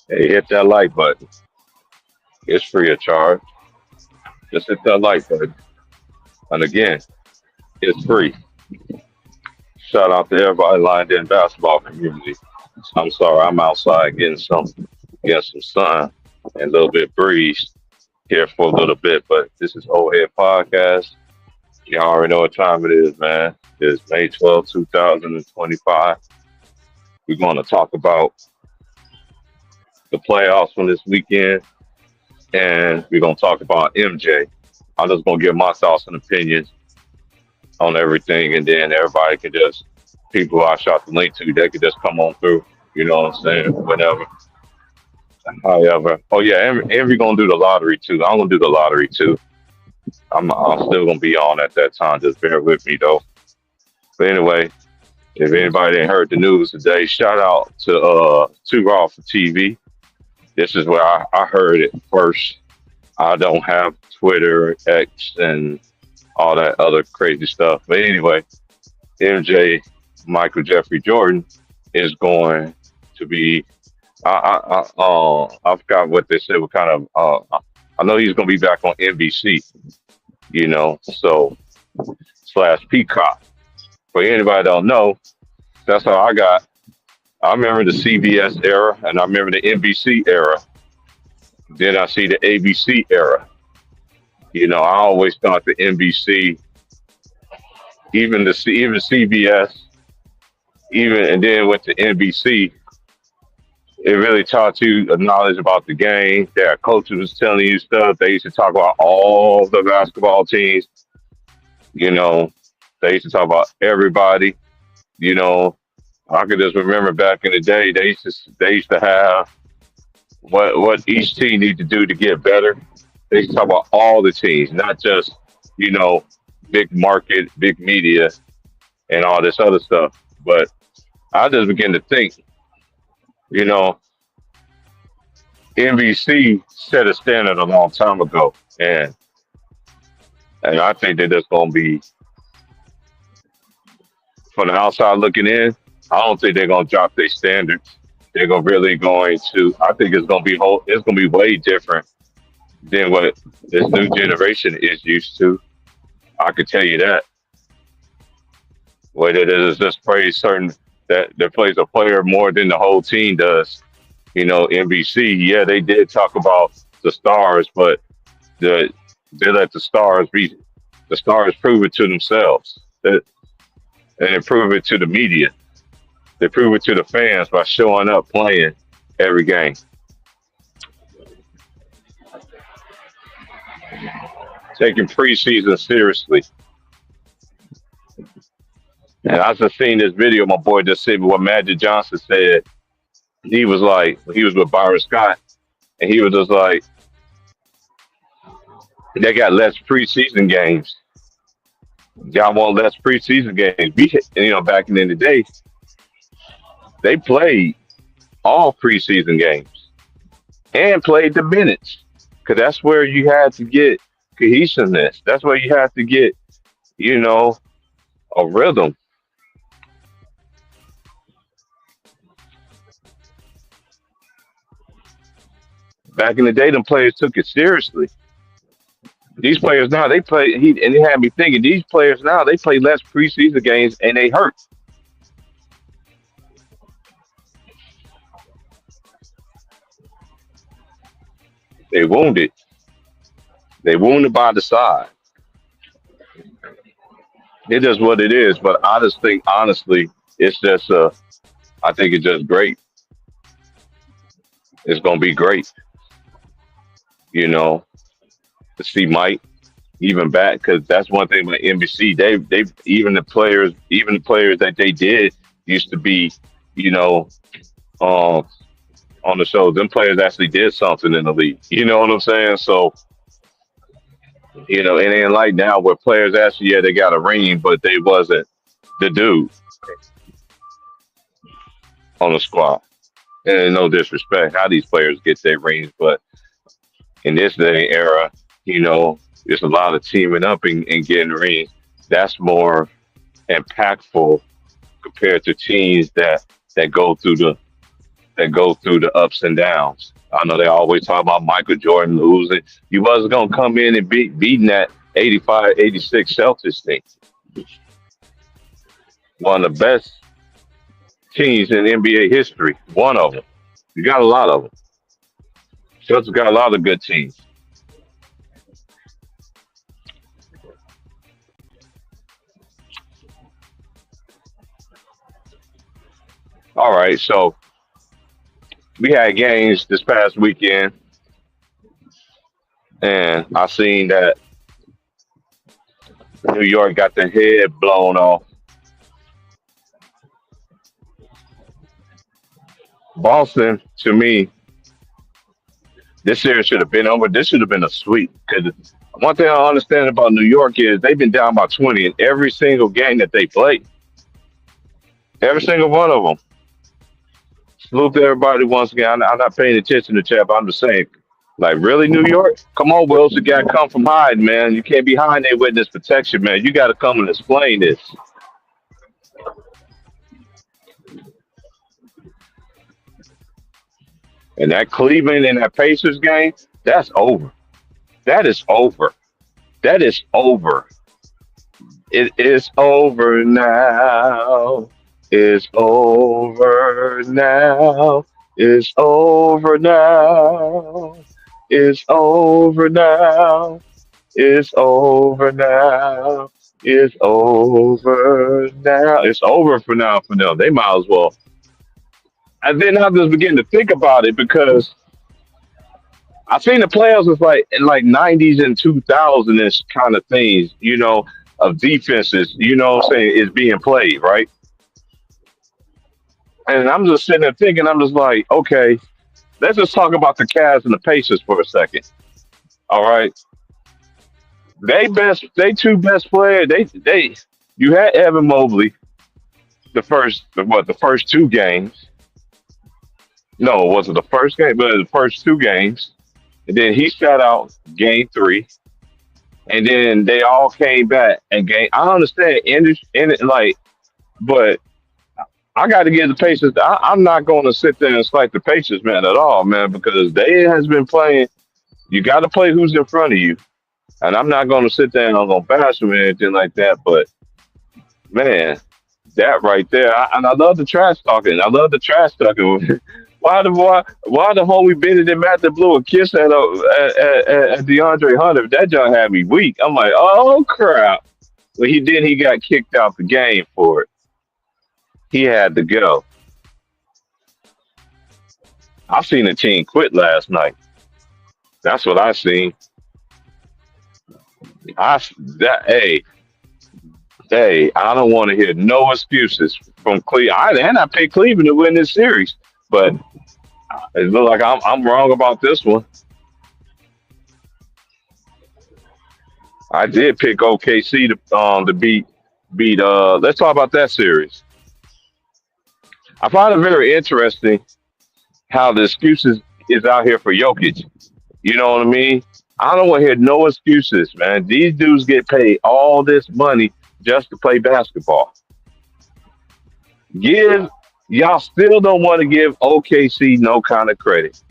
Hey, hit that like button. It's free of charge. Just hit that like button. And again, it's free. Shout out to everybody lined in basketball community. I'm sorry, I'm outside getting some sun and a little bit breeze here for a little bit, but this is Old Head Podcast. Y'all already know what time it is, man. It's May 12th, 2025. We're going to talk about the playoffs from this weekend, and we're going to talk about MJ. I'm just going to give my thoughts and opinions on everything, and then everybody can just, people who I shot the link to, they could just come on through. You know what I'm saying? Whenever. However, oh yeah, and we're gonna do the lottery too. I'm gonna do the lottery too. I'm still gonna be on at that time. Just bear with me though. But anyway, if anybody ain't heard the news today, shout out to Too Raw for TV. This is where I heard it first. I don't have Twitter, X, and all that other crazy stuff. But anyway, MJ, Michael Jeffrey Jordan is going to be. I forgot what they said. What kind of? I know he's going to be back on NBC. You know, so slash Peacock. For anybody that don't know, that's how I got. I remember the CBS era, and I remember the NBC era. Then I see the ABC era. You know, I always thought the NBC, even CBS, even and then went to NBC. It really taught you a knowledge about the game. Their coaches was telling you stuff. They used to talk about all the basketball teams. You know, they used to talk about everybody. You know, I could just remember back in the day, they used to have what each team need to do to get better. They used to talk about all the teams, not just you know big market, big media, and all this other stuff. But I just began to think, you know, NBC set a standard a long time ago, and I think that that's going to be from the outside looking in. I don't think they're going to drop their standards. They're going really going to. I think it's going to be It's going to be way different than what this new generation is used to. I could tell you that. Whether it is just plays certain that plays a player more than the whole team does. You know, NBC, yeah, they did talk about the stars, but the they let the stars prove it to themselves. And they prove it to the media. They prove it to the fans by showing up playing every game, taking preseason seriously. And I just seen this video. My boy just said what Magic Johnson said. He was like, he was with Byron Scott, and he was just like, they got less preseason games. Y'all want less preseason games. Back in the day, they played all preseason games and played the minutes because that's where you had to get cohesiveness. That's where you have to get, you know, a rhythm. Back in the day, them players took it seriously. These players now they play. And it had me thinking. These players now they play less preseason games and they hurt. They wounded. They wounded by the side. It is what it is. But I just think honestly, it's just I think it's just great. It's gonna be great. You know, to see Mike even back because that's one thing with NBC. They even the players that they did used to be, you know, um, on the show. Them players actually did something in the league. You know what I'm saying? So it ain't like now where players actually yeah they got a ring, but they wasn't the dude on the squad. And no disrespect, how these players get their rings, but in this day and era, there's a lot of teaming up and getting rings. That's more impactful compared to teams that go through the that go through the ups and downs. I know they always talk about Michael Jordan losing. He wasn't gonna come in and beating that 85, 86 Celtics team, one of the best teams in NBA history. One of them. You got a lot of them. Celtics got a lot of good teams. All right, so we had games this past weekend, and I seen that New York got their head blown off. Boston, to me, this series should have been over. This should have been a sweep. Because one thing I understand about New York is they've been down by 20 in every single game that they played. Every single one of them. Salute to everybody once again. I'm not paying attention to chat, but I'm just saying, like, really, New York? Come on, Wills. You got to come from hiding, man. You can't be hiding there witness protection, man. You got to come and explain this. And that Cleveland and that Pacers game, that's over. That is over. That is over. It is over now. It's over now. It's over now. It's over now. It's over now. It's over now. It's over for now for them. They might as well. And then I just begin to think about it because I seen the playoffs was like in like '90s and 2000s kind of things, of defenses, what I'm saying, is being played, right? And I'm just sitting there thinking, I'm just like, okay, let's just talk about the Cavs and the Pacers for a second. All right. They two best players, you had Evan Mobley the first two games. No, was it the first game? But the first two games. And then he sat out game three. And then they all came back and game. I understand like, but I got to give the Pacers. I'm not going to sit there and slight the Pacers, man, at all, man, because they has been playing. You got to play who's in front of you, and I'm not going to sit there and I'm going to bash them or anything like that. But man, that right there, and I love the trash talking. I love the trash talking. Why the homie Bennett and Matt that blew a kiss at DeAndre Hunter? That just had me weak. I'm like, oh crap. Well, he got kicked out the game for it. He had to go. I seen a team quit last night. That's what I seen. I that hey, I don't want to hear no excuses from Cleveland. And I picked Cleveland to win this series, but it look like I'm wrong about this one. I did pick OKC to beat. Let's talk about that series. I find it very interesting how the excuses is out here for Jokic. You know what I mean? I don't want to hear no excuses, man. These dudes get paid all this money just to play basketball. Give Y'all still don't want to give OKC no kind of credit.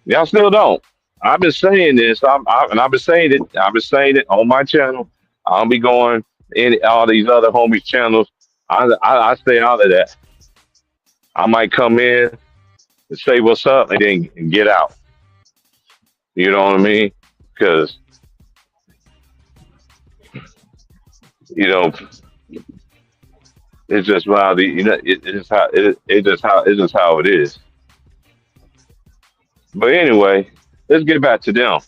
Y'all still don't. I've been saying this, and I've been saying it. I've been saying it on my channel. I'll be going in all these other homies' channels. I stay out of that. I might come in and say what's up and then get out. You know what I mean? Because you know it's just how it's just how it is. But anyway, let's get back to them.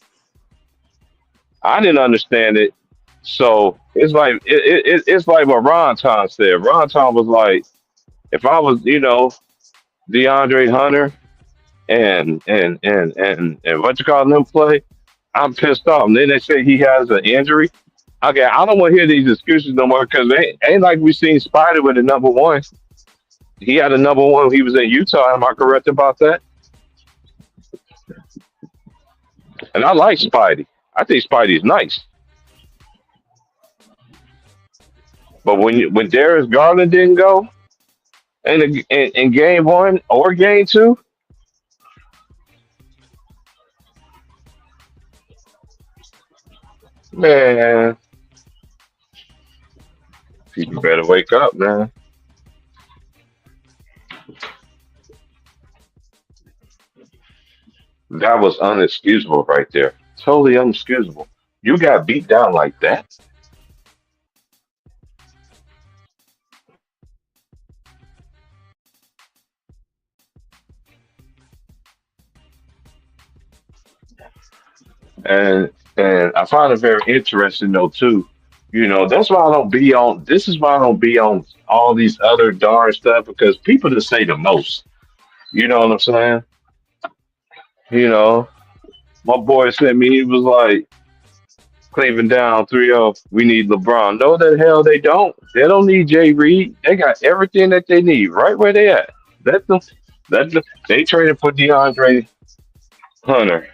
I didn't understand it, so it's like what Ron Tom said. Ron Tom was like, if I was DeAndre Hunter and what you call them play, I'm pissed off. And then they say he has an injury. Okay, I don't want to hear these excuses no more because ain't like we seen Spider with the number one. He had a number one. He was in Utah. Am I correct about that? And I like Spidey. I think Spidey's nice. But when Darius Garland didn't go, And in game one or game two, man, people better wake up, man. That was unexcusable right there. Totally unexcusable. You got beat down like that. And I find it very interesting though too. You know, that's why I don't be on. This is why I don't be on all these other darn stuff because people just say the most. You know what I'm saying? You know, my boy sent me. He was like, Cleveland down 3-0. We need LeBron. No, the hell they don't. They don't need Jay Reed. They got everything that they need right where they at. Let them. Let them. They traded for DeAndre Hunter.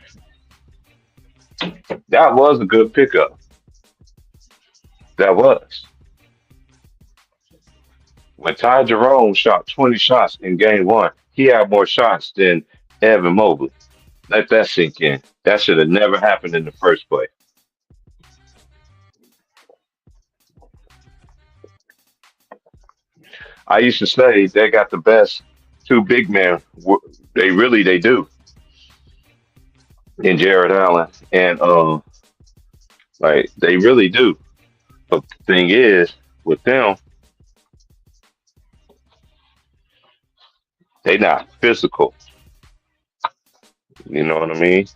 That was a good pickup. That was. When Ty Jerome shot 20 shots in game one, he had more shots than Evan Mobley. Let that sink in. That should have never happened in the first place. I used to say they got the best two big men. They do in Jared Allen and like they really do. But the thing is, with them, they not physical. You know what I mean?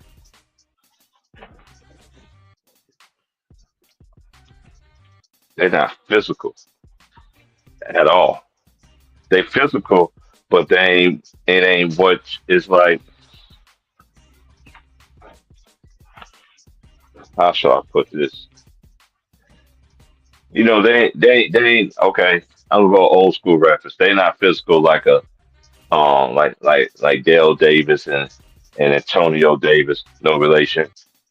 They're not physical at all. They physical, but they ain't. It ain't what it's like. How shall I put this? You know, they ain't okay. I'm gonna go old school reference. They not physical like a like Dale Davis and Antonio Davis, no relation.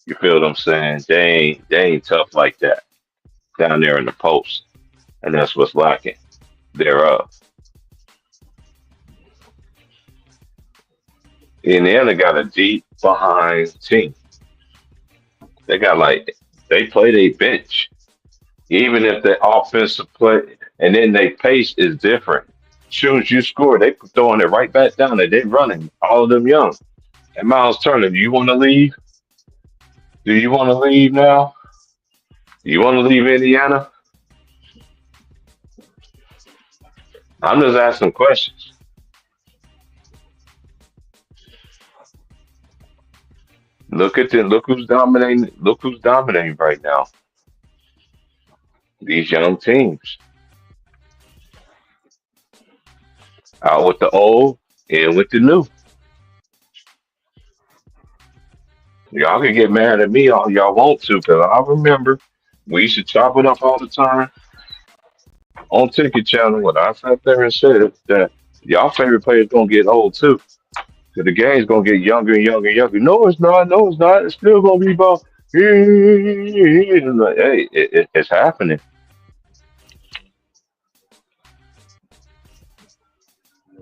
You feel what I'm saying? They ain't tough like that down there in the post, and that's what's lacking thereof. Indiana got a deep behind team. They got like they play their bench, even if the offensive play, and then their pace is different. As soon as you score, they throwing it right back down there. They running all of them young. And Miles Turner, do you want to leave? Do you want to leave now? Do you want to leave Indiana? I'm just asking questions. Look at them. Look who's dominating. Look who's dominating right now. These young teams out with the old and with the new. Y'all can get mad at me all y'all want to, because I remember we used to chop it up all the time on Ticket Channel when I sat there and said that y'all favorite players gonna get old too. So the game's gonna get younger and younger and younger. No, it's not. No, it's not. It's still gonna be about. Like, hey, it's happening.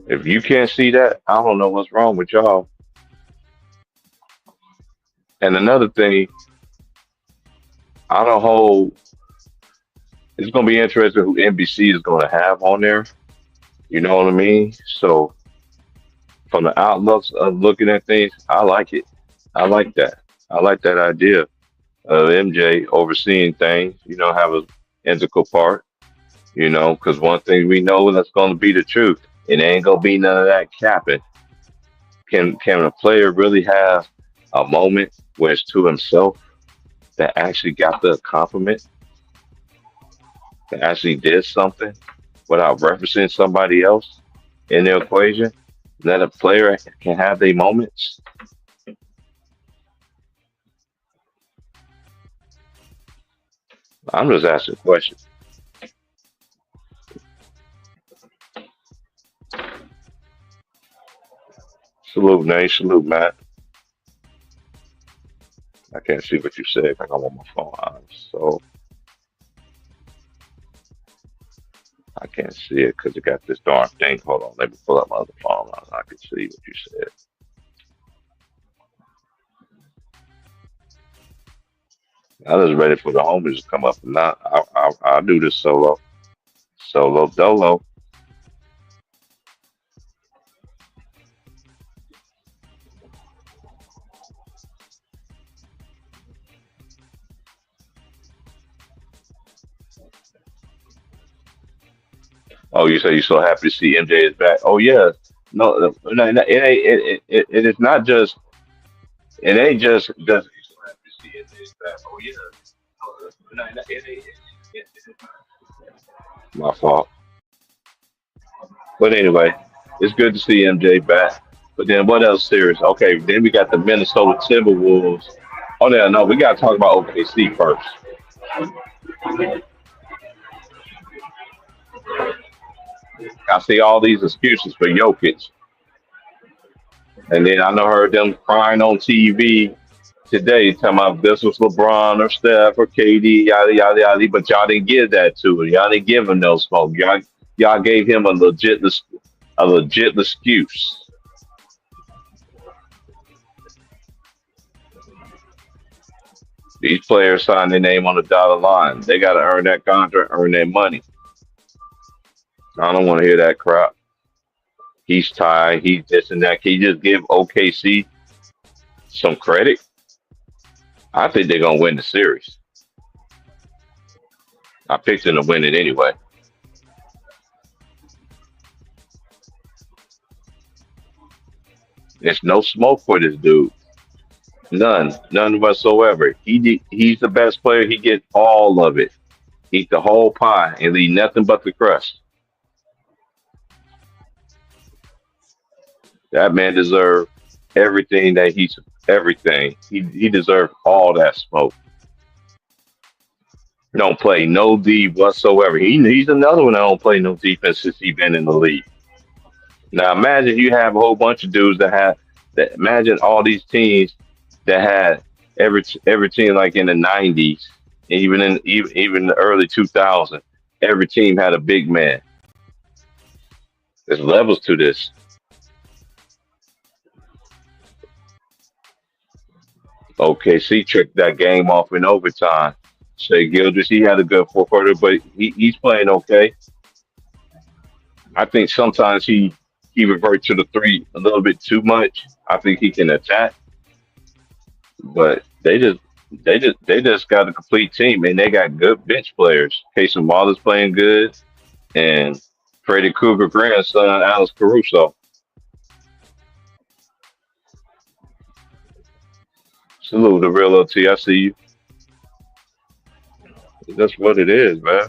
If you can't see that, I don't know what's wrong with y'all. And another thing, I don't hold. It's gonna be interesting who NBC is gonna have on there. You know what I mean? So from the outlooks of looking at things, I like it. I like that. I like that idea of MJ overseeing things. You know, have a integral part. You know, because one thing we know that's going to be the truth. It ain't gonna be none of that capping. Can a player really have a moment where it's to himself that actually got the compliment, that actually did something without referencing somebody else in the equation? That a player can have their moments. I'm just asking questions. Salute, Nate. Salute, Matt. I can't see what you said. I got on my phone. So I can't see it because it got this darn thing. Hold on, let me pull up my other phone. I can see what you said. I was ready for the homies to come up, and now I'll do this solo dolo. Oh, you say you're so happy to see MJ is back? Oh yeah, no, no, no, it ain't. It is not just. It ain't just. You so happy to see MJ is back? Oh yeah, no, no, it ain't. My fault. But anyway, it's good to see MJ back. But then what else serious? Okay, then we got the Minnesota Timberwolves. Oh no, we got to talk about OKC first. I see all these excuses for Jokic, and then I know heard them crying on TV today, talking about this was LeBron or Steph or KD, yada yada yada. But y'all didn't give that to him. Y'all didn't give him no smoke. Y'all gave him a legit excuse. These players sign their name on the dotted line. They got to earn that contract, earn their money. I don't want to hear that crap. He's tied. He's this and that. Can you just give OKC some credit? I think they're gonna win the series. I picked them to win it anyway. There's no smoke for this dude. None whatsoever. He's the best player. He get all of it. Eat the whole pie and leave nothing but the crust. That man deserves everything that he's everything. He deserves all that smoke. Don't play no D whatsoever. He's another one that don't play no defense since he been in the league. Now imagine you have a whole bunch of dudes that have that. Imagine all these teams that had every team like in the '90s, even the early 2000s. Every team had a big man. There's levels to this. OKC tricked that game off in overtime. Shea Gildress, he had a good fourth quarter, but he's playing okay. I think sometimes he reverts to the three a little bit too much. I think he can attack, but they just got a complete team and they got good bench players. Casey Wallace playing good and Freddy Cougar grandson Alex Caruso. Salute the real OT. I see you. That's what it is, man.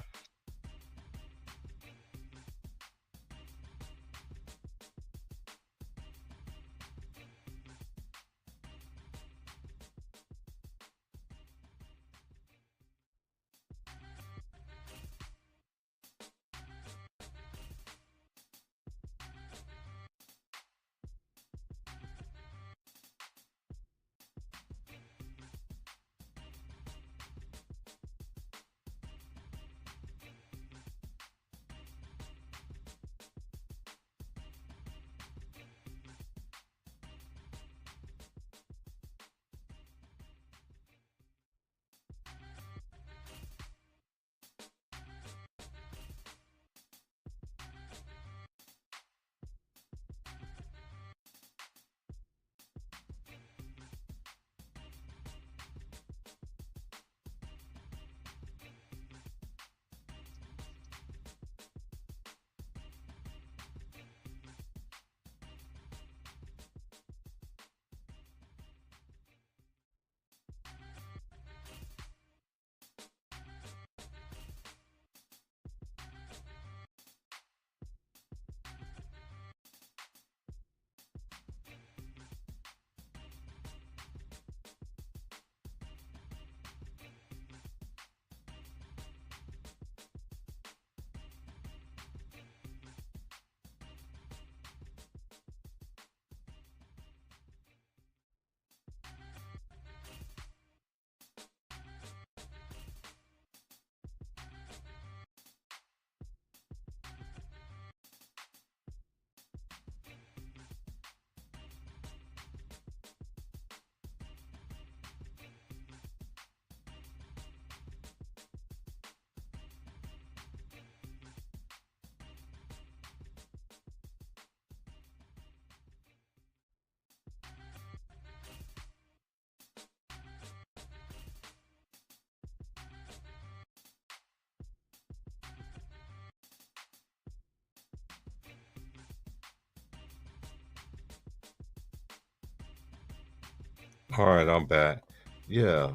All right, I'm back. Yeah.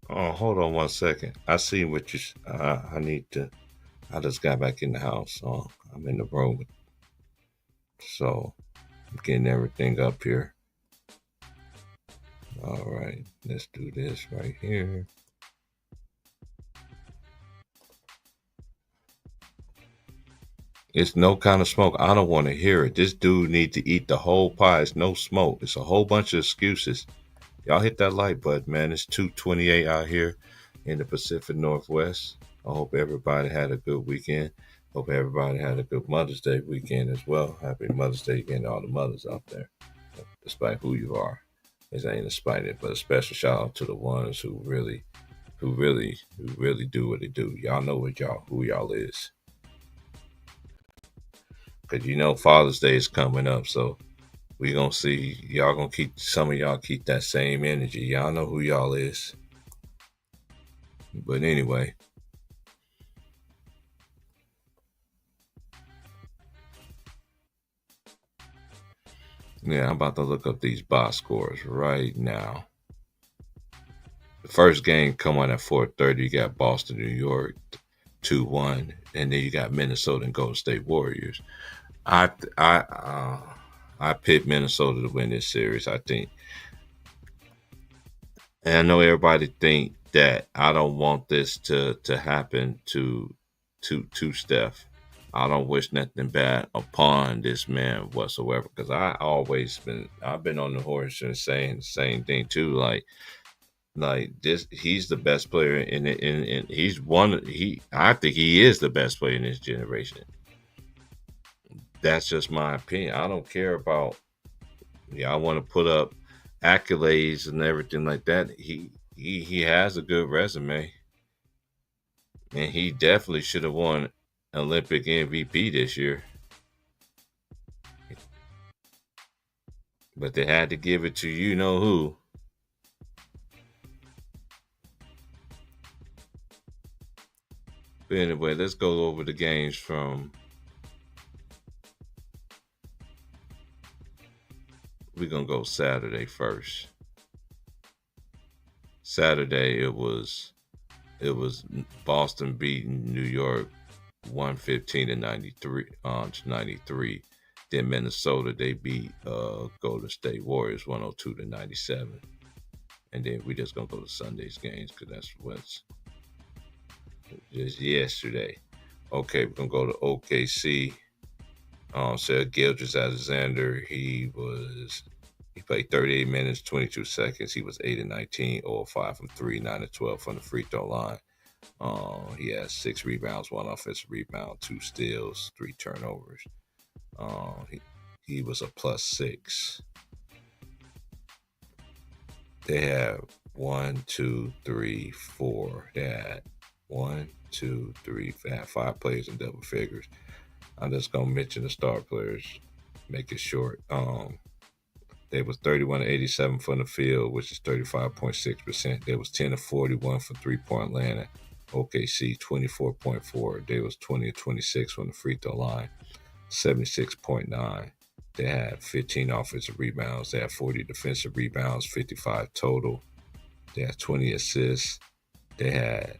Oh, hold on one second. I see what you. I need to. I just got back in the house. So I'm in the room. So I'm getting everything up here. All right. Let's do this right here. It's no kind of smoke. I don't want to hear it. This dude need to eat the whole pie. It's no smoke. It's a whole bunch of excuses. Y'all hit that like button, man. It's 2:28 out here in the Pacific Northwest. I hope everybody had a good weekend. Hope everybody had a good Mother's Day weekend as well. Happy Mother's Day again to all the mothers out there, despite who you are. This ain't a spite it, but a special shout out to the ones who really do what they do. Y'all know who y'all is, because Father's Day is coming up, so we gonna see y'all gonna keep some of y'all keep that same energy. Y'all know who y'all is. But anyway, yeah, I'm about to look up these box scores right now. The first game come on at 4:30. You got Boston, New York, 2-1, and then you got Minnesota and Golden State Warriors. I I I picked Minnesota to win this series. I think, and I know everybody think that I don't want this to happen to Steph. I don't wish nothing bad upon this man whatsoever, because I've been on the horse and saying the same thing too. Like this, he's the best player in he's one. I think he is the best player in this generation. That's just my opinion. I don't care about. Yeah, I want to put up accolades and everything like that. He has a good resume, and he definitely should have won Olympic MVP this year. But they had to give it to you know who. But anyway, let's go over the games from. We're gonna go Saturday first. Saturday it was Boston beating New York 115 to 93 to 93. Then Minnesota they beat Golden State Warriors 102 to 97. And then we just gonna go to Sunday's games because that's what's just yesterday. Okay, we're gonna go to OKC. Said Gildress Alexander. He played 38 minutes, 22 seconds. He was 8 and 19, 0 5 from 3, 9 and 12 from the free throw line. He has 6 rebounds, 1 offensive rebound, 2 steals, 3 turnovers. He was a +6. They have one, two, three, four. They had one, two, three. They had 5 players in double figures. I'm just gonna mention the star players, make it short. They was 31 to 87 from the field, which is 35.6%. They was 10 to 41 from 3-point land. OKC 24.4. They was 20 to 26 from the free throw line, 76.9. They had 15 offensive rebounds. They had 40 defensive rebounds, 55 total. They had 20 assists. They had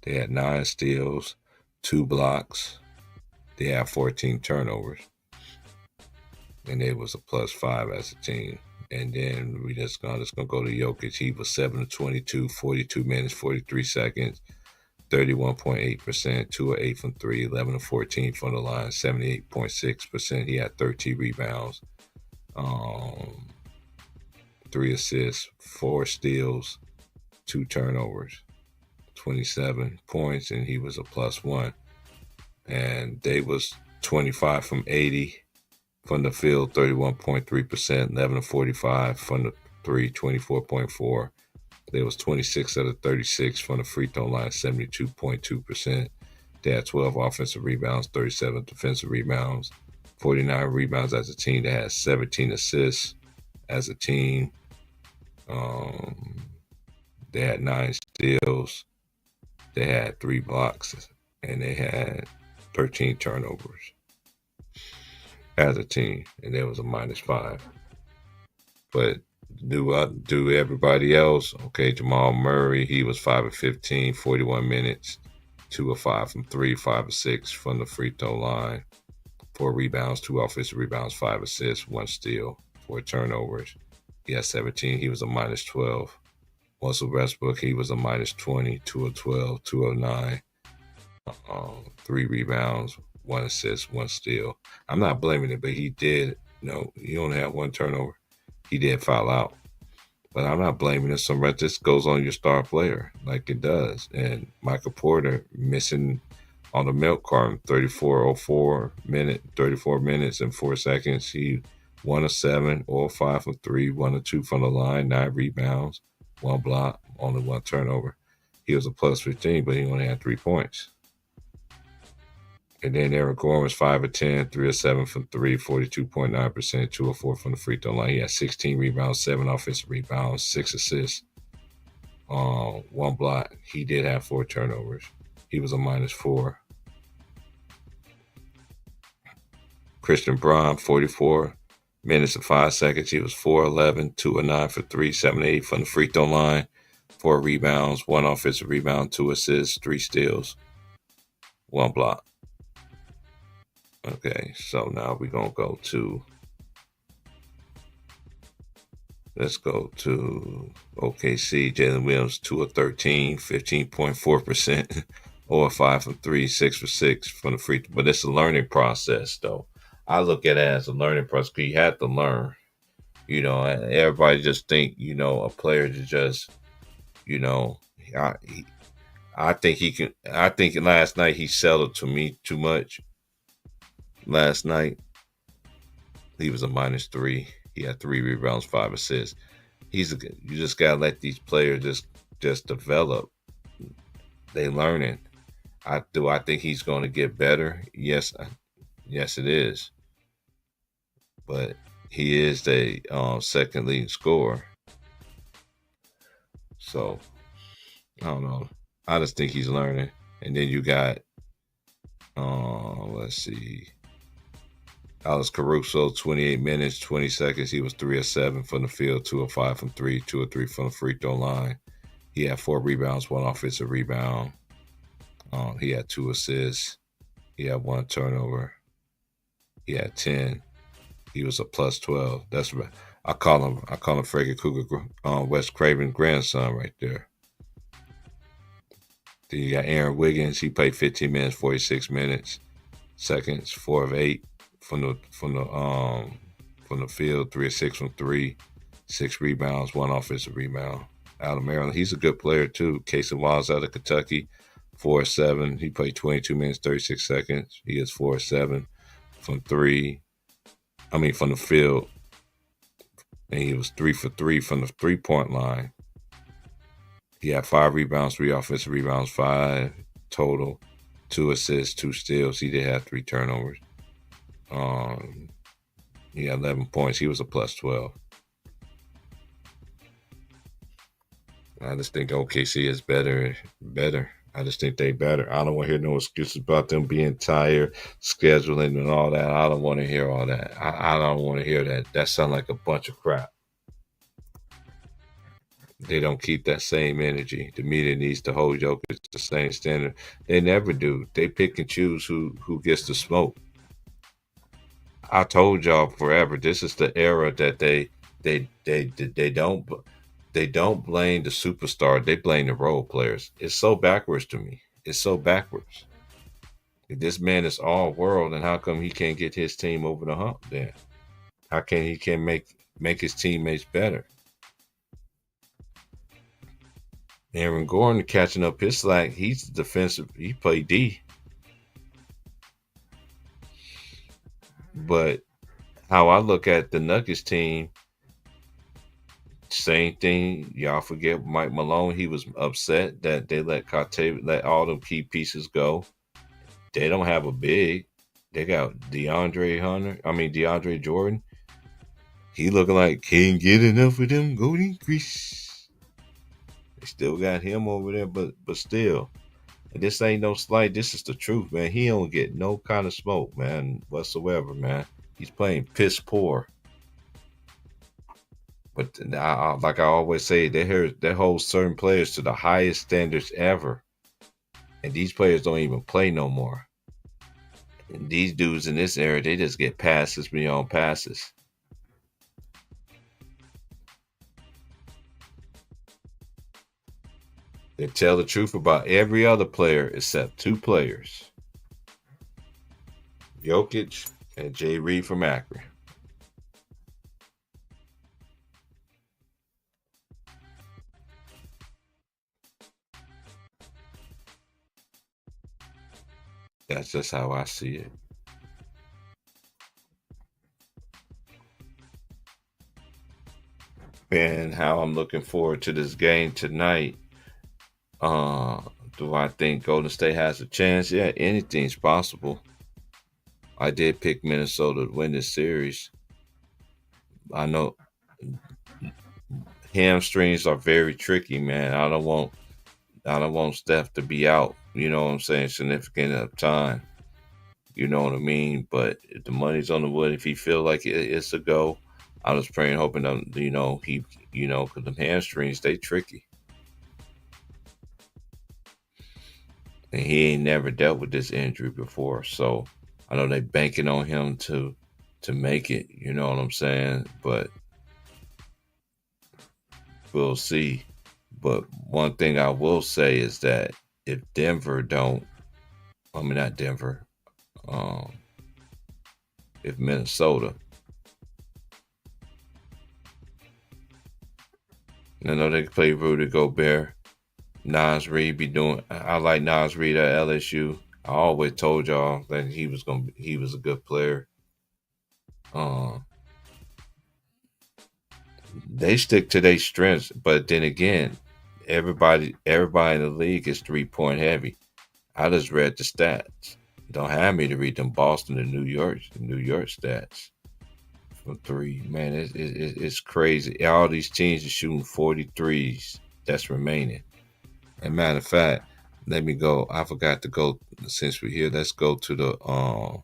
they had 9 steals, 2 blocks. They had 14 turnovers, and they was a +5 as a team. And then we just gonna go to Jokic. He was 7 to 22, 42 minutes, 43 seconds, 31.8%, 2 of 8 from 3, 11 of 14 from the line, 78.6%. He had 13 rebounds, um, 3 assists, 4 steals, 2 turnovers, 27 points, and he was a +1. And they was 25 from 80 from the field, 31.3%, 11 of 45 from the three, 24.4. There was 26 out of 36 from the free throw line, 72.2%. They had 12 offensive rebounds, 37 defensive rebounds, 49 rebounds as a team. They had 17 assists as a team. Um, they had 9 steals. They had 3 blocks, and they had 13 turnovers as a team, and there was a -5. But do everybody else? Okay, Jamal Murray, he was 5 of 15, 41 minutes, 2 of 5 from three, 5 of 6 from the free throw line, 4 rebounds, 2 offensive rebounds, 5 assists, 1 steal, 4 turnovers. He had 17. He was a -12. Russell Westbrook, he was a -20, 2 of 12, 2 of 9, 3 rebounds, 1 assist, 1 steal. I'm not blaming it, but he did. No, he only had 1 turnover. He did foul out. But I'm not blaming it. Some rest this goes on your star player, like it does. And Michael Porter missing on the milk carton, 34 minutes and 4 seconds. He 1 of 7, or 5 from 3, 1 of 2 from the line, 9 rebounds, 1 block, only 1 turnover. He was a +15, but he only had 3 points. And then Eric Gordon was 5 of 10, 3 of 7 from 3, 42.9%, 2 of 4 from the free throw line. He had 16 rebounds, 7 offensive rebounds, 6 assists, 1 block. He did have 4 turnovers. He was a -4. Christian Braun, 44 minutes and 5 seconds. He was 4 of 11, 2 of 9 for 3, 7 of 8 from the free throw line, 4 rebounds, 1 offensive rebound, 2 assists, 3 steals, 1 block. Okay, so now we're going to go to, let's go to OKC. Jalen Williams, 2 of 13, 15.4%, or 5 from 3, 6 for 6 from the free throw. But it's a learning process, though. I look at it as a learning process because you have to learn. Everybody just think, a player to just, I, I think he can. I think last night he settled to me too much. Last night he was a -3. He had 3 rebounds, 5 assists. You just gotta let these players just develop. They learning. I think he's going to get better. Yes, yes, it is. But he is the second leading scorer. So I don't know. I just think he's learning. And then you got, let's see, Alex Caruso, 28 minutes, 20 seconds. He was 3 of 7 from the field, 2 of 5 from 3, 2 of 3 from the free throw line. He had 4 rebounds, 1 offensive rebound. He had 2 assists. He had 1 turnover. He had 10. He was a +12. That's right. I call him Freddy Cougar, Wes Craven's grandson right there. Then you got Aaron Wiggins. He played 15 minutes, 46 minutes, seconds, 4 of 8 from the field, 3 of 6 from 3, 6 rebounds, 1 offensive rebound. Out of Maryland, he's a good player too. Casey Wiles out of Kentucky, 4 of 7. He played 22 minutes, 36 seconds. He is 4 of 7 from 3. From the field, and he was 3 for 3 from the 3-point line. He had 5 rebounds, 3 offensive rebounds, 5 total, 2 assists, 2 steals. He did have 3 turnovers. He had 11 points. He was a +12. I just think OKC is better. I just think they better. I don't want to hear no excuses about them being tired, scheduling, and all that. I don't want to hear all that. I don't want to hear that. That sounds like a bunch of crap. They don't keep that same energy. The media needs to hold Jokic the same standard. They never do. They pick and choose who gets the smoke. I told y'all forever. This is the era that they don't blame the superstar. They blame the role players. It's so backwards to me. It's so backwards. If this man is all world, and how come he can't get his team over the hump? Then how can he can make his teammates better? Aaron Gordon catching up his slack. He's defensive. He played D. But how I look at the Nuggets team, same thing. Y'all forget Mike Malone. He was upset that they let all them key pieces go. They don't have a big. They got DeAndre Jordan. He looking like can't get enough of them golden grease. They still got him over there, but still. And this ain't no slight. This is the truth, man. He don't get no kind of smoke, man, whatsoever, man. He's playing piss poor. But like I always say, they hold certain players to the highest standards ever, and these players don't even play no more. And these dudes in this era, they just get passes beyond passes. They tell the truth about every other player except two players, Jokic and Jay Reed from Akron. That's just how I see it. And how I'm looking forward to this game tonight. Uh, do I think Golden State has a chance? Yeah, anything's possible. I did pick Minnesota to win this series. I know hamstrings are very tricky, man. I don't want Steph to be out, you know what I'm saying, significant of time. You know what I mean? But if the money's on the wood, if he feel like it's a go, I was praying, hoping that because the hamstrings they tricky, and he ain't never dealt with this injury before. So I know they banking on him to make it. You know what I'm saying? But we'll see. But one thing I will say is that if Denver don't, I mean not Denver, um, if Minnesota, I know they can play Rudy Gobert. Nas Reed be doing. I like Nas Reed at LSU. I always told y'all that he was a good player. Uh, they stick to their strengths, but then again, everybody in the league is 3 point heavy. I just read the stats. Don't have me to read them Boston and New York stats from three. Man, it's crazy. All these teams are shooting 43s. That's remaining. And matter of fact, let me go. I forgot to go since we're here. Let's go to the.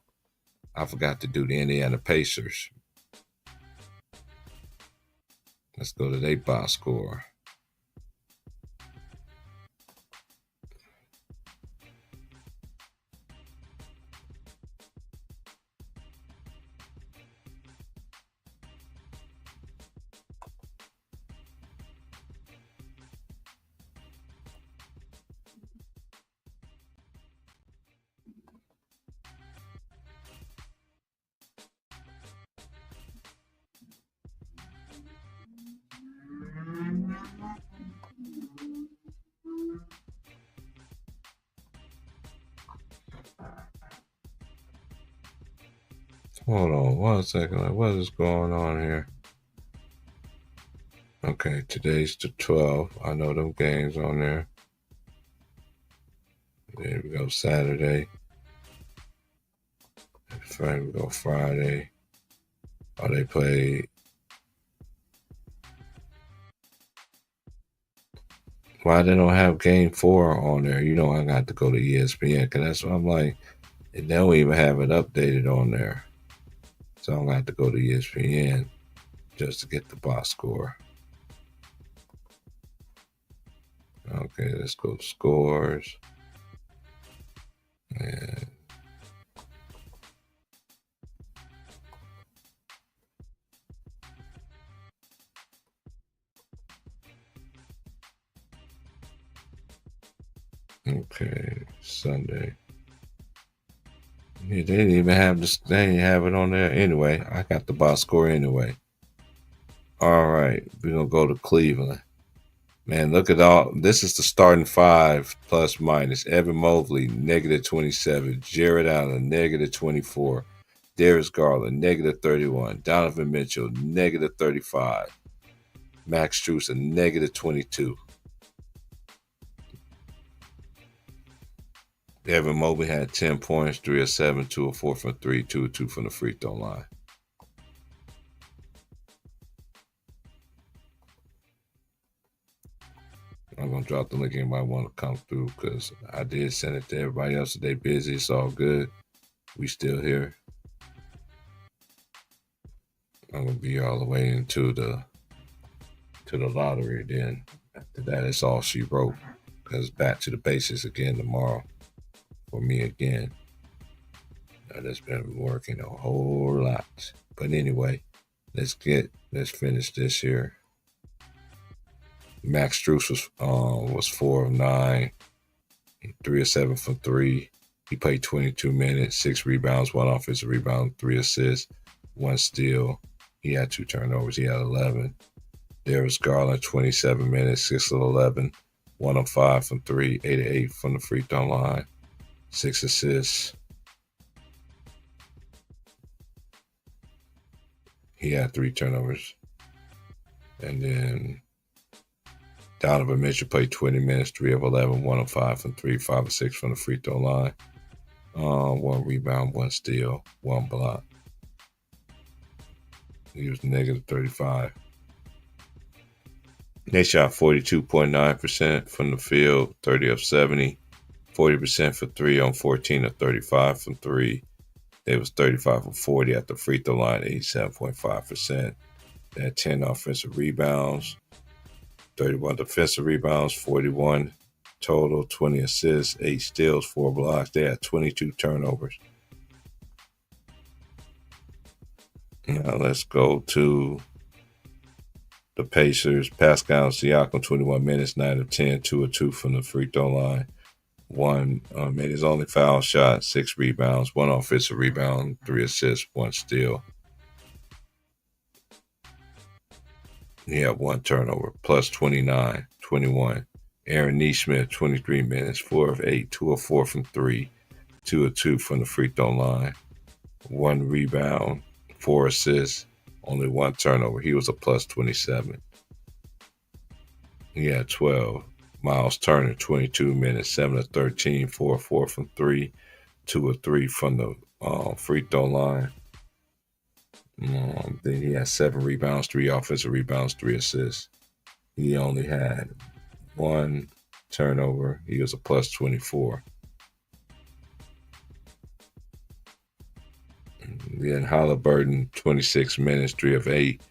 I forgot to do the Indiana Pacers. Let's go to their box score. Hold on 1 second. Like, what is going on here? Okay, today's the 12th. I know them games on there. There we go, Saturday. There we go, Friday. Oh, they play. Why they don't have game 4 on there? You know, I got to go to ESPN because that's what I'm like. And they don't even have it updated on there. So I'm going to have to go to ESPN just to get the box score. Okay, let's go to scores. And okay, Sunday. Yeah, they didn't even have this. They didn't have it on there anyway. I got the box score anyway. All right, we're gonna go to Cleveland. Man, look at all. This is the starting five plus minus. Evan Mobley -27, Jared Allen -24, Darius Garland -31, Donovan Mitchell -35, Max Strus -22. Evan Mobley had 10 points, 3 of 7, 2 of 4 from 3, 2 of 2 from the free throw line. I'm gonna drop the link. Anybody want to come through? Because I did send it to everybody else. They busy. It's all good. We still here. I'm gonna be all the way into the lottery. Then after that, it's all she wrote. Because back to the basics again tomorrow for me again. I just been working a whole lot. But anyway, let's finish this here. Max Struess was 4 of 9, 3 of 7 from 3. He played 22 minutes, 6 rebounds, 1 offensive rebound, 3 assists, 1 steal. He had 2 turnovers. He had 11. Darius Garland, 27 minutes, 6 of 11, 1 of 5 from 3, 8 of 8 from the free throw line, 6 assists. He had 3 turnovers. And then Donovan Mitchell played 20 minutes, 3 of 11, 1 of 5 from 3, 5 of 6 from the free throw line. 1 rebound, 1 steal, 1 block. He was negative 35. They shot 42.9% from the field, 30 of 70, 40% for 3 on 14 of 35 from 3. They was 35 of 40 at the free throw line, 87.5%. They had 10 offensive rebounds, 31 defensive rebounds, 41 total, 20 assists, 8 steals, 4 blocks. They had 22 turnovers. Now let's go to the Pacers. Pascal Siakam, 21 minutes, 9 of 10, 2 of 2 from the free throw line. 1 made his only foul shot, 6 rebounds, 1 offensive rebound, 3 assists, 1 steal. He had 1 turnover, plus 29, 21. Aaron Nesmith, 23 minutes, 4 of 8, 2 of 4 from 3, 2 of 2 from the free throw line, 1 rebound, 4 assists, only 1 turnover. He was a plus 27. He had 12. Miles Turner, 22 minutes, 7 of 13, 4 of 4 from 3, 2 of 3 from the free throw line. Then he had 7 rebounds, 3 offensive rebounds, 3 assists. He only had 1 turnover. He was a plus 24. Then Halliburton, 26 minutes, 3 of 8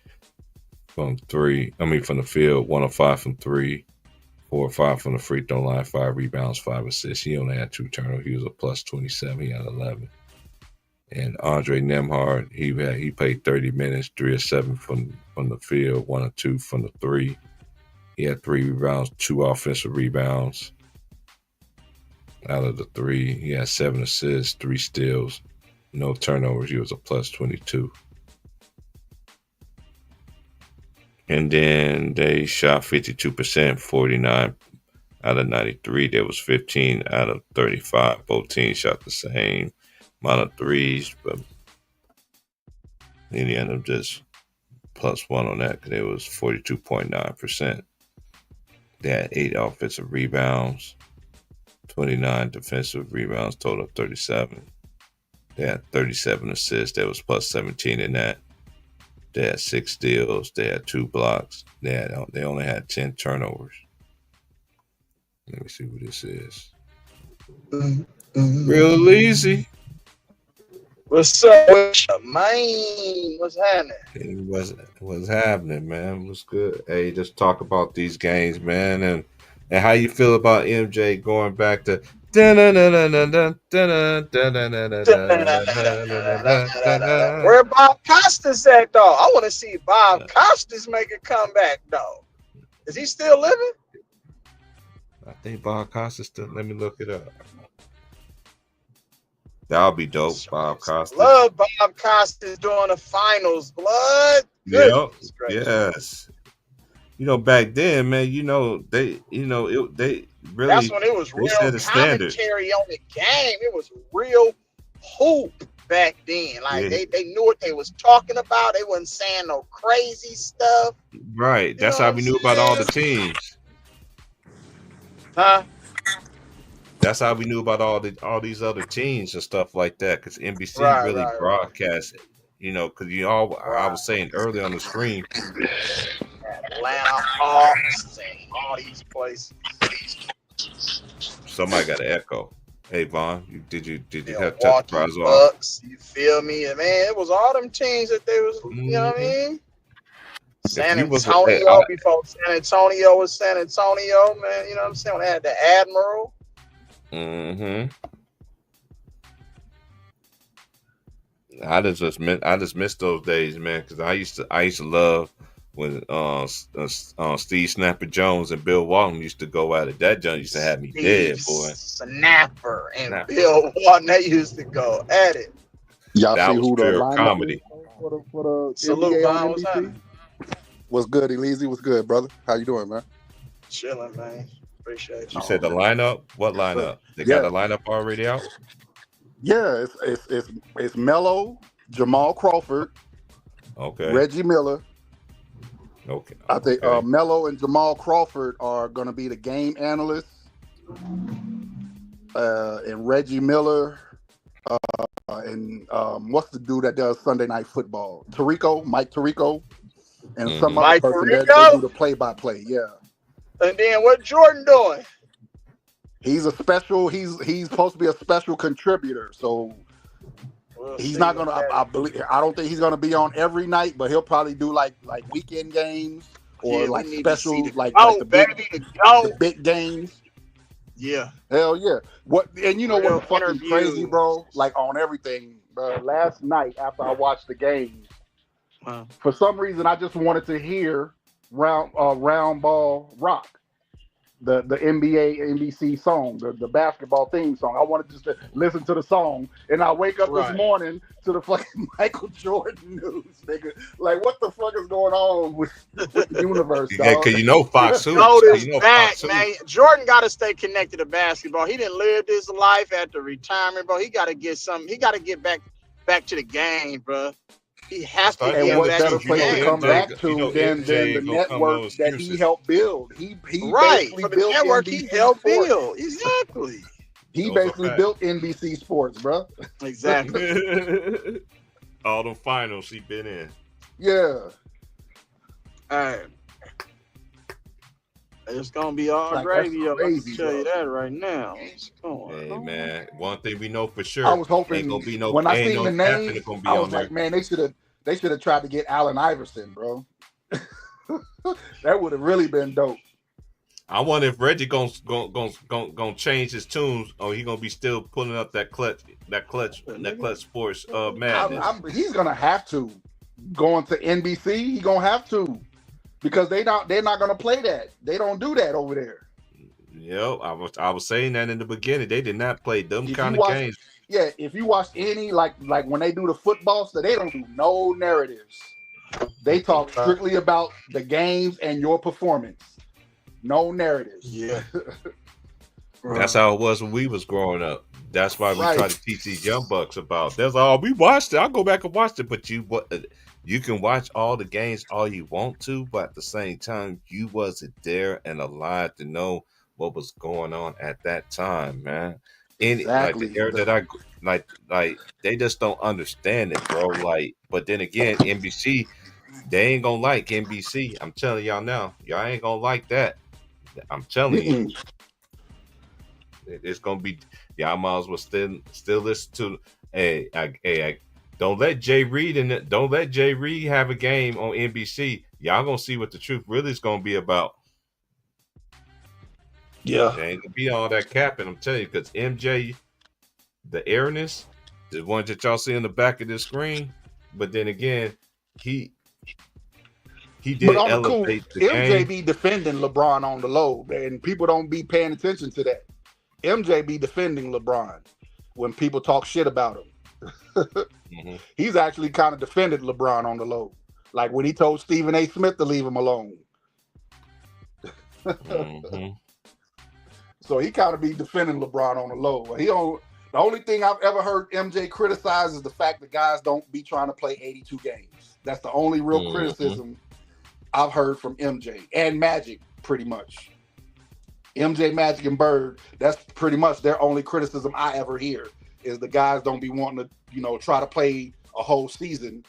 from the field, 1 of 5 from 3, 4 or 5 from the free throw line, 5 rebounds, 5 assists. He only had 2 turnovers. He was a plus 27. He had 11. And Andre Nembhard, he played 30 minutes, 3 of 7 from the field, 1 of 2 from the 3. He had 3 rebounds, 2 offensive rebounds out of the 3. He had 7 assists, 3 steals, no turnovers. He was a plus 22. And then they shot 52%, 49 out of 93. There was 15 out of 35. Both teams shot the same amount of threes, but in the end, just plus 1 on that because it was 42.9%. They had 8 offensive rebounds, 29 defensive rebounds, total of 37. They had 37 assists. That was plus 17 in that. They had 6 steals. They had 2 blocks. They only had 10 turnovers. Let me see what this is. Real easy. What's up with you, man? What's happening? What's happening, man? What's good? Hey, just talk about these games, man, and how you feel about MJ going back to. Where Bob Costas at, though? I want to see Bob Costas make a comeback, though. Is he still living? I think Bob Costas still. Let me look it up. That'll be dope, Bob Costas. Love Bob Costas doing the finals, blood. Yep. Yes. Back then, man, they really. That's when it was real commentary on the game. It was real hoop back then. Like they knew what they was talking about. They wasn't saying no crazy stuff. Right. That's how we knew about all the teams. Huh? That's how we knew about all these other teams and stuff like that. Because NBC really broadcast it. Because I was saying earlier on the stream, Atlanta Hawks and all these places. Somebody got an echo. Hey Vaughn, did you have touch the Milwaukee prize off? Bucks, you feel me? And man, it was all them teams that they was, you know what I mean? If San you was, Antonio before San Antonio was San Antonio, man. You know what I'm saying? When they had the Admiral. I just miss those days, man, because I used to love when Steve Snapper Jones and Bill Walton used to go at it. That junk used to have me dead, boy. Snapper and Bill Walton, they used to go at it. Y'all That see was who the pure lineup comedy. is for the Salute, NBA Vaughn, on what's NBC? happening? What's good, Elise? What's good, brother? How you doing, man? Chilling, man. Appreciate you. You said the lineup? What Yes, sir. lineup? They got a lineup already out? Yeah, it's Melo, Jamal Crawford, Okay. Reggie Miller. Okay. I think Melo and Jamal Crawford are going to be the game analysts, and Reggie Miller, and what's the dude that does Sunday Night Football? Mike Tirico, and some other Mike person that Tirico? they do the play-by-play. Yeah. And then what Jordan doing? He's a special. He's supposed to be a special contributor. So he's not gonna. I don't think he's gonna be on every night, but he'll probably do like weekend games or like special like the big games. Yeah. Hell yeah. What and you know what's fucking crazy, bro? Like on everything. Last night after I watched the game, for some reason I just wanted to hear Round Ball Rock. The NBA NBC song, the basketball theme song. I wanted just to listen to the song, and I wake up this morning to the fucking Michael Jordan news, nigga. Like, what the fuck is going on with the universe, dog? Yeah, because you know Fox Hoops. Back, man. Jordan got to stay connected to basketball. He didn't live this life after retirement, bro. He got to get something. He got to get back to the game, bro. He has to get what back better to place to come back to than the network that he helped build. He basically for the built network NBC he helped Sports. build. Exactly. He basically built NBC Sports, bro. Exactly. All the finals he been in. Yeah. All right. It's gonna be all gravy. I can tell you that right now. Hey man, one thing we know for sure. I was hoping ain't gonna be no, when I seen no the name, I was like, man, they should have tried to get Allen Iverson, bro. That would have really been dope. I wonder if Reggie gonna change his tunes, or he gonna be still pulling up that clutch sports madness. He's gonna have to going to NBC. He gonna have to. Because they're not gonna play that. They don't do that over there. Yep, I was saying that in the beginning. They did not play them kind of games. Yeah, if you watch any like when they do the football stuff, they don't do no narratives. They talk strictly about the games and your performance. No narratives. Yeah. That's how it was when we was growing up. That's why we try to teach these young bucks about. That's all we watched it. I'll go back and watch it, but you can watch all the games all you want to, but at the same time, you wasn't there and alive to know what was going on at that time, man. Like the era that I like, they just don't understand it, bro. Like, but then again, NBC, they ain't gonna like NBC. I'm telling y'all now, y'all ain't gonna like that. I'm telling you, it's gonna be. Y'all might as well still listen to. Hey, don't let Jay Reed have a game on NBC. Y'all gonna see what the truth really is gonna be about. Yeah, it ain't gonna be all that capping. I'm telling you, because MJ, the airness, the one that y'all see in the back of the screen. But then again, he did elevate the MJ game. be defending LeBron on the low, and people don't be paying attention to that. MJ be defending LeBron when people talk shit about him. Mm-hmm. He's actually kind of defended LeBron on the low, like when he told Stephen A. Smith to leave him alone. Mm-hmm. So he kind of be defending LeBron on the low. The only thing I've ever heard MJ criticize is the fact that guys don't be trying to play 82 games. That's the only real criticism I've heard from MJ and Magic, pretty much. MJ, Magic, and Bird, that's pretty much their only criticism I ever hear, is the guys don't be wanting to, try to play a whole season.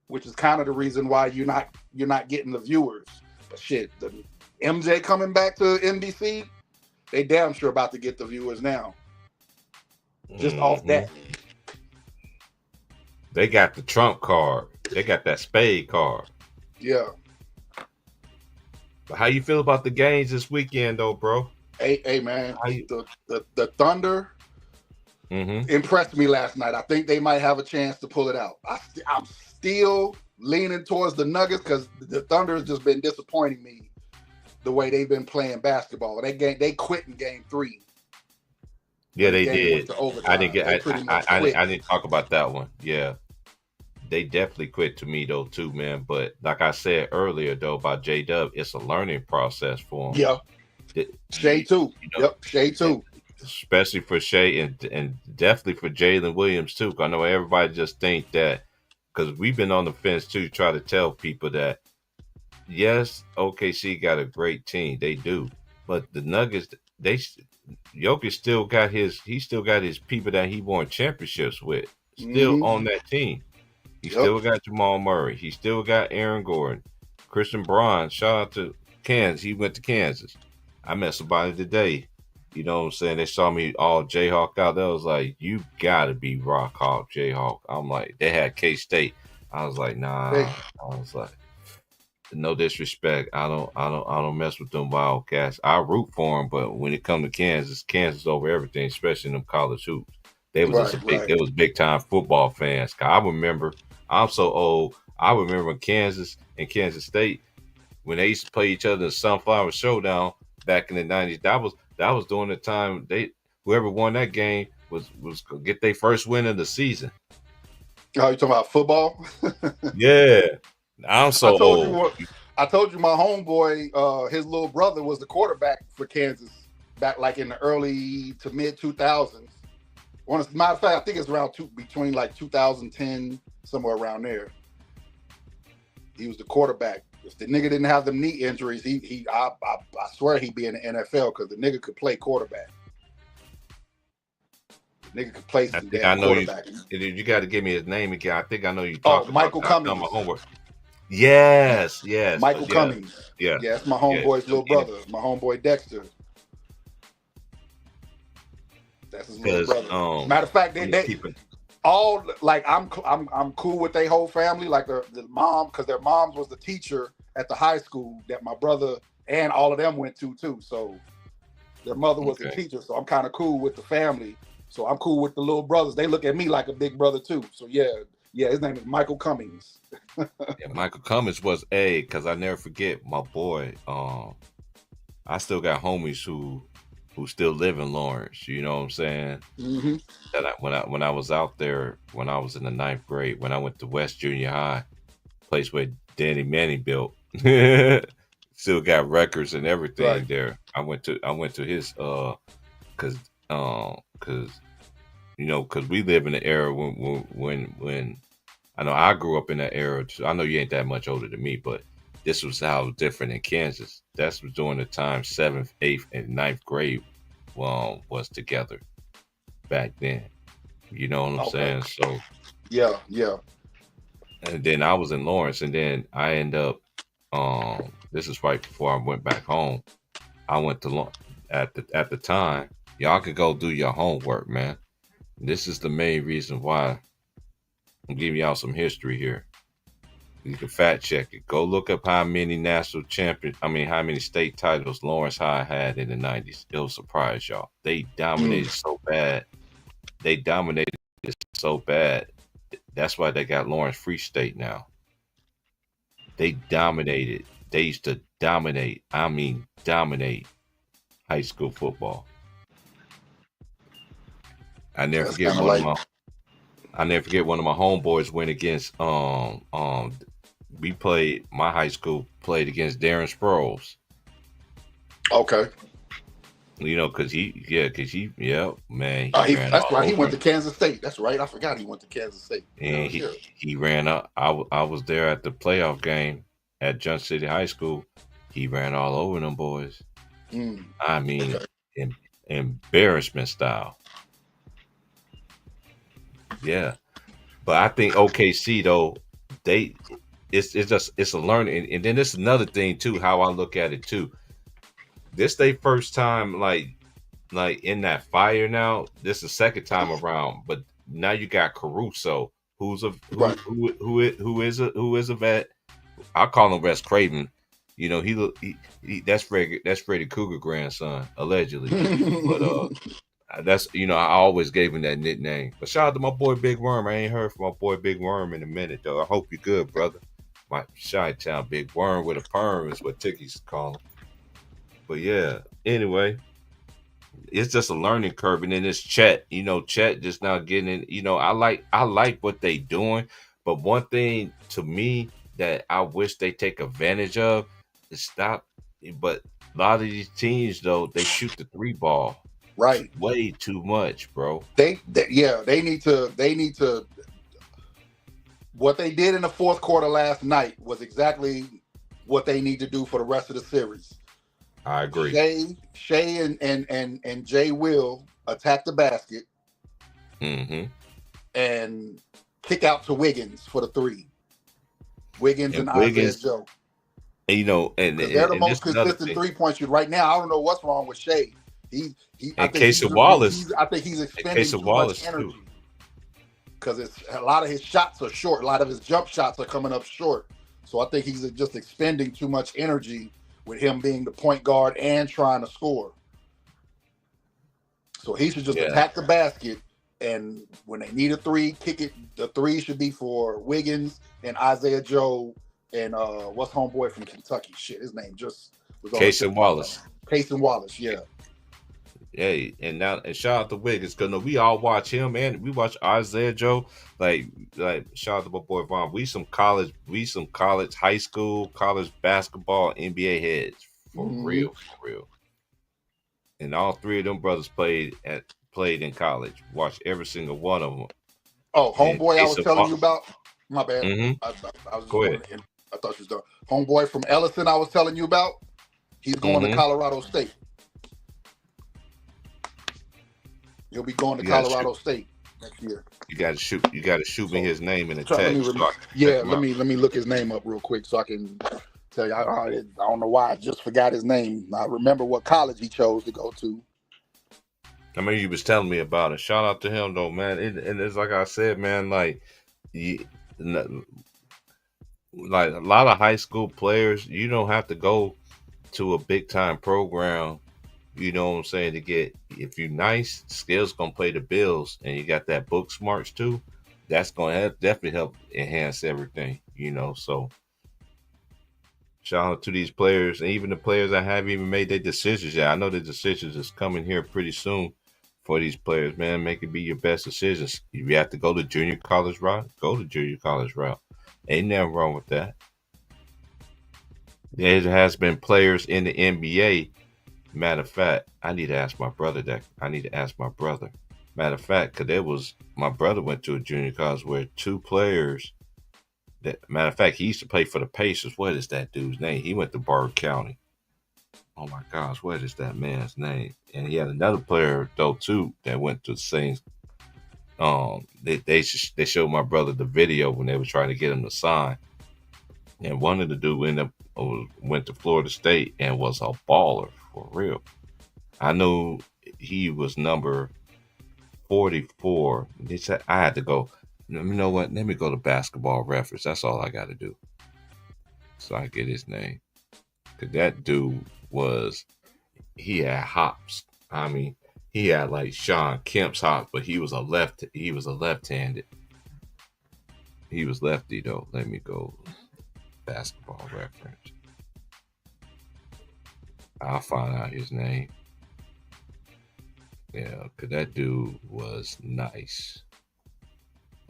which is kind of the reason why you're not getting the viewers. But shit, the MJ coming back to NBC, they damn sure about to get the viewers now. Just off that. They got the Trump card. They got that spade card. Yeah. But how you feel about the games this weekend, though, bro? Hey man, the Thunder impressed me last night. I think they might have a chance to pull it out. I'm still leaning towards the Nuggets because the Thunder has just been disappointing me the way they've been playing basketball. They quit in game 3. Yeah, they did. I didn't talk about that one. Yeah. They definitely quit to me though too, man. But like I said earlier though about J-Dub, it's a learning process for him. Yeah. Shea too. Yep, Shea too. Especially for Shea and definitely for Jalen Williams too. I know everybody just think that because we've been on the fence too, try to tell people that yes, OKC got a great team. They do. But the Nuggets, Jokic still got his people that he won championships with still on that team. He still got Jamal Murray. He still got Aaron Gordon. Christian Braun, shout out to Kansas. He went to Kansas. I met somebody today. You know what I'm saying? They saw me all Jayhawk out there. I was like, you gotta be Rock Hawk, Jayhawk. I'm like, they had K-State. I was like, nah. I was like, no disrespect. I don't mess with them Wildcats. I root for them, but when it comes to Kansas over everything, especially in them college hoops. They was big time football fans. I remember, I'm so old. I remember Kansas and Kansas State when they used to play each other in the Sunflower Showdown back in the 90s. That was during the time whoever won that game was gonna get their first win of the season. Oh, you talking about football? Yeah. I'm so old. I told you my homeboy, his little brother was the quarterback for Kansas back like in the early to mid 2000s. As a matter of fact, I think it's around between like 2010, somewhere around there. He was the quarterback. If the nigga didn't have the knee injuries, I swear he'd be in the NFL because the nigga could play quarterback. The nigga could play some damn quarterback. You got to give me his name again. I think I know you talking about. Michael Cummings. My homework. Yes. Michael Cummings. Yeah, that's my homeboy's little brother. My homeboy Dexter. That's his little brother. Matter of fact, they all like I'm cool with their whole family. Like the mom, because their moms was the teacher at the high school that my brother and all of them went to too. So their mother was the teacher. So I'm kind of cool with the family. So I'm cool with the little brothers. They look at me like a big brother too. So yeah, his name is Michael Cummings. Michael Cummings was because I never forget my boy. I still got homies who still live in Lawrence. You know what I'm saying? Mm-hmm. That when I was out there, when I was in the 9th grade, when I went to West Junior High, place where Danny Manning built, still got records and everything there. I went to his because we live in the era when I know I grew up in that era. I know you ain't that much older than me, but this was how it was different in Kansas. That was during the time 7th, 8th, and 9th grade was together back then. You know what I'm saying? So yeah. And then I was in Lawrence, and then I end up. This is right before I went back home. I went to Lawrence at the time. Y'all could go do your homework, man. This is the main reason why I'm giving y'all some history here. You can fact check it. Go look up how many how many state titles Lawrence High had in the 90s. It'll surprise y'all. They dominated so bad. That's why they got Lawrence Free State now. They dominated. They used to dominate. I mean, dominate high school football. I never forget one of my homeboys went against my high school played against Darren Sproles. Okay. You know, cause he man. That's right. He went to Kansas State. That's right. I forgot he went to Kansas State. And he ran up. I was there at the playoff game at Junction City High School. He ran all over them boys. I mean, embarrassment style. Yeah, but I think OKC though, they it's a learning, and then it's another thing too. How I look at it too. This they first time like in that fire now. This is the second time around, but now you got Caruso, who's a Right. who is a vet. I call him Wes Craven. You know, he that's Freddy Cougar grandson, allegedly. But that's I always gave him that nickname. But shout out to my boy Big Worm. I ain't heard from my boy Big Worm in a minute though. I hope you're good, brother. My Chi-Town Big Worm with a perm is what Ticky's call him. But yeah, anyway, it's just a learning curve, and then it's Chet. Chet just now getting in. I like what they doing, but one thing to me that I wish they take advantage of is stop. But a lot of these teams though, they shoot the three ball right way too much, bro. They need to. What they did in the fourth quarter last night was exactly what they need to do for the rest of the series. I agree. Shea and Jay will attack the basket and kick out to Wiggins for the three. Wiggins and Isaiah Joe. And they're the most consistent 3-point shooter right now. I don't know what's wrong with Shea. I think Wallace. I think he's expending too much energy because a lot of his shots are short. A lot of his jump shots are coming up short. So I think he's just expending too much energy with him being the point guard and trying to score. So he should just attack the basket, and when they need a three, kick it. The three should be for Wiggins and Isaiah Joe and what's homeboy from Kentucky? Shit, his name just was on Casey Wallace. Casey Wallace, yeah. Hey, and shout out to Wiggins because we all watch him and we watch Isaiah Joe. Like shout out to my boy Vaughn. We some college, high school, college basketball, NBA heads for real. And all three of them brothers played in college. Watched every single one of them. Oh, homeboy, I was telling you about. My bad. Mm-hmm. I was go ahead. I thought you was done. Homeboy from Ellison, I was telling you about. He's going to Colorado State. He'll be going to Colorado State next year. You got to shoot me his name in the text. Let me look his name up real quick so I can tell you. I don't know why I just forgot his name. I remember what college he chose to go to. I mean, you was telling me about it. Shout out to him though, man. And it's like I said, man. Like a lot of high school players, you don't have to go to a big time program. You know what I'm saying? To get, if you're nice, skills gonna pay the bills, and you got that book smarts too. That's gonna definitely help enhance everything. So shout out to these players, and even the players that haven't even made their decisions yet. I know the decisions is coming here pretty soon for these players, man. Make it be your best decisions. If you have to go the junior college route, go the junior college route. Ain't nothing wrong with that. There has been players in the NBA. Matter of fact, I need to ask my brother that. Matter of fact, because my brother went to a junior college where two players. Matter of fact, he used to play for the Pacers. What is that dude's name? He went to Bard County. Oh my gosh, what is that man's name? And he had another player though too that went to the same. They showed my brother the video when they were trying to get him to sign, and one of the dude went to Florida State and was a baller for real. I knew he was number 44. They said I had to go. You know what? Let me go to Basketball Reference. That's all I got to do, so I get his name. Cause that dude he had hops. I mean, he had like Sean Kemp's hops, but he was left-handed. He was lefty though. Let me go. Basketball Reference. I'll find out his name. Yeah, cause that dude was nice.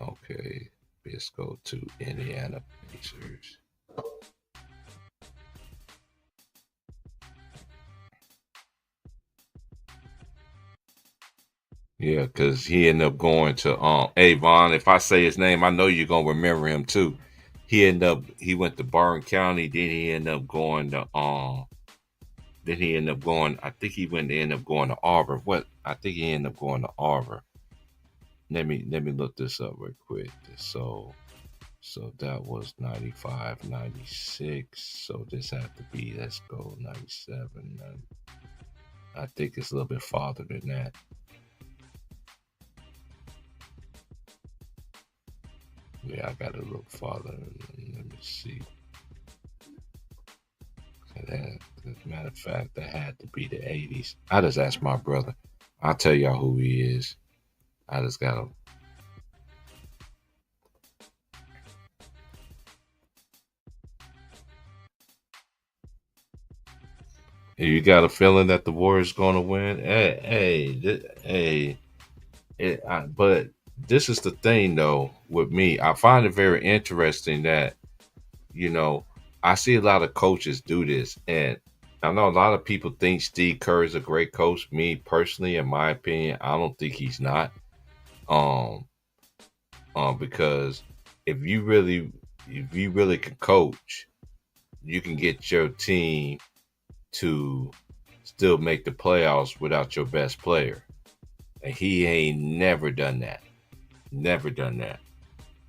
Okay, let's go to Indiana Pacers. Yeah, because he ended up going to Avon. If I say his name, I know you're gonna remember him too. He went to Barton County, then he ended up going to I think he ended up going to Auburn. I think he ended up going to Auburn. Let me look this up real quick. So So that was 95, 96. So this had to be, let's go, 97. I think it's a little bit farther than that. Yeah, I got to look farther. Let me see. As a matter of fact, that had to be the 80s. I just asked my brother. I'll tell y'all who he is. I just got to. You got a feeling that the Warriors going to win? But this is the thing, though, with me. I find it very interesting that, I see a lot of coaches do this. And I know a lot of people think Steve Kerr is a great coach. Me, personally, in my opinion, I don't think he's not. Because if you really can coach, you can get your team to still make the playoffs without your best player. And he ain't never done that. Never done that.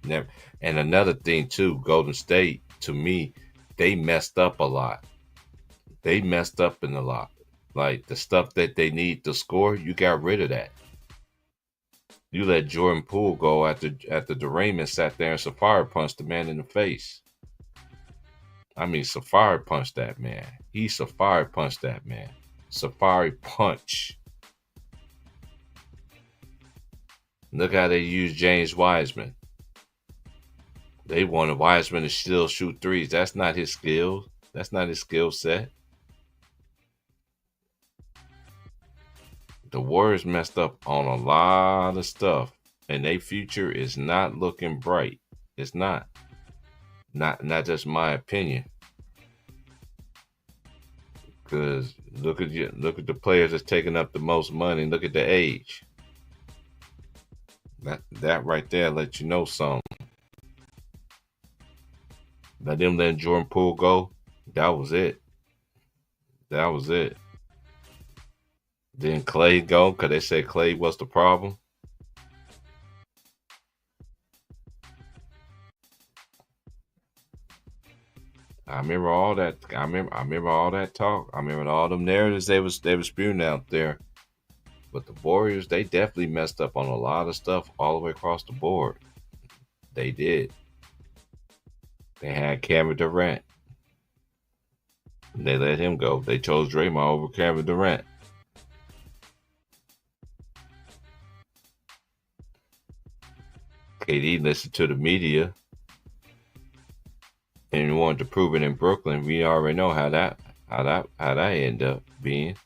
Never. And another thing too, Golden State, to me, they messed up a lot. They messed up in a lot. Like the stuff that they need to score, you got rid of that. You let Jordan Poole go after Durant sat there and Safari punched the man in the face. I mean, Safari punched that man. He Safari punched that man. Safari punch. Look how they use James Wiseman. They wanted Wiseman to still shoot threes. That's not his skill. That's not his skill set. The Warriors messed up on a lot of stuff, and their future is not looking bright. It's not. Not just my opinion. Because look at the players that's taking up the most money. Look at the age. That right there lets you know something. Let them letting Jordan Poole go. That was it. That was it. Then Clay go because they said Clay was the problem. I remember all that. I remember all that talk. I remember all them narratives they was spewing out there. But the Warriors, they definitely messed up on a lot of stuff all the way across the board. They did. They had Kevin Durant. They let him go. They chose Draymond over Kevin Durant. KD listened to the media and wanted to prove it in Brooklyn. We already know how that ended up being.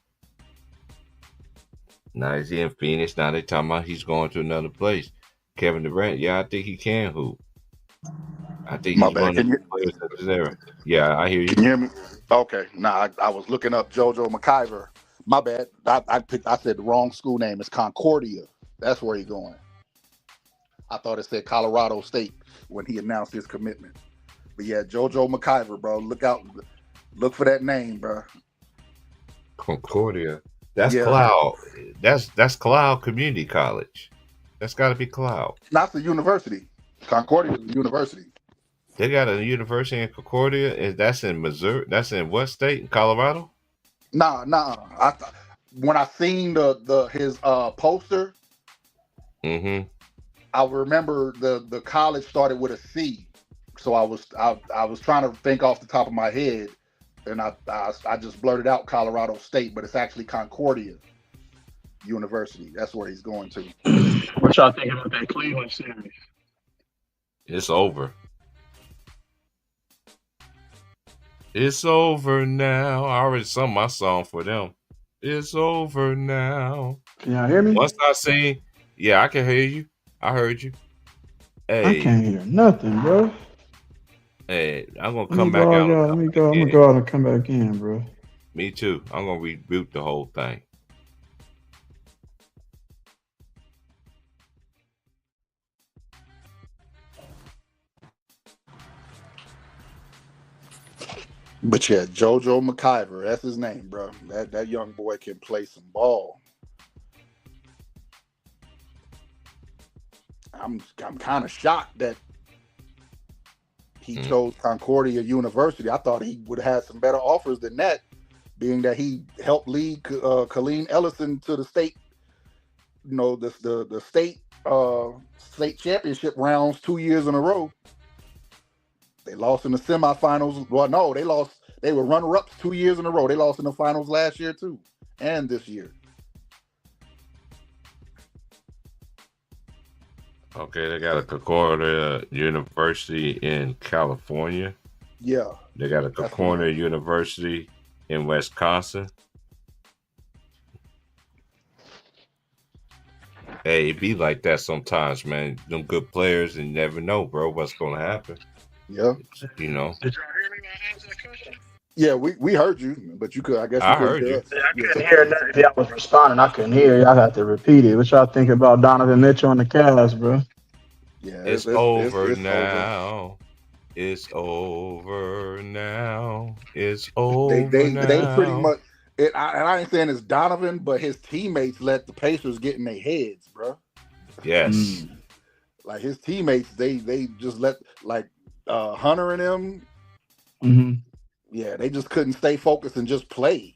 Now he's in Phoenix. Now they talking about he's going to another place. Kevin Durant, yeah, I think he can hoop. I think he's one of the players that's there. Yeah, I hear you. Can you hear me? Okay. Nah, I was looking up JoJo McIver. My bad. I said the wrong school name. It's Concordia. That's where he's going. I thought it said Colorado State when he announced his commitment. But yeah, JoJo McIver, bro. Look for that name, bro. Concordia. That's Cloud. That's Cloud Community College. That's got to be Cloud. Not the university. Concordia is a university. They got a university in Concordia. That's in Missouri. That's in what state? In Colorado? Nah. When I seen his poster, I remember the college started with a C. So I was trying to think off the top of my head, and I just blurted out Colorado State, but it's actually Concordia University. That's where he's going to. What y'all think about that Cleveland series? It's over. It's over now. I already sung my song for them. It's over now. Can y'all hear me? Once I sing, yeah, I can hear you. I heard you. Hey, I can't hear nothing, bro. Hey, I'm gonna come back out. I'm gonna go out and come back in, bro. Me too. I'm gonna reboot the whole thing. But yeah, JoJo McIver, that's his name, bro. That young boy can play some ball. I'm kind of shocked that he chose Concordia University. I thought he would have had some better offers than that, being that he helped lead Kaleem Ellison to the state, the state championship rounds 2 years in a row. They lost in the semifinals. Well, no, they lost. They were runner-ups 2 years in a row. They lost in the finals last year too, and this year. Okay, they got a Concordia University in California. Yeah. They got a Concordia University in Wisconsin. Hey, it be like that sometimes, man. Them good players, and you never know, bro, what's going to happen. Yeah. Did y'all hear me when I asked that question? Yeah, we heard you, but you could. I guess I heard you. Yeah, I couldn't hear nothing. If y'all was responding, I couldn't hear. Y'all had to repeat it. What y'all think about Donovan Mitchell and the Cavs, bro? Yeah, it's over now. It's over now. It's over now. They pretty much. I ain't saying it's Donovan, but his teammates let the Pacers get in their heads, bro. Yes. Like his teammates, they just let Hunter and them. Mm-hmm. Yeah, they just couldn't stay focused and just play.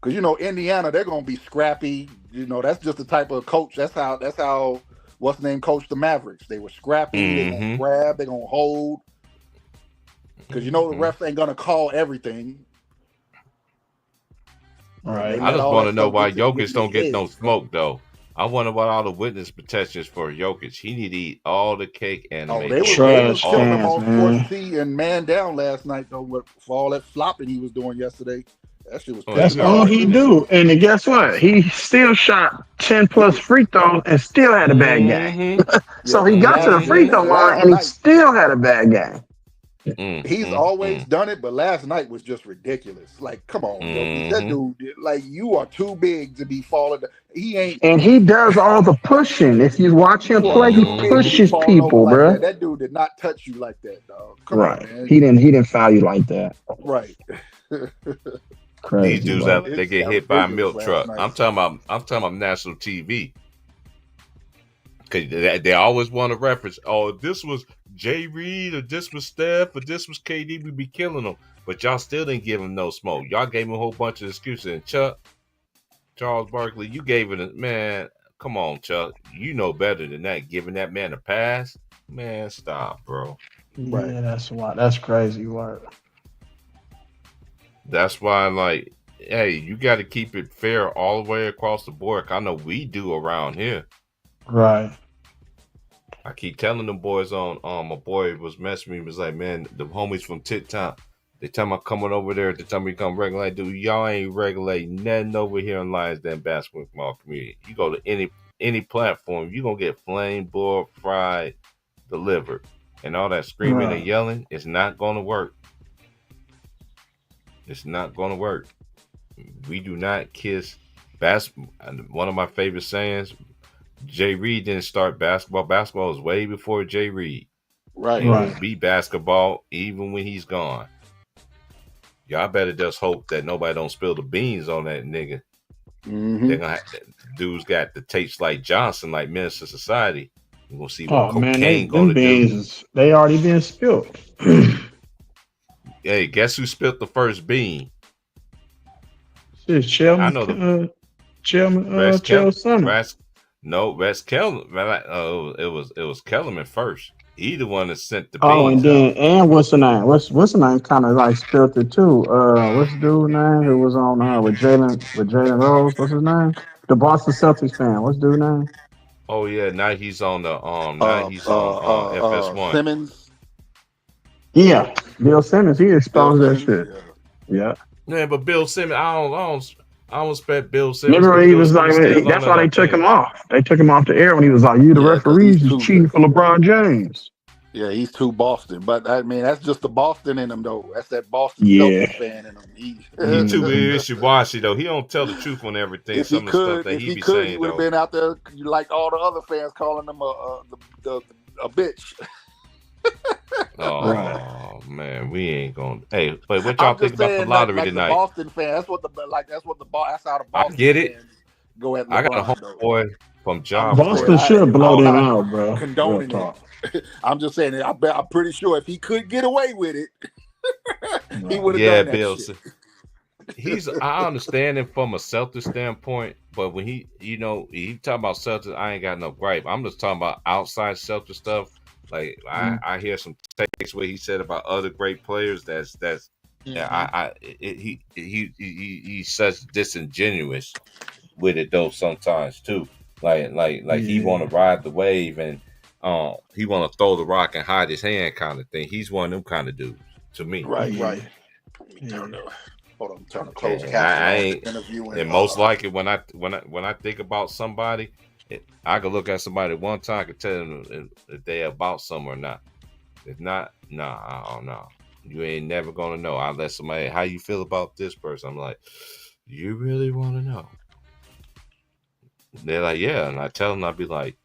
Because Indiana, they're gonna be scrappy. That's just the type of coach. That's how what's the name coached the Mavericks. They were scrappy. They're gonna grab. They're gonna hold. Because the refs ain't gonna call everything. Right. I just want to know why Jokic don't get no smoke though. I wonder what all the witness protections for Jokic. He need to eat all the cake and they was killing him on Sports C and man down last night though for all that flopping he was doing yesterday. That shit was. That's all he do. And guess what? He still shot 10 plus free throws and still had a bad game. So he got to the free throw line and he still had a bad game. He's always done it, but last night was just ridiculous. Like, come on, that dude, you are too big to be falling. He ain't, and he does all the pushing. If you watch him play, he pushes people, bro. That dude did not touch you like that, dog. Come on, man. He didn't foul you like that. Right. Crazy, these dudes out they get hit by a milk truck. I'm talking about national TV. Cause they always want to reference, this was Jay Reed, or this was Steph, or this was KD. We be killing them, but y'all still didn't give him no smoke. Y'all gave him a whole bunch of excuses. And Charles Barkley, you gave it man. Come on, Chuck. You know better than that. Giving that man a pass, man. Stop, bro. Yeah, that's crazy work. That's why, hey, you got to keep it fair all the way across the board. I know we do around here. Right. I keep telling them boys my boy was messaging me, was like, man, the homies from TikTok, they tell me I'm coming over there, they tell me come regulate. Dude, y'all ain't regulating nothing over here in Lions Den basketball community. You go to any platform, you gonna get flamed, boiled, fried, delivered. And all that screaming and yelling is not gonna work. It's not gonna work. We do not kiss basketball. One of my favorite sayings, Jay Reed didn't start basketball. Basketball was way before Jay Reed. Right. It will be basketball even when he's gone. Y'all better just hope that nobody don't spill the beans on that nigga. They're gonna dudes got the tapes like Johnson, like Minister Society. We're gonna see what cocaine gonna do. They already been spilled. Hey, guess who spilled the first bean? Shit, Chelman. I know Chelman. No, Rex Kellerman. It was Kellerman first. He the one that sent the beans. Oh, and then what's the name? What's the name? Kind of spilled it too. What's the dude's name? Who was on with Jalen Rose? What's his name? The Boston Celtics fan. What's the dude's name? Oh yeah, now he's on the now he's on FS1. Simmons. Yeah, Bill Simmons. He exposed that shit. Yeah. Yeah, but Bill Simmons, I don't expect Bill Simmons. Remember, he was like, that's why they took him off. They took him off the air when he was like, "You the referees is cheating for LeBron James." Yeah, he's too Boston, but I mean that's just the Boston in him though. That's that Boston Celtics fan in him. He too wishy-washy though. He don't tell the truth on everything. If some he of the could, stuff that if he he be could, saying, he would have been out there like all the other fans calling him a bitch. Oh man, we ain't gonna. Hey, but what y'all think about the lottery tonight? The Boston fan. That's how the Boston I get it. Fans go at LeBron, I got a homeboy. from Ja. Boston should blow them out, bro. Condoning it. I'm just saying that. I'm pretty sure if he could get away with it, he would have done that Bill. shit. I understand him from a Celtics standpoint, but when he talking about Celtics, I ain't got no gripe. I'm just talking about outside Celtics stuff. Like I hear some takes where he said about other great players. He's such disingenuous with it though sometimes too. Like he want to ride the wave and he want to throw the rock and hide his hand kind of thing. He's one of them kind of dudes to me. Right. Let me turn the closed caption interview. And most likely when I think about somebody, I could look at somebody one time, I could tell them if they about some or not. If not, I don't know. You ain't never gonna know. I let somebody, how you feel about this person? I'm like, you really want to know? They're like, yeah, and I tell them, I'll be like,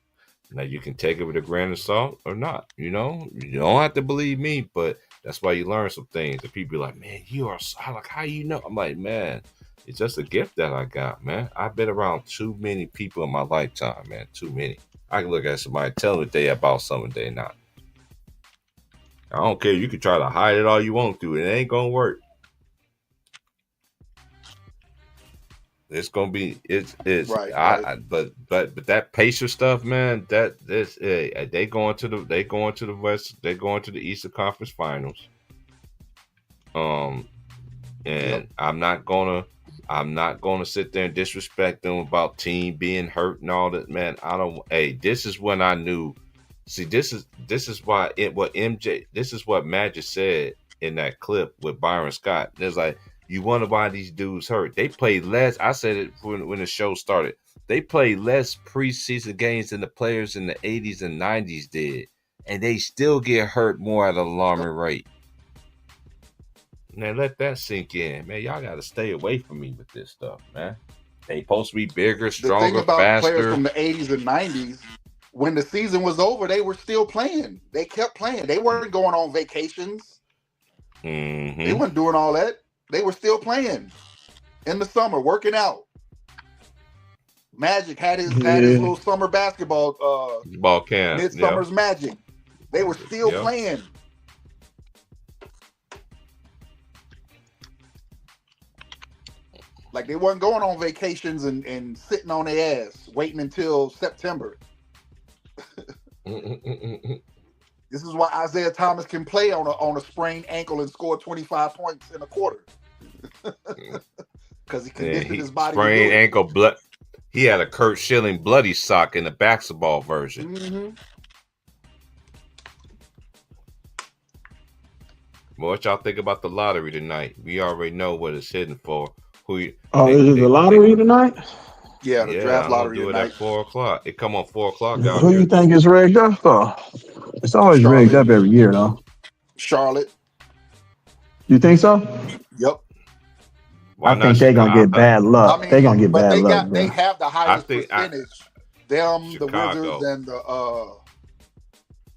now you can take it with a grain of salt or not. You don't have to believe me, but that's why you learn some things. And people be like, man, you are like, how you know? I'm like, man, it's just a gift that I got, man. I've been around too many people in my lifetime, man. Too many. I can look at somebody, tell them that they about something they not. I don't care. You can try to hide it all you want to. It ain't gonna work. It's gonna be right. But that Pacer stuff, man. They going to the West. They going to the Eastern Conference Finals. And I'm not gonna sit there and disrespect them about team being hurt and all that, man. This is when I knew. See, this is why this is what Magic said in that clip with Byron Scott. There's like, you wonder why these dudes hurt. They played less. I said it when the show started. They played less preseason games than the players in the 80s and 90s did, and they still get hurt more at an alarming rate. Now let that sink in, man. Y'all got to stay away from me with this stuff, man. They supposed to be bigger, stronger, the thing about faster. Players from the 80s and 90s, when the season was over, they were still playing. They kept playing. They weren't going on vacations. Mm-hmm. They weren't doing all that. They were still playing in the summer, working out. Magic had his little summer basketball ball camp. Midsummer's Magic. They were still playing. Like they weren't going on vacations and sitting on their ass, waiting until September. This is why Isaiah Thomas can play on a sprained ankle and score 25 points in a quarter. Because he conditioned his body. Sprained ankle, blood. He had a Kurt Schilling bloody sock in the basketball version. Mm-hmm. Well, what y'all think about the lottery tonight? We already know what it's hitting for. Is it the lottery tonight? Yeah, the draft lottery do it tonight. At 4:00. It come on 4:00. Who you think is rigged up for? It's always rigged up every year, though. Charlotte. You think so? Yep. I think they're gonna get bad luck. They're gonna get bad luck. They have the highest percentage. The Wizards, and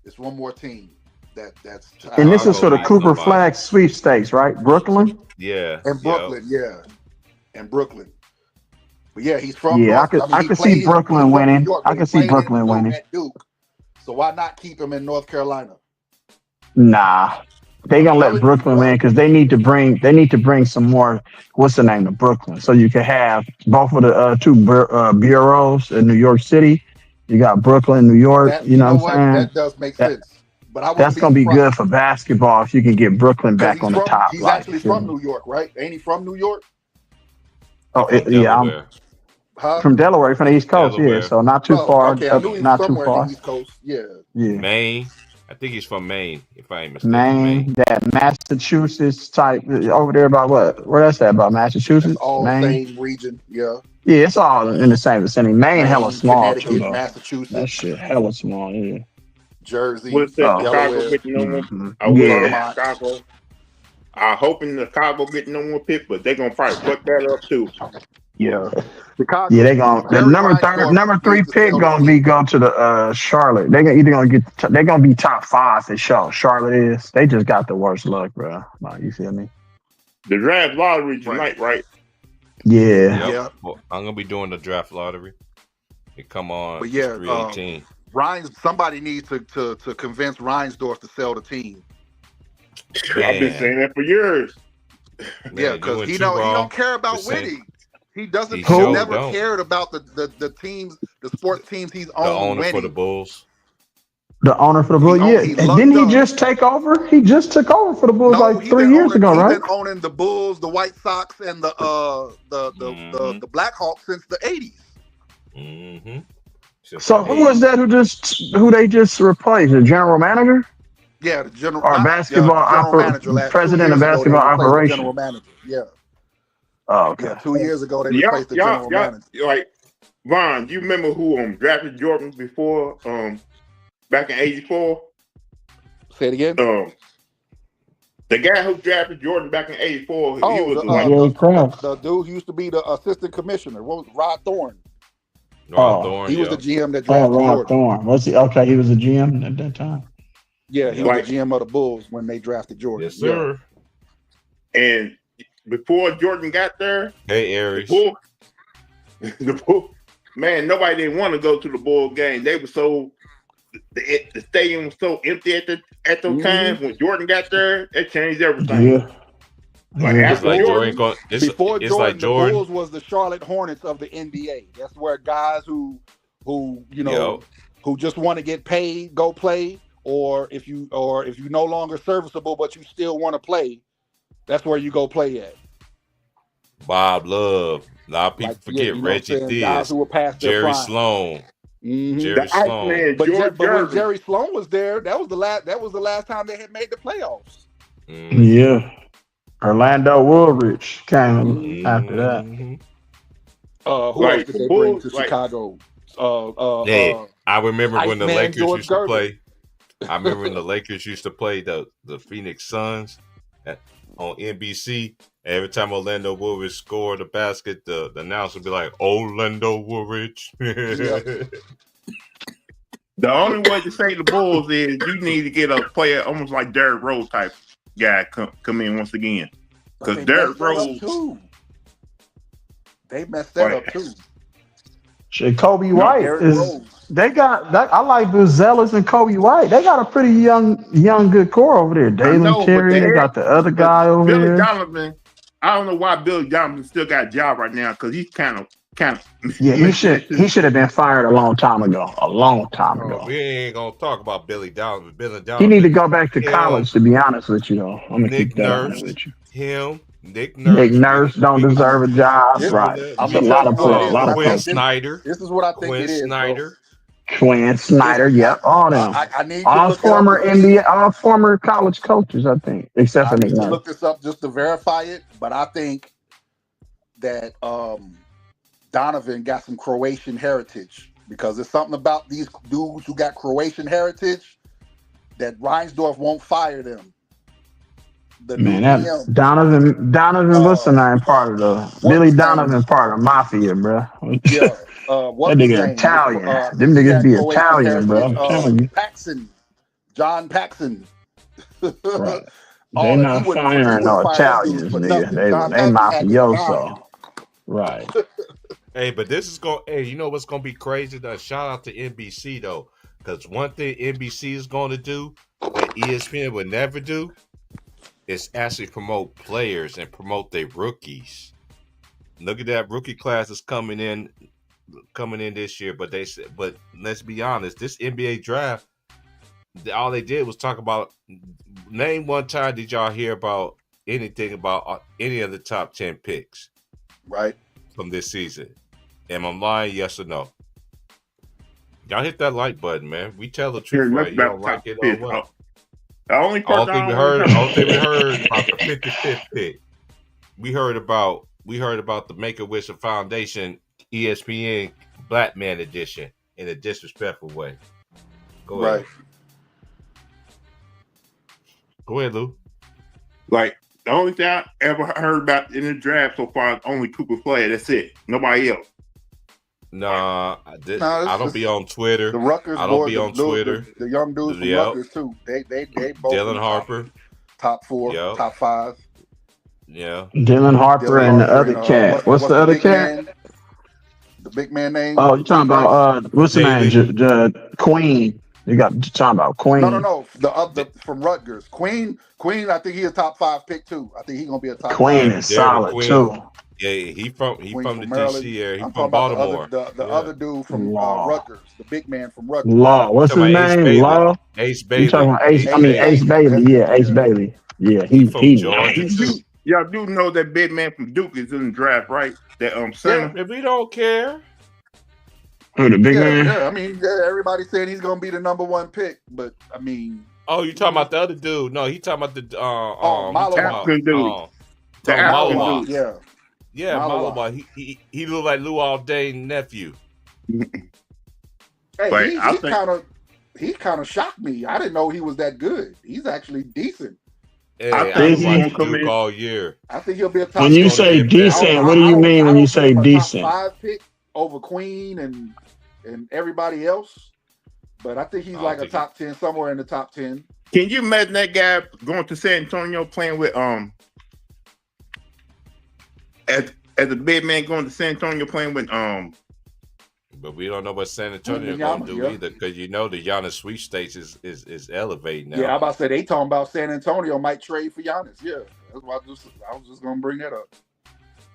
it's one more team that's. And this is for the Cooper Flag sweepstakes, right? Brooklyn. Yeah. And Brooklyn, and Brooklyn. But yeah, he's from. Yeah, I could see Brooklyn winning. I could see Brooklyn winning. At Duke. So why not keep him in North Carolina? Nah. They gonna let Brooklyn win because they need to bring some more. What's the name of Brooklyn? So you can have both of the two bureaus in New York City. You got Brooklyn, New York. You know what I'm saying? That does make sense. But that's gonna be good for basketball if you can get Brooklyn back on the top. He's actually from New York, right? Ain't he from New York? Oh, I'm from Delaware, from the East Coast. Delaware. Yeah, so not too far. Okay, I knew he was not too somewhere far. in the East Coast. Yeah. Maine. I think he's from Maine, if I ain't mistaken. Maine, that Massachusetts type over there about what? Where that's at about Massachusetts? That's all Maine? Same region, yeah. Yeah, it's all in the same vicinity. Maine hella small too, though. Massachusetts. That shit hella small, yeah. Jersey. What's that? Chicago getting no one? Chicago. I'm hoping Chicago getting no one pick, but they're gonna probably fuck that up too. Yeah. Chicago. Yeah, they gonna the number 3 pick gonna go to the Charlotte. They're gonna be top 5 for sure. Charlotte is. They just got the worst luck, bro. Like, you feel me? The draft lottery tonight, right? Yeah. Well, I'm gonna be doing the draft lottery. It come on. But yeah, 318. Somebody needs to convince Reinsdorf to sell the team. I've been saying that for years. Yeah, because he don't care about winning. He doesn't. He never cared about the teams, the sports teams he's owned. The owner winning. for the Bulls. The owner for the Bulls, yeah. Didn't he just take over? He just took over for the Bulls like 3 years ago, right? He's been owning the Bulls, the White Sox, and the Blackhawks since the 80s. Mm-hmm. So who was that who they just replaced? The general manager? Yeah, the general manager. President of basketball operations. General manager. Yeah. Oh, okay. Yeah, 2 years ago they replaced the general manager. Like Ron, do you remember who drafted Jordan before? Back in '84. Say it again. The guy who drafted Jordan back in '84. He was the dude who used to be the assistant commissioner. What was Rod Thorne? Thorne. He was the GM that drafted Jordan. Rod Thorne. Was he okay? He was a GM at that time. Yeah, he was the GM of the Bulls when they drafted Jordan. Yes, sir. Yeah. And before Jordan got there, hey Aries, the Bulls, man, nobody didn't want to go to the Bulls game. They were so. The stadium was so empty at those times. When Jordan got there, it changed everything. Yeah. Before Jordan, the Bulls was the Charlotte Hornets of the NBA. That's where guys who just want to get paid go play, or if you no longer serviceable but you still want to play, that's where you go play at. Bob Love. A lot of people forget Reggie Diaz, Jerry Sloan. Mm-hmm. Jerry Sloan. But when Jerry Sloan was there, that was the last time they had made the playoffs. Mm-hmm. Yeah. Orlando Woolrich came after that. Who else did they bring to Chicago? I remember when the Lakers George used to play. I remember when the Lakers used to play the Phoenix Suns on NBC. Every time Orlando Woolrich scored a basket, the announcer would be like, Orlando Woolrich. The only way to say the Bulls is you need to get a player almost like Derrick Rose type guy come in once again. Because Derrick Rose. They messed that up too. Shit, Kobe White is. They got that. I like the Zealous and Kobe White. They got a pretty young good core over there. Dalen Terry. They got the other guy over Billy there. Donovan. I don't know why Billy Donovan still got a job right now because he's kind of. Yeah, he should have been fired a long time ago. We ain't gonna talk about Billy Donovan. He need to go back to college. To be honest with you, though, I'm gonna keep that honest with you. Nick Nurse don't deserve a job. Right. I'm a lot of players. Quinn Snyder. This is what I think it is. Quinn Snyder, yep, all them. I need all former NBA, all former college coaches, I think, except for Nick Nurse. Look this up just to verify it, but I think that Donovan got some Croatian heritage because there's something about these dudes who got Croatian heritage that Reinsdorf won't fire them. Donovan, what's the name? Part of the Billy Donovan part of Mafia, bro. Yeah. That nigga Italian. Them niggas be Italian, bro. I'm telling you. John Paxson. Right. They're not firing no Italians, nigga. They mafioso. Right. Hey, but this is going. Hey, you know what's going to be crazy? Though? Shout out to NBC though, because one thing NBC is going to do that ESPN would never do is actually promote players and promote their rookies. Look at that rookie class is coming in this year, but let's be honest, this NBA draft, all they did was talk about. Name one time did y'all hear about anything about any of the top 10 picks, right, from this season? Am I lying? Yes or no? Y'all hit that like button, man. We tell the truth, right? You don't like it or what? The only thing we heard about the 55th pick. We heard about the Make-A-Wish Foundation ESPN Black Man Edition in a disrespectful way. Go ahead. Go ahead, Lou. Like, the only thing I ever heard about in the draft so far is only Cooper Flag. That's it. Nobody else. Nah, I don't be on Twitter. The Rutgers I don't be on Twitter. The young dudes from Rutgers too. They both Dylan Harper, top 4, top 5. Yeah. Dylan Harper and the other cat. What's the other cat? The big man name. Oh, you talking about what's the name? Queen. You talking about Queen? No. The other from Rutgers. Queen. I think he's a top 5 pick too. I think he's gonna be a top. Queen is solid too. Yeah, he from the Maryland. DC area. He I'm from talking Baltimore. About the other dude from Rutgers, the big man from Rutgers. Law. What's his name? Law. Ace Bailey. You talking about Ace? Ace Bailey. Yeah, Ace Bailey. Yeah, he from Georgia too. Y'all do know that big man from Duke is in the draft, right? That center. Yeah, we don't care. Oh, the big man. Yeah, I mean, everybody's saying he's gonna be the number 1 pick, but I mean. Oh, you talking about the other dude? No, he talking about the African dude. The African dude. Yeah, Malabar. He look like Lou Aldain's nephew. Hey, he kind of shocked me. I didn't know he was that good. He's actually decent. Hey, I think he's Duke all year. I think he'll be a top. When you say decent, what do you mean when you say decent? Top 5 pick over Queen and everybody else, but I think he's like a top 10, somewhere in the top 10. Can you imagine that guy going to San Antonio playing with as a big man going to San Antonio playing with But we don't know what San Antonio gonna do either, because the Giannis sweepstakes is elevating now. Yeah, I'm about to say they talking about San Antonio might trade for Giannis. Yeah, that's why I was just gonna bring that up.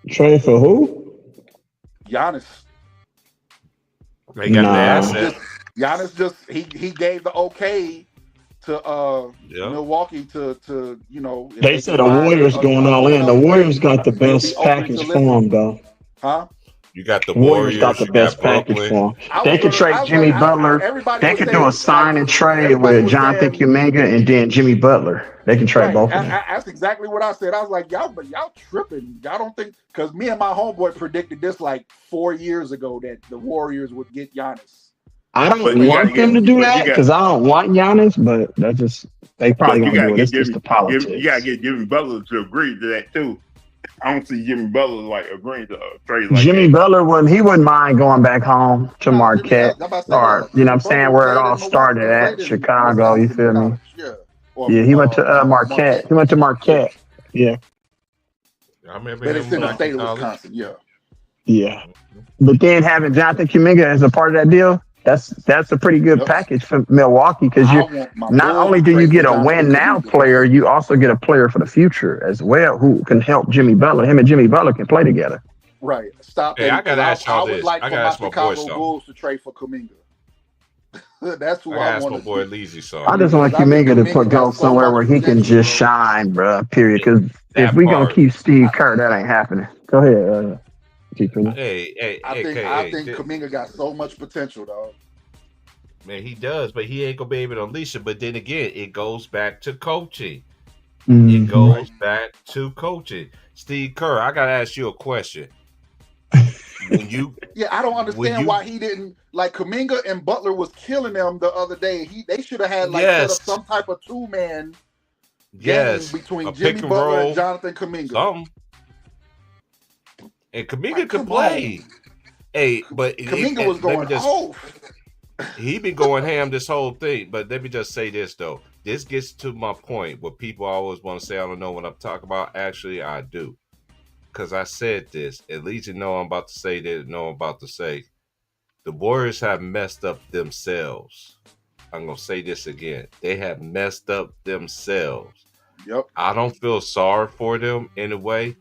Trade for who? Giannis. They got the asset. Giannis he gave the okay to Milwaukee to They said the Warriors going all in. The Warriors got the best package for him though. Huh? You got the Warriors got the best package for him. They could trade Jimmy Butler. They could do a sign and trade with Jonathan Kuminga and then Jimmy Butler. They can trade both of them. That's exactly what I said. I was like, y'all tripping. Y'all don't think, because me and my homeboy predicted this like 4 years ago that the Warriors would get Giannis. I don't want them to do that because I don't want Giannis, but that's just they probably gonna do it. It's just the politics. You gotta get Jimmy Butler to agree to that too. I don't see Jimmy Butler like agreeing to a trade like Jimmy that. Butler wouldn't mind going back home to Marquette or you know what I'm saying, where it all started at Chicago. You feel me? Yeah, he went to Marquette. He went to Marquette. Yeah. I remember but it's in the state of Wisconsin. Yeah. Yeah. But then having Jonathan Kuminga as a part of that deal, that's a pretty good package for Milwaukee, because you not only do you get a win now player, you also get a player for the future as well who can help Jimmy Butler. Him and Jimmy Butler can play together. Right. Stop. Hey, I gotta ask y'all this. I gotta ask my Chicago Bulls to trade for Kuminga. That's who I want. My boy Leezy song. I just want Kuminga to go somewhere where he can just shine, bro. Period. Because if we gonna keep Steve Kerr, that ain't happening. Go ahead. I think Kuminga got so much potential, dog. Man, he does, but he ain't gonna be able to unleash it. But then again, it goes back to coaching. Mm-hmm. It goes back to coaching. Steve Kerr, I gotta ask you a question. I don't understand why he didn't, like, Kuminga and Butler was killing them the other day. They should have had set up some type of 2-man game between Jimmy Butler and Jonathan Kuminga. And Kuminga could play. Hey, but Kuminga was going off. He been going ham this whole thing. But let me just say this though. This gets to my point where people always want to say, I don't know what I'm talking about. Actually, I do. Because I said this. At least you know I'm about to say that. Know I'm about to say. The Warriors have messed up themselves. I'm going to say this again. They have messed up themselves. Yep. I don't feel sorry for them in a way.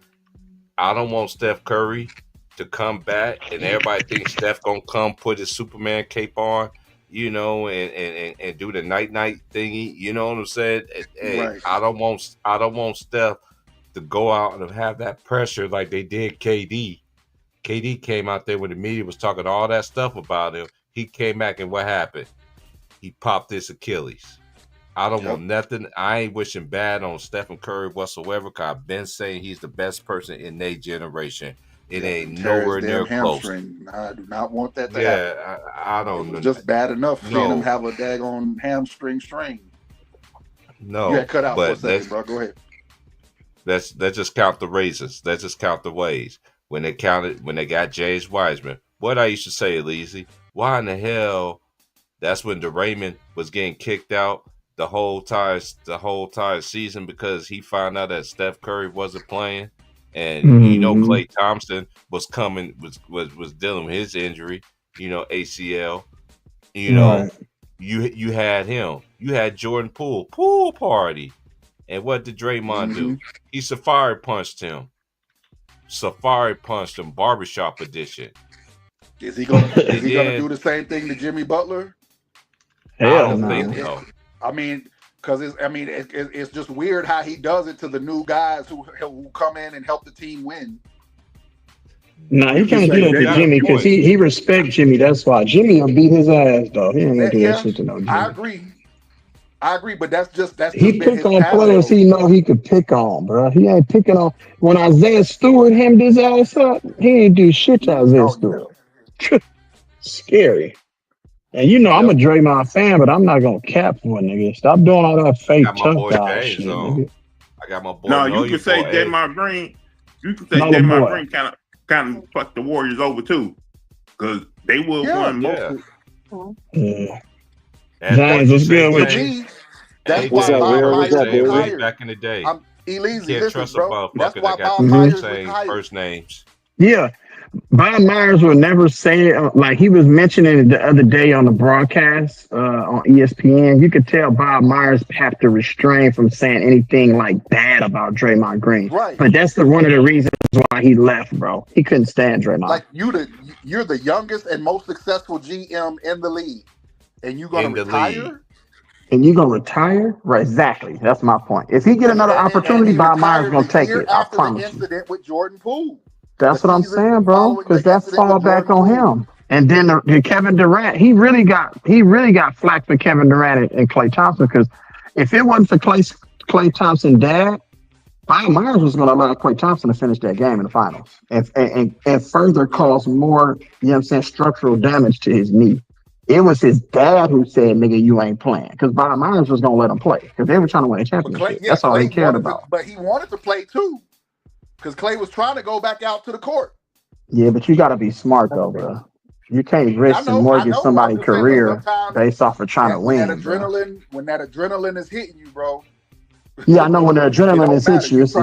I don't want Steph Curry to come back and everybody thinks Steph gonna come put his Superman cape on, and do the night thingy. You know what I'm saying? Hey, right. I don't want Steph to go out and have that pressure like they did KD. KD came out there when the media was talking all that stuff about him. He came back and what happened? He popped his Achilles. I don't want nothing. I ain't wishing bad on Stephen Curry whatsoever, because I've been saying he's the best person in their generation. It ain't nowhere near close. I do not want that to happen. Yeah, I don't know. Just bad enough seeing him have a daggone hamstring strain. No. You had cut out for a second, bro. Go ahead. Let's just count the raises. Let's just count the ways. When they got James Wiseman, what I used to say, Elise, why in the hell? That's when DeRaymond was getting kicked out the whole entire season, because he found out that Steph Curry wasn't playing. And Klay Thompson was dealing with his injury, ACL. You had him. You had Jordan Poole party. And what did Draymond do? He safari punched him. Barbershop edition. Is he gonna do the same thing to Jimmy Butler? I don't think so. I mean, because it's just weird how he does it to the new guys who come in and help the team win. No, he can't do that to Jimmy because he respects Jimmy. That's why Jimmy will beat his ass, though. He ain't gonna do that shit to no Jimmy. I agree, but that's just he pick on players he know he could pick on, bro. He ain't picking on when Isaiah Stewart hemmed his ass up. He ain't do shit to Isaiah Stewart. Scary. And I'm a Draymond fan, but I'm not gonna cap for a nigga. Stop doing all that fake tough guy shit, nigga. I got my boy. No, you can say Draymond Green. You can say Draymond Green kind of fucked the Warriors over too, because they will win most. Yeah. James, what's good with you? That's why Bob Myers retired. Back in the day, Elise, can't trust a motherfucker that got the same first names. Yeah. Bob Myers would never say it. Like he was mentioning it the other day on the broadcast on ESPN. You could tell Bob Myers have to restrain from saying anything like bad about Draymond Green. Right. But that's one of the reasons why he left, bro. He couldn't stand Draymond. Like you're the youngest and most successful GM in the league, and you're gonna retire. And you're gonna retire? Right, exactly. That's my point. If he get another opportunity, Bob Myers gonna take it. I promise you. Incident with Jordan Poole. That's what I'm saying, bro. Because that fall back on him. And then the Kevin Durant, he really got flack for Kevin Durant and Klay Thompson. Because if it wasn't for Klay Thompson dad, Bob Myers was going to allow Klay Thompson to finish that game in the finals and further cause more, structural damage to his knee. It was his dad who said, "Nigga, you ain't playing," because Bob Myers was going to let him play because they were trying to win a championship. That's all he cared about. But he wanted to play too. Because Klay was trying to go back out to the court. Yeah, but you got to be smart, though, bro. You can't risk and mortgage somebody's career based off of trying to win. When that adrenaline is hitting you, bro. Yeah, I know when the adrenaline is hitting you, it's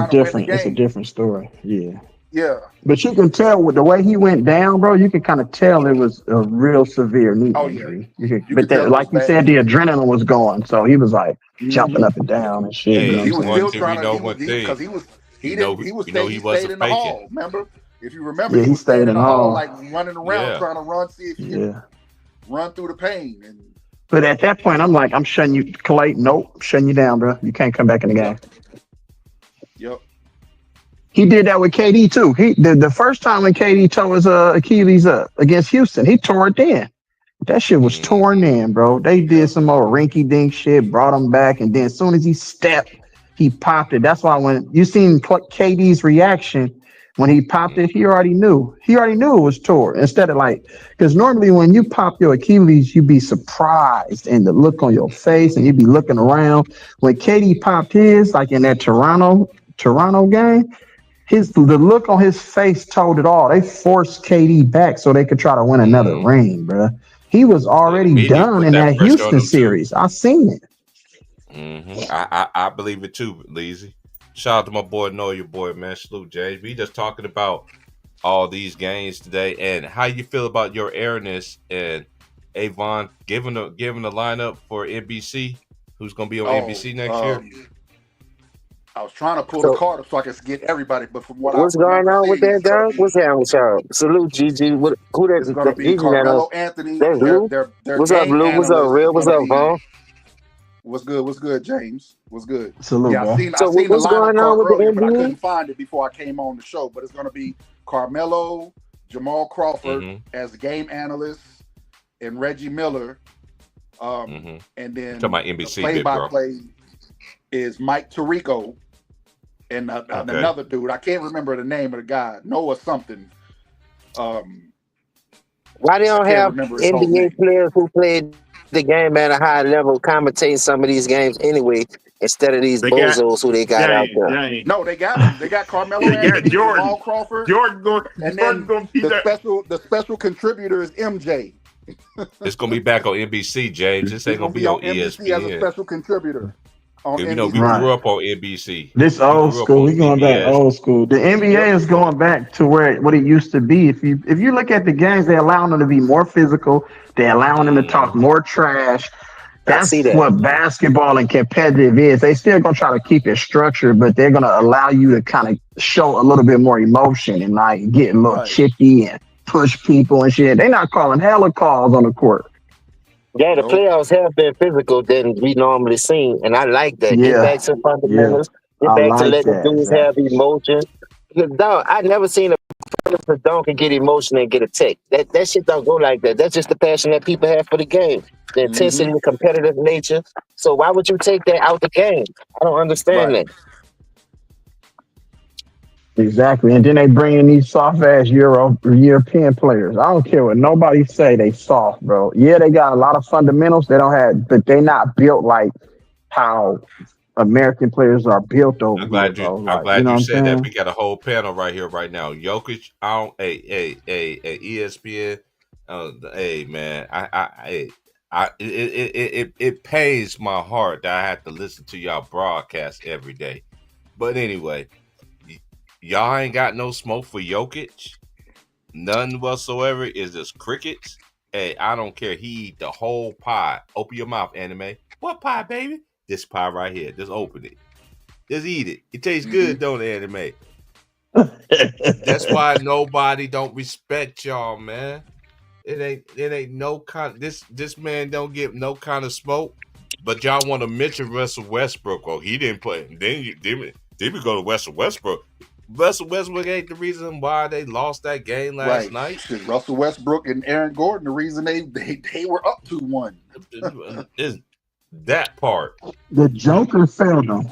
a different story. Yeah. Yeah. But you can tell with the way he went down, bro, you can kind of tell it was a real severe knee injury. Yeah. Like you said, the adrenaline was going. So he was like jumping up and down and shit. Hey, he was still trying to, because he was He stayed in the hall. Remember, if you remember, he stayed in the hall, like running around trying to run, see if he can run through the pain. But at that point, I'm like, I'm shutting you, Klay. Nope, I'm shutting you down, bro. You can't come back in the game. Yep. He did that with KD too. The first time when KD tore his Achilles up against Houston, he tore it then. That shit was torn in, bro. They did some more rinky-dink shit, brought him back, and then as soon as he stepped, he popped it. That's why when you seen KD's reaction when he popped it, he already knew. He already knew it was tore. Instead of because normally when you pop your Achilles, you be surprised and the look on your face, and you be looking around. When KD popped his, like in that Toronto game, the look on his face told it all. They forced KD back so they could try to win another ring, bro. He was already done in that Houston series. I seen it. Mm-hmm. I believe it too, Leezy. Shout out to my boy, your boy, man. Salute, James. We just talking about all these games today and how you feel about your airness and Avon giving the lineup for NBC. Who's going to be on NBC next year? I was trying to pull the card up so I could get everybody, but from what's going on with that, dog? What's happening with y'all? Salute, GG. Who that's going to be? Carmelo Anthony. That's Lou. What's up, Lou? What's up, Real? What's up, Vaughn? What's good? What's good, James? What's good? Salute, I seen what's going on with earlier, the but I couldn't find it before I came on the show. But it's going to be Carmelo, Jamal Crawford as game analysts, and Reggie Miller. And then NBC play-by-play is Mike Tirico and another dude. I can't remember the name of the guy. Noah something. Why they don't have NBA players who played the game at a high level commentating some of these games anyway, instead of these bozos who they got out there? No, they got them. They got Carmelo Anthony, Jamal Crawford, the special contributor is MJ. It's gonna be back on NBC, James. This ain't gonna be on ESPN as a special contributor. on You know, NBC. we grew up on NBC. This We old grew up school. on We going back CBS. old school. The NBA is going back to what it used to be. If you look at the games, they allow them to be more physical. They allowing them to talk more trash. I see That's that. what basketball and competitive is. They still gonna try to keep it structured, but they're gonna allow you to kind of show a little bit more emotion and like get a little Right. chippy and push people and shit. They're not calling hella calls on the court. Yeah, the Nope. playoffs have been physical than we normally seen, and I like that. Get back Yeah, to yeah, fundamentals. Get I back to like letting that dudes have exactly. emotion. Because, dog, I never seen a dog can get emotional and get a tick. That shit don't go like that. That's just the passion that people have for the game, the Mm-hmm. intensity, the competitive nature. So why would you take that out the game? I don't understand Right. that. Exactly. And then they bring in these soft ass European players. I don't care what nobody say, they soft, bro. Yeah, they got a lot of fundamentals. They don't have, but they not built like how American players are built over here, bro. I'm Like, you glad know you what I'm said that. saying? We got a whole panel right here right now. Jokic, I don't, hey, ESPN. Hey, man, it pains my heart that I have to listen to y'all broadcast every day. But anyway, y'all ain't got no smoke for Jokic, none whatsoever. Is just crickets. Hey, I don't care. He eat the whole pie. Open your mouth, anime. What pie, baby? This pie right here. Just open it. Just eat it. It tastes good, don't it, anime? That's why nobody don't respect y'all, man. It ain't no kind. This man don't get no kind of smoke. But y'all want to mention Russell Westbrook? Oh, he didn't play. Then we go to Russell Westbrook. Russell Westbrook ain't the reason why they lost that game last Right. night. Shit, Russell Westbrook and Aaron Gordon, the reason they were up 2-1. Is that part? The Joker failed them.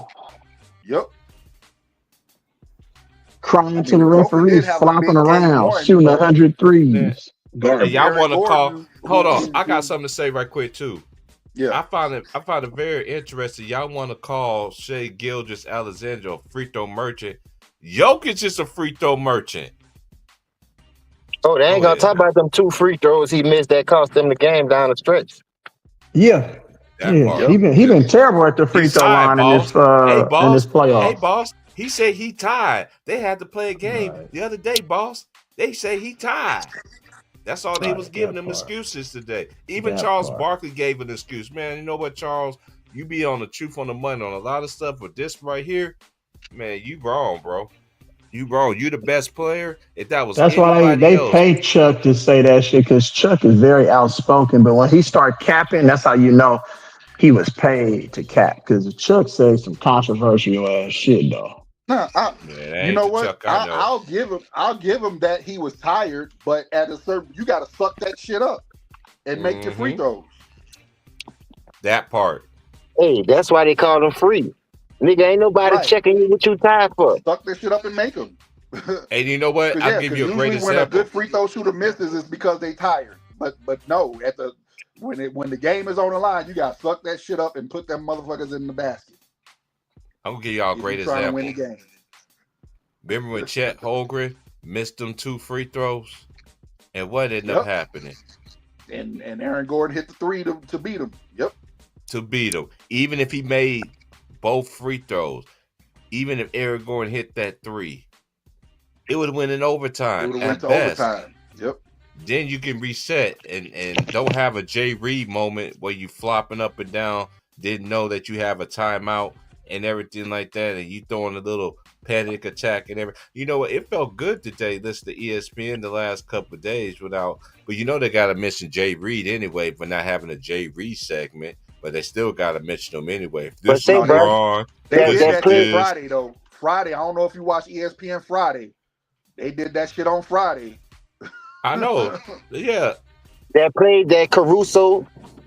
Yep. Crying I to mean, the the Joker did referees, have a flopping big game around, one, shooting but 100 Man. threes. Hey, y'all Aaron want to call? Gordon, Hold on, I got something to say right quick too. Yeah. I find it very interesting. Y'all want to call Shea Gilgeous Alexander a free throw merchant? Jokic is a free throw merchant. Oh, they ain't Go gonna ahead. talk about them 2 free throws he missed that cost them the game down the stretch. Yeah, That part. he been terrible at the free He's throw tied, line boss. in this Hey, playoffs. boss. He said he tied. They had to play a game Right, the other day, boss. They say he tied. That's all they was right, giving that him part, excuses today. Even that Charles part. Barkley gave an excuse. Man, you know what, Charles? You be on the truth on the money on a lot of stuff, but this right here, man, you wrong, bro. You wrong. You the best player. If that was That's why anybody they else, pay Chuck to say that shit because Chuck is very outspoken. But when he start capping, that's how you know he was paid to cap because Chuck says some controversial ass shit though. Nah, man, that you ain't know the what? Chuck I know. I'll give him that he was tired, but at a certain, you got to suck that shit up and make your free throws. That part. Hey, that's why they call them free. Nigga, ain't nobody checking you what you tied for. Suck that shit up and make them. And you know what? I'll give you a great usually when a example. good free throw shooter misses, it's because they tired. But no, when the game is on the line, you got to suck that shit up and put them motherfuckers in the basket. I'm gonna give y'all a great trying example. to win the game. Remember when Chet Holmgren missed them 2 free throws, and what ended up happening? And Aaron Gordon hit the 3 to beat him. Yep. To beat him, even if he made both free throws, even if Aaron Gordon hit that 3, it would have went in overtime. It would have went to best. overtime. Yep. Then you can reset and don't have a Jay Reed moment where you flopping up and down, didn't know that you have a timeout and everything like that, and you throwing a little panic attack and everything. You know what? It felt good today. Listen to ESPN the last couple of days without, but you know they got to mention Jay Reed anyway for not having a Jay Reed segment, but they still got to mention them anyway. If this is LeBron, they this did is that this. Friday though. Friday, I don't know if you watch ESPN Friday. They did that shit on Friday. I know. Yeah. That played that Caruso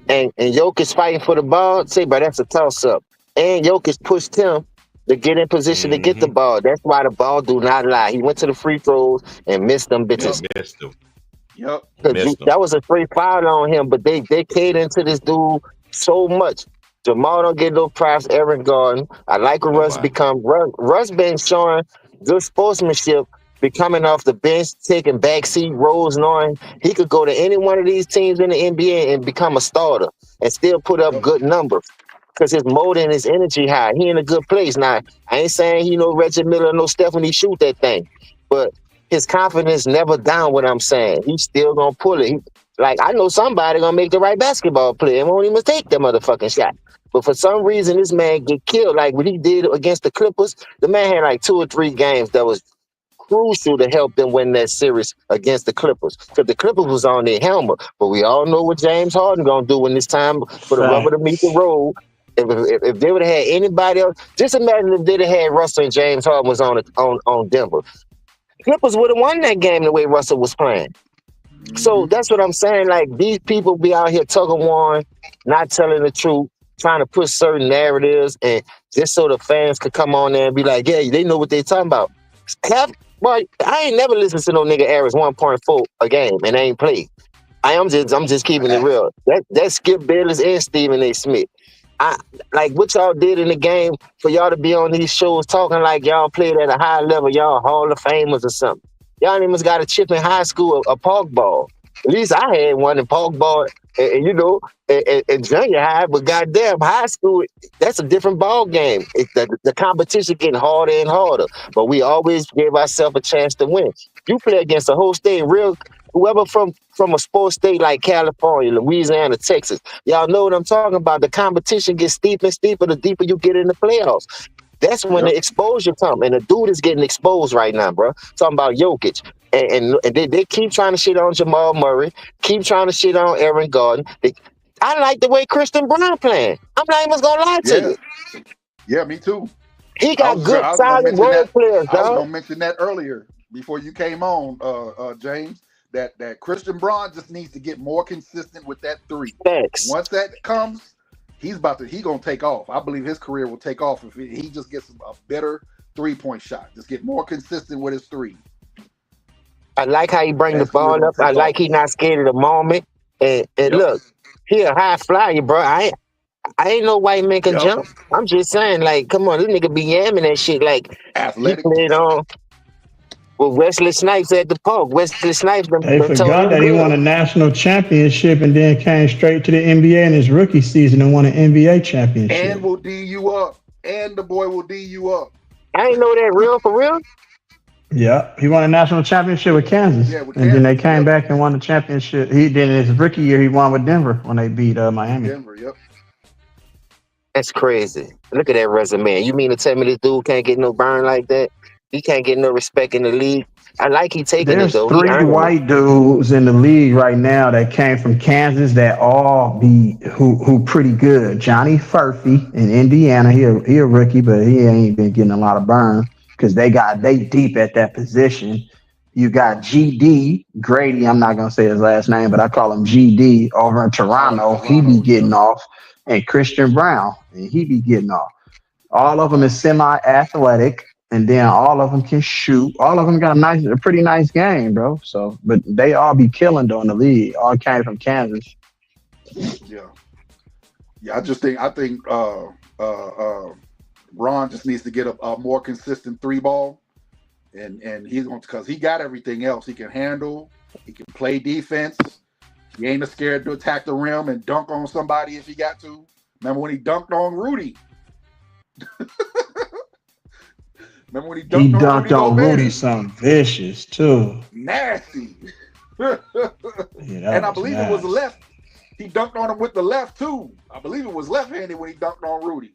and Jokic fighting for the ball. Say, but that's a toss up. And Jokic pushed him to get in position to get the ball. That's why the ball do not lie. He went to the free throws and missed them bitches. Missed them. Yep. That was a straight foul on him, but they catered into this dude so much. Jamal don't get no props. Aaron Gordon. I like when Russ become. Russ been showing good sportsmanship, becoming off the bench, taking backseat roles, knowing he could go to any one of these teams in the NBA and become a starter and still put up good numbers. because his motor and his energy high. He in a good place. Now, I ain't saying he no Reggie Miller, no Steph when he shoot that thing, but his confidence never down. What I'm saying, he's still gonna pull it. Like, I know somebody gonna make the right basketball play and won't even take that motherfucking shot. But for some reason, this man get killed. Like what he did against the Clippers, the man had like 2 or 3 games that was crucial to help them win that series against the Clippers. Because the Clippers was on their helmet. But we all know what James Harden gonna do when it's time for the rubber to meet the road. If they would have had anybody else, just imagine if they'd have had Russell and James Harden was on Denver. Clippers would have won that game the way Russell was playing. So that's what I'm saying. Like, these people be out here tug of war, not telling the truth, trying to push certain narratives, and just so the fans could come on there and be like, yeah, they know what they're talking about. Boy, I ain't never listened to no nigga average 1.4 a game and ain't played. I'm just keeping it real. That Skip Bayless and Stephen A. Smith. I like what y'all did in the game for y'all to be on these shows talking like y'all played at a high level, y'all Hall of Famers or something. Y'all even got a chip in high school, a park ball. At least I had one in park ball, and in junior high, but goddamn, high school, that's a different ball game. The competition getting harder and harder, but we always gave ourselves a chance to win. You play against a whole state, whoever from a sports state like California, Louisiana, Texas, y'all know what I'm talking about. The competition gets steeper and steeper the deeper you get in the playoffs. That's when the exposure comes, and the dude is getting exposed right now, bro. Talking about Jokic, and they keep trying to shit on Jamal Murray, keep trying to shit on Aaron Gordon. I like the way Christian Brown playing. I'm not even gonna lie to you. Yeah, me too. He got good, solid role players, dog. I was gonna mention that earlier before you came on, James. That Christian Brown just needs to get more consistent with that 3. Thanks. Once that comes, he's gonna take off. I believe his career will take off if he just gets a better 3-point shot. Just get more consistent with his 3. I like how he bring the ball up. I like he not scared of the moment. And look, he a high flyer, bro. I ain't no white man can jump. I'm just saying, like, come on, this nigga be yamming that shit. Like, athletic. He played on with Wesley Snipes at the park. Wesley Snipes. They forgot that he won a national championship and then came straight to the NBA in his rookie season and won an NBA championship. And will D you up. And the boy will D you up. I ain't know that real for real. Yeah, he won a national championship with Kansas. Then they came back and won the championship. Then his rookie year, he won with Denver when they beat Miami. Denver, yep. That's crazy. Look at that resume. You mean to tell me this dude can't get no burn like that? He can't get no respect in the league. I like he taking There's it though. There's 3 white dudes in the league right now that came from Kansas that all be who pretty good. Johnny Furphy in Indiana. He a rookie, but he ain't been getting a lot of burn because they deep at that position. You got GD Grady. I'm not gonna say his last name, but I call him GD over in Toronto. He be getting off, and Christian Brown, and he be getting off. All of them is semi-athletic. And then all of them can shoot. All of them got a pretty nice game, bro. So, but they all be killing during the league. All came from Kansas. Yeah. I think Ron just needs to get a more consistent 3 ball, and he's going to, because he got everything else. He can handle. He can play defense. He ain't scared to attack the rim and dunk on somebody if he got to. Remember when he dunked on Rudy? Remember when he dunked on Rudy? Something vicious too. Nasty. And I believe it was left. He dunked on him with the left too. I believe it was left-handed when he dunked on Rudy.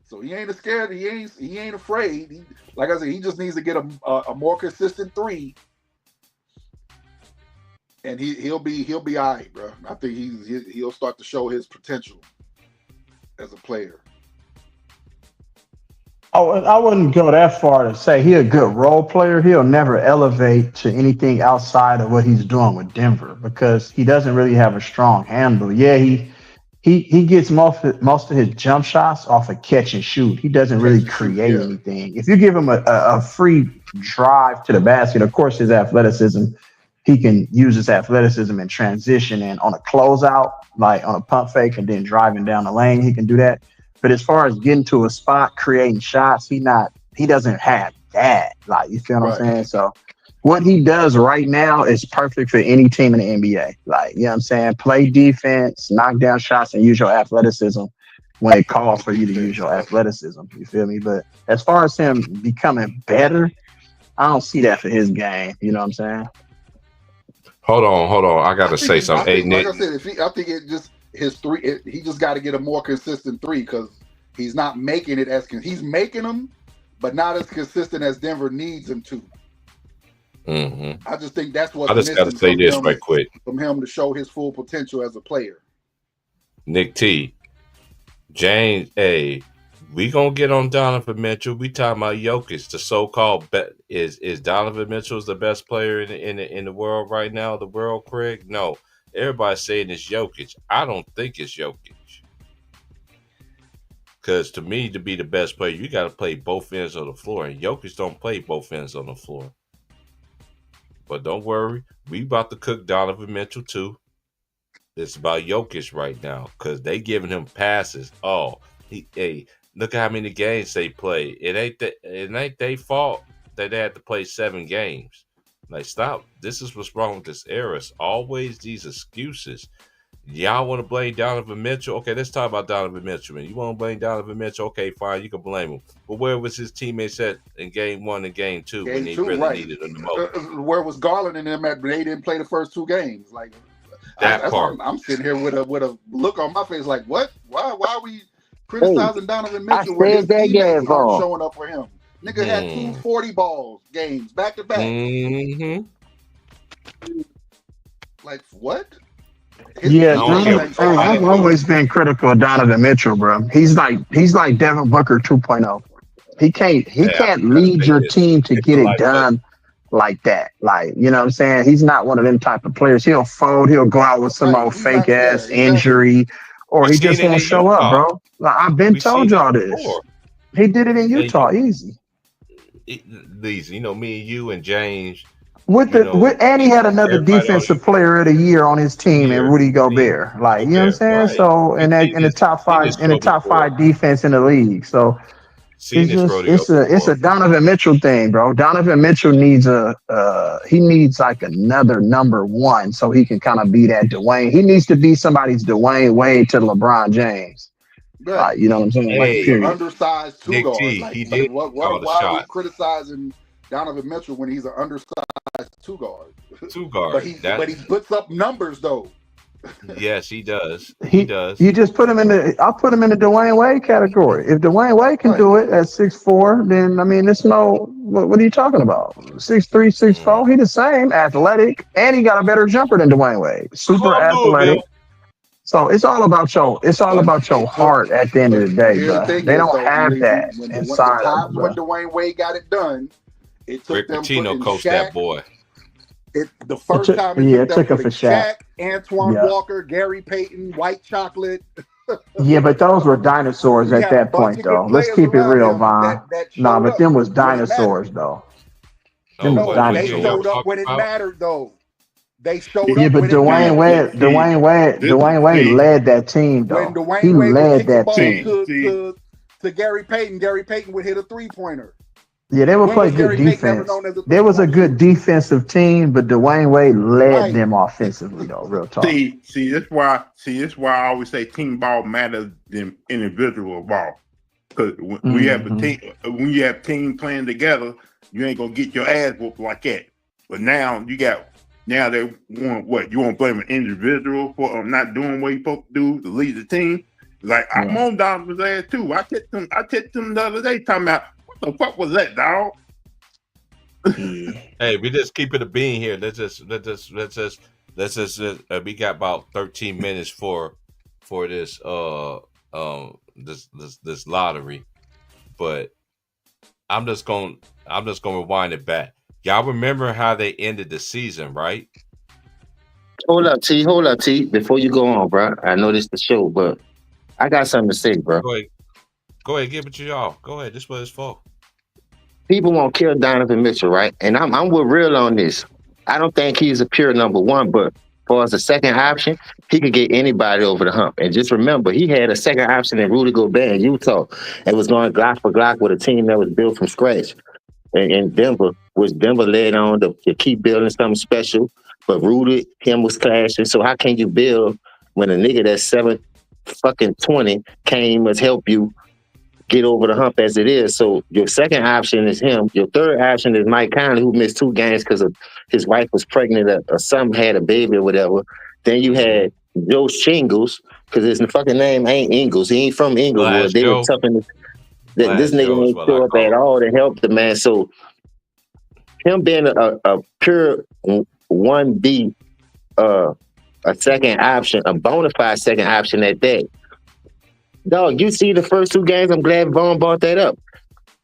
So he ain't scared. He ain't afraid. Like I said, he just needs to get a more consistent 3, and he'll be all right, bro. I think he'll start to show his potential as a player. Oh, I wouldn't go that far to say he's a good role player. He'll never elevate to anything outside of what he's doing with Denver because he doesn't really have a strong handle. Yeah, he gets most of his jump shots off of catch and shoot. He doesn't really create anything. If you give him a free drive to the basket, of course his athleticism, he can use his athleticism in transition and on a closeout, like on a pump fake and then driving down the lane, he can do that. But as far as getting to a spot, creating shots, he doesn't have that. Like, you feel what I'm saying? So what he does right now is perfect for any team in the NBA. Like, you know what I'm saying? Play defense, knock down shots, and use your athleticism when it calls for you to use your athleticism. You feel me? But as far as him becoming better, I don't see that for his game. You know what I'm saying? Hold on. I gotta say something. Hey, Nick. Like I said, I think it just his three. He just got to get a more consistent three because he's not making it as he's making them, but not as consistent as Denver needs him to. Mm-hmm. I just think that's what I just got to say this right quick from him to show his full potential as a player. Nick T, James A, we gonna get on Donovan Mitchell. We talking about Jokic, the so-called is Donovan Mitchell's the best player in the world right now? The world, Craig? No, everybody's saying it's Jokic. I don't think it's Jokic. Because to me, to be the best player, you got to play both ends of the floor, and Jokic don't play both ends on the floor. But don't worry, we about to cook Donovan Mitchell too. It's about Jokic right now because they giving him passes. Oh, look at how many games they play. It ain't their fault that they had to play 7 games. Like, stop. This is what's wrong with this era. It's always these excuses. Y'all want to blame Donovan Mitchell? Okay, let's talk about Donovan Mitchell. And you want to blame Donovan Mitchell? Okay, fine, you can blame him. But where was his teammates at in game 1 and game 2 when they really needed him the most? Where was Garland and them at? They didn't play the first 2 games. Like that part. I'm sitting here with a look on my face like, what? Why are we criticizing Donovan Mitchell when his teammates aren't showing up for him? Nigga had 2 40 balls games back to back. Mm-hmm. Like what? I've always been critical of Donovan Mitchell, bro. He's like Devin Booker 2.0. He can't lead your team to get it done like that. Like, you know what I'm saying? He's not one of them type of players. He'll fold, he'll go out with some old fake ass injury, or he just won't show up, bro. Like, I've been told y'all this. He did it in Utah, easy. Easy. You know, me and you and James. And he had another defensive player of the year on his team, and Rudy Gobert. Like, you know what I'm saying? Right. So in the top 5 defense in the league. So it's a Donovan Mitchell thing, bro. Donovan Mitchell needs like another number 1 so he can kind of be that Dwayne. He needs to be somebody's Dwayne Wade to LeBron James. Right. You know what I'm saying? Like he's an undersized 2 guard. Why are we criticizing Donovan Mitchell when he's an undersized 2 guard? 2 guard. But he puts up numbers though. Yes, he does. He does. You just put him I'll put him in the Dwayne Wade category. If Dwayne Wade can do it at 6'4", then I mean, it's what are you talking about? 6'3", 6'4", he the same, athletic, and he got a better jumper than Dwayne Wade. Super athletic. So it's all about your heart at the end of the day, bro. They don't have that inside of them. When Dwayne Wade got it done, it took Rick them Pitino coached that boy. The first time it took them for Shaq, Antoine Walker, Gary Payton, White Chocolate. Yeah, but those were dinosaurs at that point, though. Let's keep it real, Von. Nah, but them was dinosaurs, though. Them was dinosaurs. They showed up when it mattered, though. They showed up. Yeah, but Dwayne Wade led that team, though. When Dwayne he Wade led that team. To Gary Payton would hit a 3-pointer. Yeah, they would play good defense. There was a good defensive team, but Dwayne Wade led them offensively, though. Real talk. See, that's why I always say team ball matters than individual ball. Because when you have a team, when you have team playing together, you ain't gonna get your ass whooped like that. But now they want what? You want to blame an individual for not doing what he's supposed to do to lead the team? Like I'm on Donovan's ass too. I texted him the other day talking about what the fuck was that, dog? Hey, we just keep it a bean here. Let's just we got about 13 minutes for this this lottery, but I'm just gonna rewind it back. Y'all remember how they ended the season, right? Hold up, T. Before you go on, bro. I know this is the show, but I got something to say, bro. Go ahead, give it to y'all. Go ahead. This is what it's for. People won't kill Donovan Mitchell, right? And I'm with real on this. I don't think he's a pure number 1, but for as a second option, he could get anybody over the hump. And just remember, he had a second option in Rudy Gobert in Utah and was going Glock for Glock with a team that was built from scratch in Denver. which Denver led on to keep building something special. But Rudy, him was clashing. So how can you build when a nigga that's 7 fucking 20 came as help you get over the hump as it is? So your second option is him. Your third option is Mike Conley, who missed 2 games because his wife was pregnant or something, had a baby or whatever. Then you had Joe Shingles, because his fucking name ain't Ingles. He ain't from Inglewood. They were tough in this nigga ain't show up at all to help the man. So him being a pure 1B, a second option, a bona fide second option at that. Dog, you see the first 2 games, I'm glad Vaughn brought that up.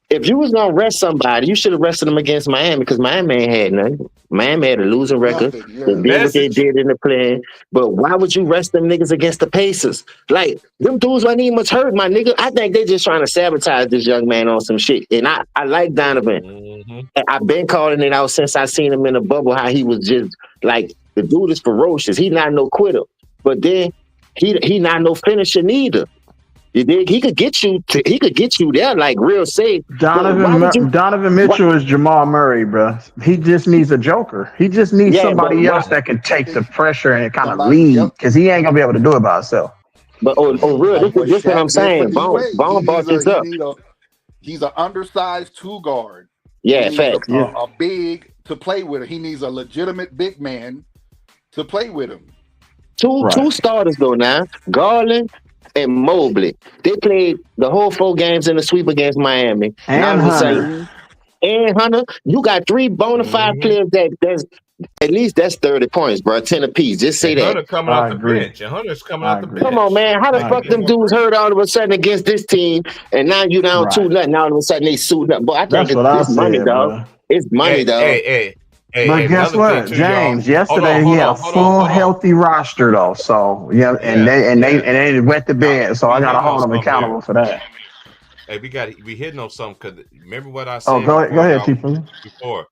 If you was gonna rest somebody, you should have rested them against Miami, because Miami ain't had nothing. Miami had a losing record. They did what they did in the plan. But why would you rest them niggas against the Pacers? Like, them dudes wasn't even much hurt, my nigga. I think they just trying to sabotage this young man on some shit. And I like Donovan. I've been calling it out since I seen him in the bubble, how he was just like, the dude is ferocious. He not no quitter. But then he not no finisher neither. You dig? He could get you there like real safe. Donovan Mitchell is Jamal Murray, bro. He just needs a joker. He just needs somebody else that can take the pressure and kind of lead, because he ain't gonna be able to do it by himself. But real, this is what I'm saying. Vaughn brought this up. He's an undersized 2 guard. Yeah, facts. A big to play with him. He needs a legitimate big man to play with him. Two starters though now. Garland and Mobley. They played the whole 4 games in the sweep against Miami. And Hunter. And Hunter, you got 3 bona fide players that's at least that's 30 points, bro. 10 apiece. Just say that. Hunter coming off the bench. And Hunter's coming off the bench. Come on, man. How the fuck them dudes hurt all of a sudden against this team, and now you down 2-0. Now all of a sudden they suiting up. But I think it's money, dog. It's money, dog. But guess what, James? Yesterday he had a full healthy roster though. So and they wet the bed. So I gotta hold them accountable for that. Hey, we hitting on something, because remember what I said. Go ahead, T. Before.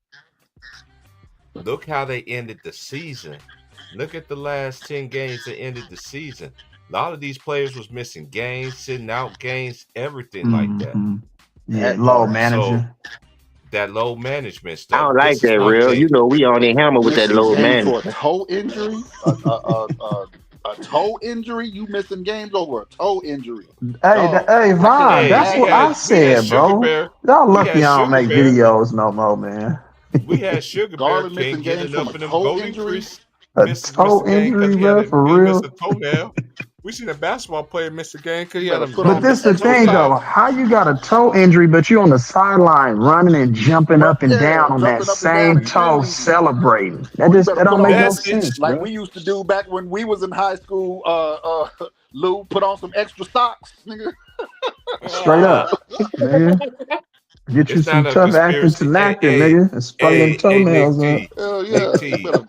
Look how they ended the season. Look at the last 10 games that ended the season. A lot of these players was missing games, sitting out games, everything like that. Yeah, low manager. That low management stuff. I don't like that, real. You know, we on the hammer with that low management. For a toe injury, a toe injury. You missing games over a toe injury. Hey, Vaughn, that's what I said, bro. Y'all lucky y'all don't make videos no more, man. We had Sugar Bear can't get it up in them golden crease. A toe injury, bro, for real. We seen a basketball player miss a game because he had a. But this is the thing, though. How you got a toe injury, but you on the sideline running and jumping up and down on that same toe, celebrating? That don't make no sense. Like we used to do back when we was in high school. Lou, put on some extra socks, nigga. Straight up, man. Get you some tough acting to knacking, nigga, and spray them toenails up. Hell yeah.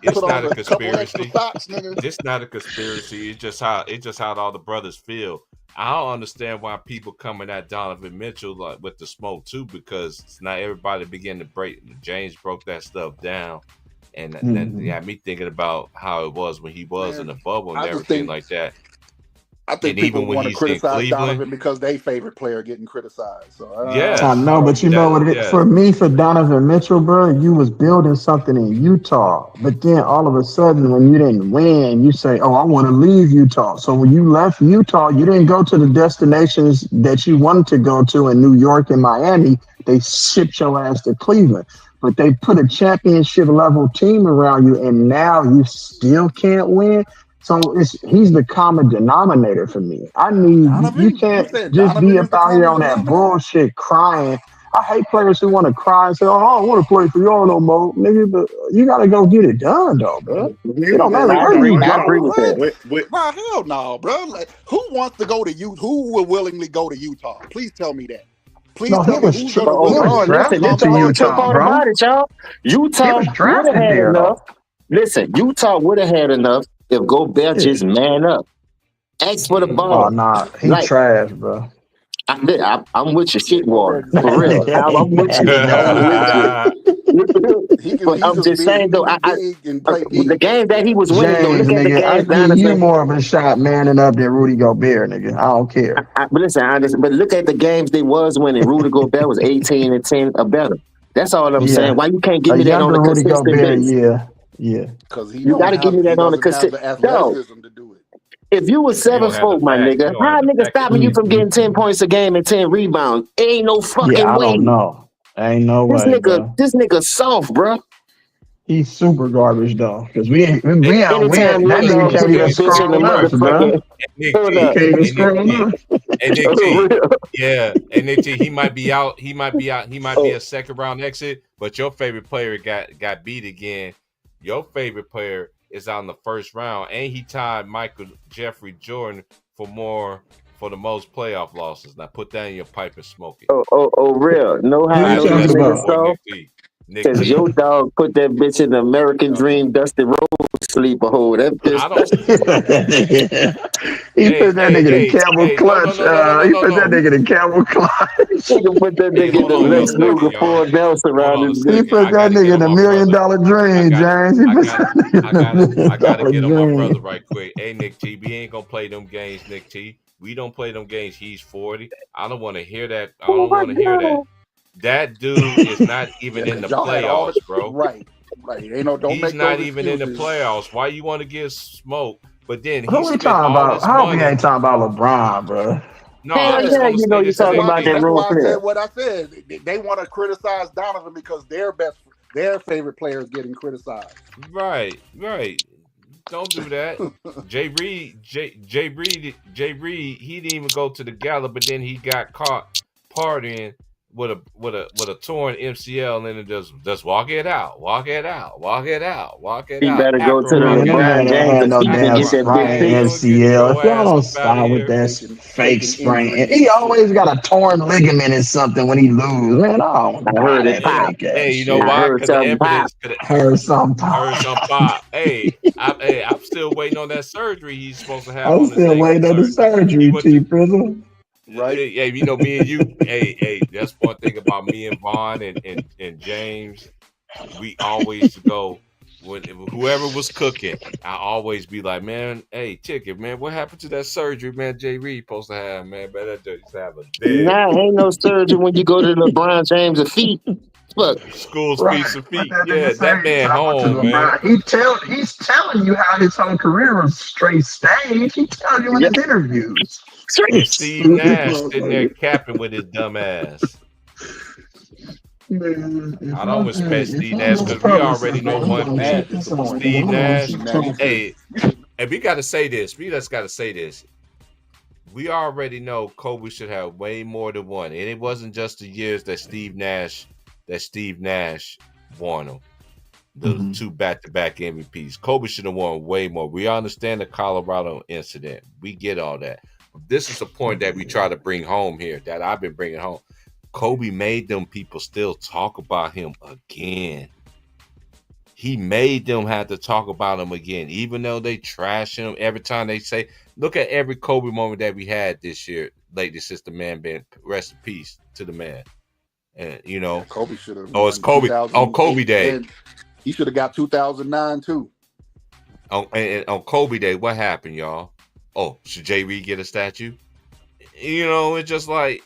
It's not a conspiracy. It's not a conspiracy. It's just how all the brothers feel. I don't understand why people coming at Donovan Mitchell like with the smoke too, because not everybody begin to break. James broke that stuff down, and then got me thinking about how it was when he was in the bubble and everything like that. I think people want to criticize Donovan because they favorite player getting criticized. So I know, but you know what it is? For me, for Donovan Mitchell, bro, you was building something in Utah, but then all of a sudden when you didn't win, you say, "Oh, I want to leave Utah." So when you left Utah, you didn't go to the destinations that you wanted to go to in New York and Miami. They shipped your ass to Cleveland. But they put a championship level team around you, and now you still can't win. So he's the common denominator for me. You can't just be up out here on that bullshit crying. I hate players who want to cry and say, "Oh, I don't want to play for y'all no more, nigga." But you gotta go get it done, though, bro. You don't matter where you go. Nah, hell no, bro. Like, who wants to go to Utah? Who will willingly go to Utah? Please tell me that. Please tell me who's going to drafted to Utah, bro. Utah would have had enough. Listen, Utah would have had enough if Gobert just man up. Ask for the ball. Oh, nah. He trash, bro. I'm with you, shit water. For real. I'm with you. But I'm just saying, though, the game that he was winning, though, look at the game. I give you more of a shot manning up than Rudy Gobert, nigga. I don't care. But listen, but look at the games they was winning. Rudy Gobert was 18 and 10 or better. That's all I'm saying. Why you can't give a me that on a younger Rudy consistent Gobert. base? Yeah. Because You got to give me that on a have consistent. the No, athleticism to do it. if you was You don't have the 7'4", my back. You nigga, don't have how the nigga back stopping you from end. getting 10 points a game and 10 rebounds? Ain't no Yeah, fucking I way. don't know. Ain't no way, bro. This nigga soft, bro. He's super garbage though, because that Anytime your nigga dog can't put even that bitch in the scroll up, bro. motherfucking Nick hold He T. up. can't even Hey Nick scroll T. up. Hey Nick Oh, T. real. Yeah. Hey Nick T. He might be out. He might be out. He might be Oh, a second round exit. But your favorite player got beat again. Your favorite player is out in the first round, and he tied Michael Jeffrey Jordan for the most playoff losses. Now put that in your pipe and smoke it. real. Know how Who I you know Pass these that talking smoke, niggas about? boy, soft? Nick T. Nick Cause T. your dog put that bitch in the American Dream Dusty Rose sleeper hole. That bitch. I don't. He Hey, put that hey, nigga in hey, camel hey! No, no, clutch. no, no, no, no, He no, put that no. nigga in camel clutch. Nigga put that Hey, nigga in hold the on a Lex second, Luger y'all. 4 belts Hold around on a his He bitch. second. put I that got to nigga get in on a my million brother. dollar I dream, got to, James. He I put got to, that nigga I in a got to, million I got to dollar get on my brother dream. right quick. Hey, Nick T, we ain't gonna play them games, Nick T. We don't play them games. He's 40. I don't want to hear that. I Oh don't my want to hear that. god. That dude is not Yeah, even in because the y'all had all the playoffs, bro. right. Ain't no, don't He's make not those even in the excuses. playoffs. Why you want to give smoke? But then he Who we spent talking all about? this I hope he money. ain't talking about LeBron, bro. No, Hell I'm just yeah, Yeah, gonna you say know you're this to talking Nick about that T. that's role why I said player. what I said. They want to criticize Donovan because their favorite player is getting criticized. Right, right. Don't do that. Jay Reed, he didn't even go to the gala, but then he got caught partying with a torn MCL, and then just walk it out, walk it out, walk it out, walk it He out. better go After to the Man, around that game, LeBron man ain't James had of no feet and damn get that bitch man, sprained you fixed. don't get MCL. your Y'all ass don't up out of start with here. that fake Faking sprain. injuries He and shit. always got a torn ligament in something when he lose. Man, I don't I buy heard it that Hey, pop. fake ass hey, you know shit. I why? heard Because the something pop. evidence. Cause Heard something. I heard some pop. I'm still waiting on that surgery he's supposed to have I'm on his still ankle. waiting on the He surgery, went to. T Prizzle. Right? Hey, you know, me and you. Hey, that's one thing about me and Vaughn and James. We always go when whoever was cooking. I always be like, man, hey, Ticket, man, what happened to that surgery, man? Jay Reed supposed to have, man. But that dude used to have a dead Nah, ain't no surgery when you go to LeBron James of feet. Fuck. school speech Right. of What feet. that nigga Yeah, that say? He man talking to home, man. LeBron. He's telling you how his whole career was straight stage. He telling you in Yep. his interviews. And Steve Stupid Nash sitting there motherfucker. capping with his dumb ass. Man, I don't respect if Steve I'm Nash this because we publicist, already know man, I'm one gonna thing. check Mad this out, disappointed because Steve I'm gonna Nash, see in that shit. something. hey, and we got to say this. We just got to say this. We already know Kobe should have way more than one, and it wasn't just the years that Steve Nash won them. The Mhm. two back-to-back MVPs. Kobe should have won way more. We understand the Colorado incident. We get all that. This is a point that we try to bring home here, that I've been bringing home. Kobe made them people still talk about him again. He made them have to talk about him again, even though they trash him every time they say, look at every Kobe moment that we had this year, lately, since the man been, rest in peace to the man. And, Yeah, Kobe should have oh, it's won Kobe on 2008, Kobe Day. and he should have got 2009 too. On Kobe Day, what happened, y'all? Oh, should Jay Reed get a statue? It's just like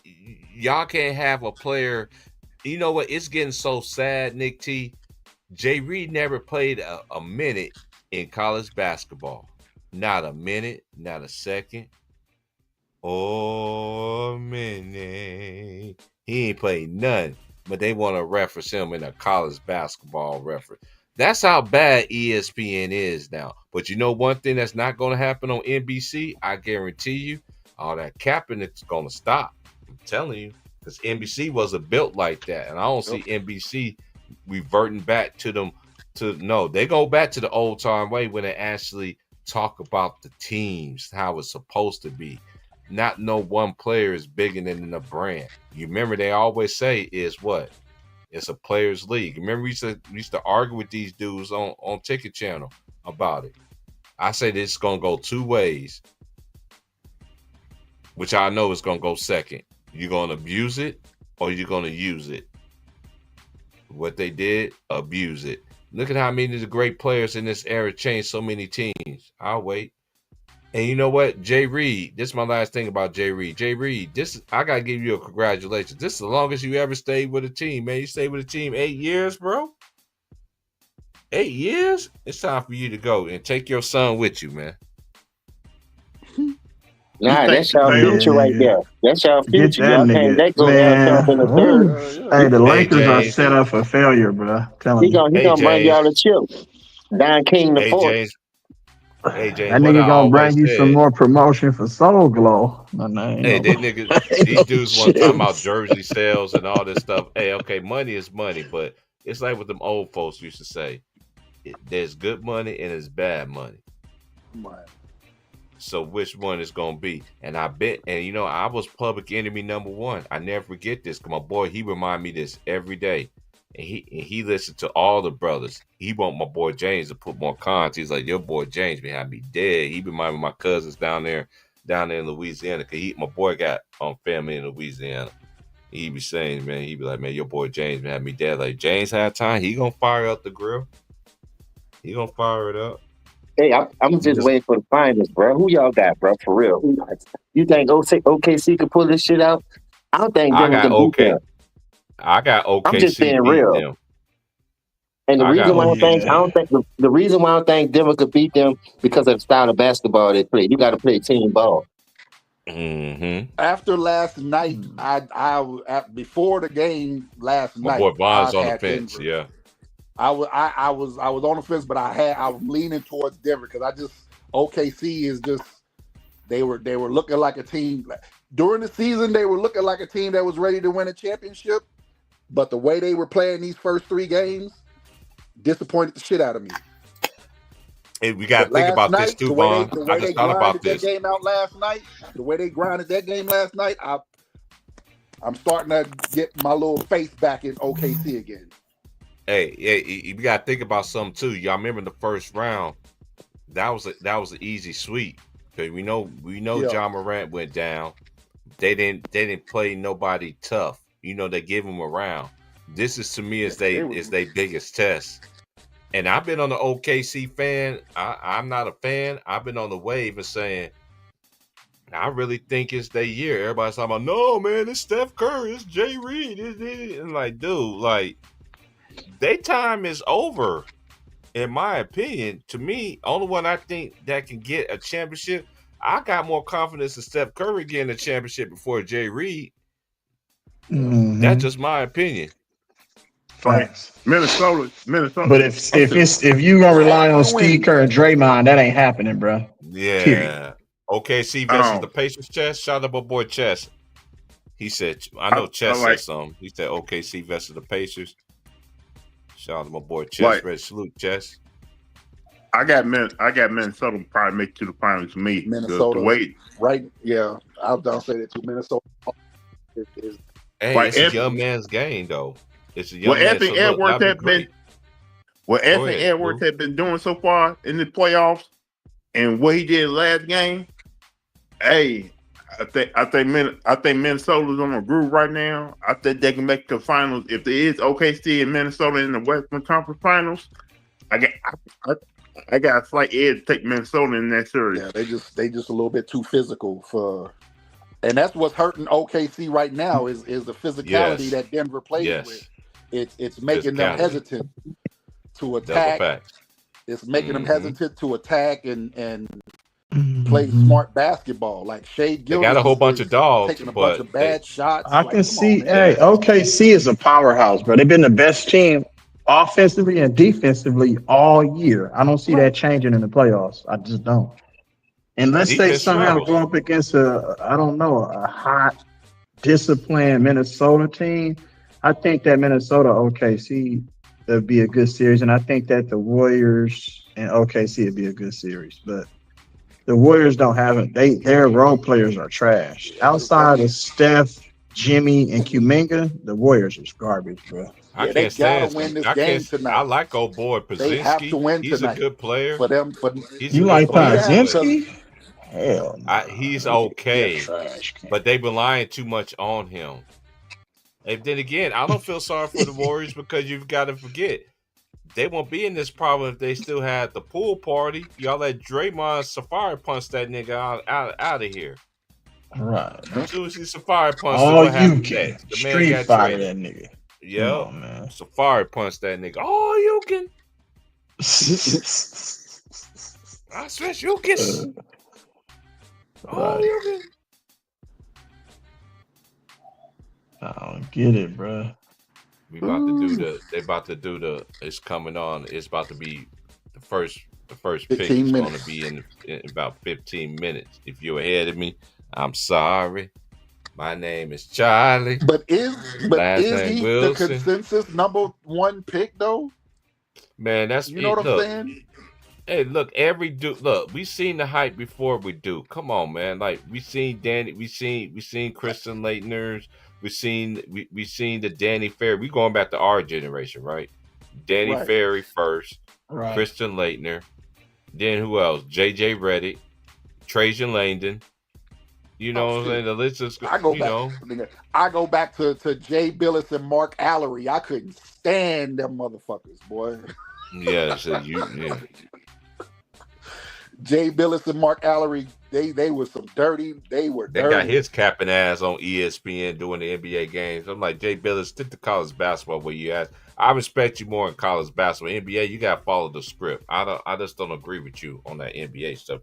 y'all can't have a player. You know what? It's getting so sad, Nick T. Jay Reed never played a minute in college basketball. Not a minute, not a second, or a minute. He ain't played none, but they want to reference him in a college basketball reference. That's how bad ESPN is now. But you know one thing that's not going to happen on NBC? I guarantee you, all that capping is going to stop. I'm telling you, because NBC wasn't built like that, and I don't Yep. see NBC reverting back to them. No, they go back to the old time way when they actually talk about the teams, how it's supposed to be. Not no one player is bigger than the brand. You remember they always say is what? It's a players' league. Remember we used to argue with these dudes on Ticket Channel about it. I say this is gonna go two ways, which I know is gonna go second. You're gonna abuse it or you're gonna use it. What they did, abuse it. Look at how many of the great players in this era changed so many teams. I'll wait. And you know what, Jay Reed, this is my last thing about Jay Reed. Jay Reed, I gotta give you a congratulations. This is the longest you ever stayed with a team, man. You stayed with a team 8 years, bro. 8 years? It's time for you to go and take your son with you, man. Nah, that's y'all future right there. That's y'all Get future. that Y'all can't nigga, let go man. come in the third. Hey, the Lakers are James. set up for failure, bro. Telling you. He gonna bring y'all the chip. Don King the fourth. James. Hey, James, That what I nigga gonna always bring you some said. more promotion for Soul Glow. Hey, they niggas, these dudes want to talk about jersey sales and all this stuff. Hey, okay, money is money, but it's like what them old folks used to say. There's good money and there's bad money. Right. So which one is gonna be? And I bet, and you know, I was public enemy number one. I never forget this. Cause my boy, he remind me this every day. And he listened to all the brothers. He want my boy James to put more cons. He's like, your boy James behind me dead. He remind me of my cousins down there in Louisiana. Cause my boy got family in Louisiana. He be saying, man, he be like, man, your boy James behind me dead. Like James had time, he gonna fire up the grill. He gonna fire it up. Hey, I'm just waiting for the finals, bro. Who y'all got, bro? For real. You think OKC could pull this shit out? I don't think Denver can beat them. I got OKC I'm just being beat real. them. And the reason why the reason why I don't think Denver could beat them because of the style of basketball they play. You got to play team ball. Mm-hmm. After last night, before the game last night, my boy Von's on the fence. Denver. Yeah, I was on the fence, but I was leaning towards Denver because OKC is just they were looking like a team during the season. They were looking like a team that was ready to win a championship, but the way they were playing these first 3 games disappointed the shit out of me. Hey, we got to think about this too, Vaughn. I just thought about this. The way they grinded that game out last night, the way they grinded that game last night, I'm starting to get my little faith back in OKC again. Hey, you got to think about something too. Y'all remember the first round? That was an easy sweep. Cause we know John Morant went down. They didn't play nobody tough. You know, they gave him a round. This is to me is their biggest test. And I've been on the OKC fan. I'm not a fan. I've been on the wave and saying, I really think it's their year. Everybody's talking about, no, man, it's Steph Curry, it's Jay Reed. And like, dude, like, their time is over. In my opinion, to me, only one I think that can get a championship, I got more confidence in Steph Curry getting a championship before Jay Reed. Mm-hmm. That's just my opinion. Facts. Minnesota. But if you gonna rely on Steve Kerr and Draymond, that ain't happening, bro. Yeah. Period. OKC versus the Pacers. Chess. Shout out my boy Chess. He said, I know Chess said something. He said OKC versus the Pacers. Shout out to my boy Chess. Red salute, Chess. I got Minnesota probably make it to the finals for me. Minnesota, right? Yeah, I'll say that too. Minnesota is it's a young man's game, though. It's a young Anthony Edwards had been doing so far in the playoffs, and what he did last game. Hey, I think Minnesota's on a groove right now. I think they can make the finals. If there is OKC and Minnesota in the Western Conference Finals, I got a slight edge to take Minnesota in that series. Yeah, they just a little bit too physical for, and that's what's hurting OKC right now is the physicality that Denver plays with. It's making them hesitant to attack. It's making them hesitant to attack and play smart basketball. Like Shea Gilgeous, they got a whole bunch of dogs, taking a bunch of bad shots. I can see. Hey, OKC is a powerhouse, bro. They've been the best team offensively and defensively all year. I don't see that changing in the playoffs. I just don't. Unless they somehow go up against a hot, disciplined Minnesota team. I think that Minnesota OKC would be a good series, and I think that the Warriors and OKC would be a good series. But the Warriors don't have it. Their role players are trash. Outside of Steph, Jimmy, and Kuminga, the Warriors is garbage, bro. I can't stand win this game tonight. I like old boy Pazinski. They have to win tonight. He's a good player. For them, you like Pazinski? Hell no. He's okay, but they've been relying too much on him. And then again, I don't feel sorry for the Warriors because you've got to forget they won't be in this problem if they still had the pool party. Y'all let Draymond Safari punch that nigga out of here. Right. As soon as he Safari punched him, All what you happened can next? The man street got fighter traded. that nigga. Come Yep. on, man. Safari punched that nigga. Oh, you can. I swear you kiss. Oh, you can. I don't get it, bro. We about to do the. They about to do the. It's coming on. It's about to be the first. The first pick is going to be in about 15 minutes. If you're ahead of me, I'm sorry. My name is Charlie. But is name he Wilson. the consensus number one pick though? Man, that's you know what I'm saying. Hey, look, every dude. Look, we seen the hype before we do. Come on, man. Like we seen Danny. We seen Kristen Leitner's. We seen the Danny Ferry. We going back to our generation, right? Danny Ferry first. Right. Kristen Leitner. Then who else? JJ Reddick, Trajan Langdon. You know what I'm saying? The list is. I go back to Jay Billis and Mark Allery. I couldn't stand them motherfuckers, boy. Yeah, so yeah. Jay Billis and Mark Allery, they were some dirty. They got his capping ass on ESPN doing the NBA games. I'm like, Jay Billis, stick to college basketball where you at. I respect you more in college basketball. NBA, you gotta follow the script. I just don't agree with you on that NBA stuff.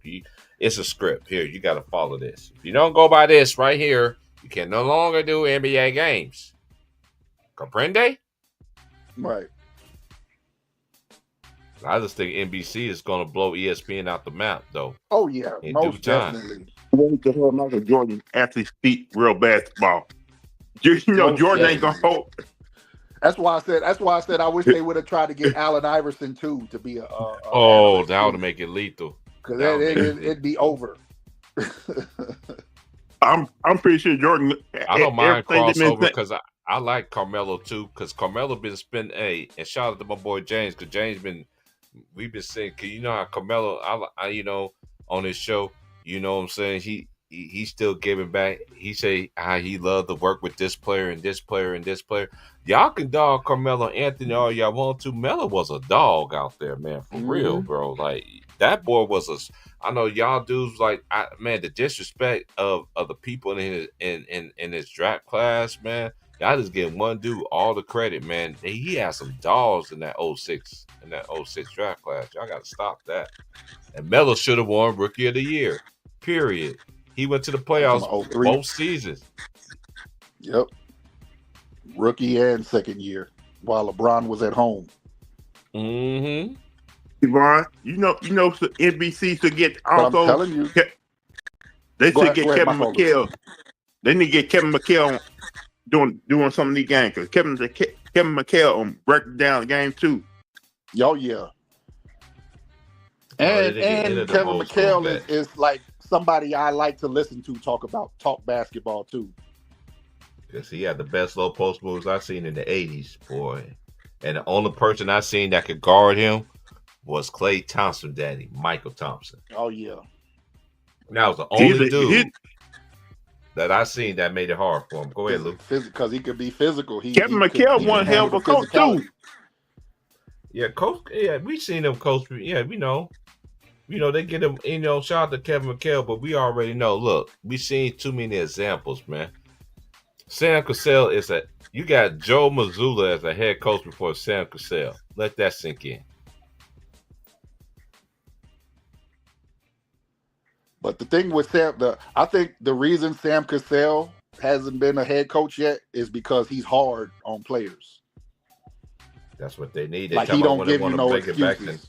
It's a script. Here, you gotta follow this. If you don't go by this right here, you can no longer do NBA games. Comprende? Right. I just think NBC is going to blow ESPN out the map, though. Oh yeah, most definitely. I want to hear Michael Jordan actually speak real basketball. Jordan ain't gonna hold. That's why I said I wish they would have tried to get Allen Iverson too to be a that would make it lethal. Because it'd be over. I'm pretty sure Jordan. I don't mind crossover because I like Carmelo too, because Carmelo been spending and shout out to my boy James, because James we've been saying, cause you know how Carmelo, I on his show, you know what I'm saying, he's still giving back. He say how he loved to work with this player and this player and this player. Y'all can dog Carmelo Anthony all y'all want to. Melo was a dog out there, man, for real, bro. Like that boy was I know y'all dudes like, the disrespect of the people in his draft class, man. Y'all just give one dude all the credit, man. He had some dogs in that 06 draft class. Y'all got to stop that. And Melo should have won Rookie of the Year. Period. He went to the playoffs both seasons. Yep. Rookie and second year while LeBron was at home. Mm-hmm. Yvonne, you know, so NBC should get also. I'm telling you, they should get Kevin McHale. They need to get Kevin McHale doing some of these games, because Kevin McHale breaking down the game too. Oh yeah. And Kevin McHale is like somebody I like to listen to talk basketball too. Because he had the best low post moves I've seen in the 80s, boy. And the only person I seen that could guard him was Klay Thompson daddy, Michael Thompson. Oh yeah. That was the only dude that I seen that made it hard for him. Go ahead, Luke. Because he could be physical. Kevin McHale one hell of a coach too. Yeah, coach. Yeah, we seen him coach. Yeah, we know. You know, they get him, shout out to Kevin McHale, but we already know. Look, we seen too many examples, man. Sam Cassell you got Joe Mazzulla as a head coach before Sam Cassell. Let that sink in. But the thing with I think the reason Sam Cassell hasn't been a head coach yet is because he's hard on players. That's what they need. Like he don't give you no excuses.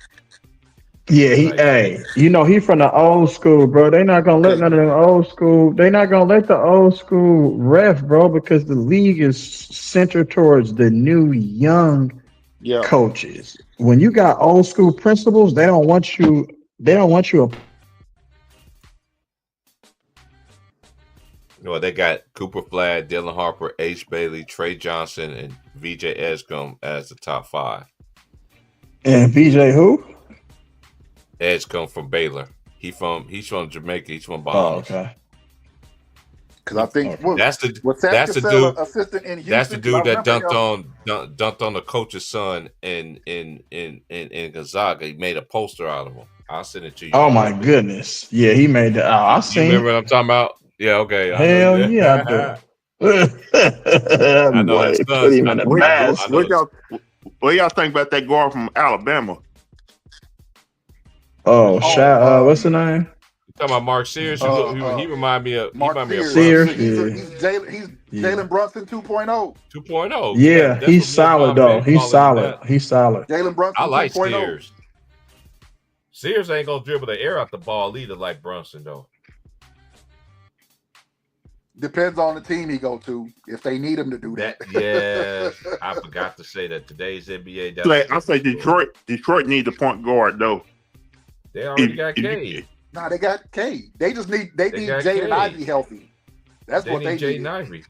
Yeah, he from the old school, bro. They not gonna let none of them old school. They not gonna let the old school ref, bro, because the league is centered towards the new young coaches. When you got old school principles, they don't want you. Well, they got Cooper Flagg, Dylan Harper, H. Bailey, Trey Johnson, and VJ Edgecombe as the top 5. And VJ who? Edgecombe from Baylor. He's from Jamaica. He's from Bahamas. Oh, okay. Because I think that's the Cassell dude. assistant in Houston. That's the dude that dunked on the coach's son in Gonzaga. He made a poster out of him. I'll send it to you. Oh my goodness! Yeah, he made that. I seen. You remember what I'm talking about? Yeah. Okay. Hell yeah, I do. I know Boy, his put son. him in a mask. What y'all think about that guard from Alabama? What's the name? You talking about Mark Sears? He remind me of Mark Sears. He's Jalen Brunson 2.0. 2.0. Yeah, he's solid though. He's solid. He's solid. Jalen Brunson. I like 2.0. Sears. Sears ain't gonna dribble the air out the ball either, like Brunson though. Depends on the team he go to if they need him to do that. Yeah, I forgot to say that today's NBA. I say Detroit needs a point guard though. They already got Cade. Nah, they got Cade. They just need Jaden Ivey healthy. That's what they need. Jaden Ivey.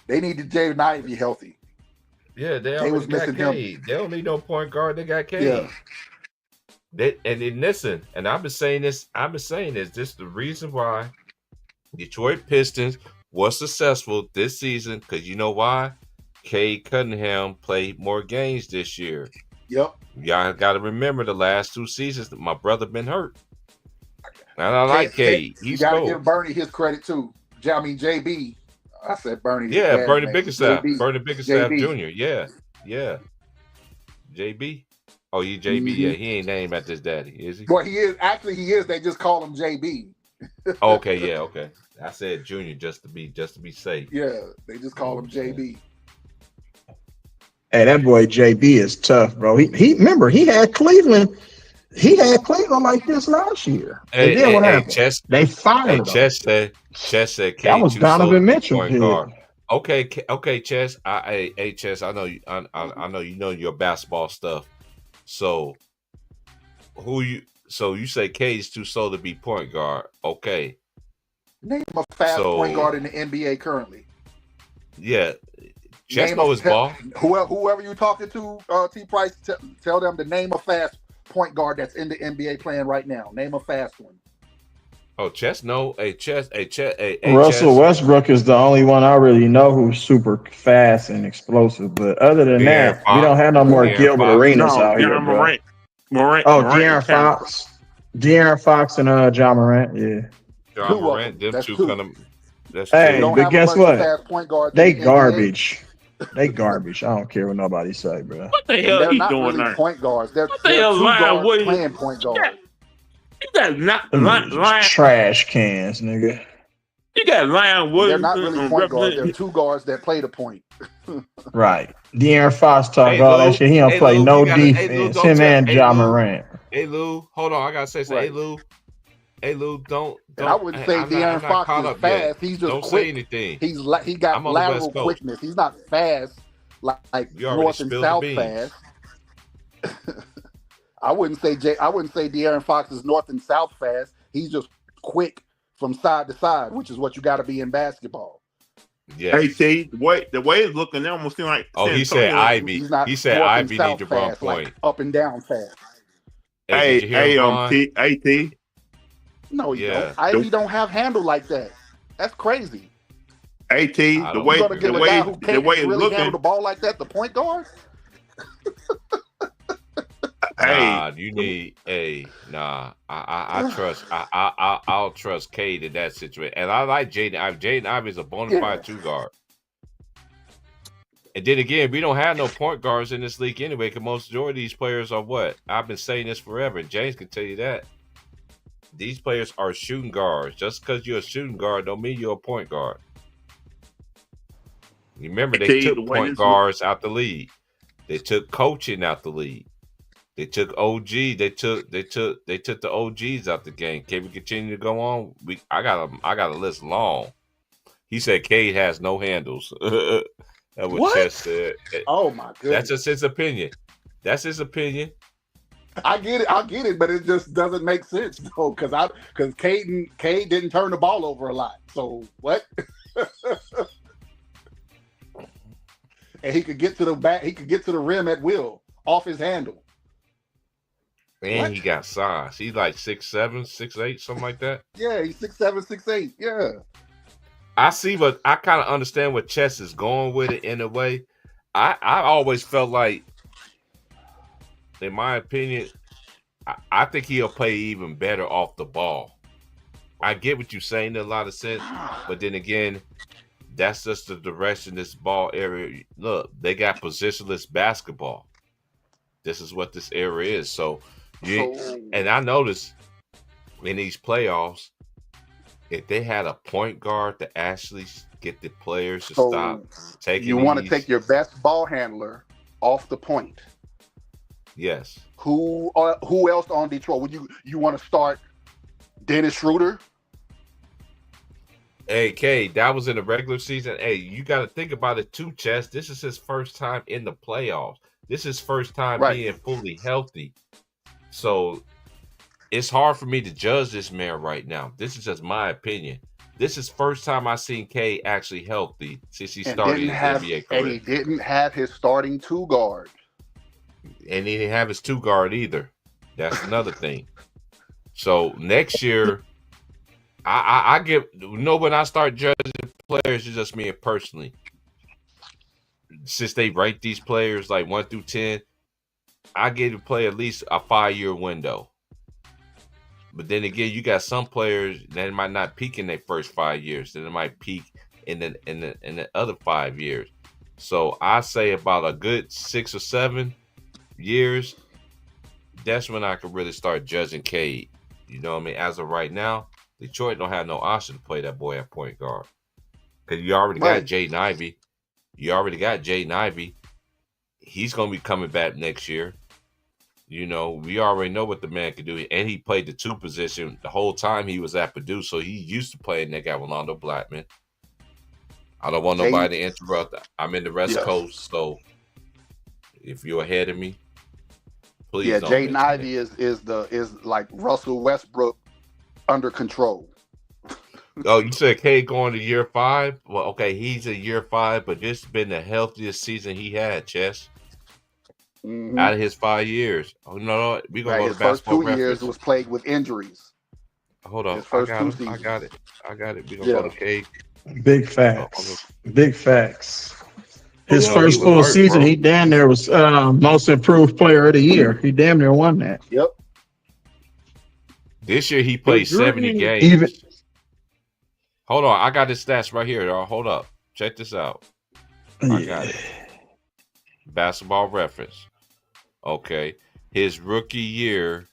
They needed Jaden Ivey healthy. Yeah, they was missing Cade. They don't need no point guard. They got Cade. Yeah. Listen, and I've been saying this. This is the reason why Detroit Pistons was successful this season, because you know why? Cade Cunningham played more games this year. Yep. Y'all got to remember the last 2 seasons that my brother been hurt. And I like Cade. You got to give Bernie his credit too. JB. I said Bernie. Yeah, Bernie Bickerstaff. Bernie Bickerstaff Jr. Yeah. JB. Oh, you JB? Mm-hmm. Yeah, he ain't named after his daddy, is he? Well, he is. Actually, he is. They just call him JB. Okay. I said Junior just to be safe. Yeah, they just call him JB. Hey, that boy JB is tough, bro. He remember he had Cleveland. He had Cleveland like this last year. Hey, then what happened? They fired him. Chess said that was Donovan Mitchell. Okay, Chess. Hey, Chess. I know you. I know you know your basketball stuff. So you say Cade's too slow to be point guard. Okay. Name a fast point guard in the NBA currently. Yeah. Chess knows his ball. Whoever you're talking to, T. Price, tell them to name a fast point guard that's in the NBA playing right now. Name a fast one. Oh, Chess? No. Chess. Russell Westbrook is the only one I really know who's super fast and explosive. But other than that, we don't have no more Gilbert Arenas out here, bro. De'Aaron Fox. De'Aaron Fox and John Morant, yeah. John Morant, them two kind of. Hey, but guess what? They garbage. They garbage. I don't care what nobody say, bro. What the hell he doing there? Point guards. They're two guards playing point guard. You got trash cans, nigga. You got Lion Williams. They're not really point guards. They're two guards that play the point. Right. De'Aaron Fox talk all that shit. He don't play no defense. Him and John Morant. Hey Lou, hold on. I gotta say something. Hey Lou, don't. I wouldn't say De'Aaron Fox is fast. He's just don't quick. Say anything. He got lateral quickness. He's not fast like north and south fast. I wouldn't say De'Aaron Fox is north and south fast. He's just quick from side to side, which is what you got to be in basketball. Yeah. Hey, see, the way it's looking, they almost seem like. Oh, he said Ivy. He said Ivy need to run point. Like up and down fast. Hey, T. No, you don't. Ivy don't have handle like that. That's crazy. AT, the way it's looking, handle the ball like that, the point guard. Nah, you need I trust I'll trust Cade in that situation. And I like Jaden. Jaden Ivey is a bona fide 2-guard. And then again, we don't have no point guards in this league anyway, because most majority of these players are what? I've been saying this forever, and James can tell you that. These players are shooting guards. Just because you're a shooting guard don't mean you're a point guard. You remember they took point guards out the league. They took coaching out the league. They took OG. They took the OGs out the game. Can we continue to go on? I got a list long. He said Cade has no handles. That's what Chess said. Oh my goodness. That's just his opinion. That's his opinion. I get it, but it just doesn't make sense though, because Cade didn't turn the ball over a lot. So what? And he could get to the back. He could get to the rim at will off his handle. And he got size. He's like 6'7", 6'8", something like that. Yeah, he's 6'7", 6'8". Yeah. I see what I kind of understand what Chess is going with it in a way. I always felt like, in my opinion, I think he'll play even better off the ball. I get what you're saying in a lot of sense, but then again, that's just the direction this ball area. Look, they got positionless basketball. This is what this era is. So and I noticed in these playoffs, if they had a point guard to actually get the players to stop taking you want to take your best ball handler off the point. Yes. Who else on Detroit? Would you want to start Dennis Schroeder? Hey, K, that was in the regular season. Hey, you got to think about it too, Chess. This is his first time in the playoffs. This is his first time being fully healthy. So it's hard for me to judge this man right now. This is just my opinion. This is first time I seen K actually healthy since he started his NBA career. And he didn't have his starting two guard. And he didn't have his two guard either. That's another thing. So next year, I give when I start judging players, it's just me personally. Since they rank these players like 1 through 10, I give the play at least a 5-year window. But then again, you got some players that might not peak in their first 5 years, then it might peak in the other 5 years. So I say about a good 6 or 7 years, that's when I can really start judging Cade. You know what I mean? As of right now, Detroit don't have no option to play that boy at point guard. Because you already got Jaden Ivey. He's going to be coming back next year. You know, we already know what the man can do. And he played the 2 position the whole time he was at Purdue. So he used to playing that guy, Rolando Blackman. I don't want nobody to interrupt. I'm in the West Coast, so if you're ahead of me, please don't. Jaden Ivey is like Russell Westbrook under control. Oh, you said K going to year 5? Well, okay, he's in year 5, but this has been the healthiest season he had, Chess. Mm-hmm. Out of his 5 years. Oh, no, we're going to go to basketball reference. His first 2 years was plagued with injuries. Hold on. I got it. We're going to go to K. Big facts. Big facts. His first full season, he damn near was most improved player of the year. He damn near won that. Yep. This year he played 70 games. Hold on. I got his stats right here, y'all. Hold up. Check this out. I got it. Basketball reference. Okay. His rookie year,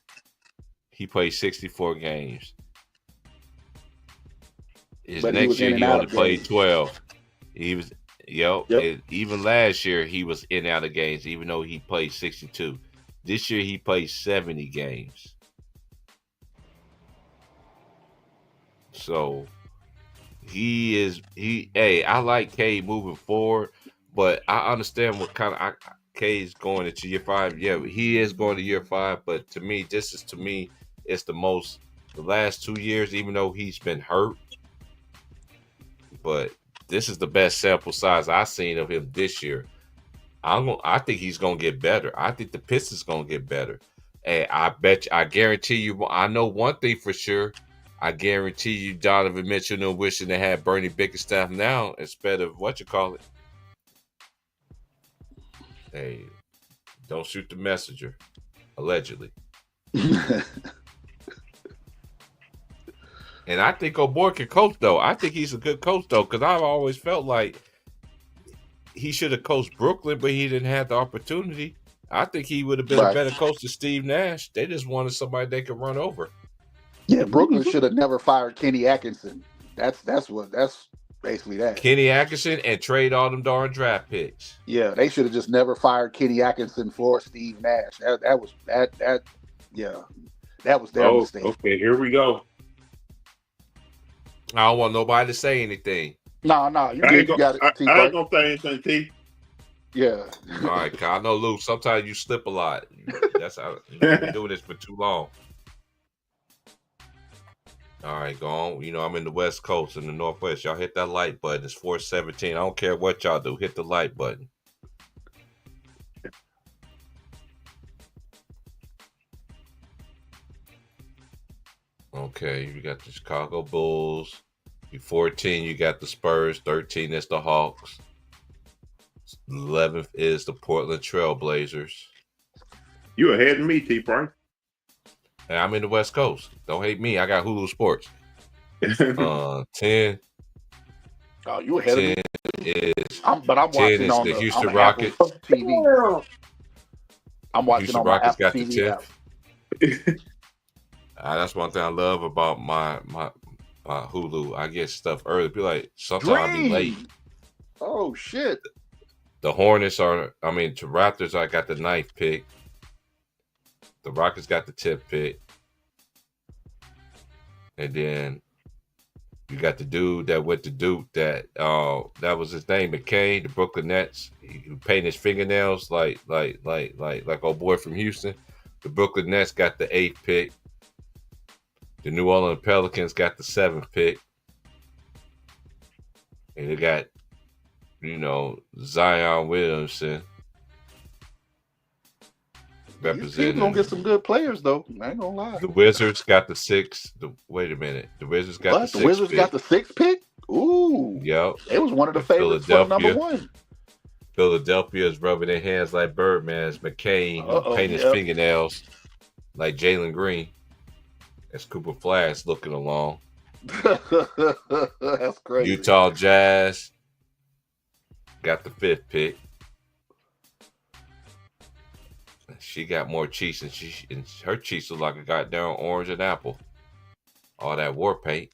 he played 64 games. His next year, he only played 12. He was, even last year, he was in and out of games, even though he played 62. This year, he played 70 games. So, I like K moving forward, but I understand what kind of K is going into year 5. Yeah, he is going to year 5, but to me, it's the last 2 years, even though he's been hurt. But this is the best sample size I've seen of him this year. I think he's gonna get better. I think the Pistons gonna get better. And I guarantee you, I know one thing for sure. I guarantee you, Donovan Mitchell wishing they had Bernie Bickerstaff now instead of Hey, don't shoot the messenger, allegedly. And I think O'Boy can coach, though. I think he's a good coach, though, because I've always felt like he should have coached Brooklyn, but he didn't have the opportunity. I think he would have been a better coach than Steve Nash. They just wanted somebody they could run over. Yeah, Brooklyn should have never fired Kenny Atkinson. That's basically that. Kenny Atkinson and trade all them darn draft picks. Yeah, they should have just never fired Kenny Atkinson for Steve Nash. That was their mistake. Okay, here we go. I don't want nobody to say anything. No, you got it. I ain't gonna say anything, T. Yeah. All right, cause I know, Luke, sometimes you slip a lot. That's how you've been doing this for too long. All right, go on. I'm in the West Coast and the Northwest. Y'all hit that like button. It's 4:17. I don't care what y'all do. Hit the like button. Okay, you got the Chicago Bulls. 14, you got the Spurs. 13 is the Hawks. 11th is the Portland Trailblazers. You ahead of me, T. Price. And I'm in the West Coast. Don't hate me. I got Hulu Sports. 10. Oh, you ahead of me? I'm 10 watching is on the the Houston on Rockets. Apple TV. I'm watching Houston on my Rockets Apple got TV the app. 10th. That's one thing I love about my Hulu. I get stuff early. Be like, sometimes I'll be late. Oh shit! The Hornets are. I mean, the Raptors. I got the 9th pick. The Rockets got the 10th pick, and then you got the dude that went to Duke. That was his name, McCain, the Brooklyn Nets. He painted his fingernails like old boy from Houston. The Brooklyn Nets got the 8th pick. The New Orleans Pelicans got the 7th pick. And they got, Zion Williamson representing. He's gonna get some good players though. I ain't gonna lie. The Wizards got the 6th. Wait a minute. The Wizards got the 6th. The Wizards got the 6th pick? Ooh. Yep. It was one of the favorites for number 1. Philadelphia is rubbing their hands like Birdman's McCain, who painted his fingernails like Jalen Green. That's Cooper Flash looking along. That's crazy. Utah Jazz got the 5th pick. She got more cheeks, and her cheeks look like a goddamn orange and apple. All that war paint.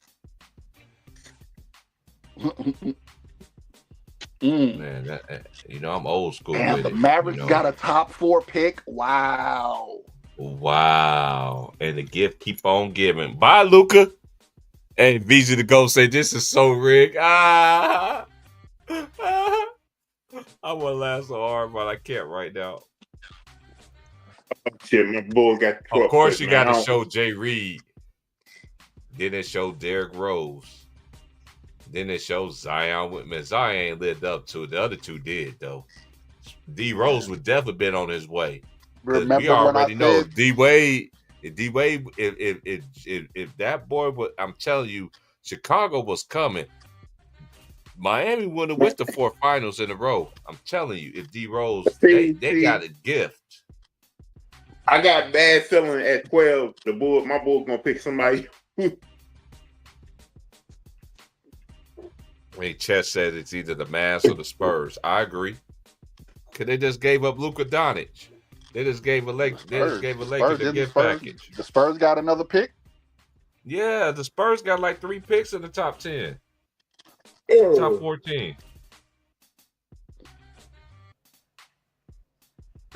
Man, I'm old school. And with the Mavericks got a top 4 pick. Wow. And the gift keep on giving. Bye, Luca. Hey, VG to go say this is so rigged. I want to laugh so hard, but I can't right now. Shit, my boy got. Of course, you got to show Jay Reed. Then it showed Derrick Rose. Then it shows Zion Whitman. Zion ain't lived up to it. The other two did, though. D Rose would definitely been on his way. Remember we already know said, D Wade. If that boy would, I'm telling you, Chicago was coming. Miami wouldn't have went to 4 finals in a row. I'm telling you, if D Rose, they got a gift. I got bad feeling at 12. My boy gonna pick somebody. Chess said it's either the Mavs or the Spurs. I agree. Cause they just gave up Luka Doncic. They just gave a Lakers a gift package. The Spurs got another pick? Yeah, the Spurs got like 3 picks in the top 10. Top 14.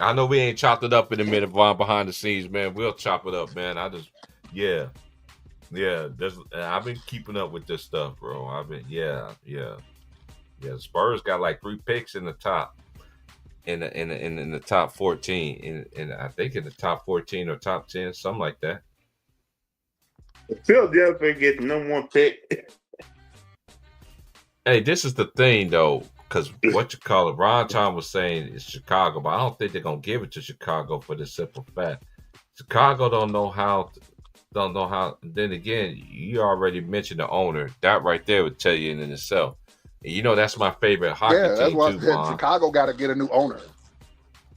I know we ain't chopped it up in a minute, Vaughn, behind the scenes, man. We'll chop it up, man. I've been keeping up with this stuff, bro. The Spurs got like 3 picks in the top. In the top 14, and I think in the top 14 or top 10, something like that. Philadelphia gets number 1 pick. Hey, this is the thing though, because Ron Tom was saying it's Chicago, but I don't think they're gonna give it to Chicago for the simple fact Chicago don't know how. Then again, you already mentioned the owner. That right there would tell you in itself. And that's my favorite hockey team. That's why too, I said Chicago got to get a new owner.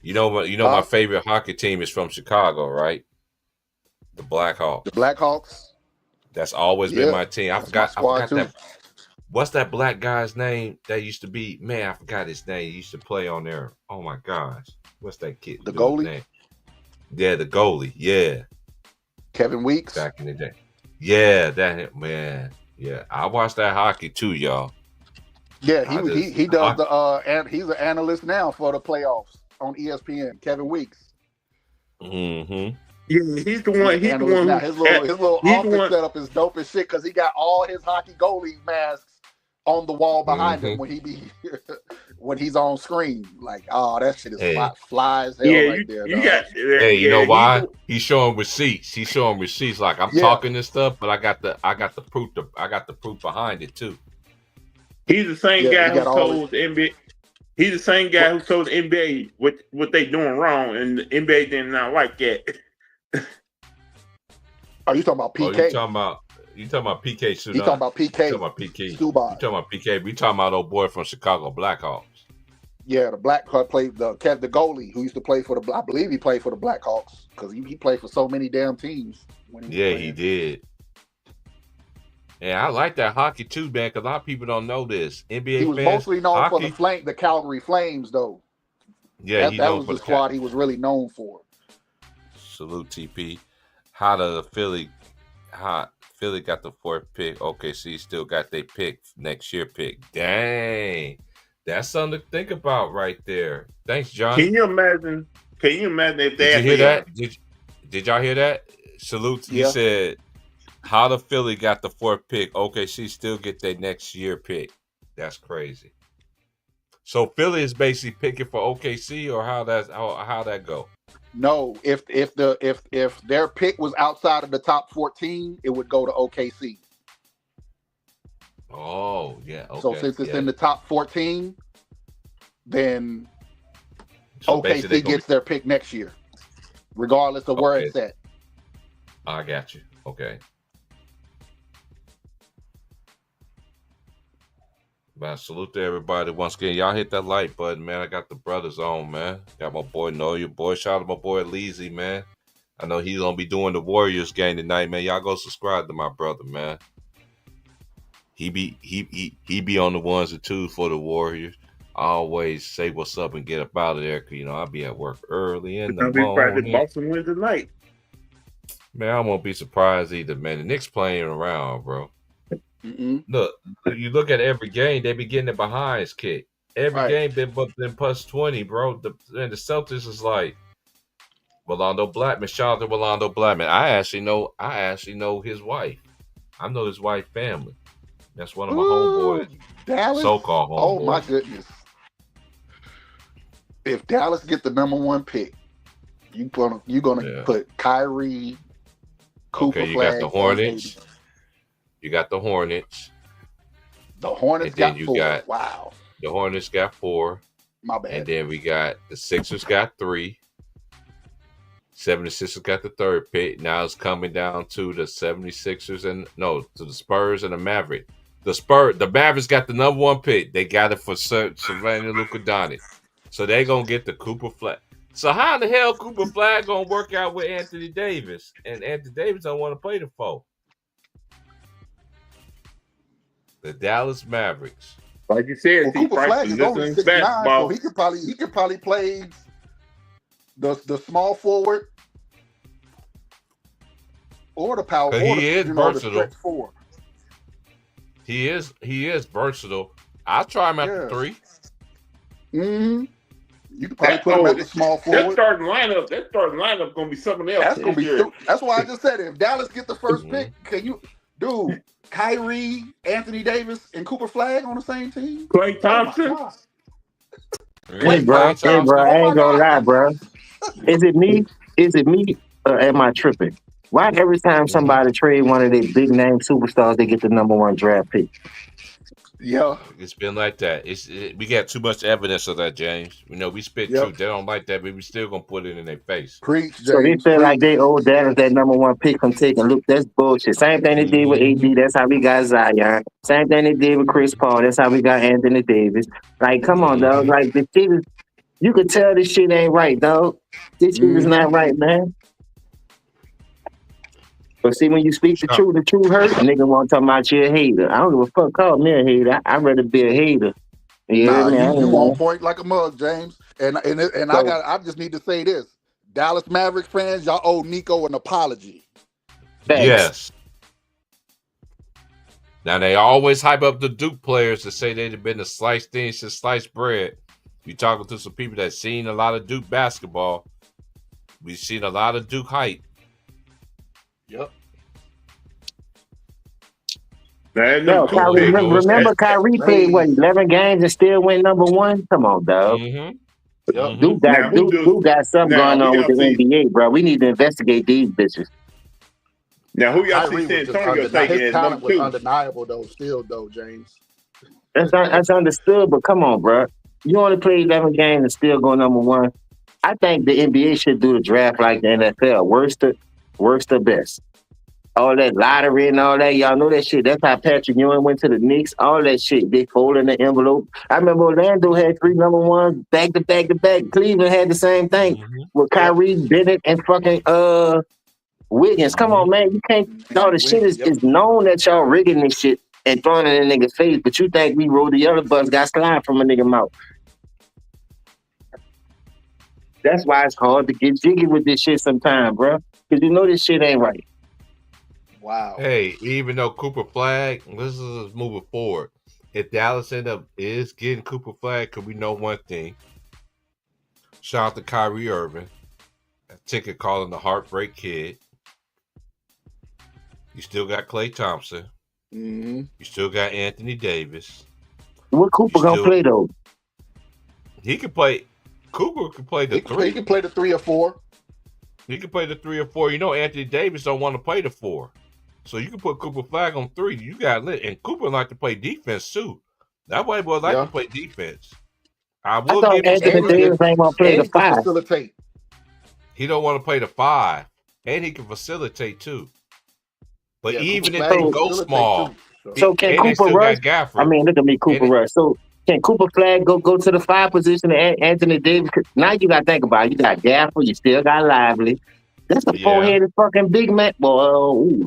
My favorite hockey team is from Chicago, right? The Blackhawks. The Blackhawks. That's always been my team. I forgot that. What's that black guy's name that used to be? Man, I forgot his name. He used to play on there. Oh my gosh, what's that kid? The goalie. Name? Yeah, the goalie. Yeah, Kevin Weeks. Back in the day. Yeah, that man. Yeah, I watched that hockey too, y'all. Yeah, he does and he's an analyst now for the playoffs on ESPN. Kevin Weeks. Mm-hmm. Yeah, he's the one. He's the one. Now, his little office setup is dope as shit because he got all his hockey goalie masks on the wall behind him when he's on screen. Like, oh, that shit is fly as hell right there. You know why? He's showing receipts. He's showing receipts. Like I'm talking this stuff, but I got the proof. I got the proof behind it too. He's the same guy who told the NBA. He's the same guy who told the NBA what they doing wrong, and the NBA did not like that. Are you talking about PK? Oh, you talking about? You talking about PK Subban? He talking about PK. You talking about PK? You talking about PK? We talking about old boy from Chicago Blackhawks. Yeah, the Blackhawks played the goalie who used to play for the. I believe he played for the Blackhawks because he played for so many damn teams. He did. And I like that hockey too, man. Because a lot of people don't know this. NBA he was fans, mostly known hockey, for the Calgary Flames, though. Yeah, that was the squad he was really known for. Salute TP. How Philly got the 4th pick. OKC still got their pick next year pick. Dang. That's something to think about right there. Thanks, John. Can you imagine if they Did you hear that? Did y'all hear that? Salute. Yeah. He said, how the Philly got the 4th pick. OKC still get their next year pick. That's crazy. So Philly is basically picking for OKC, or how that go? No, if their pick was outside of the top 14, it would go to OKC. Oh, yeah. Okay. So since it's in the top 14, then so OKC gets their pick next year, regardless of where it's at. I got you. Okay. Man, salute to everybody. Once again, y'all hit that like button, man. I got the brothers on, man. Got my boy Know Your Boy. Shout out to my boy Leezy, man. I know he's gonna be doing the Warriors game tonight, man. Y'all go subscribe to my brother, man. He be on the 1s and 2s for the Warriors. I always say what's up and get up out of there, because I'll be at work early in the morning. Boston wins tonight. Man, I won't be surprised either, man. The Knicks playing around, bro. Mm-mm. Look, you look at every game, they be getting the behinds kicked. Every game been plus 20, bro. And the Celtics is like Rolando Blackman. Shout out to Rolando Blackman. I actually know his wife. I know his wife's family. That's one of my homeboys. Dallas? So-called homeboys. Oh my goodness. If Dallas get the number 1 pick, you're gonna put Kyrie, Cooper you Flag, got the Hornets. You got the Hornets. The Hornets got 4. Wow. The Hornets got 4. My bad. And then we got the Sixers got 3. 76ers got the 3rd pick. Now it's coming down to the 76ers to the Spurs and the Mavericks. The Mavericks got the number 1 pick. They got it for Savannah Luka Doncic. So they're gonna get the Cooper Flag. So how the hell Cooper Flag gonna work out with Anthony Davis? And Anthony Davis don't want to play the 4. The Dallas Mavericks. Like you said, Cooper Flag is only 6'9", so he could probably play the small forward or the power forward. He is versatile. The 4. He is versatile. I'll try him at the 3. Mm-hmm. You can probably put him at the small forward. That starting lineup gonna be something else. That's gonna be. That's why I just said it. If Dallas get the 1st pick, can you, dude? Kyrie, Anthony Davis, and Cooper Flag on the same team. Klay Thompson. Hey, bro. I ain't gonna lie, bro. Is it me? Or am I tripping? Why every time somebody trade one of their big name superstars, they get the number 1 draft pick? Yeah, it's been like that. We got too much evidence of that, James. We spit truth. They don't like that, but we still gonna put it in their face. Preach, James. So they feel like they owe Dallas that number 1 pick from taking. Look, that's bullshit. Same thing they did with AD. That's how we got Zion. Same thing they did with Chris Paul. That's how we got Anthony Davis. Like, come on, dog. Like, the shit is, you could tell this shit ain't right, dog. This shit is not right, man. But see, when you speak the truth hurt. Nigga want to talk about you a hater. I don't give a fuck. Call me a hater. I'd rather be a hater. Yeah, you on point like a mug, James. And I just need to say this: Dallas Mavericks fans, y'all owe Nico an apology. Thanks. Yes. Now they always hype up the Duke players to say they've been the sliced things since sliced bread. You talking to some people that seen a lot of Duke basketball. We've seen a lot of Duke hype. Yep. Remember Kyrie played 11 games and still went number 1? Come on, dog. Mm-hmm. Yep. Duke got something going on with the NBA, bro. We need to investigate these bitches. Now, who y'all see San Antonio taking as number 2? Undeniable though, James. That's understood, but come on, bro. You only play 11 games and still go number 1. I think the NBA should do the draft like the NFL, worst to best. all that lottery and all that. Y'all know that shit. That's how Patrick Ewing went to the Knicks. All that shit. They fold in the envelope. I remember Orlando had 3 number ones back to back to back. Cleveland had the same thing with Kyrie, Bennett, and fucking Wiggins. Come on, man. You can't. All the shit is known that y'all rigging this shit and throwing it in a nigga's face, but you think we rode the other bus, got slime from a nigga mouth. That's why it's hard to get jiggy with this shit sometimes, bro. Because you know this shit ain't right. Wow. Hey, even though Cooper Flag, this is moving forward. If Dallas is getting Cooper Flag, because we know one thing. Shout out to Kyrie Irving. A ticket calling the Heartbreak Kid. You still got Klay Thompson. Mm-hmm. You still got Anthony Davis. What Cooper gonna play though? He can play. Cooper can play the 3. He can play the 3 or 4. He can play the 3 or 4. You know Anthony Davis don't want to play the 4. So you can put Cooper Flag on 3. You got lit. And Cooper like to play defense too. That white boy like to play defense. I will give him Anthony Davis ain't gonna play the 5. Facilitate. He don't want to play the 5. And he can facilitate too. But even if they go small, so can Cooper rush? I mean, look at me, Cooper rush. So can Cooper Flag go to the 5 position and Anthony Davis? Now you got to think about it. You got Gafford, you still got Lively. That's a 4-headed fucking big man. Boy,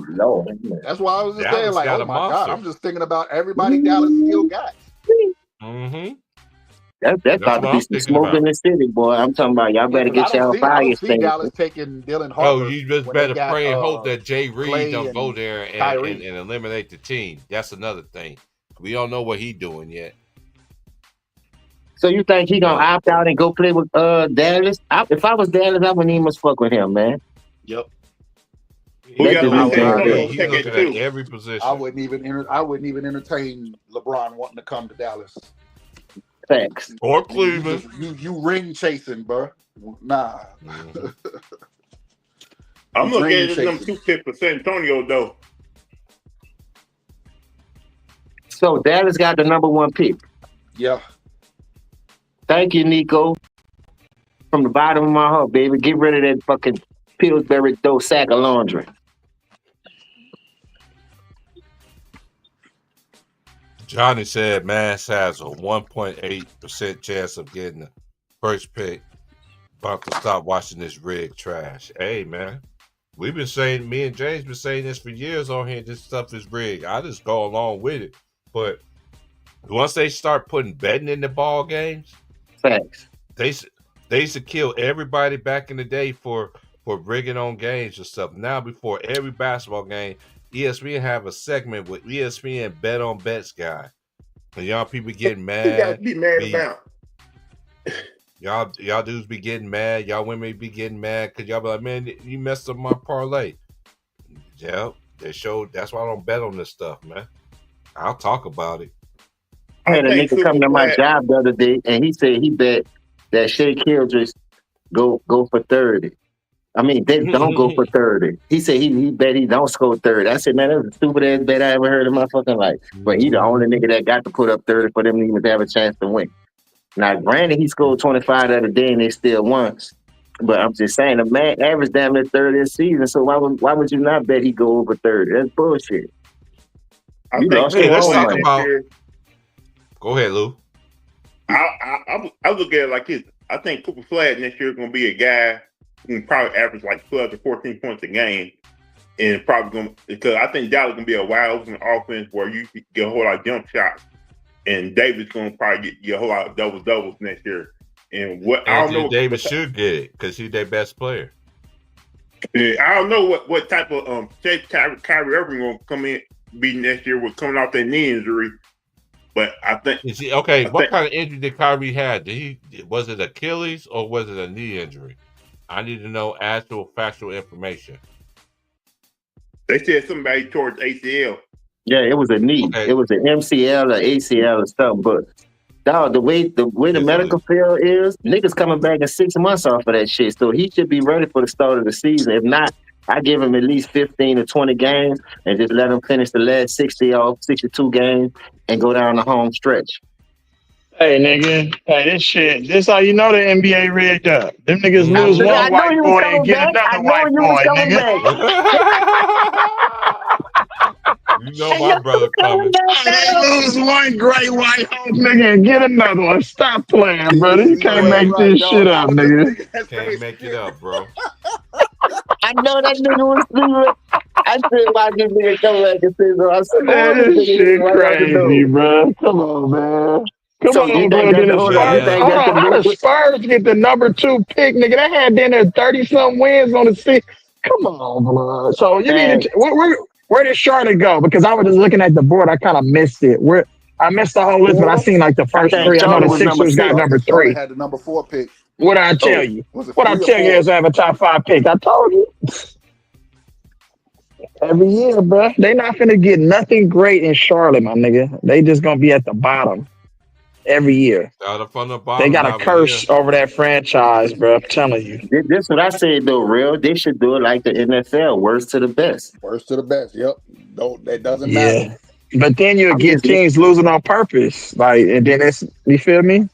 Lord. That's why I was just saying, like, oh my God, I'm just thinking about everybody Dallas still got. Mm-hmm. That's about to be some smoke in the city, boy. I'm talking about y'all better get y'all fire station. Dallas taking Dylan Harper. Oh, you just better pray and hope that Jay Reed don't go there and eliminate the team. That's another thing. We don't know what he's doing yet. So you think he gonna opt out and go play with Dallas? If I was Dallas, I wouldn't even fuck with him, man. Yep. He's looking at every position. I wouldn't even entertain LeBron wanting to come to Dallas. Facts. Or Cleveland. You ring chasing, bro. Nah. Mm-hmm. I'm looking at this number 2 pick for San Antonio, though. So Dallas got the number 1 pick. Yeah. Thank you, Nico. From the bottom of my heart, baby. Get rid of that fucking Pillsbury dough sack of laundry. Johnny said Mass has a 1.8% chance of getting the first pick. About to stop watching this rig trash. Hey, man. We've been saying, me and James been saying this for years on here. This stuff is rigged. I just go along with it. But once they start putting betting in the ball games, facts. They used to kill everybody back in the day for rigging on games and stuff. Now, before every basketball game, ESPN have a segment with ESPN Bet on Bets guy. And y'all people getting mad. You gotta be mad about. Y'all dudes be getting mad. Y'all women be getting mad because y'all be like, man, you messed up my parlay. Yeah, they showed. That's why I don't bet on this stuff, man. I'll talk about it. I had a nigga come to my job the other day, and he said he bet that Shea Kildress go for 30. I mean, they don't go for 30. He said he bet he don't score 30. I said, man, that's the stupidest bet I ever heard in my fucking life. But he the only nigga that got to put up 30 for them to even have a chance to win. Now, granted, he scored 25 the other day and they still won. But I'm just saying, the man averaged damn near 30 this season. So why would you not bet he go over 30? That's bullshit. Let's talk about. Go ahead, Lou. I look at it like this. I think Cooper Flag next year is going to be a guy who can probably average like 12 to 14 points a game, and probably going because I think Dallas is going to be a wide open offense where you get a whole lot of jump shots, and Davis going to probably get a whole lot of doubles next year. And what I don't know, Davis should get it because he's their best player. I don't know what type of shape Kyrie Irving going to come in be next year with coming off that knee injury. But I think what kind of injury did Kyrie have? Was it Achilles or was it a knee injury? I need to know actual factual information. They said somebody towards ACL. Yeah, it was a knee. Okay. It was an MCL or ACL or something. But dog, the way the medical field is, niggas coming back in 6 months off of that shit. So he should be ready for the start of the season. If not, I give him at least 15 to 20 games and just let him finish the last 62 games and go down the home stretch. Hey, nigga. Hey, this how you know the NBA rigged up. Them niggas lose one white boy and get another white boy, nigga. know my brother coming. They lose one great white hope, nigga, and get another one. Stop playing, brother. You can't Ain't make right, this dog. shit up, nigga. Can't make it up, bro. I know that nigga was sleeping. I said, why this nigga come back and say so? I Man, swear this this nigga shit right out the crazy, door. bro. Come on, man. Come So you on, think bro. that Then the hold on, you Spurs. think Man, Hold that the on. How the Luka Spurs get the number 2 pick, nigga? They had dinner 30-something wins on the season. Come on, blood. So you mean man, to, where did Charlotte go? Because I was just looking at the board. I kind of missed it. Where I missed the whole list, but I seen like the I first think 3. I know Charlotte the was number Sixers got 6. number Charlotte 3. had the number 4 pick. What did I tell Oh, you? Was it What I 3 or tell you 4? is I have a top 5 pick. I told you. Every year, bro. They not finna get nothing great in Charlotte, my nigga. They just gonna be at the bottom every year. start up from the They bottom got a every year. curse over that franchise, bro. I'm telling you. this what I said though, real. They should do it like the NFL, worst to the best. Worst to the best. Yep. No, that doesn't matter. Yeah. But then you'll I'm get just teams losing on purpose. Like, and then it's, you feel me?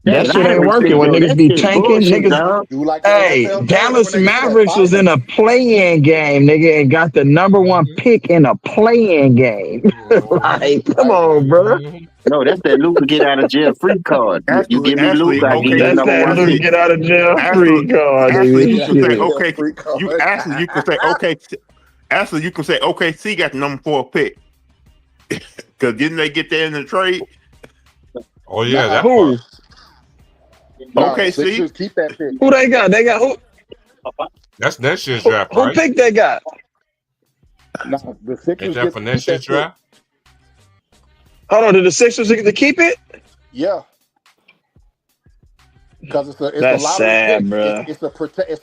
That that shit ain't lottery working shit when though. niggas That be shit tanking. bullshit, Niggas, dog. Do like the hey, NFL tournament when Dallas they do that Mavericks was in finals. a play-in game, nigga, and got the number 1 pick in a play-in game. Like, come Right. on, bro. No, that's that Luca get out of jail free card. You Actually, give me Luca, I give you the That's number that 1 Luke pick. get out of jail actually, free card, actually, nigga. you can say Shit. okay. Free You card. actually you can say okay. Actually, you can say OKC got the number 4 pick because didn't they get that in the trade? Oh yeah, Nah, that part. Who? nah, the OKC. Sixers keep that pick. Who they got? They got who? That's next year's Who, draft, who right? picked they got? Nah, the Ain't Sixers that get for to next keep year's that pick. draft? Hold on, did the Sixers get to keep it? Yeah, because it's a That's lottery pick. sad, bro. It's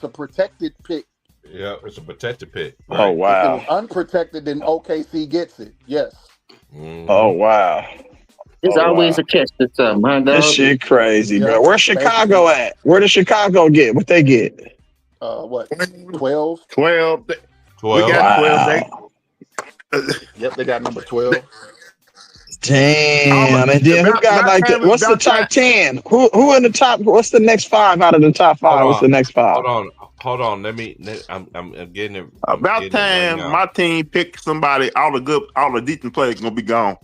a protected pick. Yeah, it's a protected pick, Oh right? If it was wow. unprotected, then OKC gets it. Yes. Oh Mm-hmm. wow. It's Oh always wow. a catch to something, huh, This dog? shit crazy, bro. Yep. Where's Thank Chicago you. at? Where did Chicago get? What they get? What? 12. 12. We 12. got 12. They Wow. Yep, they got number 12. Damn. And then who got about like time. what's the About time. top 10? Who in the top? What's the next 5 out of the top Hold 5? What's on. the next 5? Hold on. I'm getting it. I'm About getting it right time now. my team pick somebody. All the decent players gonna be gone.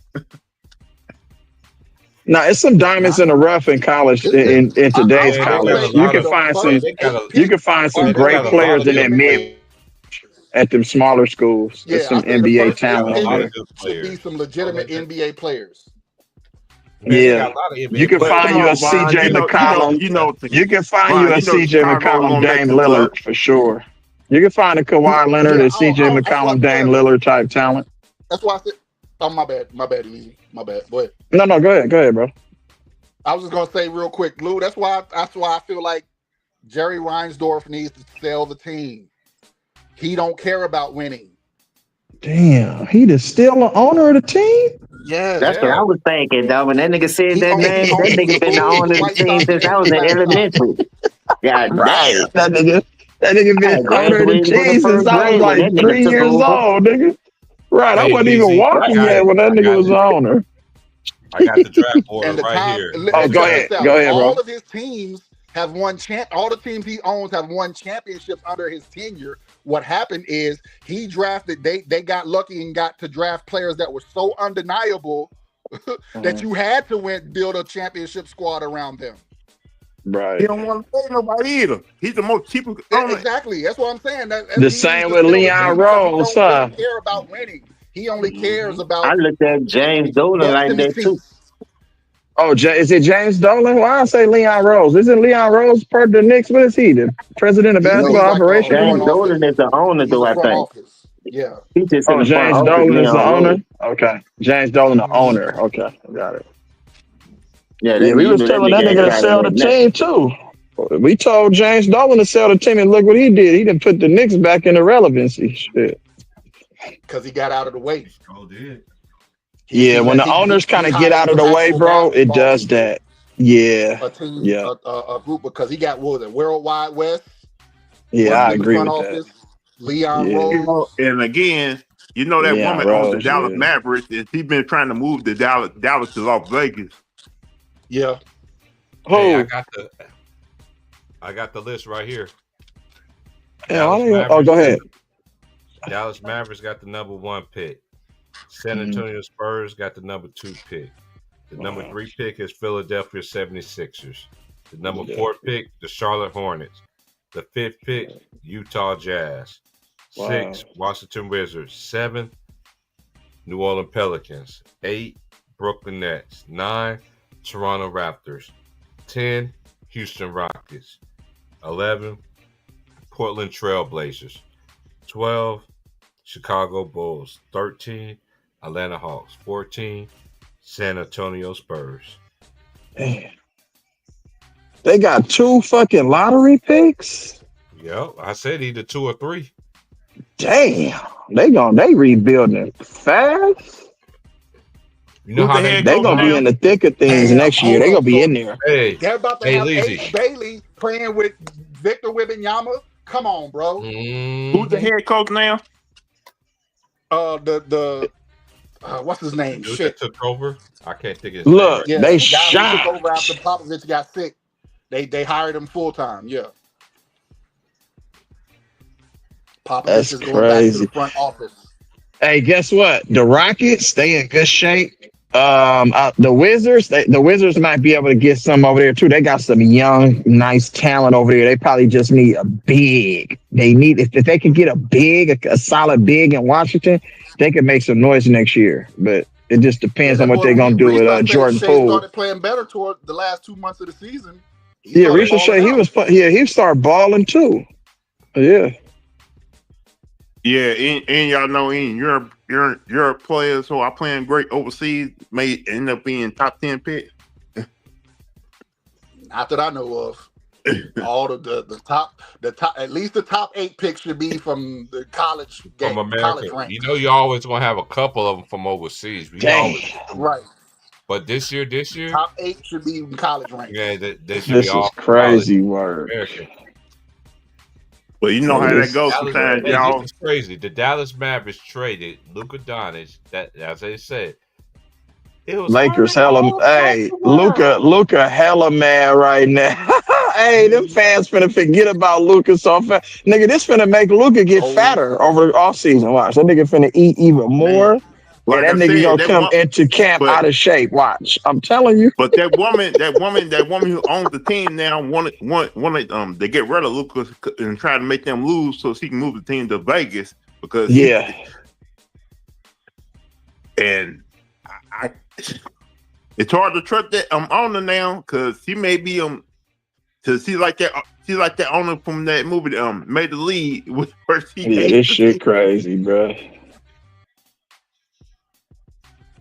Now it's some diamonds in the rough in college in today's Yeah, they got a college. Say You lot can of. the find Yeah, some first they got 8 a. you can picks find Yeah, some are they great got a lot players of in good that legitimate. mid players. at them smaller schools. There's Yeah, I some say the NBA first They got 8 a talent over lot picks of there. good should be players. some legitimate NBA players. Man, they Yeah. got a lot of You NBA can But players. come find you a on, Von. CJ McCollum. You know, You can find you Von. a You know CJ Chicago McCollum, gonna make Dame the club. Lillard for sure. You can find a Kawhi Leonard, Yeah, a CJ that's what McCollum, I Dame said. Lillard type talent. That's why I said. Oh, my bad, easy. My bad. Go ahead. No, go ahead, bro. I was just gonna say real quick, Lou. That's why I feel like Jerry Reinsdorf needs to sell the team. He don't care about winning. Damn, he is still the owner of the team? Yes. That's what Yeah. I was thinking, dog. When that nigga said He that he name, that owns the nigga been the Bulls, the owner of the White team Sox, since I and the was in Black Sox. elementary. God Right. damn. That nigga been I owner of the graduated from the team since first I was grade when that like nigga 3 took years over. old, nigga. Right. I Hey, wasn't even DZ, I walking got yet it. when that I nigga got was it. owner. I got the draft order And the right time, here. Oh, and go check Next this ahead. out. Go ahead, bro. All of his teams have won all the teams he owns have won championships under his tenure. What happened is he drafted, they got lucky and got to draft players that were so undeniable that you had to build a championship squad around them. He Right. don't want to pay nobody either. He's the most cheapest owner. Exactly. That's what I'm saying. That The he needs same to with sell the Leon team because he Rose, don't really huh? care about winning. He only cares I about looked at James Dolan butts like in the that too. seats. Oh, is it James Dolan? Why I say Leon Rose? Isn't Leon Rose part of the Knicks? What is he? The president of He's basketball No, like operations? front James office. Dolan is the owner, He's though, the I front think. office. Yeah. He's just in Oh, the front James office, Dolan is the Leon owner? Rose. Okay. James Dolan, the Mm-hmm. owner. Okay. Got it. Yeah, Yeah, we you was know that telling that nigga ain't nigga to trying to sell the win nothing. team, too. We told James Dolan to sell the team, and look what he did. He didn't put the Knicks back in irrelevancy. Shit. Because he got out of the way. Oh, did. Yeah, when the owners kind He of get hired out of some the way, actual bro, it basketball does people, that. Yeah. a team, Yeah. a group, because he got, what was it, Worldwide West Yeah, was I in the agree front with that. office. Leon Yeah. Rose. And again, that Leon woman owns the Rose, Dallas yeah. Mavericks, and she's been trying to move the Dallas to Las Vegas. Yeah. Hey, Who? I got the list right here. Yeah, Dallas go Mavericks. ahead. Dallas Mavericks got the number 1 pick. San Antonio Spurs got the number 2 pick. The number 3 pick is Philadelphia 76ers. The number 4 pick, the Charlotte Hornets. The 5th pick, Utah Jazz. 6, Washington Wizards. 7, New Orleans Pelicans. 8, Brooklyn Nets. 9, Toronto Raptors. 10, Houston Rockets. 11, Portland Trail Blazers. 12, Chicago Bulls. 13, Atlanta Hawks. 14, San Antonio Spurs. Man. They got 2 fucking lottery picks? Yep, I said either 2 or 3. Damn. They rebuilding fast. You know how they gonna be in the thick of things next year. They gonna be in there. Hey, they're about to have Ace Bailey playing with Victor Wembanyama. Come on, bro. Who's the head coach now? What's his name? Dude Shit, took over. I can't think of his name. Look, yeah, they the guy shot. who took over after Popovich got sick. They hired him full time. Yeah. Popovich is going back to the front office. Hey, guess what? The Rockets, they in good shape. The Wizards might be able to get some over there too. They got some young, nice talent over there. They probably just need a big. They need if they can get a solid big in Washington, they can make some noise next year. But it just depends on what they're gonna do with Jordan Poole. Started playing better toward the last 2 months of the season. Risha Shea, he started balling too. Yeah. Yeah, and y'all know in Europe players who are playing great overseas may end up being top 10 picks. Not that I know of. All the top at least the top 8 picks should be from the college game, from America. College rank. You know, you always gonna have a couple of them from overseas. Right. But this year, top 8 should be in college rank. Yeah, this is crazy work. Well, you know how that goes sometimes, y'all. It's crazy. The Dallas Mavericks traded Luka Doncic. That, as I said, it was Lakers hella. Hey, Luka hella mad right now. Hey, them fans finna forget about Luka so fast. Nigga, this finna make Luka get fatter over the offseason. Watch, that nigga finna eat even more. Like and that nigga gonna come into camp out of shape. Watch, I'm telling you. But that woman who owns the team now wanted to get rid of Lucas and try to make them lose so she can move the team to Vegas because and I it's hard to trust that owner now because she may be because she's like that owner from that movie Made the Lead with where she this shit crazy, bro.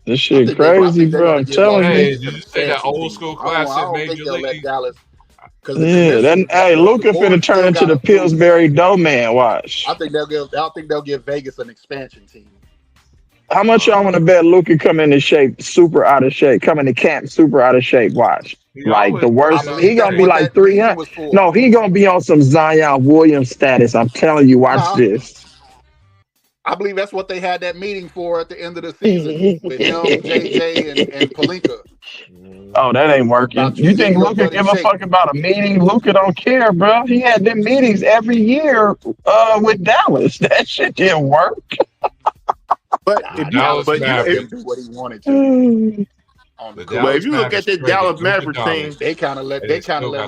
This shit crazy, bro. I'm telling you. Did you say that old school classic Major League? Hey, Luka finna turn into the Pillsbury Doughman. Watch. I think they'll give Vegas an expansion team. How much y'all want to bet Luka come into shape, super out of shape, come into camp, super out of shape? Watch. Like the worst. He gonna be like 300. No, he gonna be on some Zion Williams status. I'm telling you. Watch this. I believe that's what they had that meeting for at the end of the season with him, JJ, and Pelinka. Oh, that ain't working. You think Luka give a fuck about a meeting? Luka don't care, bro. He had them meetings every year with Dallas. That shit didn't work. But if you do what he wanted to. But if you look at the Dallas Mavericks team, they kind of let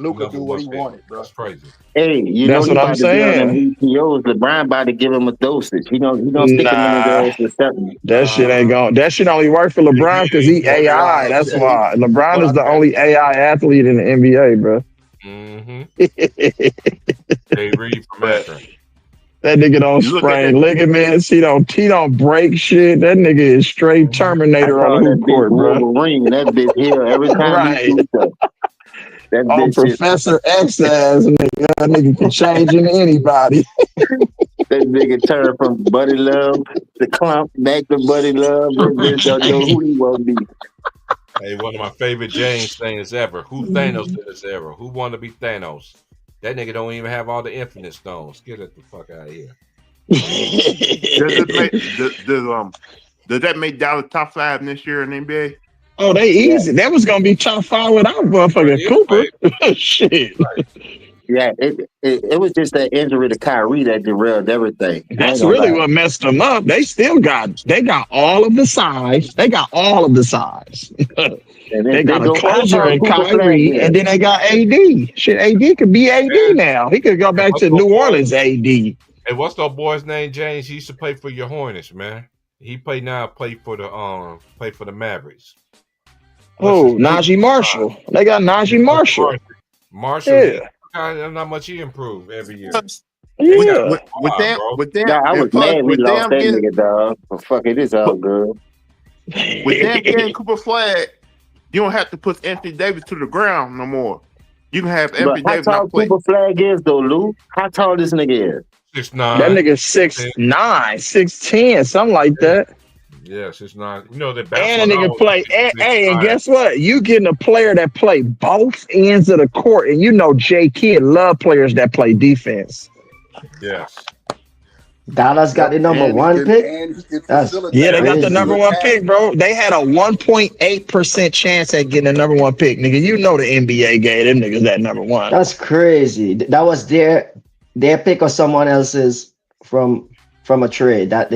Luka do what he wanted, bro. That's crazy. Hey, you that's know what I'm saying. EPOs, LeBron about to give him a dosage. He don't stick him in his ass or something. That shit ain't going. That shit only work for LeBron because he AI. That's why LeBron is the only AI athlete in the NBA, bro. They read from Akron. That nigga don't sprain ligaments. He don't break shit. That nigga is straight Terminator on the hoop court, bro. Wolverine, that bitch here every time he shoots up. That on Professor X ass, nigga. That nigga can change into anybody. That nigga turn from Buddy Love to Clump back to Buddy Love. That bitch don't know who he will be. Hey, one of my favorite James things ever. Who Thanos in this era? Who want to be Thanos? That nigga don't even have all the Infinite Stones. Get it the fuck out of here. Does that make Dallas top 5 this year in the NBA? Oh, they easy. That was gonna be top 5 without motherfucking Cooper. Shit. Yeah, it was just that injury to Kyrie that derailed everything. I ain't That's gonna really lie. what messed them up. They got all of the size. They got all of the size. And They then they got a go, how closer tall in Cooper Flag Kyrie, and is? then they got AD. Shit, AD could be AD And, now. He could go and back what's to the New boy? Orleans AD. And what's the boy's name? James. He used to play for your Hornets, man. He play for the Mavericks. What's his Oh, Najee Marshall. They got yeah, Najee Marshall. Marshall, Yeah, he not much he improved every year. They with got yeah. with hard, them bro. with them Yeah, I was and plus mad we with lost them that getting nigga, dog. But fuck it, it's all good. with them getting Cooper Flag, you don't have to put Anthony Davis to the ground no more. You can have But Anthony how Davis tall not play. Cooper Flag is though, Lou? How tall this nigga is? That 6'9". nigga 6'9", 6'10", something like that. Yeah, 6'9". You know that basketball And a now nigga play. six And nine. guess what? You getting a player that play both ends of the court, and you know J Kidd love players that play defense. Yes. Dallas got the number one pick. And he can Yeah, facilitate. they got the number one Pass. pick, bro. They had a 1.8% chance at getting the number one pick, nigga. You know the NBA gave them niggas that number one. That's crazy. That was their pick or someone else's from a trade. That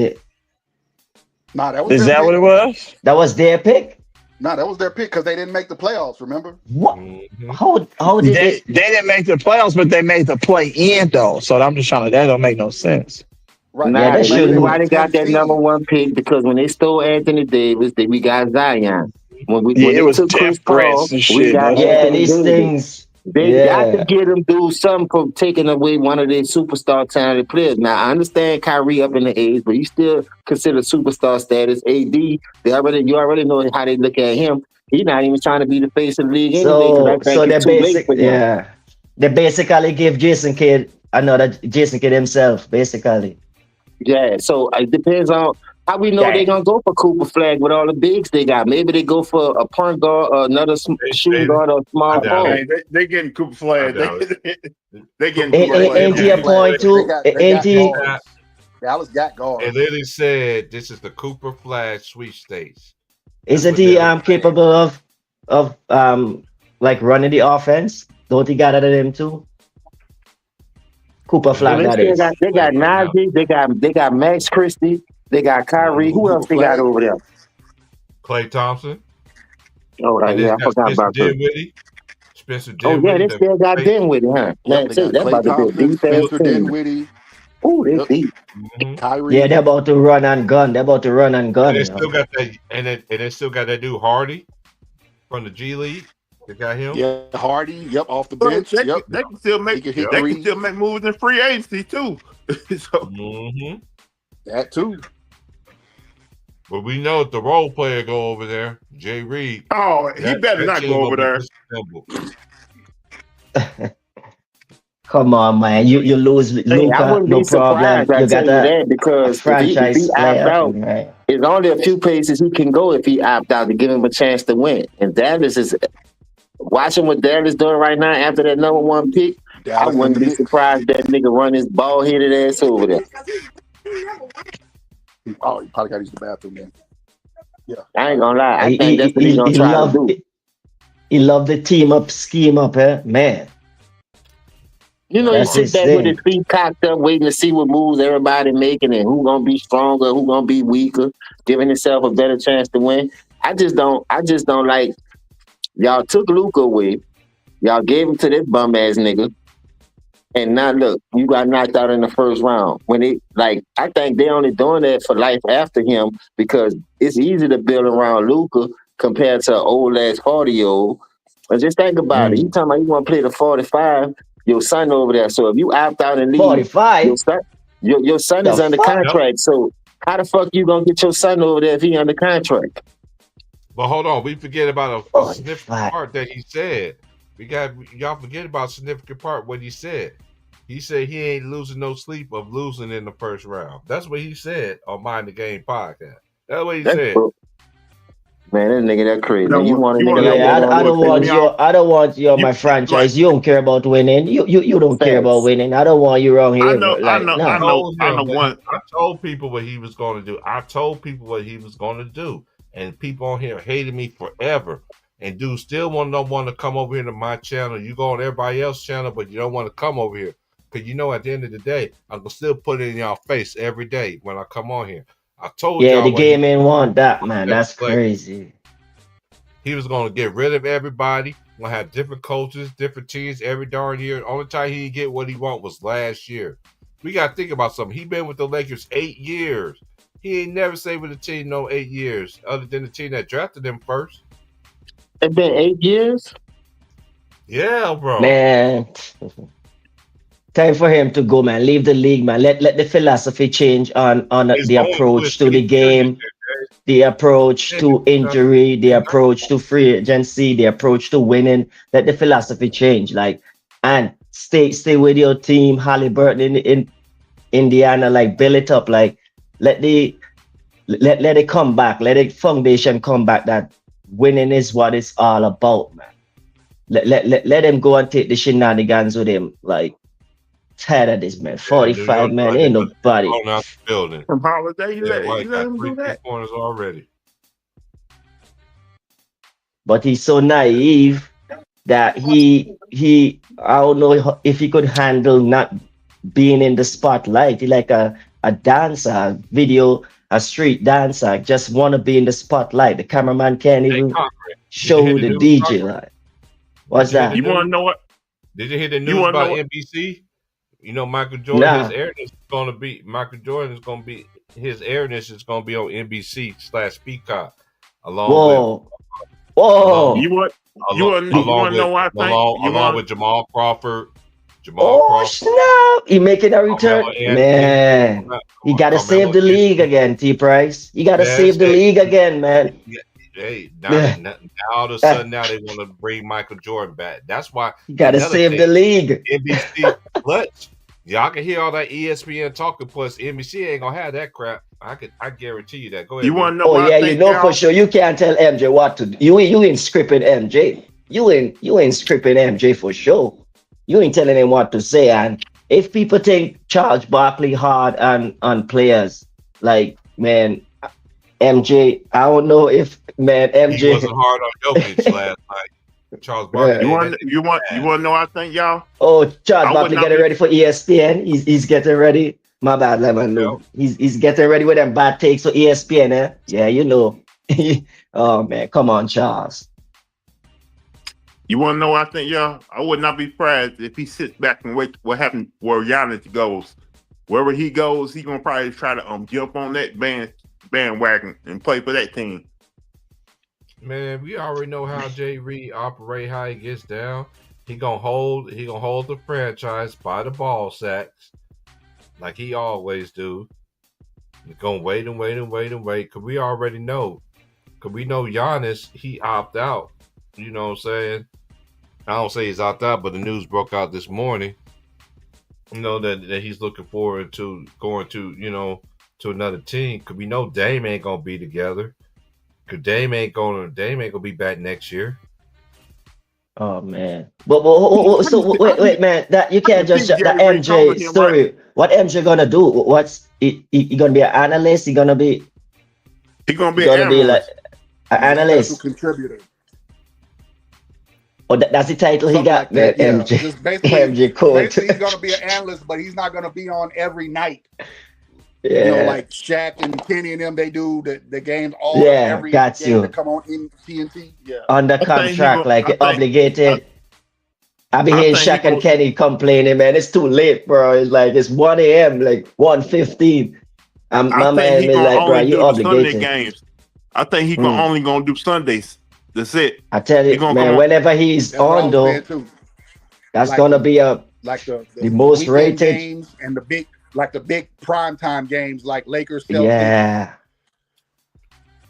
Nah, that was Is their that pick. what it was? that was their pick. Nah, that was their pick because they didn't make the playoffs. Remember? What? Mm-hmm. How did They didn't make the playoffs, but they made the play in though. So I'm just trying to. That don't make no sense. Right. Yeah, Nah, they the Remember they reason were why shouldn't. the they got 10th that number seed. one pick because when they stole Anthony Davis, we got Zion. Yeah, When it they was took death Chris Paul, threats and we shit. got That's why. Yeah, Anthony these Davis. things. They got to Yeah. get him do something from taking away one of their superstar talented players. Now I understand Kyrie up in the age, but you still consider superstar status. AD, you already know how they look at him. He's not even trying to be the face of the league anyway because I So think they it's too late for him. they basically give Jason Kidd another Jason Kidd himself, basically. Yeah, so it depends on how we know they're Damn. gonna go for Cooper Flag with all the bigs they got. Maybe they go for a point guard or another shooting They, guard or I small doubt forward. it. Hey, they getting Cooper I Flag. doubt They getting it. Cooper Flag. Ain't he a point too? They Ain't got he? guards. Dallas got They guards. literally said this is the Cooper Flag sweepstakes. That's Isn't what he they're saying. capable of like running the offense? Don't he got it in him too? Cooper And Well, Flag, they're they that still saying got is. he's they got playing right now. Najee, they got Max Christie, they got Kyrie. Mm-hmm. Who else Cooper they got Flag. over there? Clay Thompson. Oh, right, And they yeah, I got forgot Spencer about them. Dinwiddie. Spencer Oh yeah, Dinwiddie. they The still got great. Dinwiddie, huh? Yep, Man, they too, got that Klay about to be a Thompson, deep ass Spencer team. Dinwiddie. Oh, they Yep. deep. Mm-hmm. Yeah, Kyrie. they're about to run and gun. They're about to run and And gun, they you still know. got that. And they still got that dude Hardy from the G League. They got him. Yeah, Hardy. Yep, off the But bench. Yep. they can still He make can hit Yep. threes. moves in free agency too. So Mm-hmm. That too. But we know if the role player go over there, Jay Reed. he better not team go over be there. disassembled. Come on, man. You lose Hey, I Luca, wouldn't no be problem. surprised. I You tell got you a that because if he franchise opt player, out, right? there's only a few places he can go if he opt out to give him a chance to win. And Dallas is watching what Dallas doing right now after that number one pick. I Dallas and wouldn't the be Knicks. surprised that nigga run his ball headed ass over there. Oh, you probably got to use the bathroom then. Yeah. I ain't gonna lie. I He think that's what he's gonna he try to love do. he love the team up scheme up, man. You know, he That's sit his back with his thing. feet cocked up, waiting to see what moves everybody making and who gonna be stronger, who gonna be weaker, giving himself a better chance to win. I just don't like y'all took Luca away, y'all gave him to this bum ass nigga, and now look, you got knocked out in the first round. I think they only doing that for life after him because it's easy to build around Luca compared to an old ass 40-year-old. But just think about it. You talking about you want to play the 45, your son over there. So if you opt out and leave, 45. your son The is under fuck? contract. So how the fuck you gonna get your son over there if he under contract? But hold on, we forget about a significant 45. part that he said. Y'all forget about a significant part what he said. He said he ain't losing no sleep of losing in the first round. That's what he said on Mind the Game podcast. That's what he That's said. broke. Man, that nigga that crazy. You You want a wanna nigga know like that Yeah, on I your don't want team? you. I don't want you on my like franchise. You don't care about winning. You don't care about Facts. winning. I don't want you around I here. know Like no. I know one. I told people what he was going to do. I told people what he was going to do, and people on here hated me forever. and dudes still don't want to come over here to my channel. You go on everybody else's channel, but you don't want to come over here. Because at the end of the day, I'm going to still put it in y'all face every day when I come on here. I told y'all the game ain't want that, man. That's crazy. He was going to get rid of everybody. Going to have different coaches, different teams every darn year. Only time he didn't get what he want was last year. We got to think about something. He been with the Lakers 8 years. He ain't never stayed with a team 8 years, other than the team that drafted him first. It's been 8 years? Yeah, bro. Man. Time for him to go, man. Leave the league, man. Let the philosophy change on the approach to the game, the approach to injury, the approach to free agency, the approach to winning. Let the philosophy change. And stay with your team, Halliburton in Indiana, build it up. Let it come back. Let the foundation come back that winning is what it's all about, man. Let him go and take the shenanigans with him. Tired of this, man. 45, man. Ain't nobody. Building. From Holiday, you let him three do that. Corners already. But he's so naive that he I don't know if he could handle not being in the spotlight. He like a dancer, a street dancer. Just want to be in the spotlight. The cameraman can't even show the DJ. What's that? You want to know what? Did you hear the news about NBC? Michael Jordan, his airness is going to be his airness is going to be on NBC/Peacock along with You want to know what I think? Along with Jamal Crawford. Snap! He making a return, man. You gotta save the league again, T Price. You gotta save the league again, man. Hey, now all of a sudden now they want to bring Michael Jordan back. That's why you gotta save the league. NBC, y'all can hear all that ESPN talking. Plus, NBC ain't gonna have that crap. I guarantee you that. Go ahead. You want to know? For sure. You can't tell MJ what to do. You ain't scripting MJ. You ain't scripting MJ for sure. You ain't telling him what to say. And if people think Charles Barkley hard on players, man, MJ, I don't know if MJ he wasn't hard on Jokic last night. Charles Barkley. You want to know? I think y'all. Oh, Charles Barkley getting ready for ESPN. He's getting ready. My bad, Lemon. No, he's getting ready with them bad takes for ESPN. Eh? Yeah, Oh man, come on, Charles. You want to know? I think y'all. I would not be surprised if he sits back and wait what happened where Giannis goes. Wherever he goes, he's gonna probably try to jump on that bandwagon and play for that team. Man, we already know how Jay Reed operate, how he gets down. He gonna hold the franchise by the ball sacks, like he always do. He's gonna wait and wait, cause we already know. Cause we know Giannis, he opt out. You know what I'm saying? I don't say he's opt out, but the news broke out this morning. That he's looking forward to going to to another team. Cause we know Dame ain't gonna be together. Cause Dame ain't gonna be back next year. Oh man! But so wait, man! That you can't just that MJ story. Right? What MJ gonna do? What's he gonna be an analyst? He gonna be like an analyst, contributor. Oh, that's the title he got. Like that, MJ. Just basically, MJ Cole. Basically, he's gonna be an analyst, but he's not gonna be on every night. Yeah. Like Shaq and Kenny and them, they do the games every got game you. that come on in TNT. Yeah. Under contract, obligated. I be hearing Shaq and Kenny complaining, man. It's too late, bro. It's like it's 1 a.m., like 1:15. My man is like, bro, you obligated. Sunday games. I think he's only gonna do Sundays. That's it. I tell you, man. Whenever he's on, though, that's gonna be the most rated games and the big primetime games, like Lakers. Celtics. Yeah.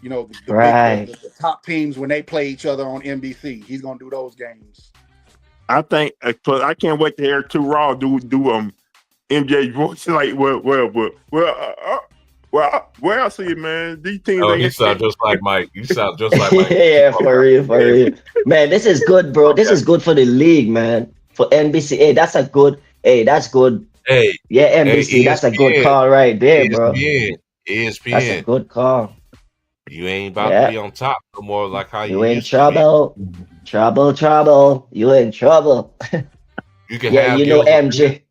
The top teams when they play each other on NBC. He's gonna do those games. I think, I can't wait to hear Too Raw do MJ voice like well, I see it, man. These teams. Oh, you sound just like Mike. Yeah, for real. Man, this is good, bro. This is good for the league, man. For NBC, that's good. That's good. Hey, yeah, NBC, that's a good call right there, bro. ESPN. That's a good call. You ain't about to be on top no more like how you in used to be. Trouble. You in trouble. You can Yeah, have you know Gil's Arena. MJ.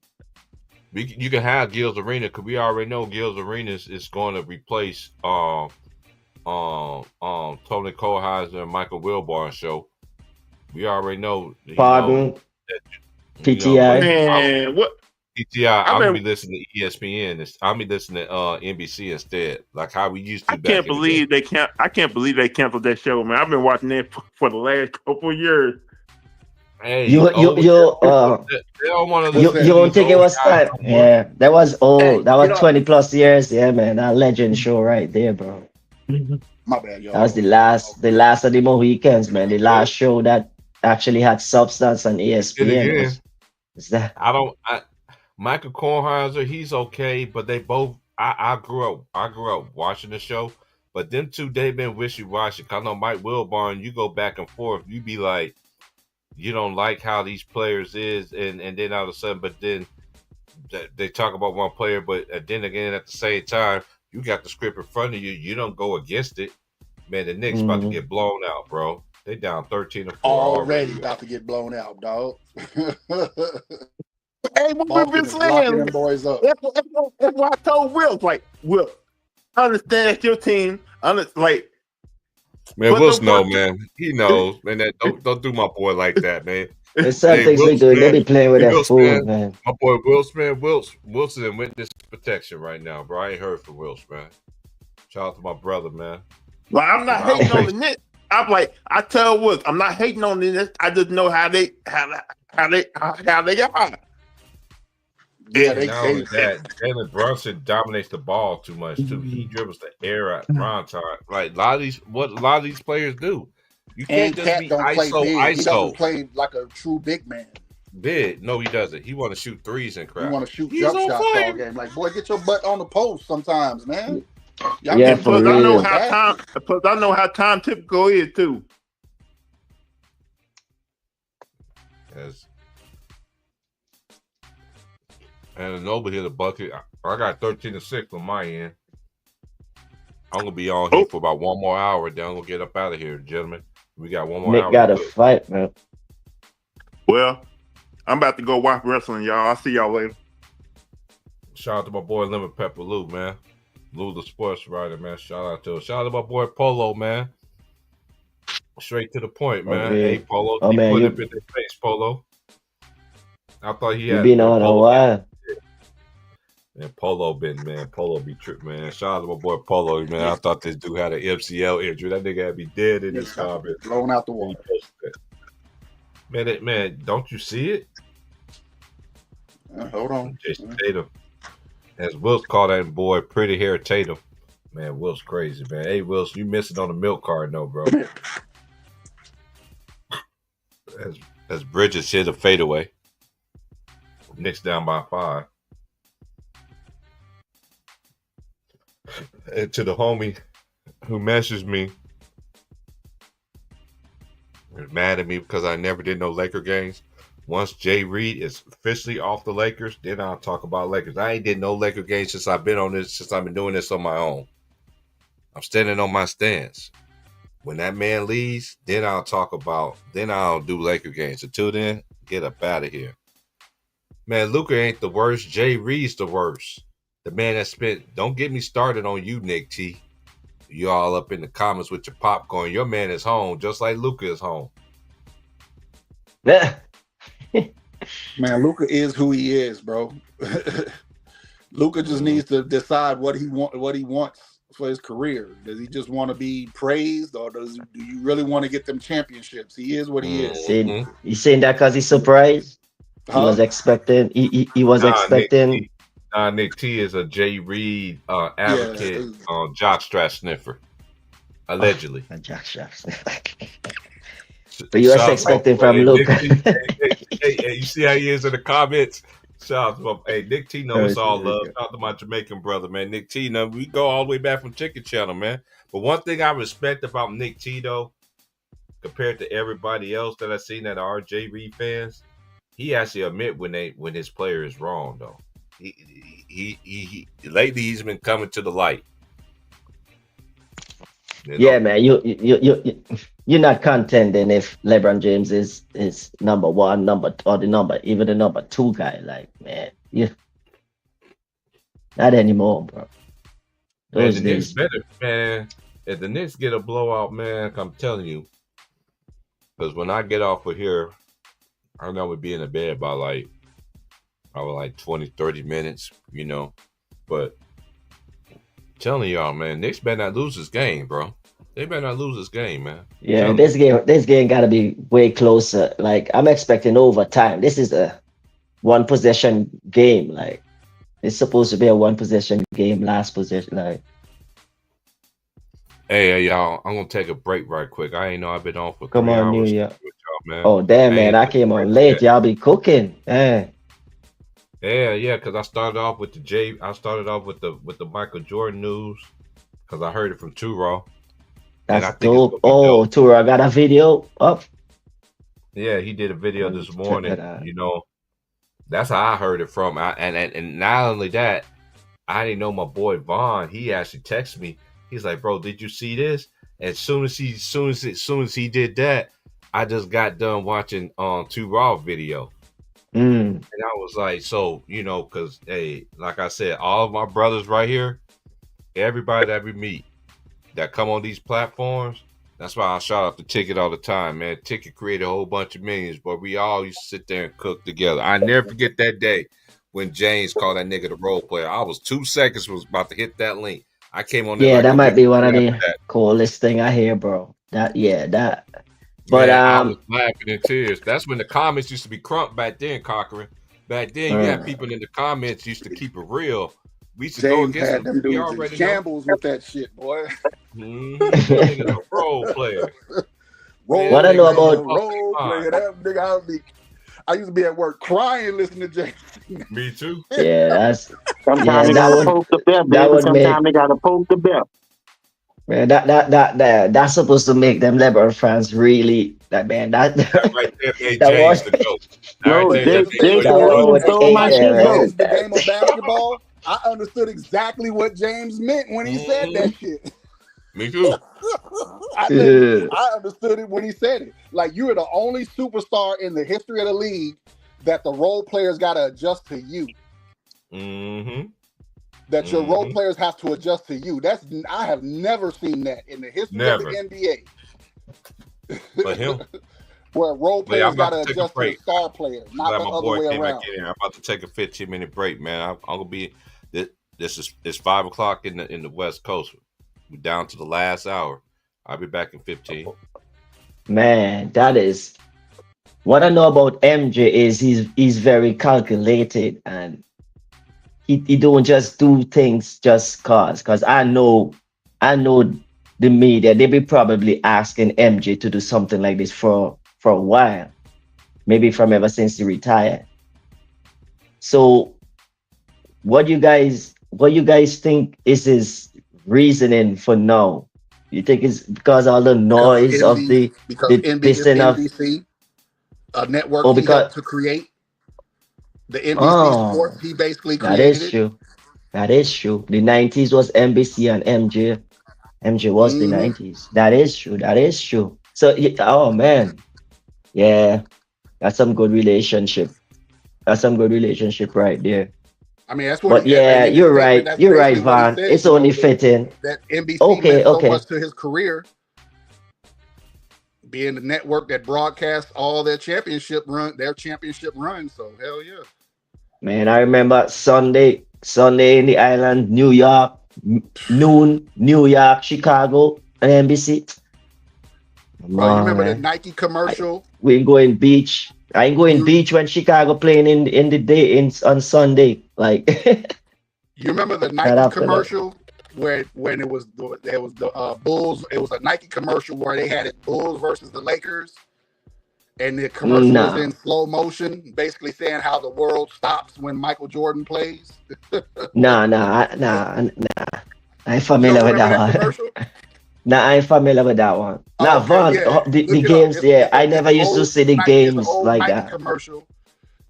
You can have Gil's Arena because we already know Gil's Arena is going to replace Tony Kohlheiser and Michael Wilborn show. We already know, Pardon. that, PTI. Man, what? PTI, I'm gonna be listening to ESPN. I'm be listening to NBC instead, like how we used to. I can't believe they can't. I can't believe they canceled that show, man. I've been watching that for the last couple of years. Hey, you don't think it was time? Yeah, that was old. That was 20 plus years. Yeah, man, that legend show right there, bro. My bad, y'all. That was the last of the Mohicans, man. The last show that actually had substance on ESPN. Michael Kornheiser, he's okay, but they both. I grew up watching the show, but them two they've been wishy washy. I know Mike Wilborn, you go back and forth, you be like, you don't like how these players is, and then all of a sudden, but then they talk about one player, but then again at the same time, you got the script in front of you, you don't go against it. Man, the Knicks about to get blown out, bro. They down 13-4 already about to get blown out, dog. Hey, what we've been saying, them boys up. That's why I told Will, like, Will, I understand that's your team. Like, man, Will's know, man. He knows, man. Don't do my boy like that, man. There's some things we do. They be playing with that food, man. My boy Wilson in witness protection right now, bro. I ain't heard from Wilson, man. Shout out to my brother, man. Well, I'm not hating on the Knicks. I'm like, I tell Will, I'm not hating on the Knicks. I just know how they are. Yeah, Jalen Brunson dominates the ball too much too. He dribbles the air at prime time. Like a lot of these players do. You can't just be ISO. He doesn't play like a true big man. Big? No, he doesn't. He want to shoot threes and crap. He want to shoot jump shots all game. Like, boy, get your butt on the post sometimes, man. Plus, I know how time typical is too. Yes. And nobody hit a bucket. I got 13-6 on my end. I'm gonna be on here for about one more hour. Then I'm gonna get up out of here, gentlemen. We got one more hour. Nick got to fight, man. Well, I'm about to go watch wrestling, y'all. I'll see y'all later. Shout out to my boy Lemon Pepper Lou, man. Lou the sports writer, man. Shout out to my boy Polo, man. Straight to the point, man. Okay. Hey, Polo. Oh, man, put it in their face, Polo. I thought he had been on a while. And Polo be tripping, man. Shout out to my boy Polo, man. I thought this dude had an MCL injury. That nigga had to be dead in this comment. Blown out the water. Man, don't you see it? Hold on. Jason Tatum. As Will's called that boy Pretty Hair Tatum. Man, Will's crazy, man. Hey, Will, you missing on the milk card, no, bro. As Bridges hit a fadeaway. Knicks down by 5. And to the homie who messaged me, was mad at me because I never did no Laker games. Once Jay Reed is officially off the Lakers, then I'll talk about Lakers. I ain't did no Laker games since I've been doing this on my own. I'm standing on my stance. When that man leaves, then I'll do Laker games. Until then, get up out of here. Man, Luka ain't the worst. Jay Reed's the worst. The man that spent, don't get me started on you, Nick T. You all up in the comments with your popcorn. Your man is home, just like Luka is home. Man, Luka is who he is, bro. Luka just needs to decide what he wants for his career. Does he just want to be praised, or do you really want to get them championships? He is what he is. You saying that because he's surprised? He was expecting. He was expecting. Nick T is a Jay Reed advocate, jockstrap sniffer, allegedly. A jockstrap sniffer. But you was expecting from Luka. Hey, you see how he is in the comments? Shout out to Nick T knows it's all love. Shout out to my Jamaican brother, man. Nick T, we go all the way back from Chicken Channel, man. But one thing I respect about Nick T, though, compared to everybody else that I've seen that are Jay Reed fans, he actually admit when his player is wrong, though. He lately he's been coming to the light. Yeah, man, you're not contending if LeBron James is number one, even the number two guy. Like, man, you not anymore, bro. Man, Those the Knicks days. better, man. If the Knicks get a blowout, man, I'm telling you, because when I get off of here, I know we'll be in the bed by like 20, 30 minutes, But telling y'all, man, Knicks better not lose this game, bro. They better not lose this game, man. Yeah, this game got to be way closer. Like, I'm expecting overtime. This is a one possession game. Like, it's supposed to be a one possession game, last possession. Like, hey, y'all, I'm gonna take a break right quick. I ain't know I've been on for come 3 on, New hours Year. with y'all, man. Oh, damn, man, I came on late. Y'all be cooking. Yeah, because I started off with the Michael Jordan news because I heard it from Raw. That's dope. Oh, Tura got a video up. Yeah, he did a video this morning. That's how I heard it from. And not only that, I didn't know my boy Vaughn. He actually texted me. He's like, "Bro, did you see this?" And as soon as he did that, I just got done watching 2 Raw video. And I was like, so, because, hey, like I said, all of my brothers right here, everybody that we meet that come on these platforms, that's why I shout out the Ticket all the time, man. Ticket created a whole bunch of millions, but we all used to sit there and cook together. I never forget that day when James called that nigga the role player. I was 2 seconds was about to hit that link. I came on there. Yeah, that might be one of the coolest thing I hear, bro. That. But man, I was laughing in tears. That's when the comments used to be crunk back then, Cochran. Back then, you had people in the comments used to keep it real. We used to go against had them dudes in shambles with that shit, boy. Nigga, a role player. What I know about role player, that nigga, I used to be at work crying listening to James. Me too. Yeah, that's sometimes they gotta poke the bear, baby. Sometimes they gotta poke the bear. Man, that's supposed to make them LeBron fans really that man. That right there made James to go. No, they stole my shit though. The game of basketball, I understood exactly what James meant when he said that shit. Me too. I understood it when he said it. Like, you are the only superstar in the history of the league that the role players got to adjust to you. That your role players have to adjust to you. I have never seen that in the history of the NBA. But him. Where role players got to adjust to the star player, not the other way around. I'm about to take a 15-minute break, man. I'm gonna be. It's 5 o'clock in the West Coast. We're down to the last hour. I'll be back in 15. Man, that is what I know about MJ is he's very calculated and he don't just do things just cause I know the media, they be probably asking MJ to do something like this for a while, maybe from ever since he retired. So what you guys think is his reasoning for now? You think it's because all the noise of the NBC, a network he helped to create? The NBC Sports, he basically created it. That is true. The 90s was NBC and MJ. MJ was the 90s. That is true. So, oh man. Yeah. That's some good relationship. Right there. I mean, that's what. But yeah, you're right. You're right, Van. It's only fitting. That NBC meant so much to his career, being the network that broadcasts all their championship run. So hell yeah. Man, I remember Sunday in the island, New York, noon, New York, Chicago, and NBC. Bro, you remember the Nike commercial? We ain't going beach. I ain't going beach when Chicago playing in the day on Sunday. Like you remember the Nike commercial when there was the Bulls. It was a Nike commercial where they had it Bulls versus the Lakers, and the commercial was in slow motion, basically saying how the world stops when Michael Jordan plays. Nah. I ain't familiar with that one. Nah, I ain't familiar with that one. Nah, Vaughn, the games, I never used to see the games like Nike that. Commercial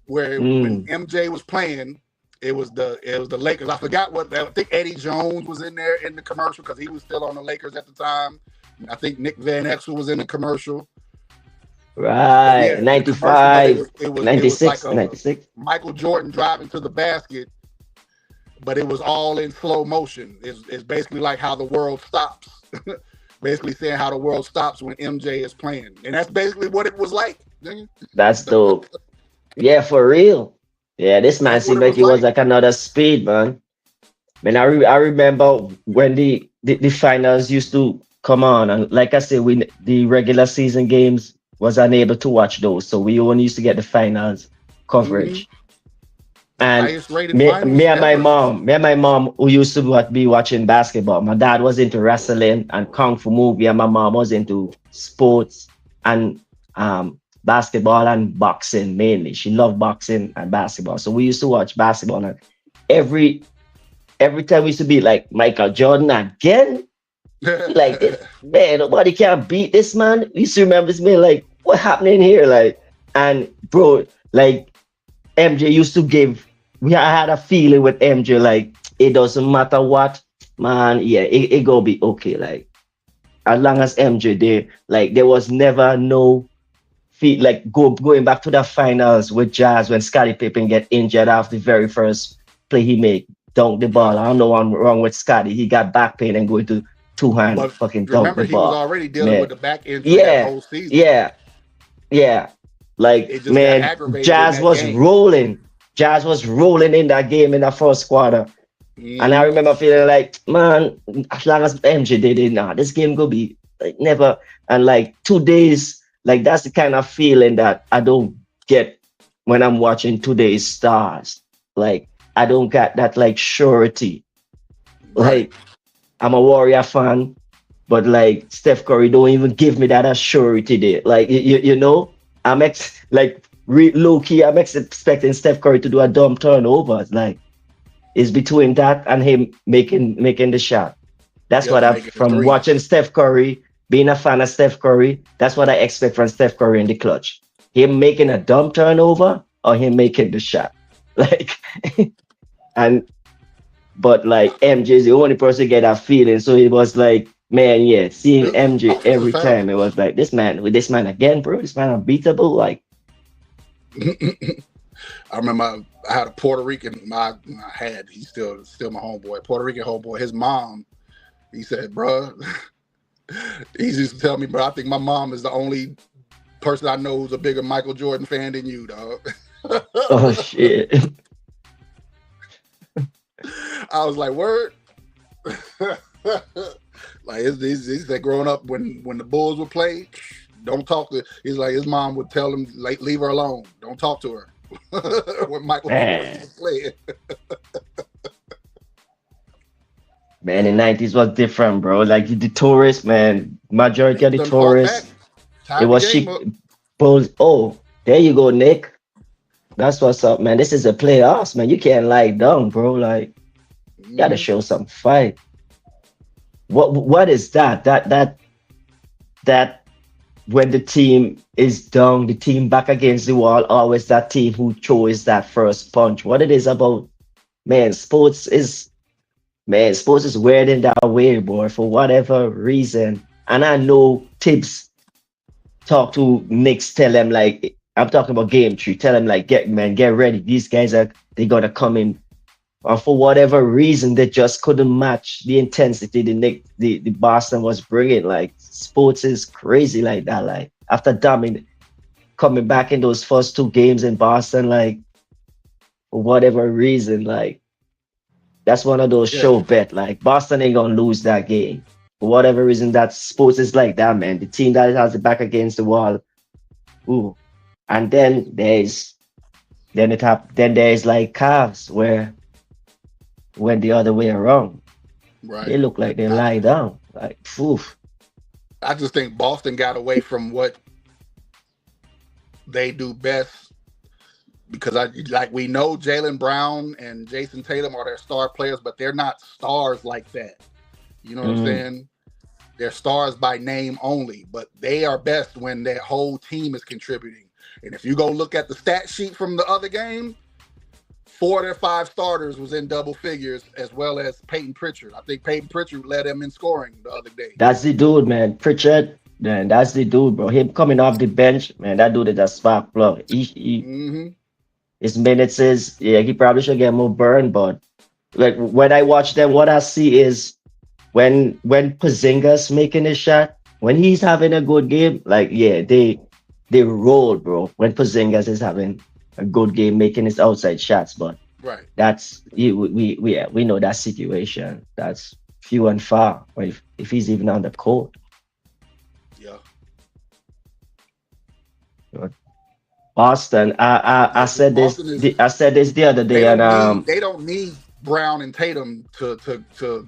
where when MJ was playing, it was the Lakers. I forgot I think Eddie Jones was in there in the commercial because he was still on the Lakers at the time. I think Nick Van Exel was in the commercial. Right, Yeah, 95, it was 96, like a 96. Michael Jordan driving to the basket, but it was all in slow motion. It's basically like how the world stops. Basically saying how the world stops when MJ is playing. And that's basically what it was like. That's dope. Yeah, for real. Yeah, this man That's what seemed it like was he was like. like another speed, man. Man, I remember when the finals used to come on, and like I said, the regular season games was unable to watch those, so we only used to get the finals Mm-hmm. coverage. The And highest rated finals ever. me and my mom, who used to be watching basketball. My dad was into wrestling and kung fu movie, and my mom was into sports and basketball and boxing mainly. She loved boxing and basketball, so we used to watch basketball. And every every time we used to be like Michael Jordan again. Like this man, nobody can beat this man. We used to remember this man, like, what happening here? Like, and bro, like MJ used to give, I had a feeling with MJ, like, it doesn't matter what, man, yeah, it gonna be okay. Like, as long as MJ there, like, there was never no feel like going back to the finals with Jazz when Scottie Pippen get injured after the very first play he made, dunk the ball. I don't know what's wrong with Scottie. He got back pain and going to two-hand But fucking dunk remember, the he was ball. already dealing Man. with the back injury that Yeah, whole season. yeah, yeah. Like, It just got man, aggravated in Jazz that was game. rolling. Jazz was rolling in that game in the first quarter. Mm-hmm. And I remember feeling like, man, as long as MJ did it, nah, this game gonna be like never. And like 2 days, like that's the kind of feeling that I don't get when I'm watching today's stars. Like I don't get that like surety. Right. Like I'm a Warrior fan, but like Steph Curry don't even give me that surety there. Like you know, low key, I'm expecting Steph Curry to do a dumb turnover. Like is between that and him making the shot. That's Yep, what I making the from threes. watching Steph Curry, being a fan of Steph Curry. That's what I expect from Steph Curry in the clutch. Him making a dumb turnover or him making the shot. Like but like MJ is the only person get that feeling. So it was like, man, yeah, seeing MJ It's a every fact. time, it was like this man again, bro. This man unbeatable. Like I remember I had a Puerto Rican. He's still my homeboy, Puerto Rican homeboy. His mom, he said, "Bruh," he used to tell me, "Bro, I think my mom is the only person I know who's a bigger Michael Jordan fan than you, dog." oh shit. I was like, "Word." Like he said, growing up when the Bulls would play, don't talk to. He's like his mom would tell him, like, leave her alone, don't talk to her. When Michael Jordan was playing. Man, the 90s was different, bro. Like the tourists, man, majority of the tourists, it was Bulls. Oh, there you go, Nick. That's what's up, man. This is a playoffs, man. You can't lie down, bro. Like, you gotta show some fight. What is that? That when the team is down, the team back against the wall, always that team who throws that first punch. What it is about, man, sports is weird in that way, boy, for whatever reason. And I know Tibbs talk to Knicks, tell them like, I'm talking about game 3, tell them like, get ready. These guys they gonna come in. And for whatever reason, they just couldn't match the intensity the Boston was bringing. Like sports is crazy like that. Like after coming back in those first 2 games in Boston, like for whatever reason, like that's one of those show bet. Like Boston ain't gonna lose that game. For whatever reason, that sports is like that, man. The team that has the back against the wall. Ooh. And then there's like Cavs where went the other way around. Right. They look like they lie down. Like, oof. I just think Boston got away from what they do best because we know Jaylen Brown and Jason Tatum are their star players, but they're not stars like that. You know what I'm saying? They're stars by name only, but they are best when their whole team is contributing. And if you go look at the stat sheet from the other game, 4 of their 5 starters was in double figures, as well as Peyton Pritchard. I think Peyton Pritchard led him in scoring the other day. That's the dude, man. Pritchard, man, that's the dude, bro. Him coming off the bench, man, that dude is a spark plug. His minutes is, yeah, he probably should get more burn, but like when I watch them, what I see is when Porzingis making a shot, when he's having a good game, like yeah, they roll, bro. When Porzingis is having a good game, making his outside shots, but right, that's we know that situation. That's few and far if he's even on the court. Yeah. Boston, I said this. I said this the other day, they don't need Brown and Tatum to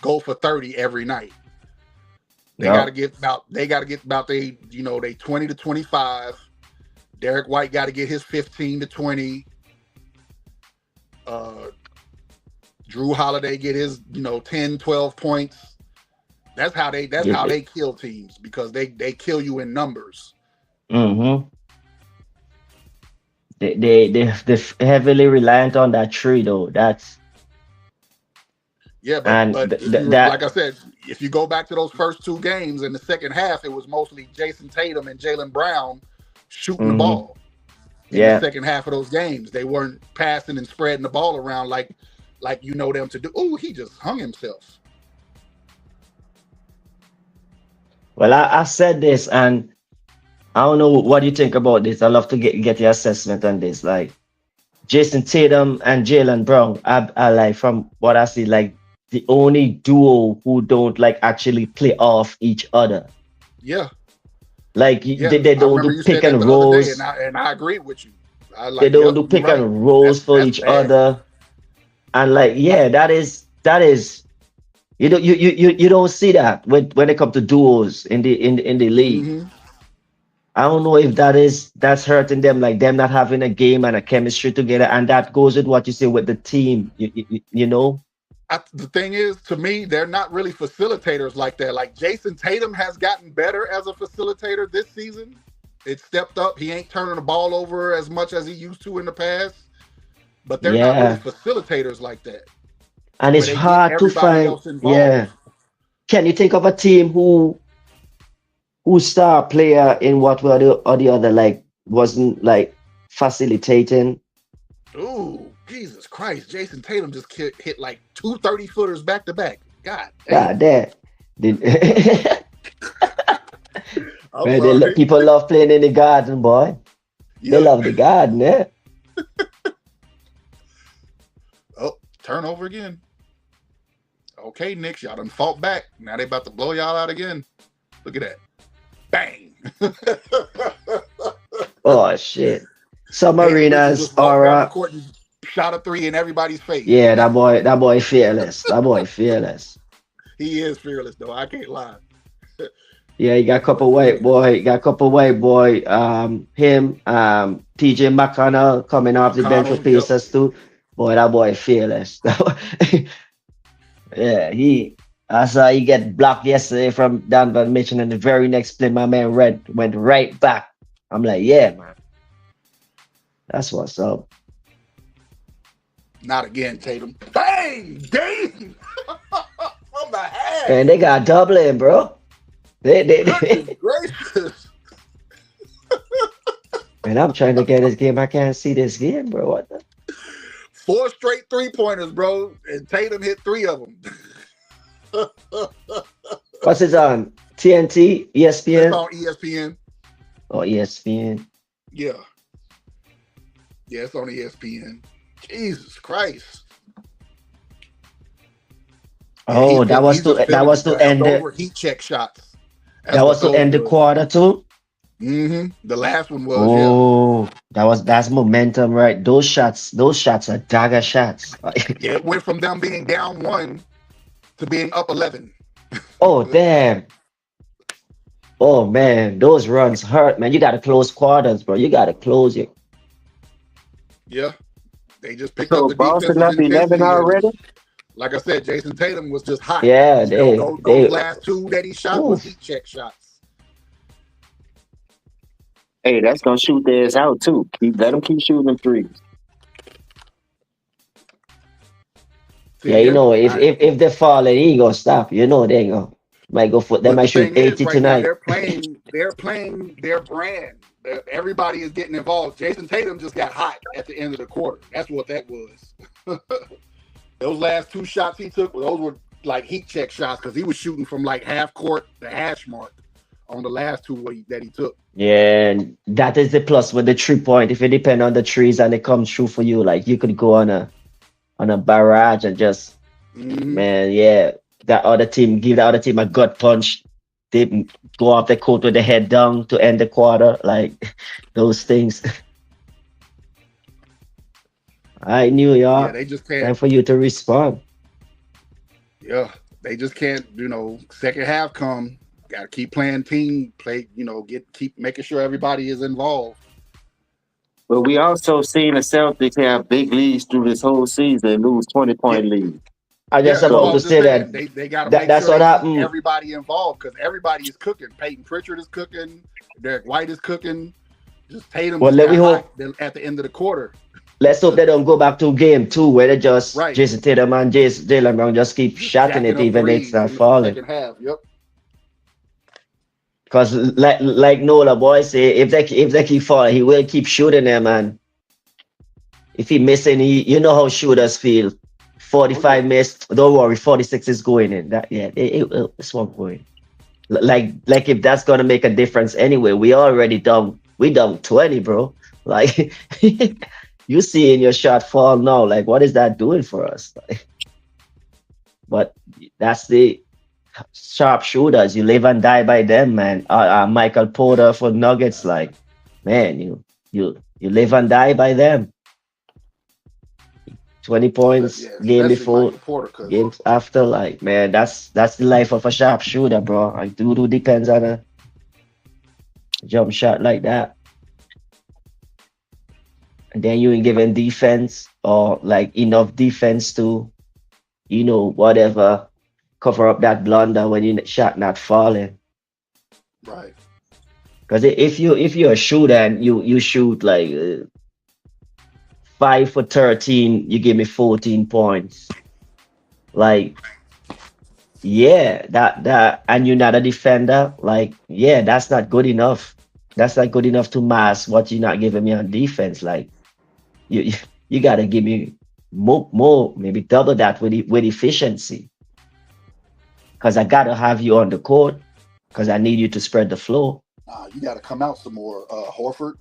go for 30 every night. They got to get about they 20 to 25. Derek White got to get his 15 to 20. Drew Holiday get his 10, 12 points. That's how they kill teams, because they kill you in numbers. They're heavily reliant on that tree though. That's but like I said, if you go back to those first 2 games in the second half, it was mostly Jason Tatum and Jaylen Brown shooting the ball. In the second half of those games, they weren't passing and spreading the ball around like them to do. Oh, he just hung himself. Well, I said this, and I don't know what you think about this. I love to get your assessment on this. Like Jason Tatum and Jaylen Brown, I like, from what I see, like the only duo who don't like actually play off each other. Yeah. Like they don't do pick and rolls. And I agree with you. They don't do pick and rolls for each other. And like, that is you don't see that when it comes to duos in the league. I don't know if that's hurting them, like them not having a game and a chemistry together, and that goes with what you say with the team. You know. The thing is, to me, they're not really facilitators like that. Like Jason Tatum has gotten better as a facilitator this season. It stepped up. He ain't turning the ball over as much as he used to in the past. But they're not really facilitators like that. And it's hard to find. Yeah. Can you think of a team who star player in what were the other like wasn't like facilitating? Ooh, Jesus Christ! Jason Tatum just hit like 2 30-footers back to back. God damn. Man, people love playing in the garden, boy. They love the garden, yeah. Oh, turnover again. Okay, Knicks, y'all done fought back. Now they about to blow y'all out again. Look at that. Bang. Oh, shit. Some arenas are shot a 3 in everybody's face. Yeah, that boy fearless. That boy fearless. He is fearless, though. I can't lie. Yeah, you got a couple white boy. Him, TJ McConnell coming off the bench for Pacers too. Boy, that boy fearless. Yeah, I saw he get blocked yesterday from Donovan Mitchell, and the very next play, my man went right back. I'm like, yeah, man. That's what's up. Not again, Tatum. Bang! Dang! From the head. And they got doubling, bro. They gracious. Man, I'm trying to get this game. I can't see this game, bro. What the? 4 straight 3-pointers, bro, and Tatum hit 3 of them. What's it on? TNT? ESPN? It's on ESPN. Oh, ESPN. Yeah. Yeah, it's on ESPN. Jesus Christ. Oh, that was to end the heat check shots. That was to end the quarter too. The last one was. Oh, that's momentum, right? Those shots are dagger shots. Yeah, it went from them being down 1 to being up 11. Oh damn. Oh man, those runs hurt, man. You got to close quarters, bro. You got to close it. Yeah, they just picked up the Boston up 11 already. Like I said, Jason Tatum was just hot. Yeah, those last 2 that he shot was heat check shots. Hey, that's gonna shoot theirs out too. Let them keep shooting them threes. Yeah, if they fall and he gonna stop, they ain't gonna might go for they But might the shoot thing is, 80 right now tonight. they're playing their brand. Everybody is getting involved. Jason Tatum just got hot at the end of the quarter. That's what that was. Those last 2 shots he took, those were like heat check shots because he was shooting from like half court, the hash mark, on the last 2 that he took. Yeah, and that is the plus with the 3 point. If it depend on the trees and it comes true for you, like you could go on a barrage and just man, yeah, give the other team a gut punch. They go off the court with the head down to end the quarter, like those things. I knew Yeah, y'all. they just can't. Time for you to respond. Yeah, they just can't. Second half come. Got to keep playing team play. Keep making sure everybody is involved. But we also seen the Celtics have big leads through this whole season and lose 20-point leads. I just about to say that. They got to make that's sure what they keep happened. everybody involved because everybody is cooking. Peyton Pritchard is cooking. Derek White is cooking. Just Tatum Well, let me hope at the end of the quarter. Let's hope they don't go back to game 2 where they just Jason Tatum and Jalen Brown just keep shotting it even it's not falling. Second half, yep. Because like Nola boy say, if they keep falling, he will keep shooting them, and if he missing, you know how shooters feel. 45 missed, don't worry, 46 is going in. It's one going. Like if that's gonna make a difference anyway, we already down 20, bro. Like you see in your shot fall now, like what is that doing for us? But that's the sharp shooters. You live and die by them, man. Michael Porter for Nuggets, like, man, you live and die by them. 20 points game before, games after, like, man, that's the life of a sharp shooter, bro. Like, dude depends on a jump shot like that. And then you ain't given defense or like enough defense to, whatever, cover up that blunder when you shot not falling. Right. Because if you're a shooter and you shoot like 5 for 13, you give me 14 points. Like, yeah, that and you're not a defender. Like, yeah, that's not good enough. That's not good enough to mask what you're not giving me on defense. Like, you gotta give me more, maybe double that with efficiency. Because I gotta have you on the court. Because I need you to spread the floor. You gotta come out some more, Horford.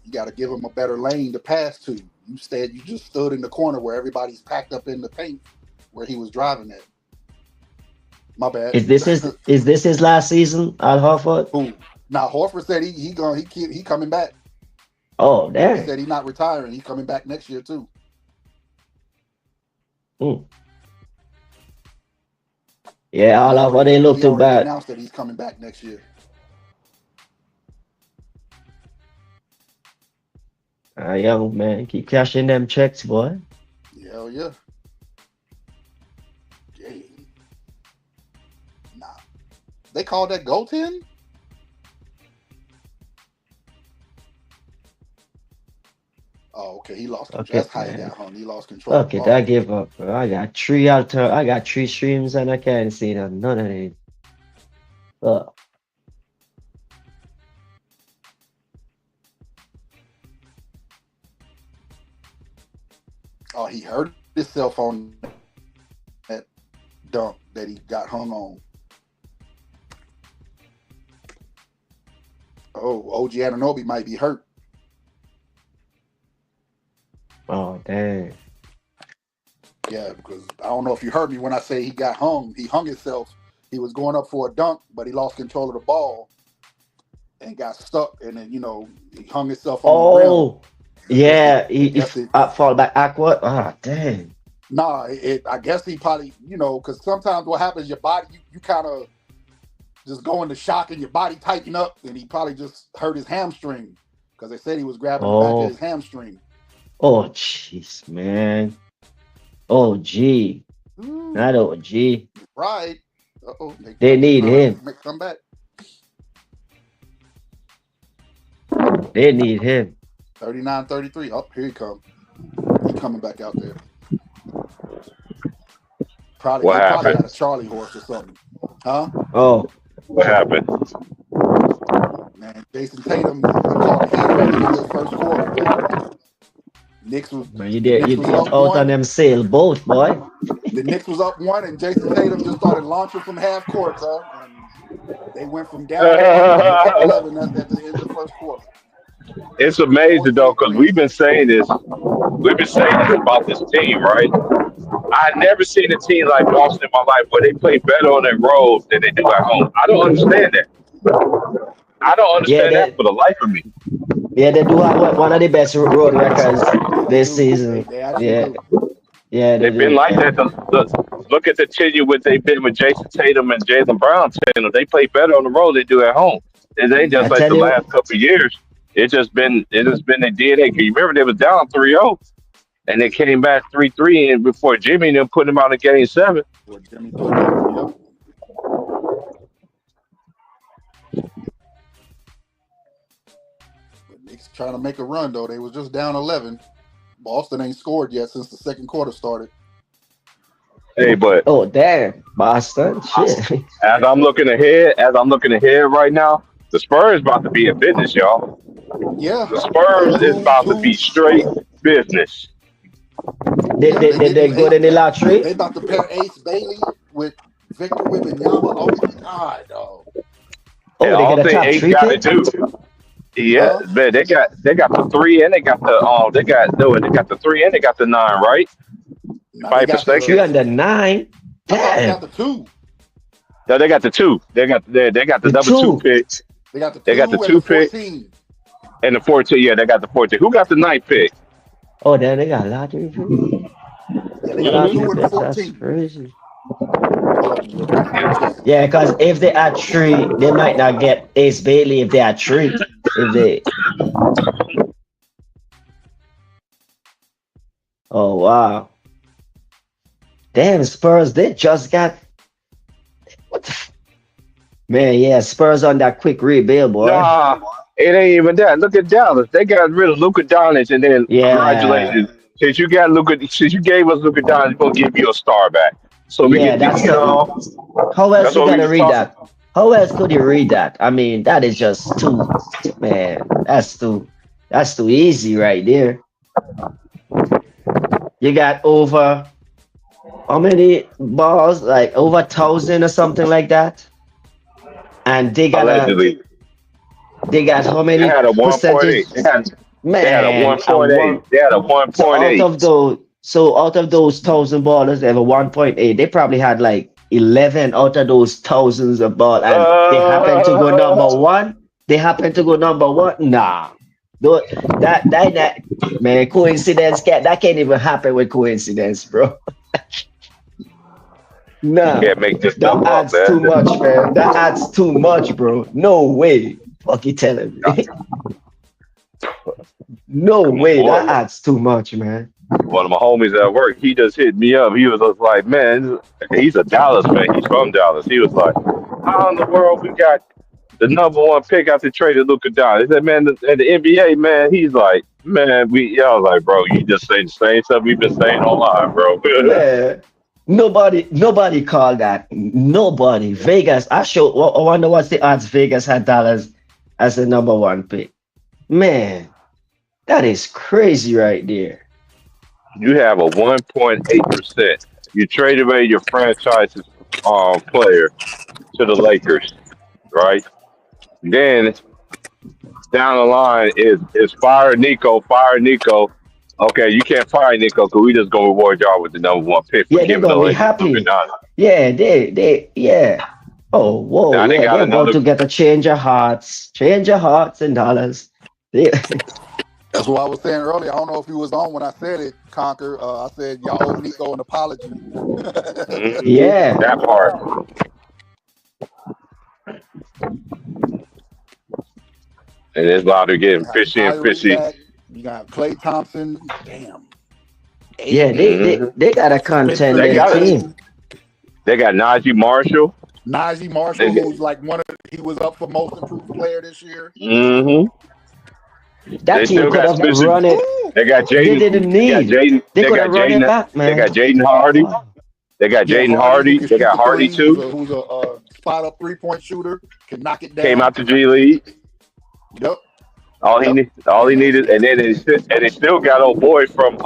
You gotta give him a better lane to pass to. You just stood in the corner where everybody's packed up in the paint where he was driving at. My bad. Is this his last season, Al Horford? Who? Now Horford said he coming back. Oh, damn. He said he's not retiring. He's coming back next year too. Yeah, Al Horford didn't look too bad. He announced that he's coming back next year. Young man, keep cashing them checks, boy. Hell yeah. Nah. They call that goaltend? Oh, okay. He lost control. That's how he got hung. He lost control. Okay, I give up, bro. I got 3 streams and I can't see them. None of these. Oh, he hurt himself on that dunk that he got hung on. Oh, OG Anunoby might be hurt. Oh, dang. Yeah, because I don't know if you heard me when I say he got hung. He hung himself. He was going up for a dunk, but he lost control of the ball and got stuck. And then, he hung himself on the rim. Oh, yeah. He fall back awkward. Ah, dang. Nah, I guess he probably, because sometimes what happens, your body, you kind of just go into shock and your body tighten up, and he probably just hurt his hamstring because they said he was grabbing the back of his hamstring. Oh, jeez, man. Oh, gee. Not OG. Right. Uh-oh. They need him. Come back. They need him. 39-33. Oh, here he comes. He's coming back out there. Probably What they probably happened? had a Charlie horse or something. Huh? Oh, What happened? Man, Jason Tatum, he caught a heater at the end of the first quarter, man. man, The Knicks was you up out on one. them sailboat, boy. The Knicks was up one, and Jason Tatum just started launching from half court, bro. And they went from down one to up 11 at the end of the first quarter. It's amazing Boys though, went because crazy. we've been saying this about this team, right? I never seen a team like Boston in my life where they play better on their road than they do at home. I don't understand that. I don't Yeah, understand that for the life of me. they do have one of the best road records They this do. season. They actually Yeah, do. yeah, they They've been do. like that. Look at the tenure what they've been with Jason Tatum and Jalen Brown. Tatum. They play better on the road than they do at home. It ain't I just like tell the you, last couple of years. It just been their DNA. You remember they was down 3-0 and they came back 3-3 and before Jimmy and them put them out in game 7. What Jimmy put him out. Yep. But Knicks trying to make a run though. They was just down 11. Boston ain't scored yet since the second quarter started. Hey, but oh damn, Boston, shit. as I'm looking ahead right now, the Spurs about to be in business, y'all. Yeah. The Spurs is Two, about to two. be straight business. Yeah, they They getting good in the lottery. they about to pair Ace Bailey with Victor Wembanyama. Oh my God, dog. And Oh, they all get a thing top Ace three got to pick. do, yeah, Huh? man, they got the 3 and they got the 3 and they got the 9, right? If Now I they ain't got Three mistaken. the. on the 9. I thought they Damn, got the two. No, they got the 2. They got the the number 2 two. pick. They got the They got the 2 and the 2 pick 14. and the 14. Yeah, they got the 14. Who got the 9th pick? Oh, then they got lottery pick. Yeah, they got the Lottery 2 and the pick. That's 14. crazy. Yeah. Yeah, because if they had 3, they might not get Ace Bailey if they had 3. If they, oh wow, damn Spurs, they just got what the man. Yeah, Spurs on that quick rebuild, boy. Nah, it ain't even that. Look at Dallas. They got rid of Luka Doncic, and then Yeah, congratulations. Since you gave us Luka Doncic, we're gonna give you a star back. So we yeah, get, that's you the. know, How else that's you what we gotta was read talking. that? How else could you read that? I mean, that is just too, man. That's too easy right there. You got over how many balls? Like over 1,000 or something like that. And Allegedly, they got how they many had a 1.8. percentage? They had a Man, a 1.8. one. They had a one So point eight. out of those 1,000 ballers, they have a 1.8. They probably had like 11 out of those thousands of ball, and they happen to go number Uh, one. They happen to go number one. Nah, Tho- that man, coincidence can't even happen with coincidence, bro. you Nah, can't make this that stuff up, adds too man. much, man. That adds too much, bro. No way. Fuck you telling me. No Come on, way. That boy. adds too much, man. One of my homies at work, he just hit me up. He was just like, man, he's a Dallas fan. He's from Dallas. He was like, how in the world we got the number 1 pick after traded Luka Doncic? He said, man, and the NBA, man, he's like, man, I was like, bro, you just saying the same stuff we've been saying online, bro. Man, nobody called that. Nobody. Vegas. I wonder what's the odds Vegas had Dallas as the number 1 pick. Man, that is crazy right there. You have a 1.8%. You traded away your franchise's player to the Lakers, right? Then down the line is fire Nico. Okay, you can't fire Nico because we just gonna reward y'all with the number 1 pick for Yeah, they're giving the gonna be Lakers Luka happy. Doncic. Yeah, yeah. Oh, whoa, Now they yeah, got they're about another. to get a change of hearts and dollars. Yeah, That's what I was saying earlier. I don't know if you was on when I said it, Conquer. I said y'all owe Nico an apology. yeah, That part. And it's about to You getting have fishy and Kyrie fishy. back. You got Klay Thompson. Damn. yeah. AD. Hmm They got a Spencer They contending got it. team. Dinwiddie. They got Najee Marshall. Najee They Marshall, got, who's like he was up for most improved player this year. hmm That They team still could got have Spencer. run it. Ooh. They got They Jaden. didn't They got need. Jaden. They They could got have run it Jaden. back, They got man. Jaden Hardy. They got Yeah, Jaden Hardy, who Hardy. can They shoot got the Hardy three, too. who's a spot up 3-point shooter, can knock it Came down. out the G League. Yep. All he And needed, and then they still got old boy from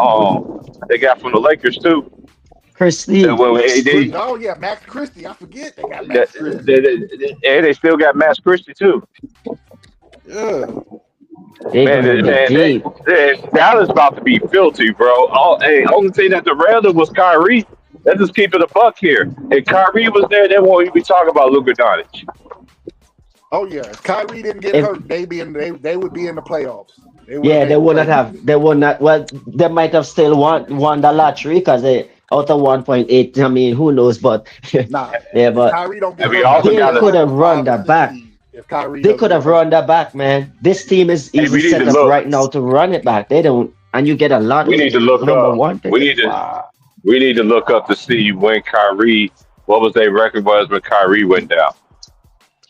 they got from the Lakers too. That Christie. when oh yeah, Max Christie. I forget they got that, Max Christie. and they still got Max Christie too. Yeah. They Man, going in there deep. Dallas about to be filthy, bro. Only thing that the rather was Kyrie. Let's just keep it a buck here. If Kyrie was there, they won't even be talking about Luka Doncic. Oh yeah. If Kyrie didn't get If hurt, they would be in the playoffs. They would have yeah, made they the would not playoffs. have. They would not. Well, they might have still won the lottery because they out of 1.8. I mean, who knows? But Nah, yeah, if but Kyrie don't get And we hurt, I also think they got they're to, could like a have run 5 or that 6 back. seed if Kyrie They doesn't could get have hurt. run that back, man. This team is hey, easy set up right now to run it back. They don't, and you get a we need to lottery look number up. one We ticket. need to Wow, we need to look up to see when Kyrie, what was their record was when Kyrie went down.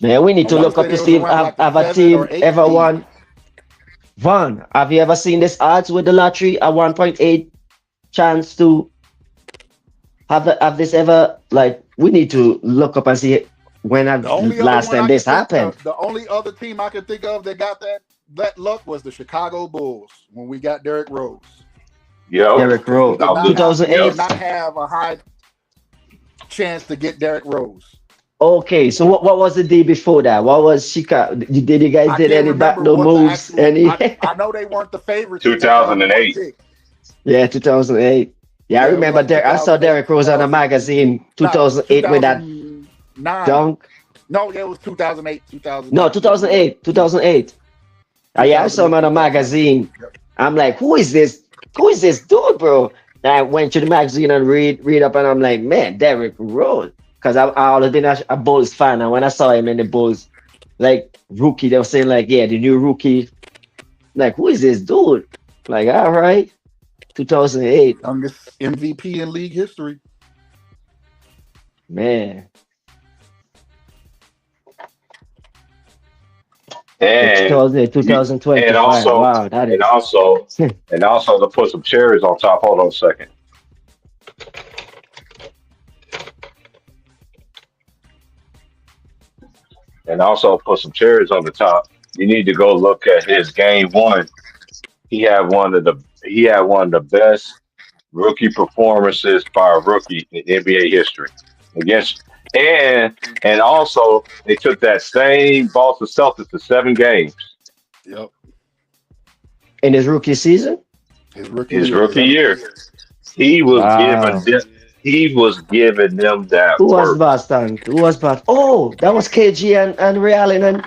man. We need I to want to look say up they to was see if around like the have a 7 or team 8 ever seed. won. Vaughn, have you ever seen this odds with the lottery? A 1.8 chance to have this ever, like, we need to look up and see when The only other last one time I this could think happened. the only other team I could think of that got that luck was the Chicago Bulls when we got Derrick Rose. Yep. Derrick Because Rose, we did 2008. not have a high chance to get Derrick Rose. Okay, so what was the day before that? What was Chicago? Did you guys I did can't any remember backdoor what the moves? actual. Any? I know they weren't the favorites to get the number one 2008. pick. Yeah, 2008. Yeah, I Yeah, it was remember like I saw 2008, Derrick Rose on a magazine 2008 with that 2009. dunk. No, yeah, it was 2008, No, 2009. 2008, 2008. Yeah, I saw him 2008, on a 2009. magazine. Yep. I'm like, who is this? Who is this dude, bro? And I went to the magazine and read up, and I'm like, man, Derrick Rose. Because I always been a Bulls fan, and when I saw him in the Bulls, like rookie, they were saying like, yeah, the new rookie. Like, who is this dude? Like, all right, 2008, Youngest MVP in league history. man. And 2008, 2025. Wow, that and is. also and also to put some cherries on top. Hold on a second. And also put some cherries on the top. You need to go look at his game one. He had one of the best rookie performances by a rookie in NBA history. Against and also they took that same Boston Celtics to 7 games. Yep. In his rookie season. His rookie His year. rookie Yep. year. He was giving Wow. them that Who was work. Boston? Who was Boston? Oh, that was KG and Real and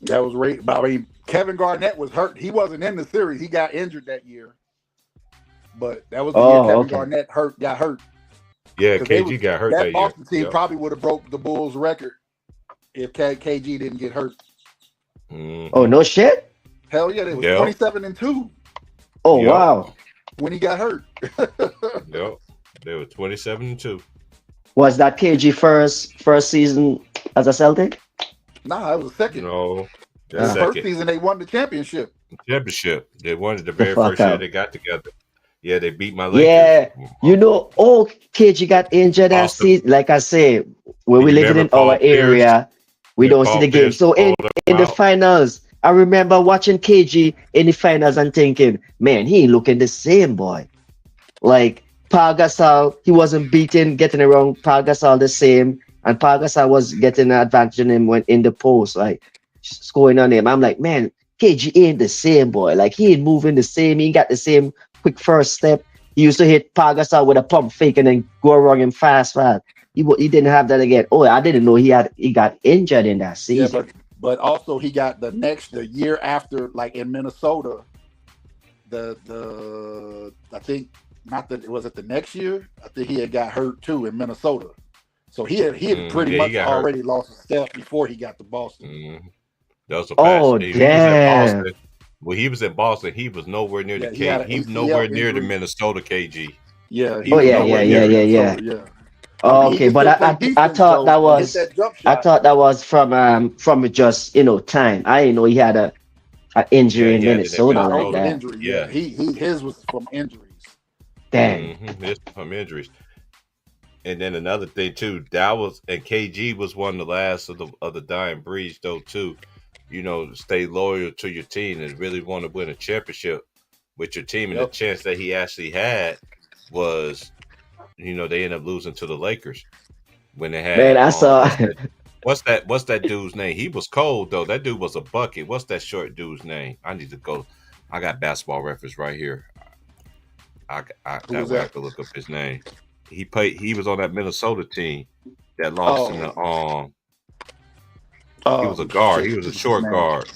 That was right. I mean, Kevin Garnett was hurt. He wasn't in the series. He got injured that year. But that was the year Kevin Garnett got hurt. Yeah, KG got hurt that Boston year. team probably would have broke the Bulls record if KG didn't get hurt. Mm-hmm. Oh, no shit? Hell yeah, they was 27-2. Oh, wow. When he got hurt. Yep. They were 27-2. Was that KG first season as a Celtic? Nah, it was second. No. The first season they won the championship. They won it the very first year they got together. Yeah, they beat my Lakers. Yeah, KG got injured that season. Like I say, when we live in our area, we don't see the game. So in the finals, I remember watching KG in the finals and thinking, man, he ain't looking the same, boy. Like Paul Gasol, he wasn't getting around Paul Gasol the same, and Paul Gasol was getting an advantage on him when in the post, like scoring on him. I'm like, man, KG ain't the same, boy. Like he ain't moving the same. He ain't got the same quick first step. He used to hit Paul Gasol with a pump fake and then go around him fast. He didn't have that again. Oh, I didn't know he got injured in that season. Yeah, but also he got the year after, like in Minnesota. I think not that was it the next year. I think he had got hurt too in Minnesota. So he had pretty much already lost a step before he got to Boston. Mm-hmm. That was a damn. He was at Boston. When he was in Boston, he was nowhere near the KG. He was nowhere near the Minnesota KG. Yeah. Yeah. Okay, but I thought that was from just time. I didn't know he had a injury in Minnesota like that. Injury, yeah. His was from injuries. Damn. It's from injuries. And then another thing too, that was and KG was one of the last of the dying breeds though too. You know, stay loyal to your team and really want to win a championship with your team. And the chance that he actually had was, you know, they ended up losing to the Lakers when they had. Man, I saw. What's that dude's name? He was cold though. That dude was a bucket. What's that short dude's name? I need to go. I got Basketball Reference right here. I would have to look up his name. He played. He was on that Minnesota team that lost in the he was a guard. He was a short guard.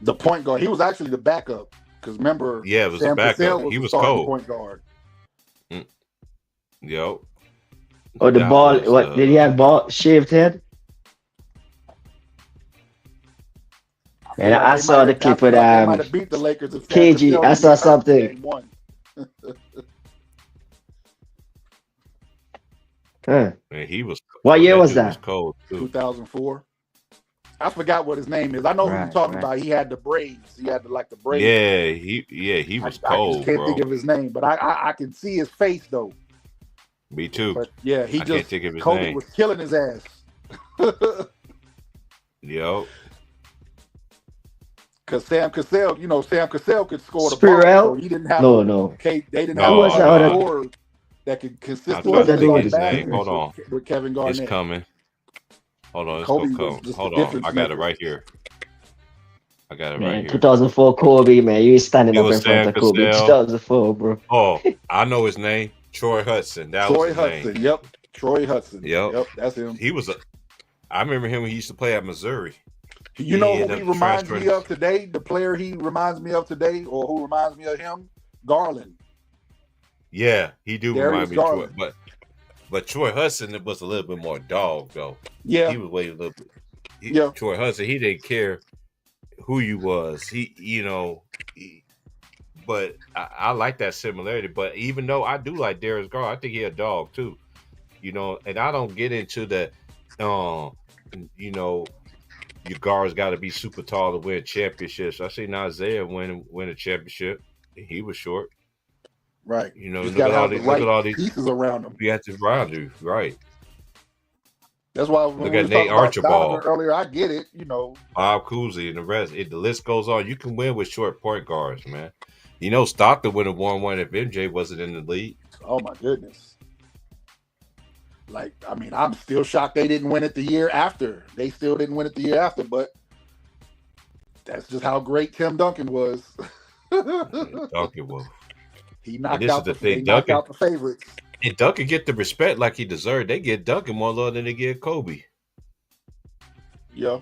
The point guard. He was actually the backup. Because remember, yeah, it was a backup. He was cold. Point guard. Yo. Oh, the ball. What did he have? Ball shaved head. And I saw the clip with beat the Lakers KG. I saw something. Huh. Man, he was. What year was that? Was cold too. 2004. I forgot what his name is. I know who you're talking about. He had the braids. He had the braids. Yeah, he was cold. I just can't think of his name, but I can see his face though. Me too. But yeah, he can't think of his Kobe name. was killing his ass. Yo. Because Sam Cassell could score the ball. So he didn't have no. They didn't have a scorer that could consistently his name. Hold on. With Kevin Garnett. It's coming. Hold on, Hold on. I got it right here. I got it right here. 2004 Kobe, man. You standing up in front of Kobe. 2004, bro. Oh, I know his name. Troy Hudson. Troy Hudson. Name. Yep. Troy Hudson. Yep. That's him. I remember him when he used to play at Missouri. You know who he reminds me of today? The player he reminds me of today, or who reminds me of him? Garland. Yeah, he do remind me of Troy. But Troy Hudson was a little bit more dog, though. Yeah. He was way a little bit. Troy Hudson, he didn't care who you was. But I like that similarity. But even though I do like Darius Garland, I think he a dog too. You know, and I don't get into the, your guards got to be super tall to win championships. I seen Isaiah win a championship. He was short. Right. You know, look at all these pieces around him. You have to around you, right? That's why look at Nate Archibald earlier. I get it, you know. Bob Cousy and the rest. The list goes on. You can win with short point guards, man. You know, Stockton would have won one if MJ wasn't in the league. Oh my goodness! Like, I mean, I'm still shocked they didn't win it the year after. They still didn't win it the year after, but that's just how great Tim Duncan was. Duncan was. He knocked out the favorites. And Duncan get the respect like he deserved. They get Duncan more love than they get Kobe. Yeah.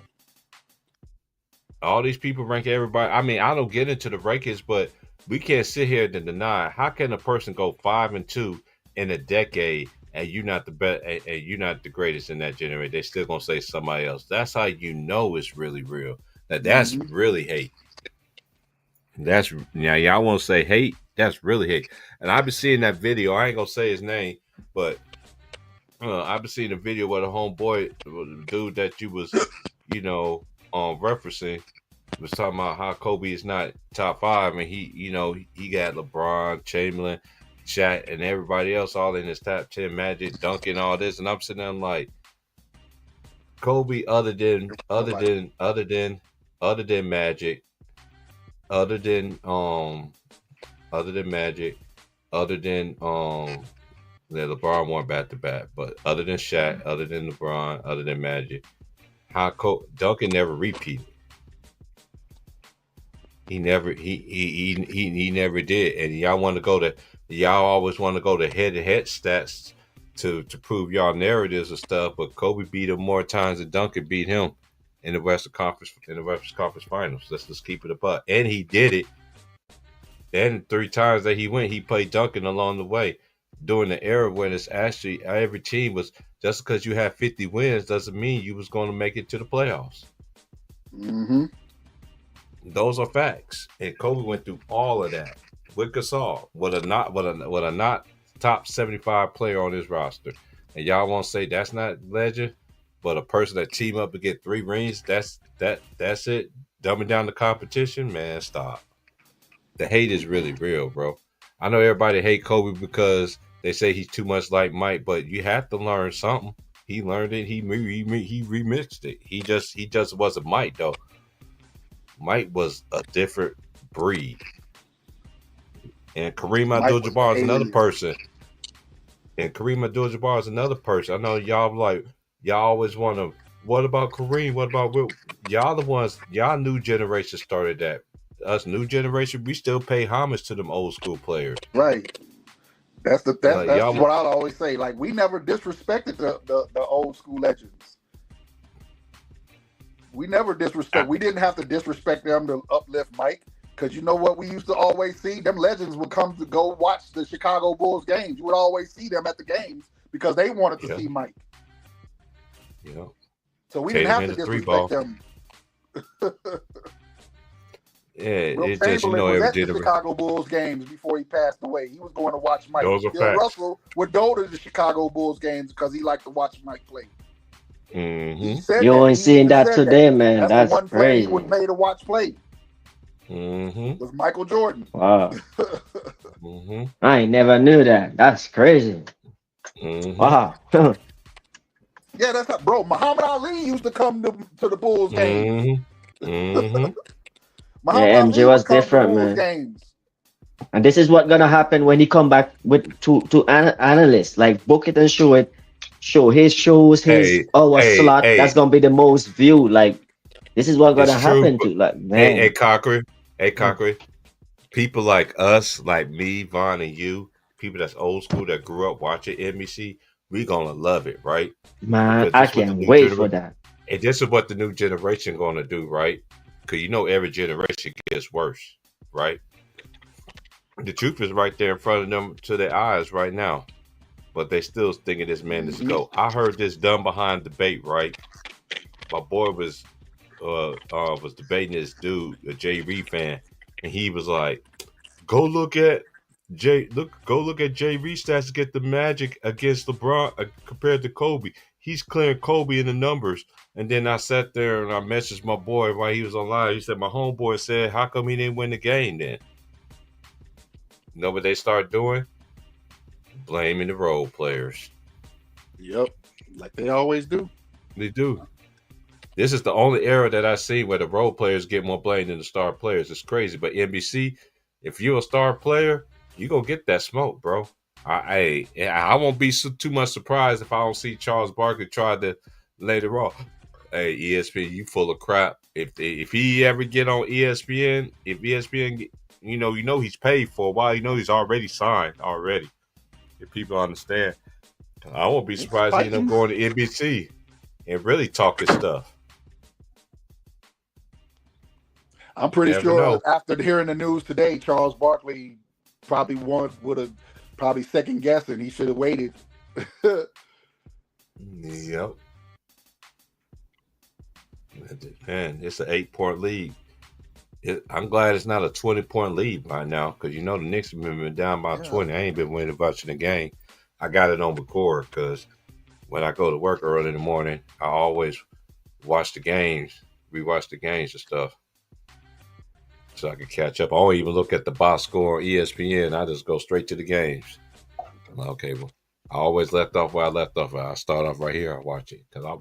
All these people rank everybody. I mean, I don't get into the rankings, but we can't sit here and deny. How can a person go 5-2 in a decade and you're not the best and you're not the greatest in that generation? They're still gonna say somebody else. That's how you know it's really real. That's really hate. That's y'all want to say hate. That's really hate. And I've been seeing that video. I ain't gonna say his name, but I've been seeing a video with a homeboy, the dude that you was, referencing, was talking about how Kobe is not top 5, and he got LeBron, Chamberlain, Shaq, and everybody else all in his top 10, Magic, Duncan, all this, and I'm sitting there like, Kobe, other than Magic, other than LeBron won back-to-back, but other than Shaq, other than LeBron, other than Magic, Duncan never repeated. He never did. And y'all always want to go to head-to-head stats to prove y'all narratives and stuff, but Kobe beat him more times than Duncan beat him in the Western Conference Finals. Let's just keep it apart. And he did it. And 3 times that he went, he played Duncan along the way. During the era when it's actually every team was, just because you have 50 wins doesn't mean you was going to make it to the playoffs. Mm-hmm. Those are facts. And Kobe went through all of that with Gasol, with a not top 75 player on his roster. And y'all want to say that's not legend, but a person that team up to get 3 rings, that's it. Dumbing down the competition, man, stop. The hate is really real, bro. I know everybody hate Kobe because They say he's too much like Mike, but you have to learn something. He learned it. He remixed it. He just wasn't Mike though. Mike was a different breed. And Kareem Abdul-Jabbar is another person. And Kareem Abdul-Jabbar is another person. I know y'all always want to. What about Kareem? What about Will? Y'all the ones? Y'all new generation started that. Us new generation, we still pay homage to them old school players. Right. That's what I'd always say. Like, we never disrespected the old school legends. We never disrespect. We didn't have to disrespect them to uplift Mike, because you know what we used to always see? Them legends would come to go watch the Chicago Bulls games. You would always see them at the games because they wanted to see Mike. Yeah. So we didn't have to disrespect them. Yeah, Will it's just, was at the Chicago Bulls games before he passed away. He was going to watch Mike. Bill Russell would go to the Chicago Bulls games because he liked to watch Mike play. Mm-hmm. You ain't seeing that today, man. That's the one crazy. Player he would pay to watch play. Mm-hmm. Was Michael Jordan. Wow. Mm-hmm. I ain't never knew that. That's crazy. Mm-hmm. Wow. Yeah, that's not, bro. Muhammad Ali used to come to the Bulls games. Mm-hmm. Yeah, MJ was different, man. Games. And this is what's gonna happen when he come back with to analysts, like book it and show it, show his shows, his slot. That's gonna be the most viewed. Like, this is what's gonna happen to, like, man. Hey, Cochran. People like us, like me, Vaughn, and you, people that's old school that grew up watching NBC, we gonna love it, right? Man, I can't wait for that. And this is what the new generation gonna do, right? Because you know every generation gets worse, right? The truth is right there in front of them to their eyes right now. But they still thinking this man is go. I heard this done behind debate, right? My boy was debating this dude, a Jay Reed fan, and he was like, go look at Jay Reed stats to get the Magic against LeBron compared to Kobe. He's clearing Kobe in the numbers. And then I sat there and I messaged my boy while he was online. He said, my homeboy said, how come he didn't win the game then? You know what they start doing? Blaming the role players. Yep. Like they always do. They do. This is the only era that I see where the role players get more blame than the star players. It's crazy. But NBC, if you're a star player, you gonna get that smoke, bro. I won't be too much surprised if I don't see Charles Barkley try to later on. Hey, ESPN, you full of crap. If he ever get on ESPN, if ESPN, you know he's paid for a while. You know he's already signed already. If people understand, I won't be surprised he end up going to NBC and really talking stuff. I'm pretty sure after hearing the news today, Charles Barkley probably would have second guessed and he should have waited. Yep. Man, it's an 8-point lead. I'm glad it's not a 20-point lead by now, because the Knicks have been down by 20. I ain't been winning much in the game. I got it on record because when I go to work early in the morning, I always watch the games, rewatch the games and stuff, so I can catch up. I don't even look at the box score on ESPN. I just go straight to the games. I'm like, okay, well, I always left off where I left off. I start off right here. I watch it because I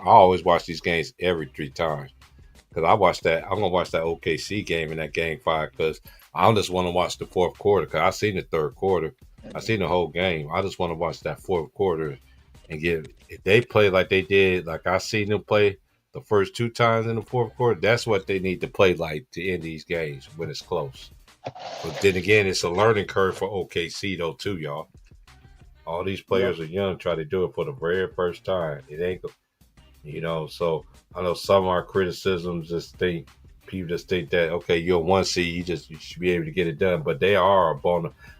always watch these games every 3 times. Because I'm gonna watch that OKC game in that game 5 because I just want to watch the fourth quarter because I seen the third quarter. I seen the whole game. I just want to watch that fourth quarter and if they play like they did, like I seen them play the first 2 times in the fourth quarter, that's what they need to play like to end these games when it's close. But then again, it's a learning curve for OKC though too, y'all. All these players are young, try to do it for the very first time. It ain't, so I know some of our criticisms people just think that, okay, you're 1 seed, you should be able to get it done. But they are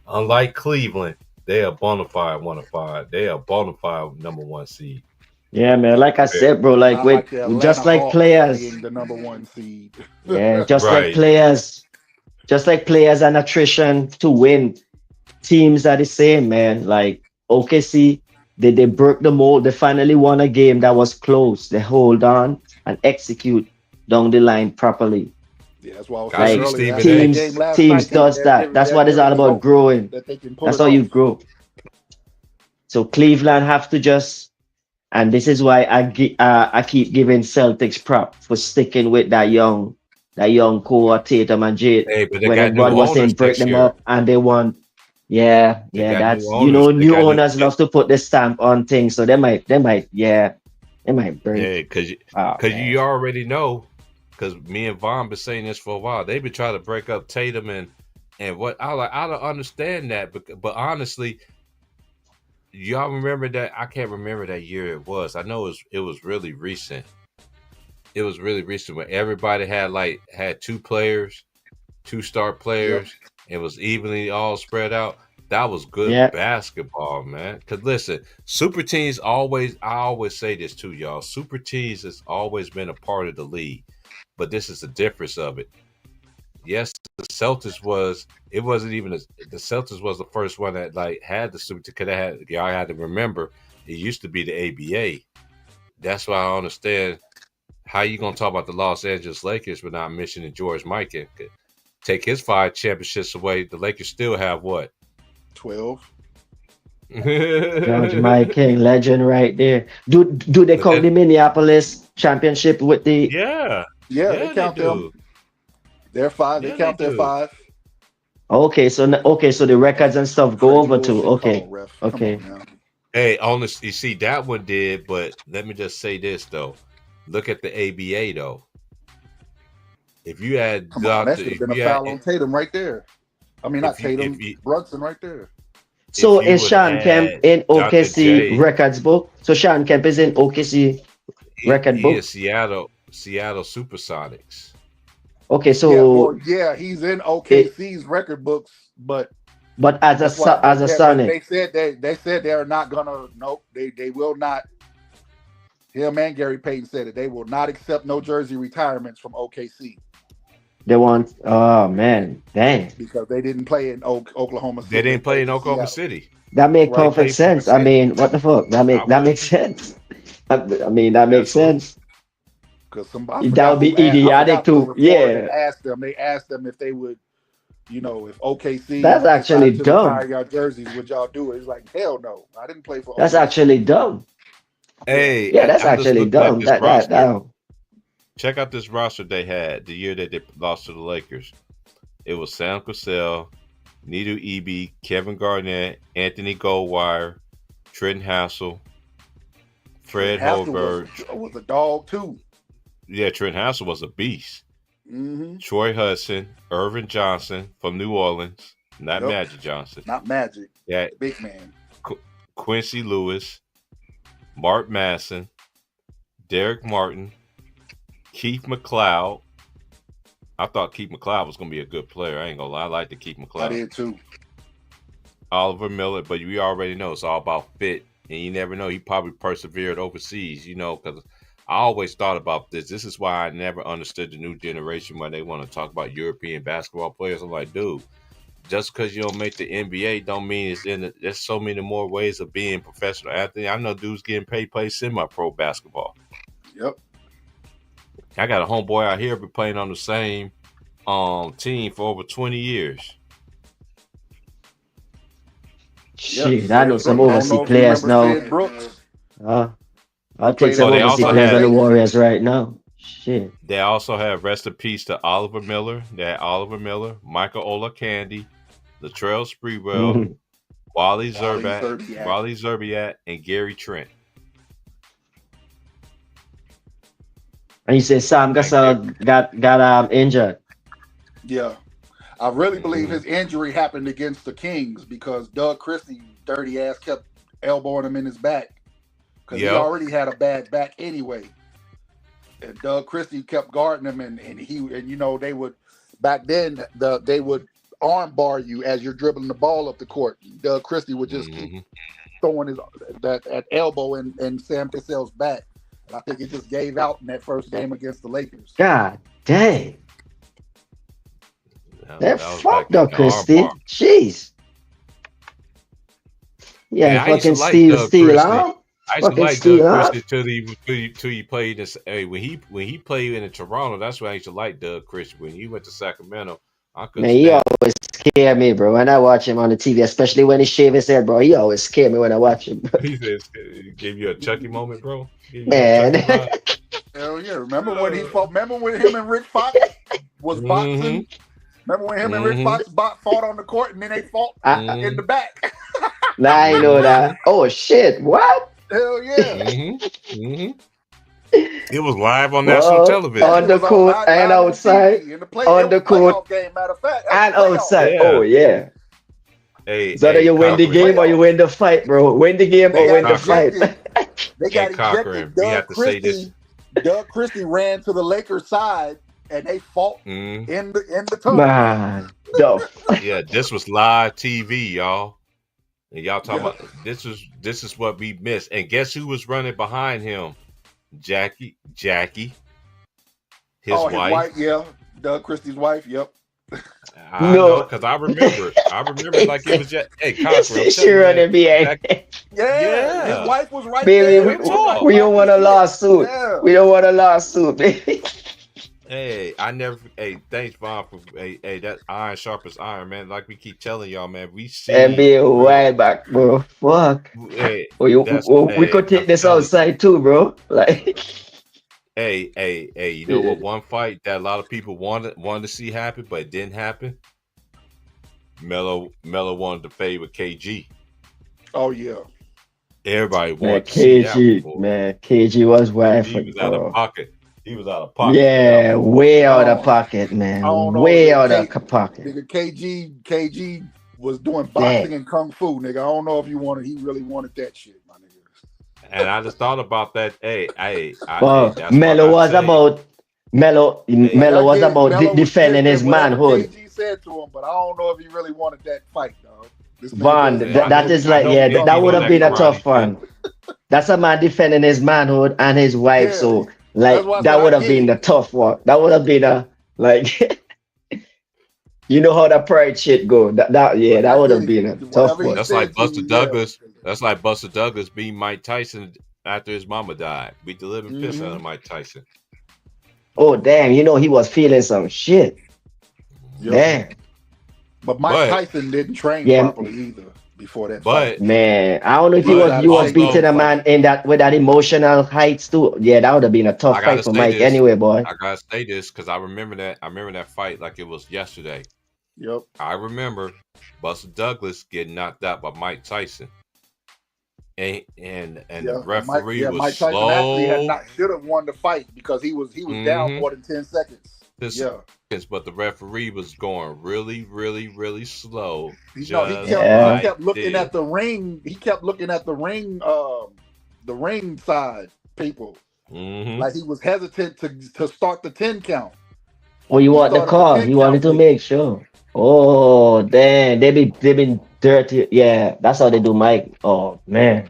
unlike Cleveland, they are bona fide 1-5. They are bona fide number 1 seed. Yeah, man. Like I said, bro, like just like players being the number 1 seed. Yeah, like players, and attrition to win. Teams are the same, man. Like OKC, they broke the mold. They finally won a game that was close. They hold on and execute down the line properly. Yeah, that's why I was saying earlier. Teams does that. That's what it's all about, growing. That's how you grow. So Cleveland have to just, and this is why I keep giving Celtics prop for sticking with that young core Tatum and Jade. Hey, but they When got new everybody was saying owners break next them year. up, and they won. Yeah, They got new that's owners. They new got owners love to put the stamp on things, so they might break. Yeah, Oh because man. you already know. Because me and Vaughn been saying this for a while. They've been trying to break up Tatum and what I don't understand that, but honestly, y'all remember that? I can't remember that year it was. I know it was really recent. It was really recent when everybody had two players, two star players. It was evenly all spread out. That was good basketball, man. Cause listen, super teams I always say this too, y'all. Super teams has always been a part of the league, but this is the difference of it. Yes, the Celtics was. It wasn't even the Celtics was the first one that had the super. Cause y'all had to remember it used to be the ABA. That's why I understand how you gonna talk about the Los Angeles Lakers without mentioning George Mikan. Take his 5 championships away, the Lakers still have what? 12. George Mikan, legend right there. Do they count the Minneapolis championship with the? Yeah, they count them. They're 5. They count their 5. Okay, so the records and stuff go over too. Okay. Okay. Hey, honestly, you see that one did, but let me just say this though. Look at the ABA though. If you had that should have been a foul on Tatum right there. I mean, not Tatum, Brunson right there. So is Sean Kemp in OKC records book? So Sean Kemp is in OKC record book. He is Seattle Supersonics. Okay, so he's in OKC's record books, but as a Sonic, they said they're not gonna. Nope, they will not. Him and Gary Payton said it. They will not accept no jersey retirements from OKC. They want. Oh man, dang! Because they didn't play in Oklahoma City. They didn't play in Oklahoma City. That makes perfect sense. I mean, what the fuck? That makes sense. I mean, that makes sense. Because somebody that would be idiotic too. Yeah. They asked them if they would, if OKC. That's actually dumb. Retire your jerseys, would y'all do it? It's like hell no. I didn't play for. That's actually dumb. Hey, yeah, that's actually dumb. Check out this roster they had the year that they lost to the Lakers. It was Sam Cassell, Nido Eby, Kevin Garnett, Anthony Goldwire, Trenton Hassel, Fred Hoiberg. Was a dog too. Yeah, Trent Hassel was a beast. Mm-hmm. Troy Hudson, Irvin Johnson from New Orleans, not Magic Johnson. Not Magic. Yeah, big man. Quincy Lewis, Mark Masson, Derek Martin, Keith McLeod. I thought Keith McLeod was going to be a good player. I ain't going to lie. I like to Keith McLeod. I did too. Oliver Miller, but we already know it's all about fit. And you never know. He probably persevered overseas, because I always thought about this. This is why I never understood the new generation when they want to talk about European basketball players. I'm like, dude, just because you don't make the NBA don't mean there's so many more ways of being professional athlete. I know dudes getting paid play semi-pro basketball. Yep. I got a homeboy out here been playing on the same team for over 20 years. Shit, I know some overseas players now. I'll take some overseas players on the Warriors right now. Shit. They also have rest in peace to Oliver Miller. They had Oliver Miller, Michael Olakandi, Latrell Sprewell, Wally Zerbiak, and Gary Trent. And you said Sam Gasol got injured. Yeah. I really believe his injury happened against the Kings because Doug Christie, dirty ass, kept elbowing him in his back. Because he already had a bad back anyway. And Doug Christie kept guarding him and they would back then they would arm bar you as you're dribbling the ball up the court. Doug Christie would just keep throwing that elbow in Sam Cassell's back. And I think it just gave out in that first game against the Lakers. God dang. That fucked up Christie. Jeez. Yeah, fucking steal arm. I used to like Doug Christie till he played this. Hey, when he played in Toronto, that's when I used to like Doug Christie. When he went to Sacramento, I couldn't Man, he stand. always scare me, bro. When I watch him on the TV, especially when he shave his head, bro. He always scare me when I watch him, bro. He said, "Gave you a Chucky moment, bro. Gave you a little Man. Chucky vibe." Hell yeah! Remember when he fought? Remember when him and Rick Fox was boxing? Remember when him and Rick Fox fought on the court and then they fought in the back? Nah, I know that. Oh shit! What? Hell yeah! It was live on national television. On the court and outside. In the on the court game, matter of fact, and outside. Yeah. Oh yeah. Hey, So that you win the game or you win the fight, bro. Win the game or win the fight. They got ejected. Doug Christie ran to the Lakers side and they fought in the tunnel. Man, yeah, this was live TV, y'all. And y'all talking about this is what we missed. And guess who was running behind him? Jackie. His wife. Yeah. Doug Christie's wife, yep. I know, because I remember like it was just Cockrell. She running behind. Yeah, his wife was right baby, there. We don't want a lawsuit. Yeah. We don't want a lawsuit, baby. Hey, thanks, Vaughn, for that iron sharp as iron, man. Like we keep telling y'all, man, we see NBA way back, bro. Fuck. Hey, we could take this outside too, bro. Like Hey, you know what? One fight that a lot of people wanted to see happen, but it didn't happen. Melo wanted to fade with KG. Oh yeah. Everybody wanted to see that. Man, KG was wild. He was out of pocket. Yeah, way out of pocket, man. Way out of pocket. Nigga, KG was doing boxing and kung fu, nigga. I don't know if he really wanted that shit, my nigga. And I just thought about that. Melo was about defending his manhood. KG said to him, but I don't know if he really wanted that fight, dog. Vaughn, that is like, that would have been a tough one. That's a man defending his manhood and his wife, so like that would have been the tough one. That would have been a like. You know how that pride shit go. That would have been a tough one. That's like Buster Douglas. That's like Buster Douglas being Mike Tyson after his mama died. Beat the living piss out of Mike Tyson. Oh damn! You know he was feeling some shit. Yep. Damn. But Mike Tyson didn't train properly either before that fight. Man, I don't know if he was beating a man in that with that emotional heights too. Yeah, that would have been a tough fight for Mike anyway, boy. I gotta say this because I remember that fight like it was yesterday. Yep. I remember Buster Douglas getting knocked out by Mike Tyson. And the referee was Mike Tyson slow. Should have won the fight because he was down more than 10 seconds. But the referee was going really, really, really slow. He kept looking at the ring. He kept looking at the ring side people. Like he was hesitant to start the 10 count. Oh, you want the call? He wanted to make sure. Oh, damn. They been dirty. Yeah, that's how they do Mike. Oh, man.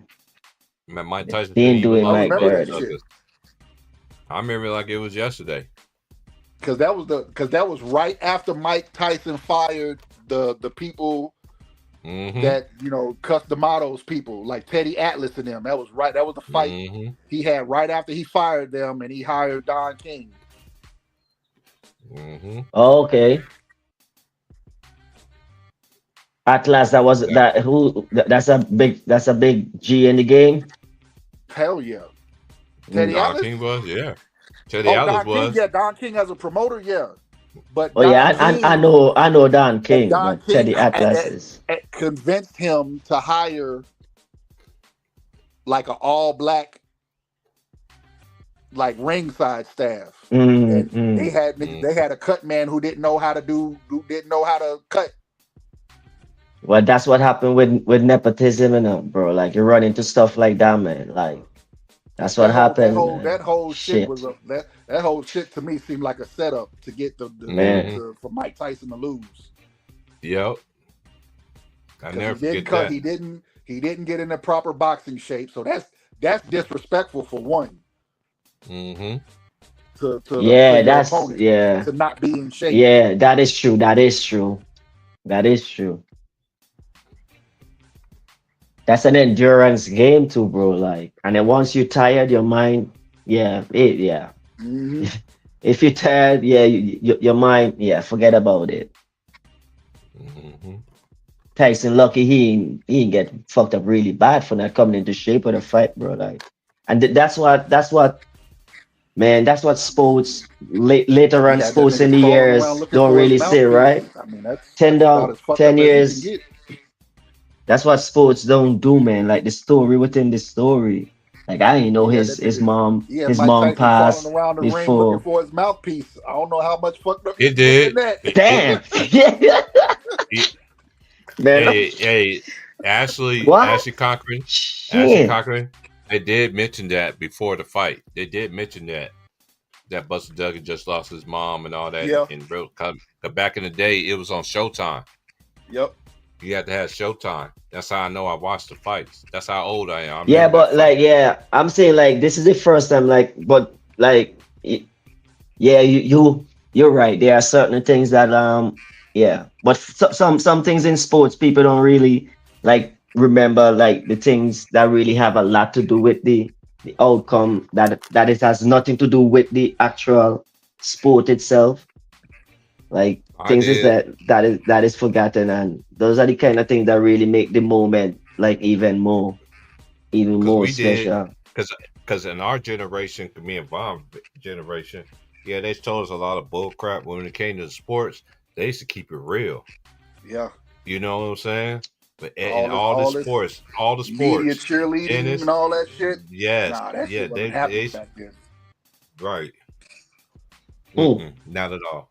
Mike Tyson didn't do it Mike dirty. I remember like it was yesterday. Because that was right after Mike Tyson fired the people that, cussed the Motto's people, like Teddy Atlas and them. That was right. That was the fight he had right after he fired them and he hired Don King. Oh, okay. Atlas, that's a big G in the game. Hell yeah. Teddy Don Atlas? King was, yeah. Teddy Atlas was. King, Don King as a promoter, yeah. But I know Don King. Don King Teddy Atlas convinced him to hire like an all black like ringside staff. They had a cut man who didn't know how to cut. Well, that's what happened with nepotism and bro. Like you run into stuff like that, man. Like that's what happened. That whole shit was that whole shit to me seemed like a setup to get for Mike Tyson to lose. Yep. I never forget that. He didn't get in the proper boxing shape, so that's disrespectful for one. To not be in shape. Yeah, that is true. That's an endurance game too, bro. Like, and then once you're tired, your mind, If you're tired, your mind, forget about it. Mm-hmm. Tyson lucky he ain't get fucked up really bad for not coming into shape of the fight, bro. Like, and that's what man, that's what sports later He on had that sports nigga in the crawling around years looking don't for his really say, mouthpiece. right? I mean, that's 10 about down, as fucked 10 up as you can years. get. That's what sports don't do, man. Like the story within the story. Like I didn't know He had that his nigga. mom He had his Mike mom Tyson crawling passed around the ring looking before. for his mouthpiece. I don't know how much fucked up you It can get than did. that. Damn. It, Man, hey, what? Ashley Cochran, Shit. they did mention that before the fight. They did mention that Buster Douglas just lost his mom and all that. Yeah. And real, 'cause back in the day, it was on Showtime. Yep. You had to have Showtime. That's how I know I watched the fights. That's how old I am. I Yeah, remember that but like, fight. yeah, I'm saying like this is the first time, like, but like, yeah, you're right. There are certain things that yeah, but some things in sports people don't really like remember, like the things that really have a lot to do with the outcome, that it has nothing to do with the actual sport itself. Like I things is did that is forgotten, and those are the kind of things that really make the moment like even because more we did special. because in our generation, me and Bomb generation, yeah, they told us a lot of bull crap. When it came to the sports, they used to keep it real. Yeah. You know what I'm saying? But in All this all the media sports, cheerleading and tennis, all that shit. yes, Nah, that yeah, shit wasn't they happening back then. right, Mm. not at all.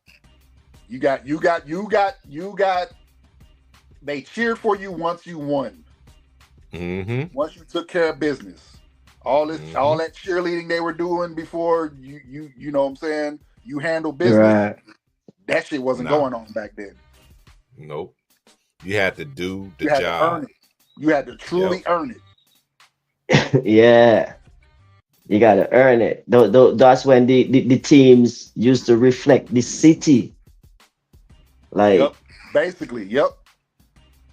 You got. They cheered for you once you won. Mm-hmm. Once you took care of business. All that cheerleading they were doing before you know what I'm saying, you handle business. Right. That shit wasn't going on back then. Nope. You had to do the You had to job. earn it. You had to truly earn it. Yeah. You gotta earn it. That's when the teams used to reflect the city. Like, basically,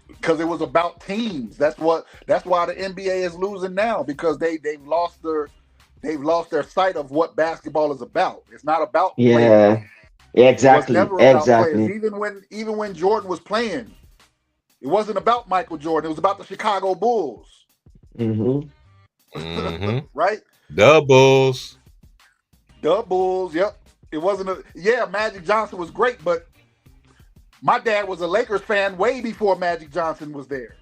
because it was about teams. That's why the NBA is losing now, because they've lost their sight of what basketball is about. It's not about players. Yeah, It was exactly. never about players. Exactly. Even when Jordan was playing, it wasn't about Michael Jordan. It was about the Chicago Bulls. Right? The Bulls. Yep. It wasn't Magic Johnson was great, but my dad was a Lakers fan way before Magic Johnson was there.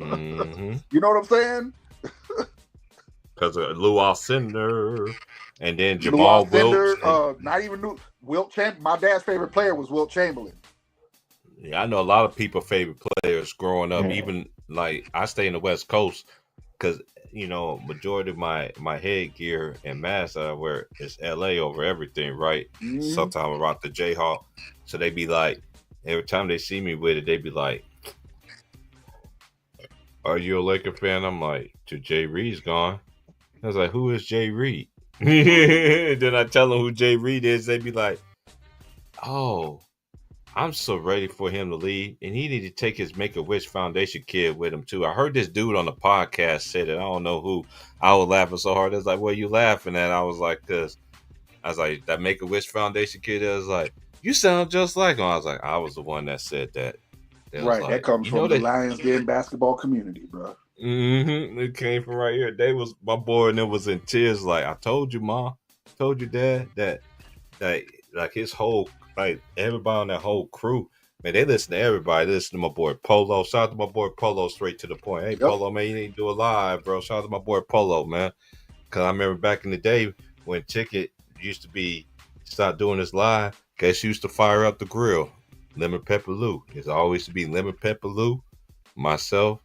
You know what I'm saying? Because of Lou Alcindor and then Jamal Wilkes. Not even Wilt Chamberlain. My dad's favorite player was Wilt Chamberlain. Yeah, I know a lot of people favorite players growing up. Even like I stay in the West Coast because majority of my headgear and mask I wear is LA over everything, right? Sometimes I rock the Jayhawk, so they be like, every time they see me with it, they be like, "Are you a Laker fan?" I'm like, "To Jay Reed's gone." I was like, "Who is Jay Reed?" Then I tell them who Jay Reed is. They be like, "Oh, I'm so ready for him to leave, and he need to take his Make-A-Wish Foundation kid with him too." I heard this dude on the podcast say that. I don't know who. I was laughing so hard. I was like, "What are you laughing at?" I was like, "Cause," I was like, "That Make-A-Wish Foundation kid." I was like, "You sound just like him." I was like, "I was the one that said that." Right, that comes from the Lions Den basketball community, bro. It came from right here. They was my boy, and it was in tears. Like, "I told you, Mom. I told you, Dad, that like his whole, like everybody on that whole crew, man, they listen to everybody. They listen to my boy Polo. Shout out to my boy Polo, straight to the point. Hey, Polo, man, you need to do a live, bro. Shout out to my boy Polo, man. Because I remember back in the day when Ticket used to be start doing this live, guess used to fire up the grill. Lemon Pepper Lou. It's always to be Lemon Pepper Lou, myself,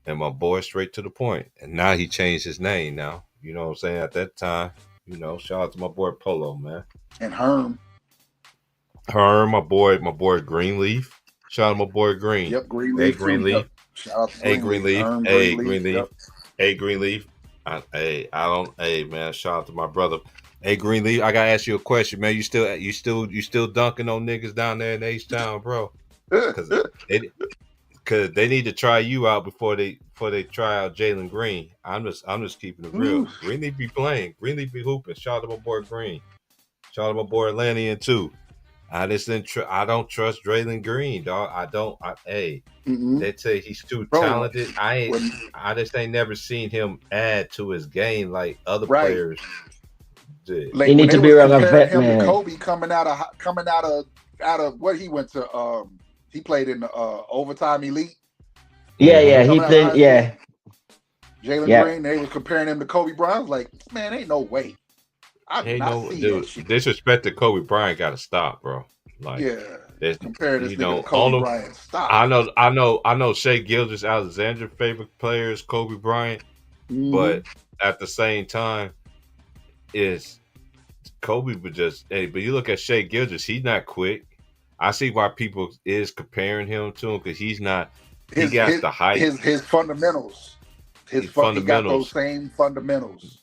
and my boy straight to the point. And now he changed his name now. You know what I'm saying? At that time, shout out to my boy Polo, man. And Herm, my boy Greenleaf. Shout out to my boy Green. Yep, Greenleaf. Hey, Greenleaf. Yep. Shout out to Greenleaf. Herm, Hey, Greenleaf. Greenleaf. Yep. Hey, Greenleaf. Hey, man. Shout out to my brother. Hey, Greenleaf. I gotta ask you a question, man. You still dunking on niggas down there in H-Town, bro? Because they need to try you out before they try out Jalen Green. I'm just keeping it real. Greenleaf be playing. Greenleaf be hooping. Shout out to my boy Green. Shout out to my boy Atlantean too. I just didn't. I don't trust Draylon Green, dog. I don't. They say he's too talented. I just ain't never seen him add to his game like other players did. Like he need to be around a vet, him man. to Kobe coming out of what he went to. He played in the overtime elite. Yeah, he played. Yeah, Jalen Green. They were comparing him to Kobe Bryant. I was like, man, ain't no way. I did not see that shit. Disrespect to Kobe Bryant got to stop, bro. Like, compare this nigga to Kobe Bryant. Stop. I know. Shai Gilgeous-Alexander's favorite player is Kobe Bryant, but at the same time, is Kobe would just. Hey, but you look at Shai Gilgeous, he's not quick. I see why people is comparing him to him because he's not. He got the height. His fundamentals. He got those same fundamentals.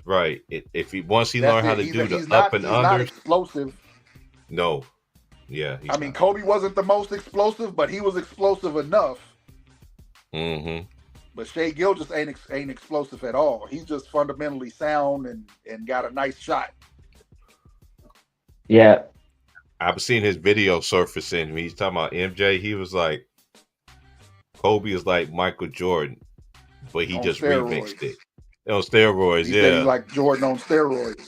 Right. If he once he learned how to do the up and under, not explosive. No. Yeah. I mean, Kobe wasn't the most explosive, but he was explosive enough. Mm-hmm. But Shai Gilgeous ain't explosive at all. He's just fundamentally sound and got a nice shot. Yeah. I've seen his video surfacing. When he's talking about MJ, he was like, Kobe is like Michael Jordan, but he just remixed it. On steroids, he said he's like Jordan on steroids,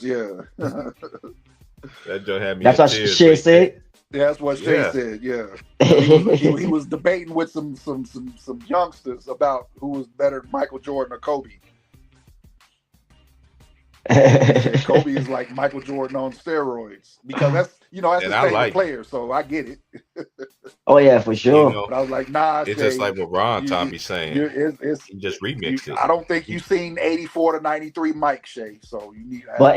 That Joe had me. That's what Shai said. Yeah, that's what Shai said. Yeah, he was debating with some youngsters about who was better, Michael Jordan or Kobe. Kobe is like Michael Jordan on steroids because that's his favorite player, so I get it. Oh yeah, for sure. But I was like, nah. It's just like what Ron Tommy saying. He just remixed it. I don't think you've seen 84 to 93 Mike Shai, so you need. But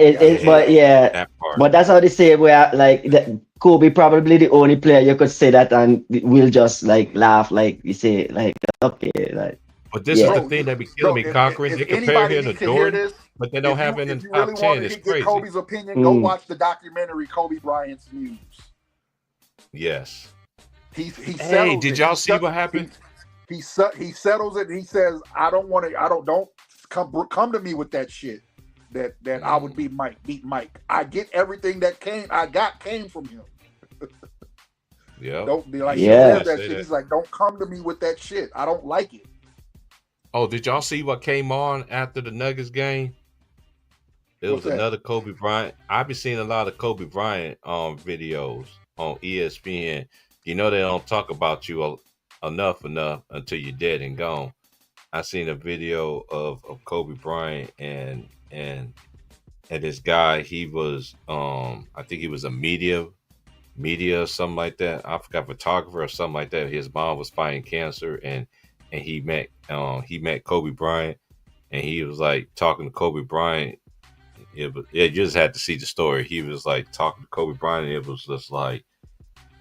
that's how they say where like Kobe probably the only player you could say that and we'll just like laugh like you say like okay like. But this is the thing that be killing me, Cochran. They compare him to Jordan, but they don't have him in the top 10. It's crazy. Kobe's opinion, go watch the documentary Kobe Bryant's Muse. Yes. He settles did y'all see what happened? He settles it and he says, don't come to me with that shit that I would beat Mike. I get everything that came from him. Yeah. Don't be like he says that shit. He's like, don't come to me with that shit. I don't like it. Oh, did y'all see what came on after the Nuggets game? It was another Kobe Bryant. I've been seeing a lot of Kobe Bryant videos on ESPN. You know they don't talk about you enough until you're dead and gone. I seen a video of Kobe Bryant and this guy. He was I think he was a media or something like that. I forgot, photographer or something like that. His mom was fighting cancer and he met Kobe Bryant and he was like talking to Kobe Bryant. You just had to see the story. He was like talking to Kobe Bryant and it was just like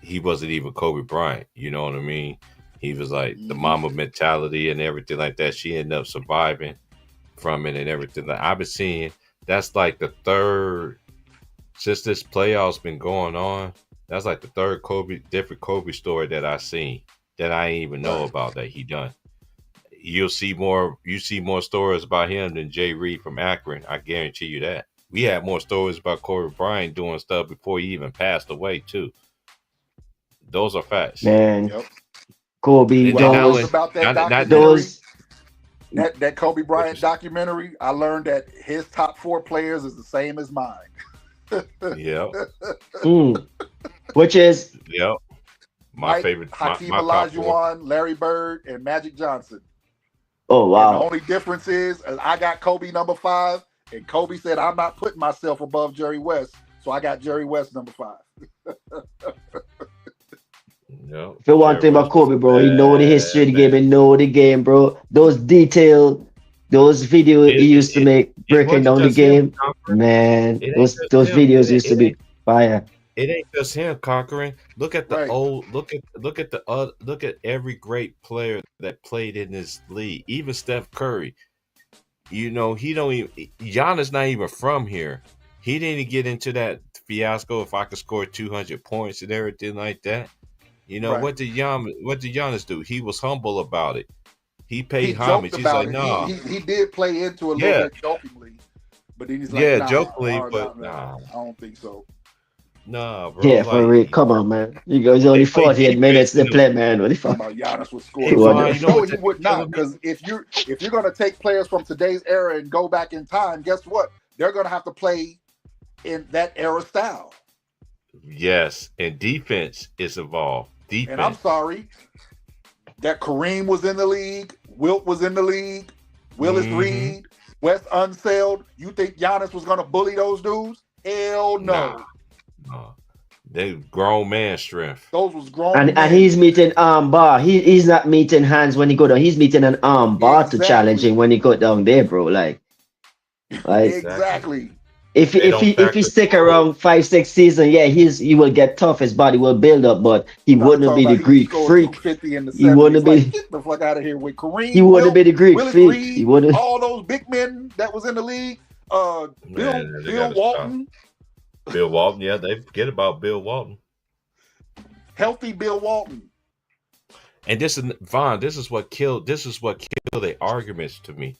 he wasn't even Kobe Bryant. You know what I mean? He was like the mama mentality and everything like that. She ended up surviving from it and everything. Like I've been seeing that's like the third since this playoffs been going on. That's like the third different Kobe story that I seen that I ain't even know about that he done. You see more stories about him than Jay Reed from Akron. I guarantee you that. We had more stories about Kobe Bryant doing stuff before he even passed away too. Those are facts. Man, Kobe. About that documentary, that Kobe Bryant documentary, I learned that his top 4 players is the same as mine. Yep. Which is my favorite. Hakeem Olajuwon, Larry Bird, and Magic Johnson. Oh wow! And the only difference is I got Kobe number 5, and Kobe said I'm not putting myself above Jerry West, so I got Jerry West number 5. If you want thing about Kobe, bro, he know the history of the game and know the game, bro. Those videos he used to make breaking down the game, man. Those videos used to be fire. It ain't just him conquering. Look at the old. Look at every great player that played in this league. Even Steph Curry. You know he don't even. Giannis not even from here. He didn't get into that fiasco. If I could score 200 points and everything like that. You know what did Giannis do? He was humble about it. He paid homage. He's like, nah. He did play into a little bit jokingly, but then he's like, jokingly, but nah, I don't think so. Nah, bro. Yeah, for real. Come on, man. You guys only 48 minutes to play, man. What the fuck? About Giannis would score. No, he would not. Because if you're gonna take players from today's era and go back in time, guess what? They're gonna have to play in that era style. Yes, and defense is evolved. Defense. And I'm sorry that Kareem was in the league, Wilt was in the league, Willis Reed, Wes Unseld. You think Giannis was gonna bully those dudes? Hell no. Nah. They grown man strength. Those was grown and he's meeting arm bar. He's not meeting hands when he go down. He's meeting an arm bar to challenge him when he go down there, bro. Like exactly. If he stick around 5-6 seasons, yeah, he will get tough. His body will build up, but he wouldn't be the Greek freak. He wouldn't be. Get the fuck out of here with Kareem. He wouldn't be the Greek freak. He wouldn't. All those big men that was in the league. Bill Walton. Bill Walton, yeah, they forget about Bill Walton. Healthy Bill Walton. And this is Vaughn. This is what killed the arguments to me.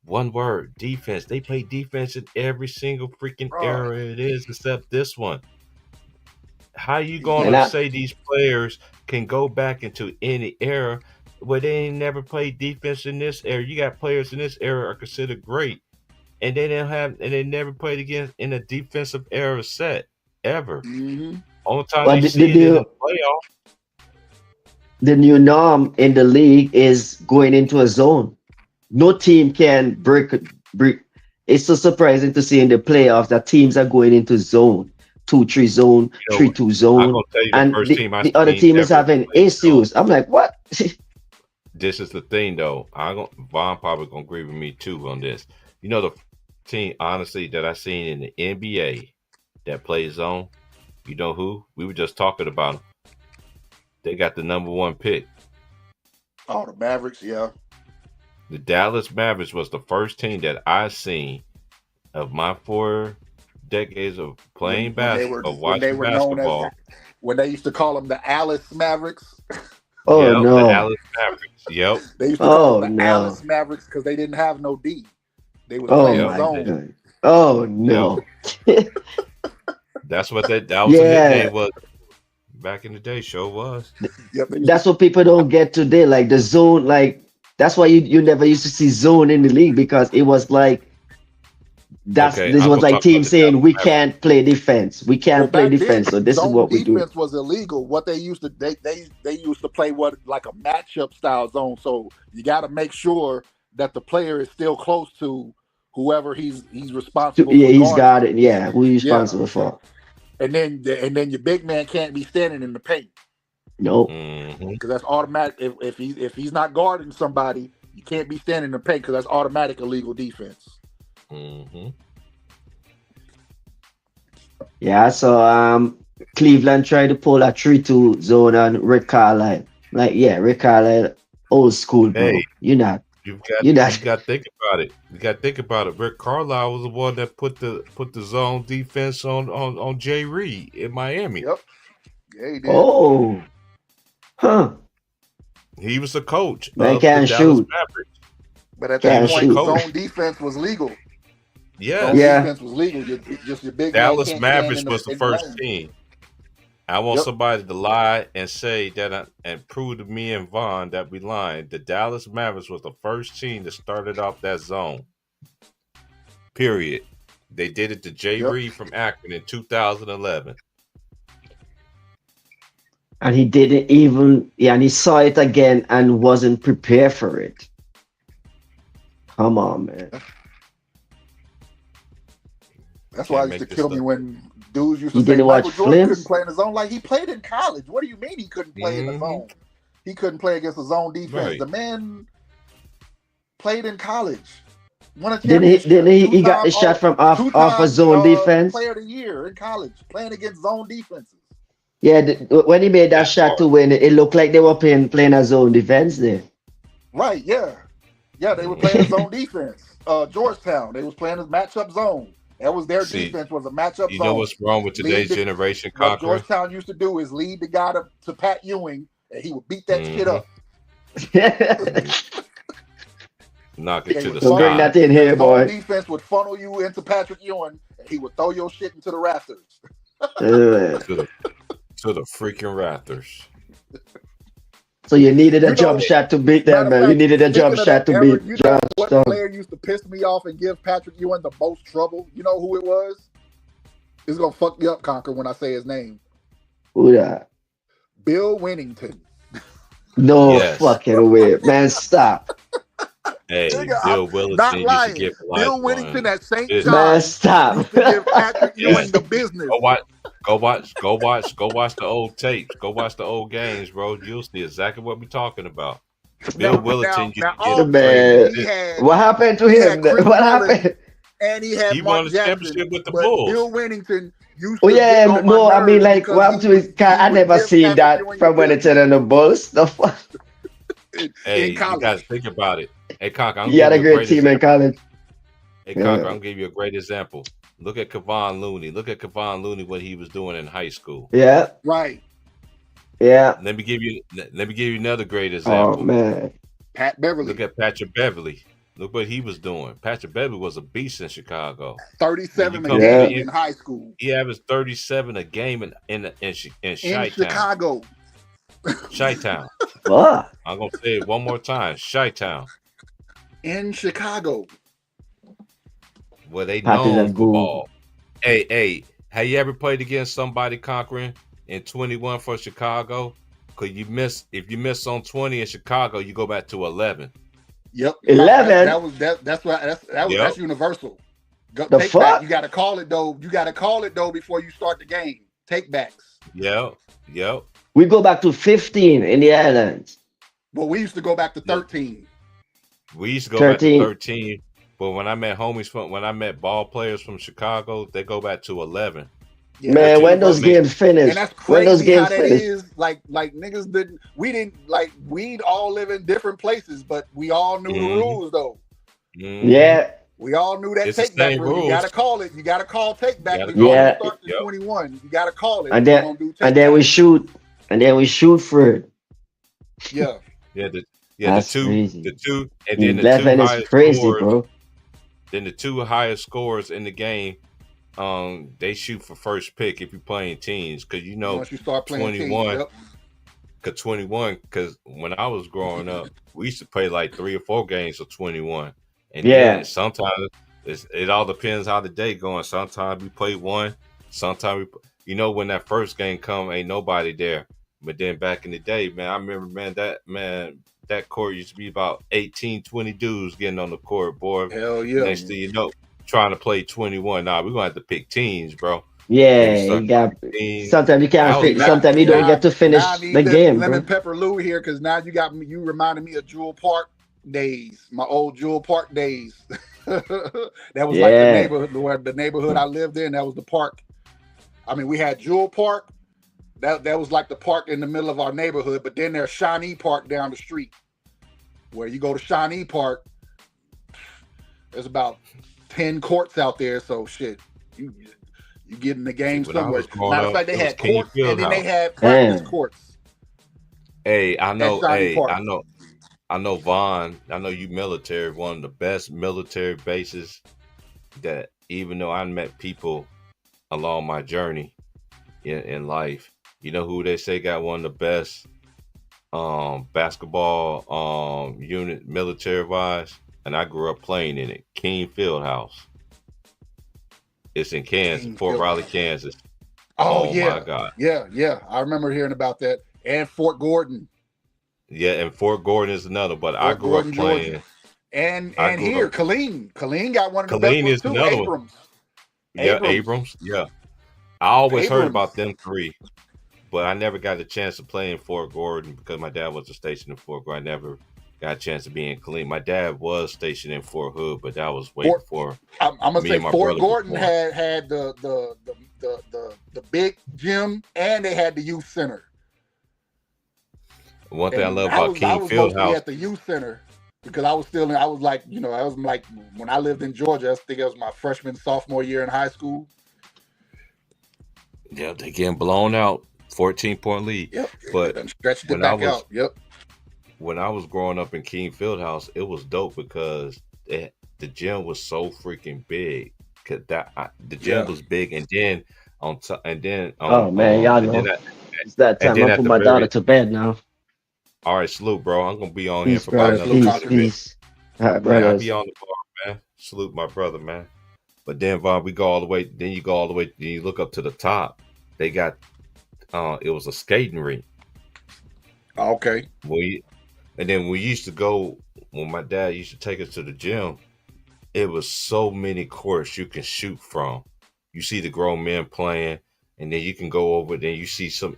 One word: defense. They play defense in every single freaking era it is, except this one. How you going to say these players can go back into any era where they ain't never played defense in this era? You got players in this era are considered great, and they never played against in a defensive era set ever. Only time you see it in the playoff. The new norm in the league is going into a zone. No team can break. It's so surprising to see in the playoffs that teams are going into zone, 2-3 zone, 3-2 zone, and the other team is having issues. I'm like, what? This is the thing, though. Vaughn probably gonna agree with me too on this. You know, the team, honestly, that I seen in the NBA that plays zone. You know who? We were just talking about them. They got the number 1 pick. Oh, the Mavericks, yeah. The Dallas Mavericks was the first team that I seen of my 4 decades of playing basketball, watching basketball. When they used to call them the Alice Mavericks. Oh, no. The Alice Mavericks. Yep. They used to call them the Alice Mavericks because they didn't have no D. They was playing zone. Oh, no. That's what that was the nickname was. Back in the day, sure was. That's what people don't get today. Like the zone, like that's why you never used to see zone in the league, because it was like this was like teams saying we can't play defense. We can't play defense. So this is what we do. Defense was illegal. What they used to they used to play like a matchup style zone. So you got to make sure that the player is still close to whoever he's responsible for. Yeah, he's got it. Yeah, who he's responsible for. And then your big man can't be standing in the paint. Nope. Because that's automatic. If he's not guarding somebody, you can't be standing in the paint because that's automatic illegal defense. Yeah, so Cleveland tried to pull a 3-2 zone on Rick Carlisle. Like, Rick Carlisle, old school, bro. Hey, you got to think about it. You got to think about it. Rick Carlisle was the one that put the zone defense on Jay Reed in Miami. Yep. Yeah, he did. Oh. Huh. He was the coach. Man can't shoot. But at that point, zone defense was legal. Yeah. Defense was legal. Just your big Dallas Mavericks was the first team. I want somebody to lie and say that and prove to me and Vaughn that we lying. The Dallas Mavericks was the first team that started off that zone. Period. They did it to Jay Reed from Akron in 2011. And he didn't even, and he saw it again and wasn't prepared for it. Come on, man. That's why I used to kill me when dudes used to say Michael Jordan couldn't play in the zone. Like, he played in college. What do you mean he couldn't play in the zone? He couldn't play against the zone defense. Right. The man played in college. Didn't he got the shot from off a zone defense? Player of the year in college, playing against zone defenses. Yeah, when he made that shot to win, it looked like they were playing a zone defense there. Right, yeah. Yeah, they were playing a zone defense. Georgetown, they was playing a matchup zone. That was their defense, was a matchup zone. You know what's wrong with today's generation, Conqueror? What Georgetown used to do is lead the guy to Pat Ewing, and he would beat that kid up. Knock it to the sky. Bring that in here, boy. Defense would funnel you into Patrick Ewing, and he would throw your shit into the rafters. To the freaking Raptors. So you needed a jump shot to beat them, man. You needed a jump shot to beat John what Stone. player used to piss me off and give Patrick Ewing the most trouble? You know who it was? It's gonna fuck you up, Conker, when I say his name. Who that? Bill Winnington. No fucking way, man. Stop. Hey, Bill Willison used to give Bill Winnington at St. John's man, stop. used to give Patrick Ewing the business. Go watch the old tapes. Go watch the old games, bro. You'll see exactly what we're talking about. Bill Willington what happened to him? What happened? And he had won a championship with the Bulls. Bill Winnington used to I mean, like, what happened to his car? I never seen that from Winnington and the Bulls. The fuck? Hey, you gotta think about it. Hey, Conker, he had a great team in college. Hey, Conker, I'm gonna give you a great example. Look at Kevon Looney. Look at Kevon Looney, what he was doing in high school. Yeah. Right. Yeah. Let me give you another great example. Oh man. Pat Beverly. Look at Patrick Beverly. Look what he was doing. Patrick Beverly was a beast in Chicago. 37 a game in high school. He averaged 37 a game in Chicago. Chi-Town. I'm gonna say it one more time. Chi-Town. In Chicago. Where they known for ball. Hey, have you ever played against somebody conquering in 21 for Chicago? Cause if you miss on 20 in Chicago, you go back to 11. Yep. 11. That's universal. Fuck? Back. You gotta call it though. Before you start the game. Take backs. Yep. We go back to 15 in the islands. But we used to go back to 13. We used to go back to 13. But when I met ball players from Chicago, they go back to 11. Yeah, man, when those games finish, and that's crazy how that is. Like niggas didn't. We'd all live in different places, but we all knew the rules though. Yeah, we all knew that take back rule. You gotta call it. You gotta call take back. Yeah, start to 21. You gotta call it. And then we shoot for it. Yeah. The two, and then the 11 is crazy, bro. Then the two highest scores in the game, they shoot for first pick if you're playing teams, because once you start playing 21. Teams, because when I was growing up, we used to play like 3 or 4 games of 21, and then sometimes it all depends how the day going. Sometimes we play one, sometimes when that first game come, ain't nobody there. But then back in the day, man, I remember, that court used to be about 18, 20 dudes getting on the court, boy. Hell yeah. Next thing you know, trying to play 21. Nah, we're going to have to pick teams, bro. Yeah, you got. Sometimes you can't fit. Sometimes you don't get to finish the game. Lemon Pepper Lou here, because now you reminded me of Jewel Park days, my old Jewel Park days. That was like the neighborhood I lived in. That was the park. I mean, we had Jewel Park. That was like the park in the middle of our neighborhood, but then there's Shawnee Park down the street. Where you go to Shawnee Park, there's about 10 courts out there, so shit, you get in the game somewhere. Matter of fact, they had courts and then they had practice courts. Hey, I know Vaughn, I know you military, one of the best military bases that, even though I met people along my journey in life, you know who they say got one of the best basketball unit military wise, and I grew up playing in it. King Fieldhouse. It's in Kansas, Fort Riley, Kansas. Oh yeah, my God. Yeah. I remember hearing about that. And Fort Gordon. Yeah, and Fort Gordon is another. But I grew up playing. Georgia. And here, Killeen got one of the Killeen best ones too. Abrams. Yeah, Abrams. Yeah, I always heard about them three. But I never got a chance to play in Fort Gordon because my dad was stationed in Fort Gordon. I never got a chance to be in Killeen. My dad was stationed in Fort Hood, but that was way before. I'm gonna say Fort Gordon had the big gym, and they had the youth center. One thing I love about King Fieldhouse at the youth center, because I was like when I lived in Georgia, I think it was my sophomore year in high school. Yeah, they getting blown out. 14-point lead. Yep. But stretched it back out. Yep. When I was growing up in King Fieldhouse, it was dope because the gym was so freaking big. The gym was big, and then and then Oh man, y'all and know then it's that and time. then I at put the my daughter very to bed now. all right, salute, bro. I'm gonna be on here Peace, for about brother. another Salute, Peace, 20 Doctor. minutes. peace. All right, Yeah, I'll be brothers. on the bar, man. Salute my brother, man. But then Vaughn, we go all the way. Then you go all the way. Then you look up to the top. They got it was a skating rink. Okay. And then we used to go when my dad used to take us to the gym. It was so many courts you can shoot from. You see the grown men playing, and then you can go over. Then you see and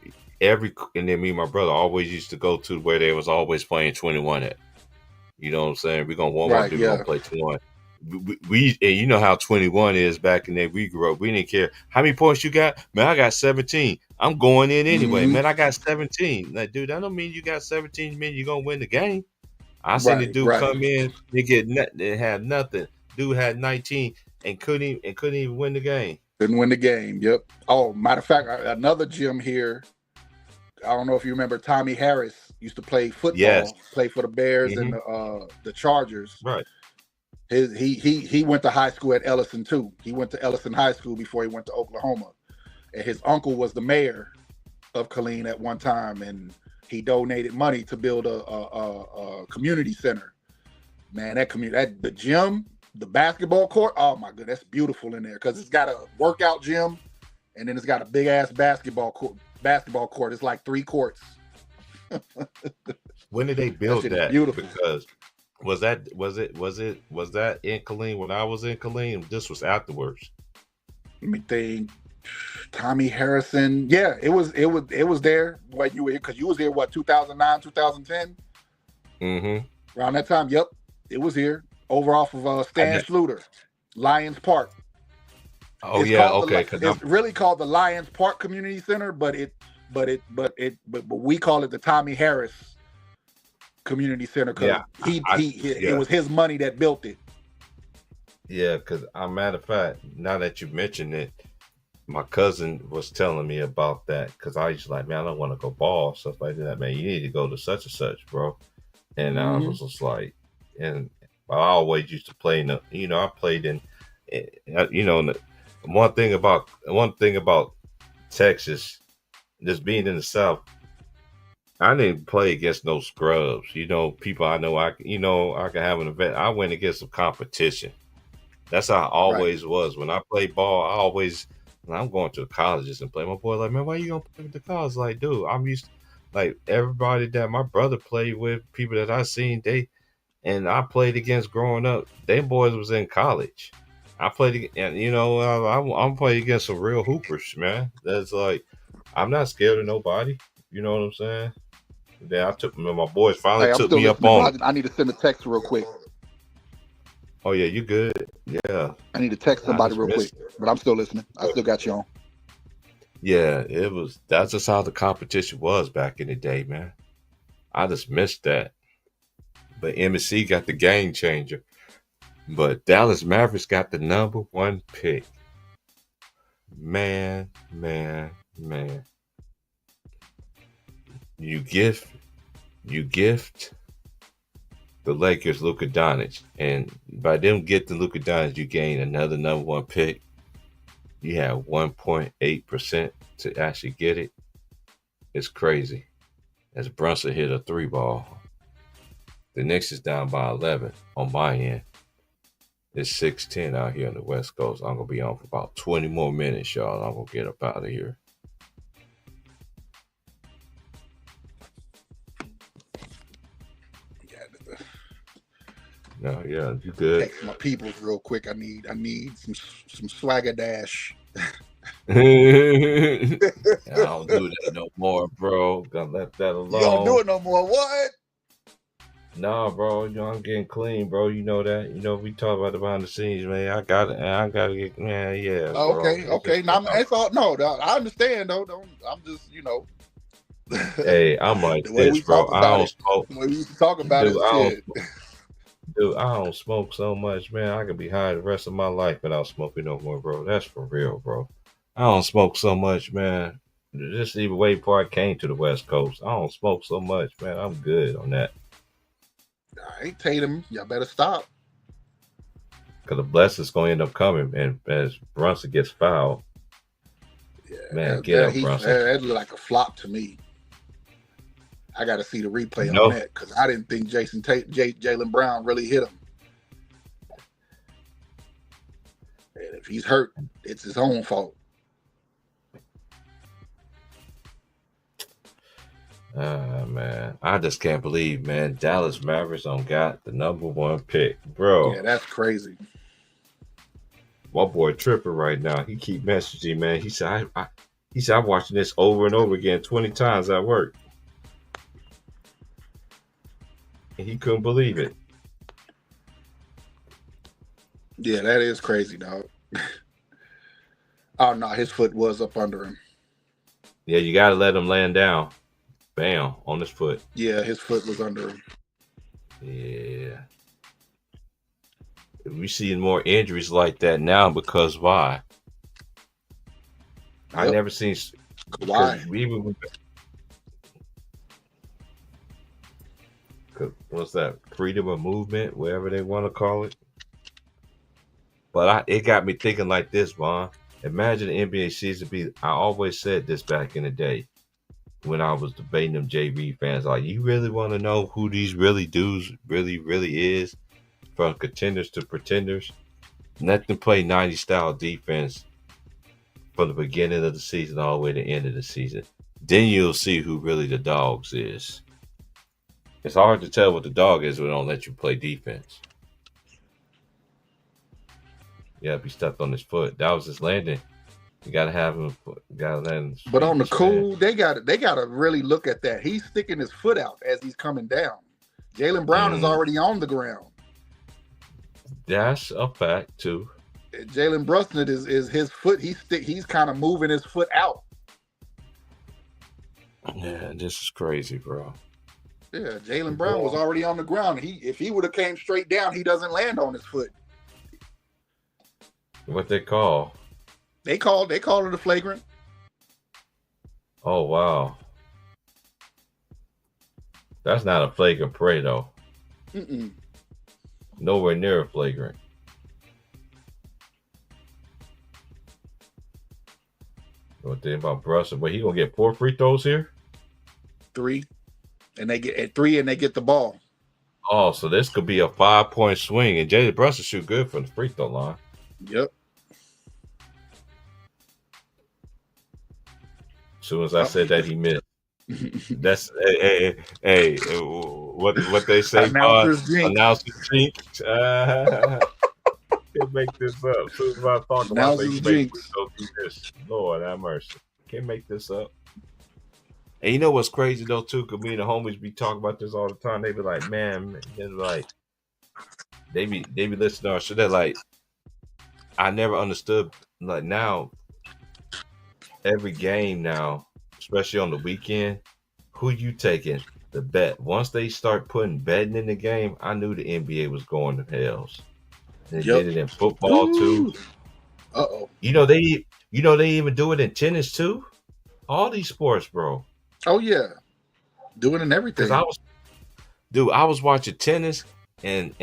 then me and my brother always used to go to where they was always playing 21 at. You know what I'm saying? We're gonna warm up, Right. then we're Yeah. gonna play 21. We and you know how 21 is back in there. We grew up. We didn't care how many points you got. Man, I got 17. I'm going in anyway. Mm-hmm. Man, I got 17. Like, dude, that don't mean you got 17. Man, you're gonna win the game. I seen the Right. dude Right. come in. They had nothing. Dude had 19 and couldn't even win the game. Didn't win the game. Yep. Oh, matter of fact, another gym here. I don't know if you remember Tommy Harris used to play football, Yes. play for the Bears Mhm. and the Chargers. Right. He went to high school at Ellison too. He went to Ellison High School before he went to Oklahoma. And his uncle was the mayor of Killeen at one time, and he donated money to build a community center. Man, the gym, the basketball court. Oh my goodness, that's beautiful in there because it's got a workout gym, and then it's got a big ass basketball court. It's like 3 courts. When did they build that? Beautiful. Because was that in Killeen when I was in Killeen? This was afterwards. Let me think. Tommy Harrison. Yeah, it was there when you were here because you was here 2009, 2010? Mm-hmm. Around that time, yep. It was here. Over off of Stan Schluter, Lions Park. Oh, yeah, okay. It's really called the Lions Park Community Center, but we call it the Tommy Harris Community Center because it was his money that built it. Yeah, because matter of fact, now that you mentioned it, my cousin was telling me about that because I used to like, man, I don't want to go ball, stuff like that. Man, you need to go to such and such, bro. And I was just like, and I always used to play I played in, one thing about Texas, just being in the South, I didn't play against no scrubs. People I know, I can have an event. I went against some competition. That's how I always was. When I play ball, I'm going to the colleges and play. My boy like, man, why you gonna play with the college? Like, dude, I'm used to, like, everybody that my brother played with, people that I seen, and I played against growing up, them boys was in college. I played, and I'm playing against some real hoopers, man. That's like, I'm not scared of nobody. You know what I'm saying? Then my boys finally took me up on it. I need to send a text real quick. Oh yeah, you good? Yeah. I need to text somebody real quick, but I'm still listening. I still got you on. Yeah, that's just how the competition was back in the day, man. I just missed that. But MSC got the game changer. But Dallas Mavericks got the number 1 pick. Man. You gift the Lakers Luka Doncic, and by them getting Luka Doncic, you gain another number 1 pick. You have 1.8% to actually get it. It's crazy. As Brunson hit a 3 ball. The Knicks is down by 11 on my end. It's 6:10 out here on the West Coast. I'm going to be on for about 20 more minutes, y'all. I'm going to get up out of here. No, yeah, you good. Text my peoples real quick. I need some swagger dash. I don't do that no more, bro. Gonna let that alone. You don't do it no more. What? Nah, bro. I'm getting clean, bro. You know that. We talk about the behind the scenes, man. I gotta get, man. Yeah. Okay. Bro. Okay. Now, it's all, no, I understand though. I'm just, Hey, I'm like this, bro. I don't smoke. The way we used to talk about it, Dude, I don't smoke so much, man. I could be high the rest of my life without smoking no more, bro. That's for real, bro. I don't smoke so much, man. Just even way before I came to the West Coast, I don't smoke so much, man. I'm good on that. All right, Tatum, y'all better stop. Because the blessing's going to end up coming, and as Brunson gets fouled, Man, get up, Brunson. That looked like a flop to me. I got to see the replay on that because I didn't think Jaylen Brown really hit him. And if he's hurt, it's his own fault. Man, I just can't believe, man, Dallas Mavericks got the #1 pick, bro. Yeah, that's crazy. My boy tripping right now. He keep messaging, man. He said, I'm watching this over and over again 20 times at work. And he couldn't believe it. Yeah, that is crazy, dog. Oh, no, his foot was up under him. Yeah, you got to let him land down. Bam, on his foot. Yeah, his foot was under him. Yeah. We see more injuries like that now because why? Yep. I never seen why. What's that? Freedom of movement, whatever they want to call it. But it got me thinking like this, Vaughn. Imagine the NBA season be. I always said this back in the day when I was debating them JV fans. Like, you really want to know who these really dudes really is, from contenders to pretenders? Let them play 90 style defense from the beginning of the season all the way to the end of the season. Then you'll see who really the dogs is. It's hard to tell what the dog is when they don't let you play defense. Yeah, be stuck on his foot. That was his landing. You gotta have him. Gotta land. But on the cool, they gotta really look at that. He's sticking his foot out as he's coming down. Jaylen Brown is already on the ground. That's a fact too. Jalen Brunson is his foot. He's kind of moving his foot out. Yeah, this is crazy, bro. Yeah, Jaylen Brown was already on the ground. If he would have came straight down, he doesn't land on his foot. What they call? They called it a flagrant. Oh wow, that's not a flagrant play though. Mm-mm. Nowhere near a flagrant. What think about Brunson? But he gonna get 4 free throws here? 3, and they get the ball. Oh, so this could be a 5-point swing, and Jalen Brunson shoot good from the free throw line. Yep. As soon as I said that, he missed. That's hey, what they say? Announcer's jinx. Announcer's jinx. Can't make this up. As soon as I talk about jinx. This. Lord have mercy. Can't make this up. And you know what's crazy though too? Cause me and the homies be talking about this all the time. They be like, man, they're like, they be listening to our shit. They're like, I never understood. Like now, every game now, especially on the weekend, who you taking the bet? Once they start putting betting in the game, I knew the NBA was going to hells. They did it in football too. Uh-oh. You know they even do it in tennis too. All these sports, bro. Oh yeah, doing in everything. Because I was watching tennis, and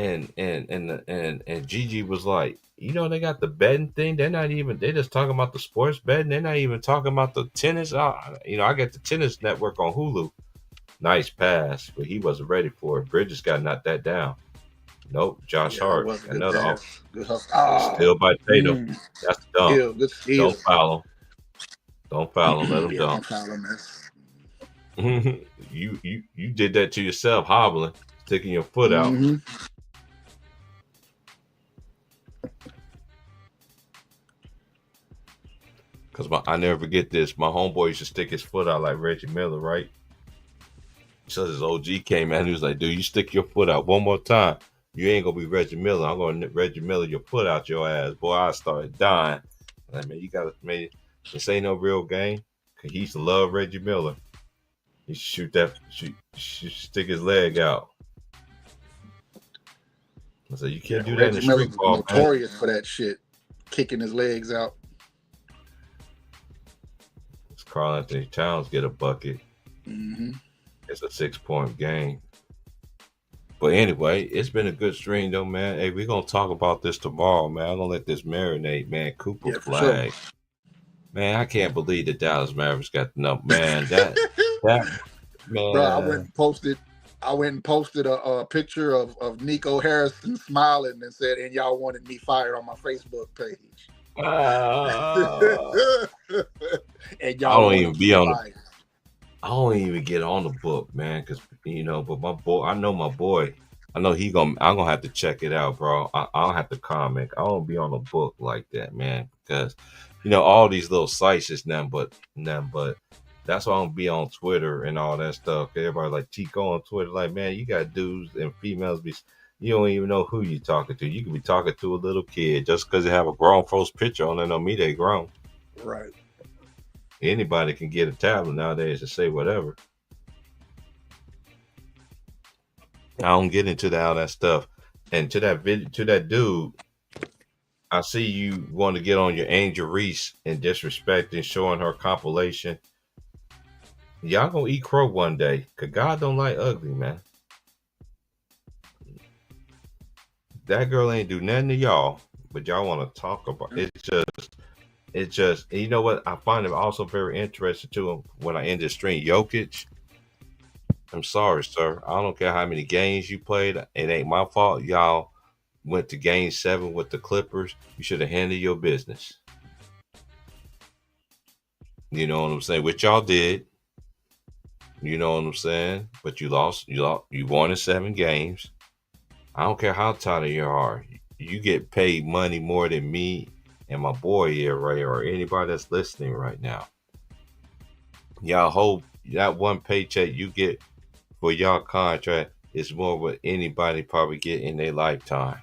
Gigi was like, they got the betting thing. They're just talking about the sports betting. They're not even talking about the tennis. I got the tennis network on Hulu. Nice pass, but he wasn't ready for it. Bridges got knocked that down. Nope, Josh Hart, another off. Still by Tatum. That's dumb. Don't foul him. Don't foul him. Let him dunk. Don't foul him, man. You did that to yourself, hobbling, sticking your foot out. Because I never forget this. My homeboy used to stick his foot out like Reggie Miller, right? So his OG came out and he was like, dude, you stick your foot out one more time, you ain't going to be Reggie Miller. I'm going to Reggie Miller your foot out your ass. Boy, I started dying. Like, man, you got to, man, this ain't no real game. Because he used to love Reggie Miller. He shoot, stick his leg out. I said, you can't do that in the street ball, man. Notorious for that shit, kicking his legs out. It's Karl Anthony Towns get a bucket. Mm-hmm. It's a 6-point game. But anyway, it's been a good stream though, man. Hey, we're gonna talk about this tomorrow, man. I'm gonna let this marinate, man. Cooper flag. Sure. Man, I can't believe the Dallas Mavericks got the number. Man, that man. Bro, I went and posted a picture of Nico Harrison smiling and said, "And y'all wanted me fired" on my Facebook page. And y'all wanted me fired. I don't even get on the book, man, because but my boy, I know my boy. I know I'm gonna have to check it out, bro. I'll have to comment. I don't be on a book like that, man, because all these little sites is nothing but. That's why I don't be on Twitter and all that stuff. Everybody like Chico on Twitter, like, man, you got dudes and females you don't even know who you talking to. You could be talking to a little kid just because they have a grown folks picture on it. Don't mean they grown. Right. Anybody can get a tablet nowadays to say whatever. I don't get into all that stuff. And to that dude, I see you want to get on your Angel Reese and disrespecting, showing her compilation. Y'all gonna eat crow one day, cause God don't like ugly, man. That girl ain't do nothing to y'all, but y'all want to talk about it. It's just, you know what? I find it also very interesting too when I end the stream. Jokic, I'm sorry, sir. I don't care how many games you played. It ain't my fault. Y'all went to game 7 with the Clippers. You should have handled your business. You know what I'm saying? Which y'all did. You know what I'm saying? But you lost. You won in 7 games. I don't care how tired you are. You get paid money more than me and my boy here, right? Or anybody that's listening right now. Y'all hope that one paycheck you get for y'all contract is more what anybody probably get in their lifetime.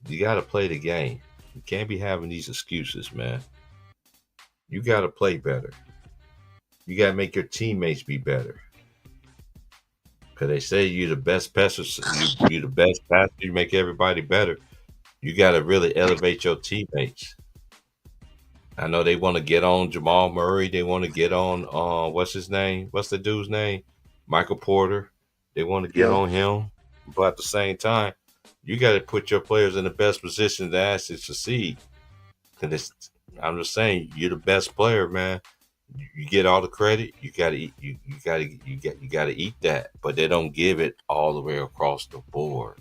You got to play the game. You can't be having these excuses, man. You got to play better. You got to make your teammates be better. Because they say you're the best passer. You're the best passer. You make everybody better. You got to really elevate your teammates. I know they want to get on Jamal Murray. They want to get on, what's his name? What's the dude's name? Michael Porter. They want to get on him. But at the same time, you got to put your players in the best position to actually succeed. Because I'm just saying, you're the best player, man. You get all the credit. You gotta eat. You gotta eat that. But they don't give it all the way across the board.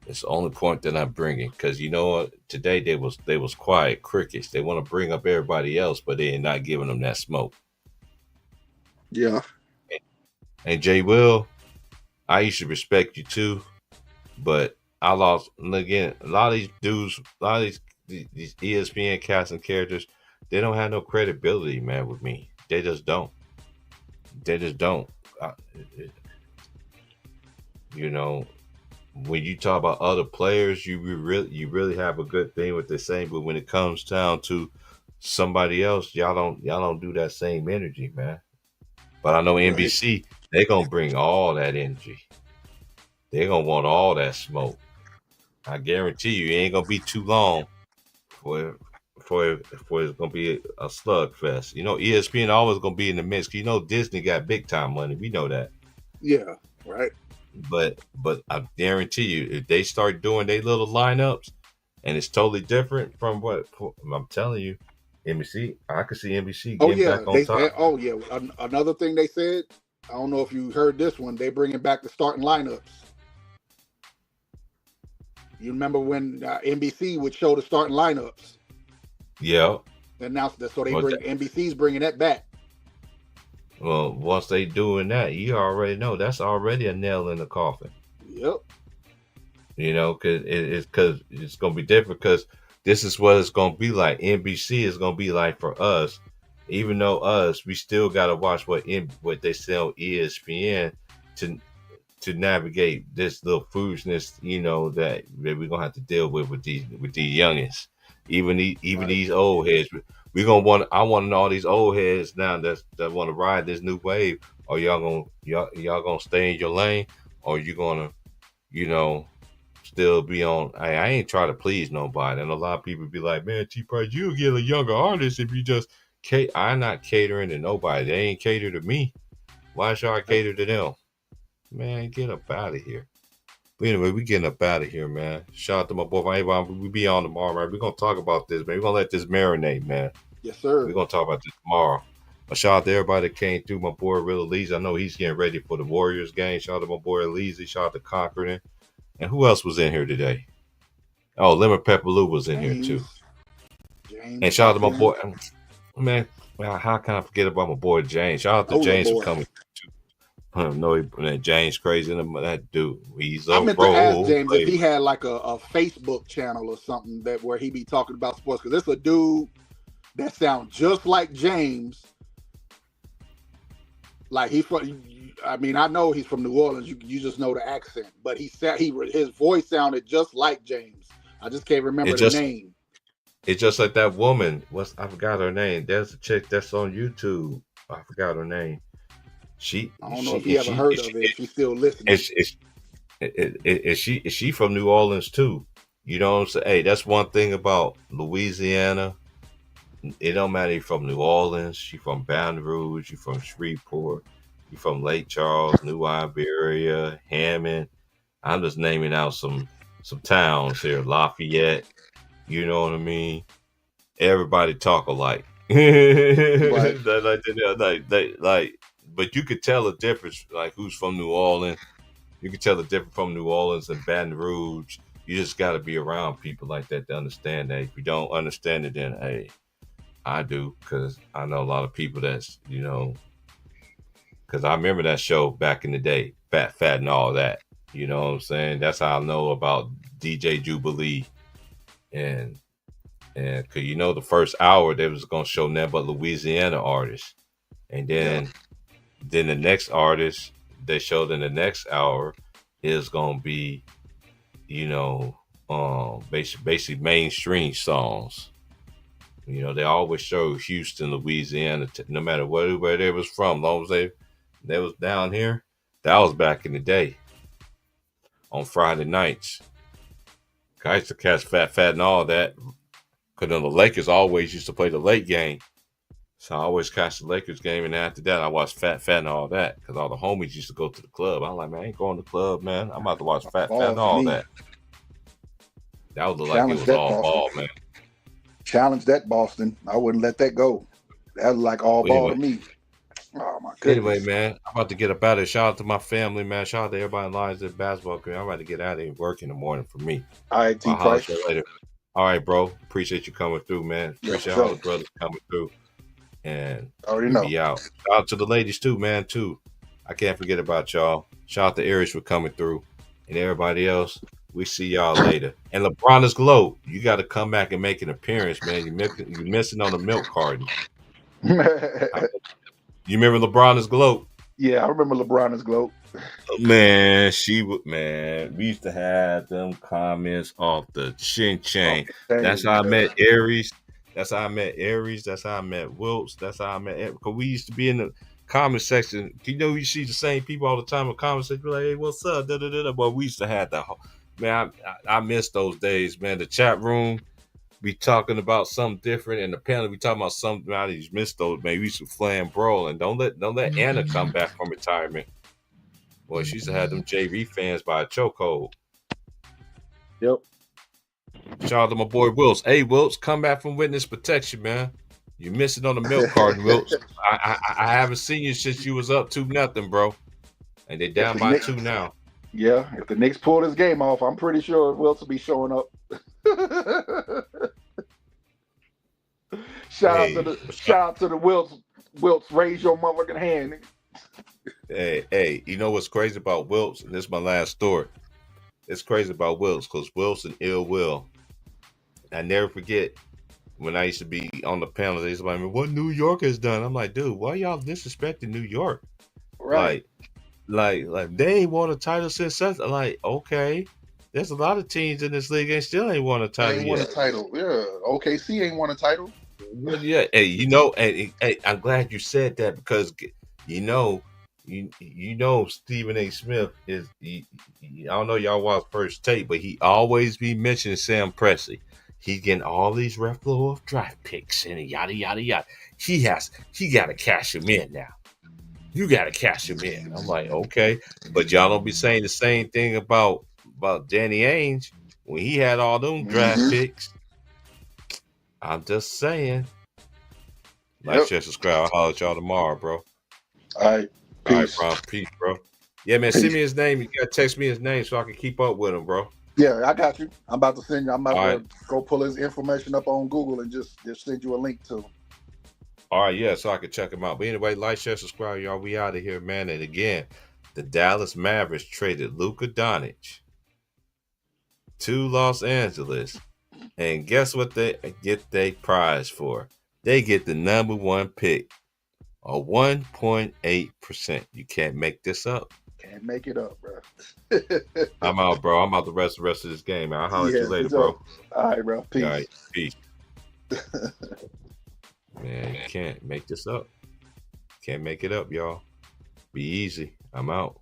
It's the only point that I'm bringing, because you know what? Today they was quiet crickets. They want to bring up everybody else, but they ain't not giving them that smoke. Yeah. And Jay Will, I used to respect you too, but I lost. And again, a lot of these dudes, a lot of these ESPN cast and characters, they don't have no credibility, man, with me. They just don't. When you talk about other players, you really have a good thing with the same, but when it comes down to somebody else, y'all don't do that same energy, man. But I know NBC, they're gonna bring all that energy. They're gonna want all that smoke. I guarantee you, it ain't gonna be too long for it's gonna be a slugfest. ESPN always gonna be in the mix. Disney got big time money. We know that. Yeah, right. But I guarantee you, if they start doing their little lineups, and it's totally different from what I'm telling you, NBC, I could see NBC getting back on top. Another thing they said, I don't know if you heard this one, they bringing back the starting lineups. You remember when NBC would show the starting lineups? Yeah. They announced that, so NBC's bringing that back. Well, once they doing that, you already know that's already a nail in the coffin. Yep. Because it's gonna be different. Because this is what it's gonna be like. NBC is gonna be like for us. Even though we still gotta watch what they sell ESPN to navigate this little foolishness. That we're gonna have to deal with these youngins. Even these old heads. I want all these old heads now that want to ride this new wave. Or y'all gonna stay in your lane, or you gonna, still be on. I ain't trying to please nobody. And a lot of people be like, man, T-Price, you'll get a younger artist if you just I'm not catering to nobody. They ain't cater to me. Why should I cater to them? Man, get up out of here. But anyway, we getting up out of here, man. Shout out to my boy Avon. We be on tomorrow, man. We're gonna talk about this, man. We're gonna let this marinate, man. Yes, sir. We're gonna talk about this tomorrow. A shout out to everybody that came through. My boy Real Elise. I know he's getting ready for the Warriors game. Shout out to my boy Elise. Shout out to Conquering. And who else was in here today? Oh, Lemon Pepper Lou was in here too. And shout out to my boy, man. How can I forget about my boy James? Shout out to James for coming. No, James crazy. That dude, he's I meant to ask James if he had like a Facebook channel or something where he be talking about sports, because it's a dude that sounds just like James. Like I know he's from New Orleans. You just know the accent, but his voice sounded just like James. I just can't remember the name. It's just like that woman. I forgot her name. There's a chick that's on YouTube. I forgot her name. I don't know if you ever heard of it. If she's still listening. Is she from New Orleans too? You know what I'm saying? Hey, that's one thing about Louisiana. It don't matter if you're from New Orleans, she from Baton Rouge, you from Shreveport, you from Lake Charles, New Iberia, Hammond. I'm just naming out some towns here. Lafayette. You know what I mean? Everybody talk alike. Right. But you could tell the difference, like who's from New Orleans. You can tell the difference from New Orleans and Baton Rouge. You just got to be around people like that to understand that. If you don't understand it, then hey, I do, because I know a lot of people that's, because I remember that show back in the day, Fat and all that. You know what I'm saying? That's how I know about DJ Jubilee. And because the first hour they was gonna show nothing but Louisiana artists, and then the next artist they showed in the next hour is gonna be, basically mainstream songs. They always show Houston, Louisiana, no matter where they was from, as long as they was down here. That was back in the day on Friday nights. I used to catch Fat and all that. Because the Lakers always used to play the late game. So I always catch the Lakers game. And after that, I watched Fat and all that. Because all the homies used to go to the club. I'm like, man, I ain't going to the club, man. I'm about to watch Fat and all that. That would look like it was all ball, man. Challenge that, Boston. I wouldn't let that go. That was like all ball to me. Oh, my goodness. Anyway, man, I'm about to get up out of here. Shout out to my family, man. Shout out to everybody in lines at basketball career. I'm about to get out of here and work in the morning for me. All right, T. Price. Later. All right, bro. Appreciate you coming through, man. Appreciate all the brothers coming through. And already know. Be out. Shout out to the ladies too, man, too. I can't forget about y'all. Shout out to Aries for coming through. And everybody else, we see y'all later. And LeBron's Glow, you got to come back and make an appearance, man. You're missing on the milk carton. You remember LeBron's Glow? Yeah, I remember LeBron's Glow. Man, we used to have them comments off the chin chain. That's how I met Aries. That's how I met Wilts. That's how I met, because we used to be in the comment section. You see the same people all the time in the comment section. Be like, hey, what's up? But we used to have that. Man, I miss those days, man. The chat room, be talking about something different, and the panel be talking about something. I just miss those, man. We used to flam brawl, and don't let Anna come back from retirement. Boy, she used to have them JV fans by a chokehold. Yep. Shout out to my boy Wilts. Hey, Wilts, come back from witness protection, man. You're missing on the milk carton, Wilts. I haven't seen you since you was up 2-0, bro. And they down by 2 now. Yeah, if the Knicks pull this game off, I'm pretty sure Wilts will be showing up. Shout out to the Wilts, raise your motherfucking hand. Hey, you know what's crazy about Wilts? And this is my last story. It's crazy about Wilts because Wilts and Ill Will. I never forget when I used to be on the panel, they used to be like, what New York has done? I'm like, dude, why y'all disrespecting New York? Right. Like they ain't won a title since such. Like, okay. There's a lot of teams in this league and still ain't won a title. Won a title. Yeah. OKC ain't won a title. Yeah. Hey, I'm glad you said that because you know Stephen A. Smith is. I don't know y'all watch First Take, but he always be mentioning Sam Presti. He's getting all these of draft picks and yada yada yada. He got to cash him in now. You got to cash him in. I'm like, okay, but y'all don't be saying the same thing about about Danny Ainge when he had all them draft picks. I'm just saying. Like, share, subscribe. I'll holler at y'all tomorrow, bro. All right. Peace. All right, bro. Peace, bro. Yeah, man. Send me his name. You gotta text me his name so I can keep up with him, bro. Yeah, I got you. I'm about to send you. I'm about to go pull his information up on Google and just send you a link to him. All right, yeah, so I can check him out. But anyway, like, share, subscribe, y'all. We out of here, man. And again, the Dallas Mavericks traded Luka Doncic to Los Angeles. And guess what they get their prize for? They get the number 1 pick, a 1.8%. You can't make this up. Can't make it up, bro. I'm out, bro. I'm out the rest of this game, man. I'll holler at you later, bro. All right, bro. Peace. All right, peace. Man, you can't make this up. Can't make it up, y'all. Be easy. I'm out.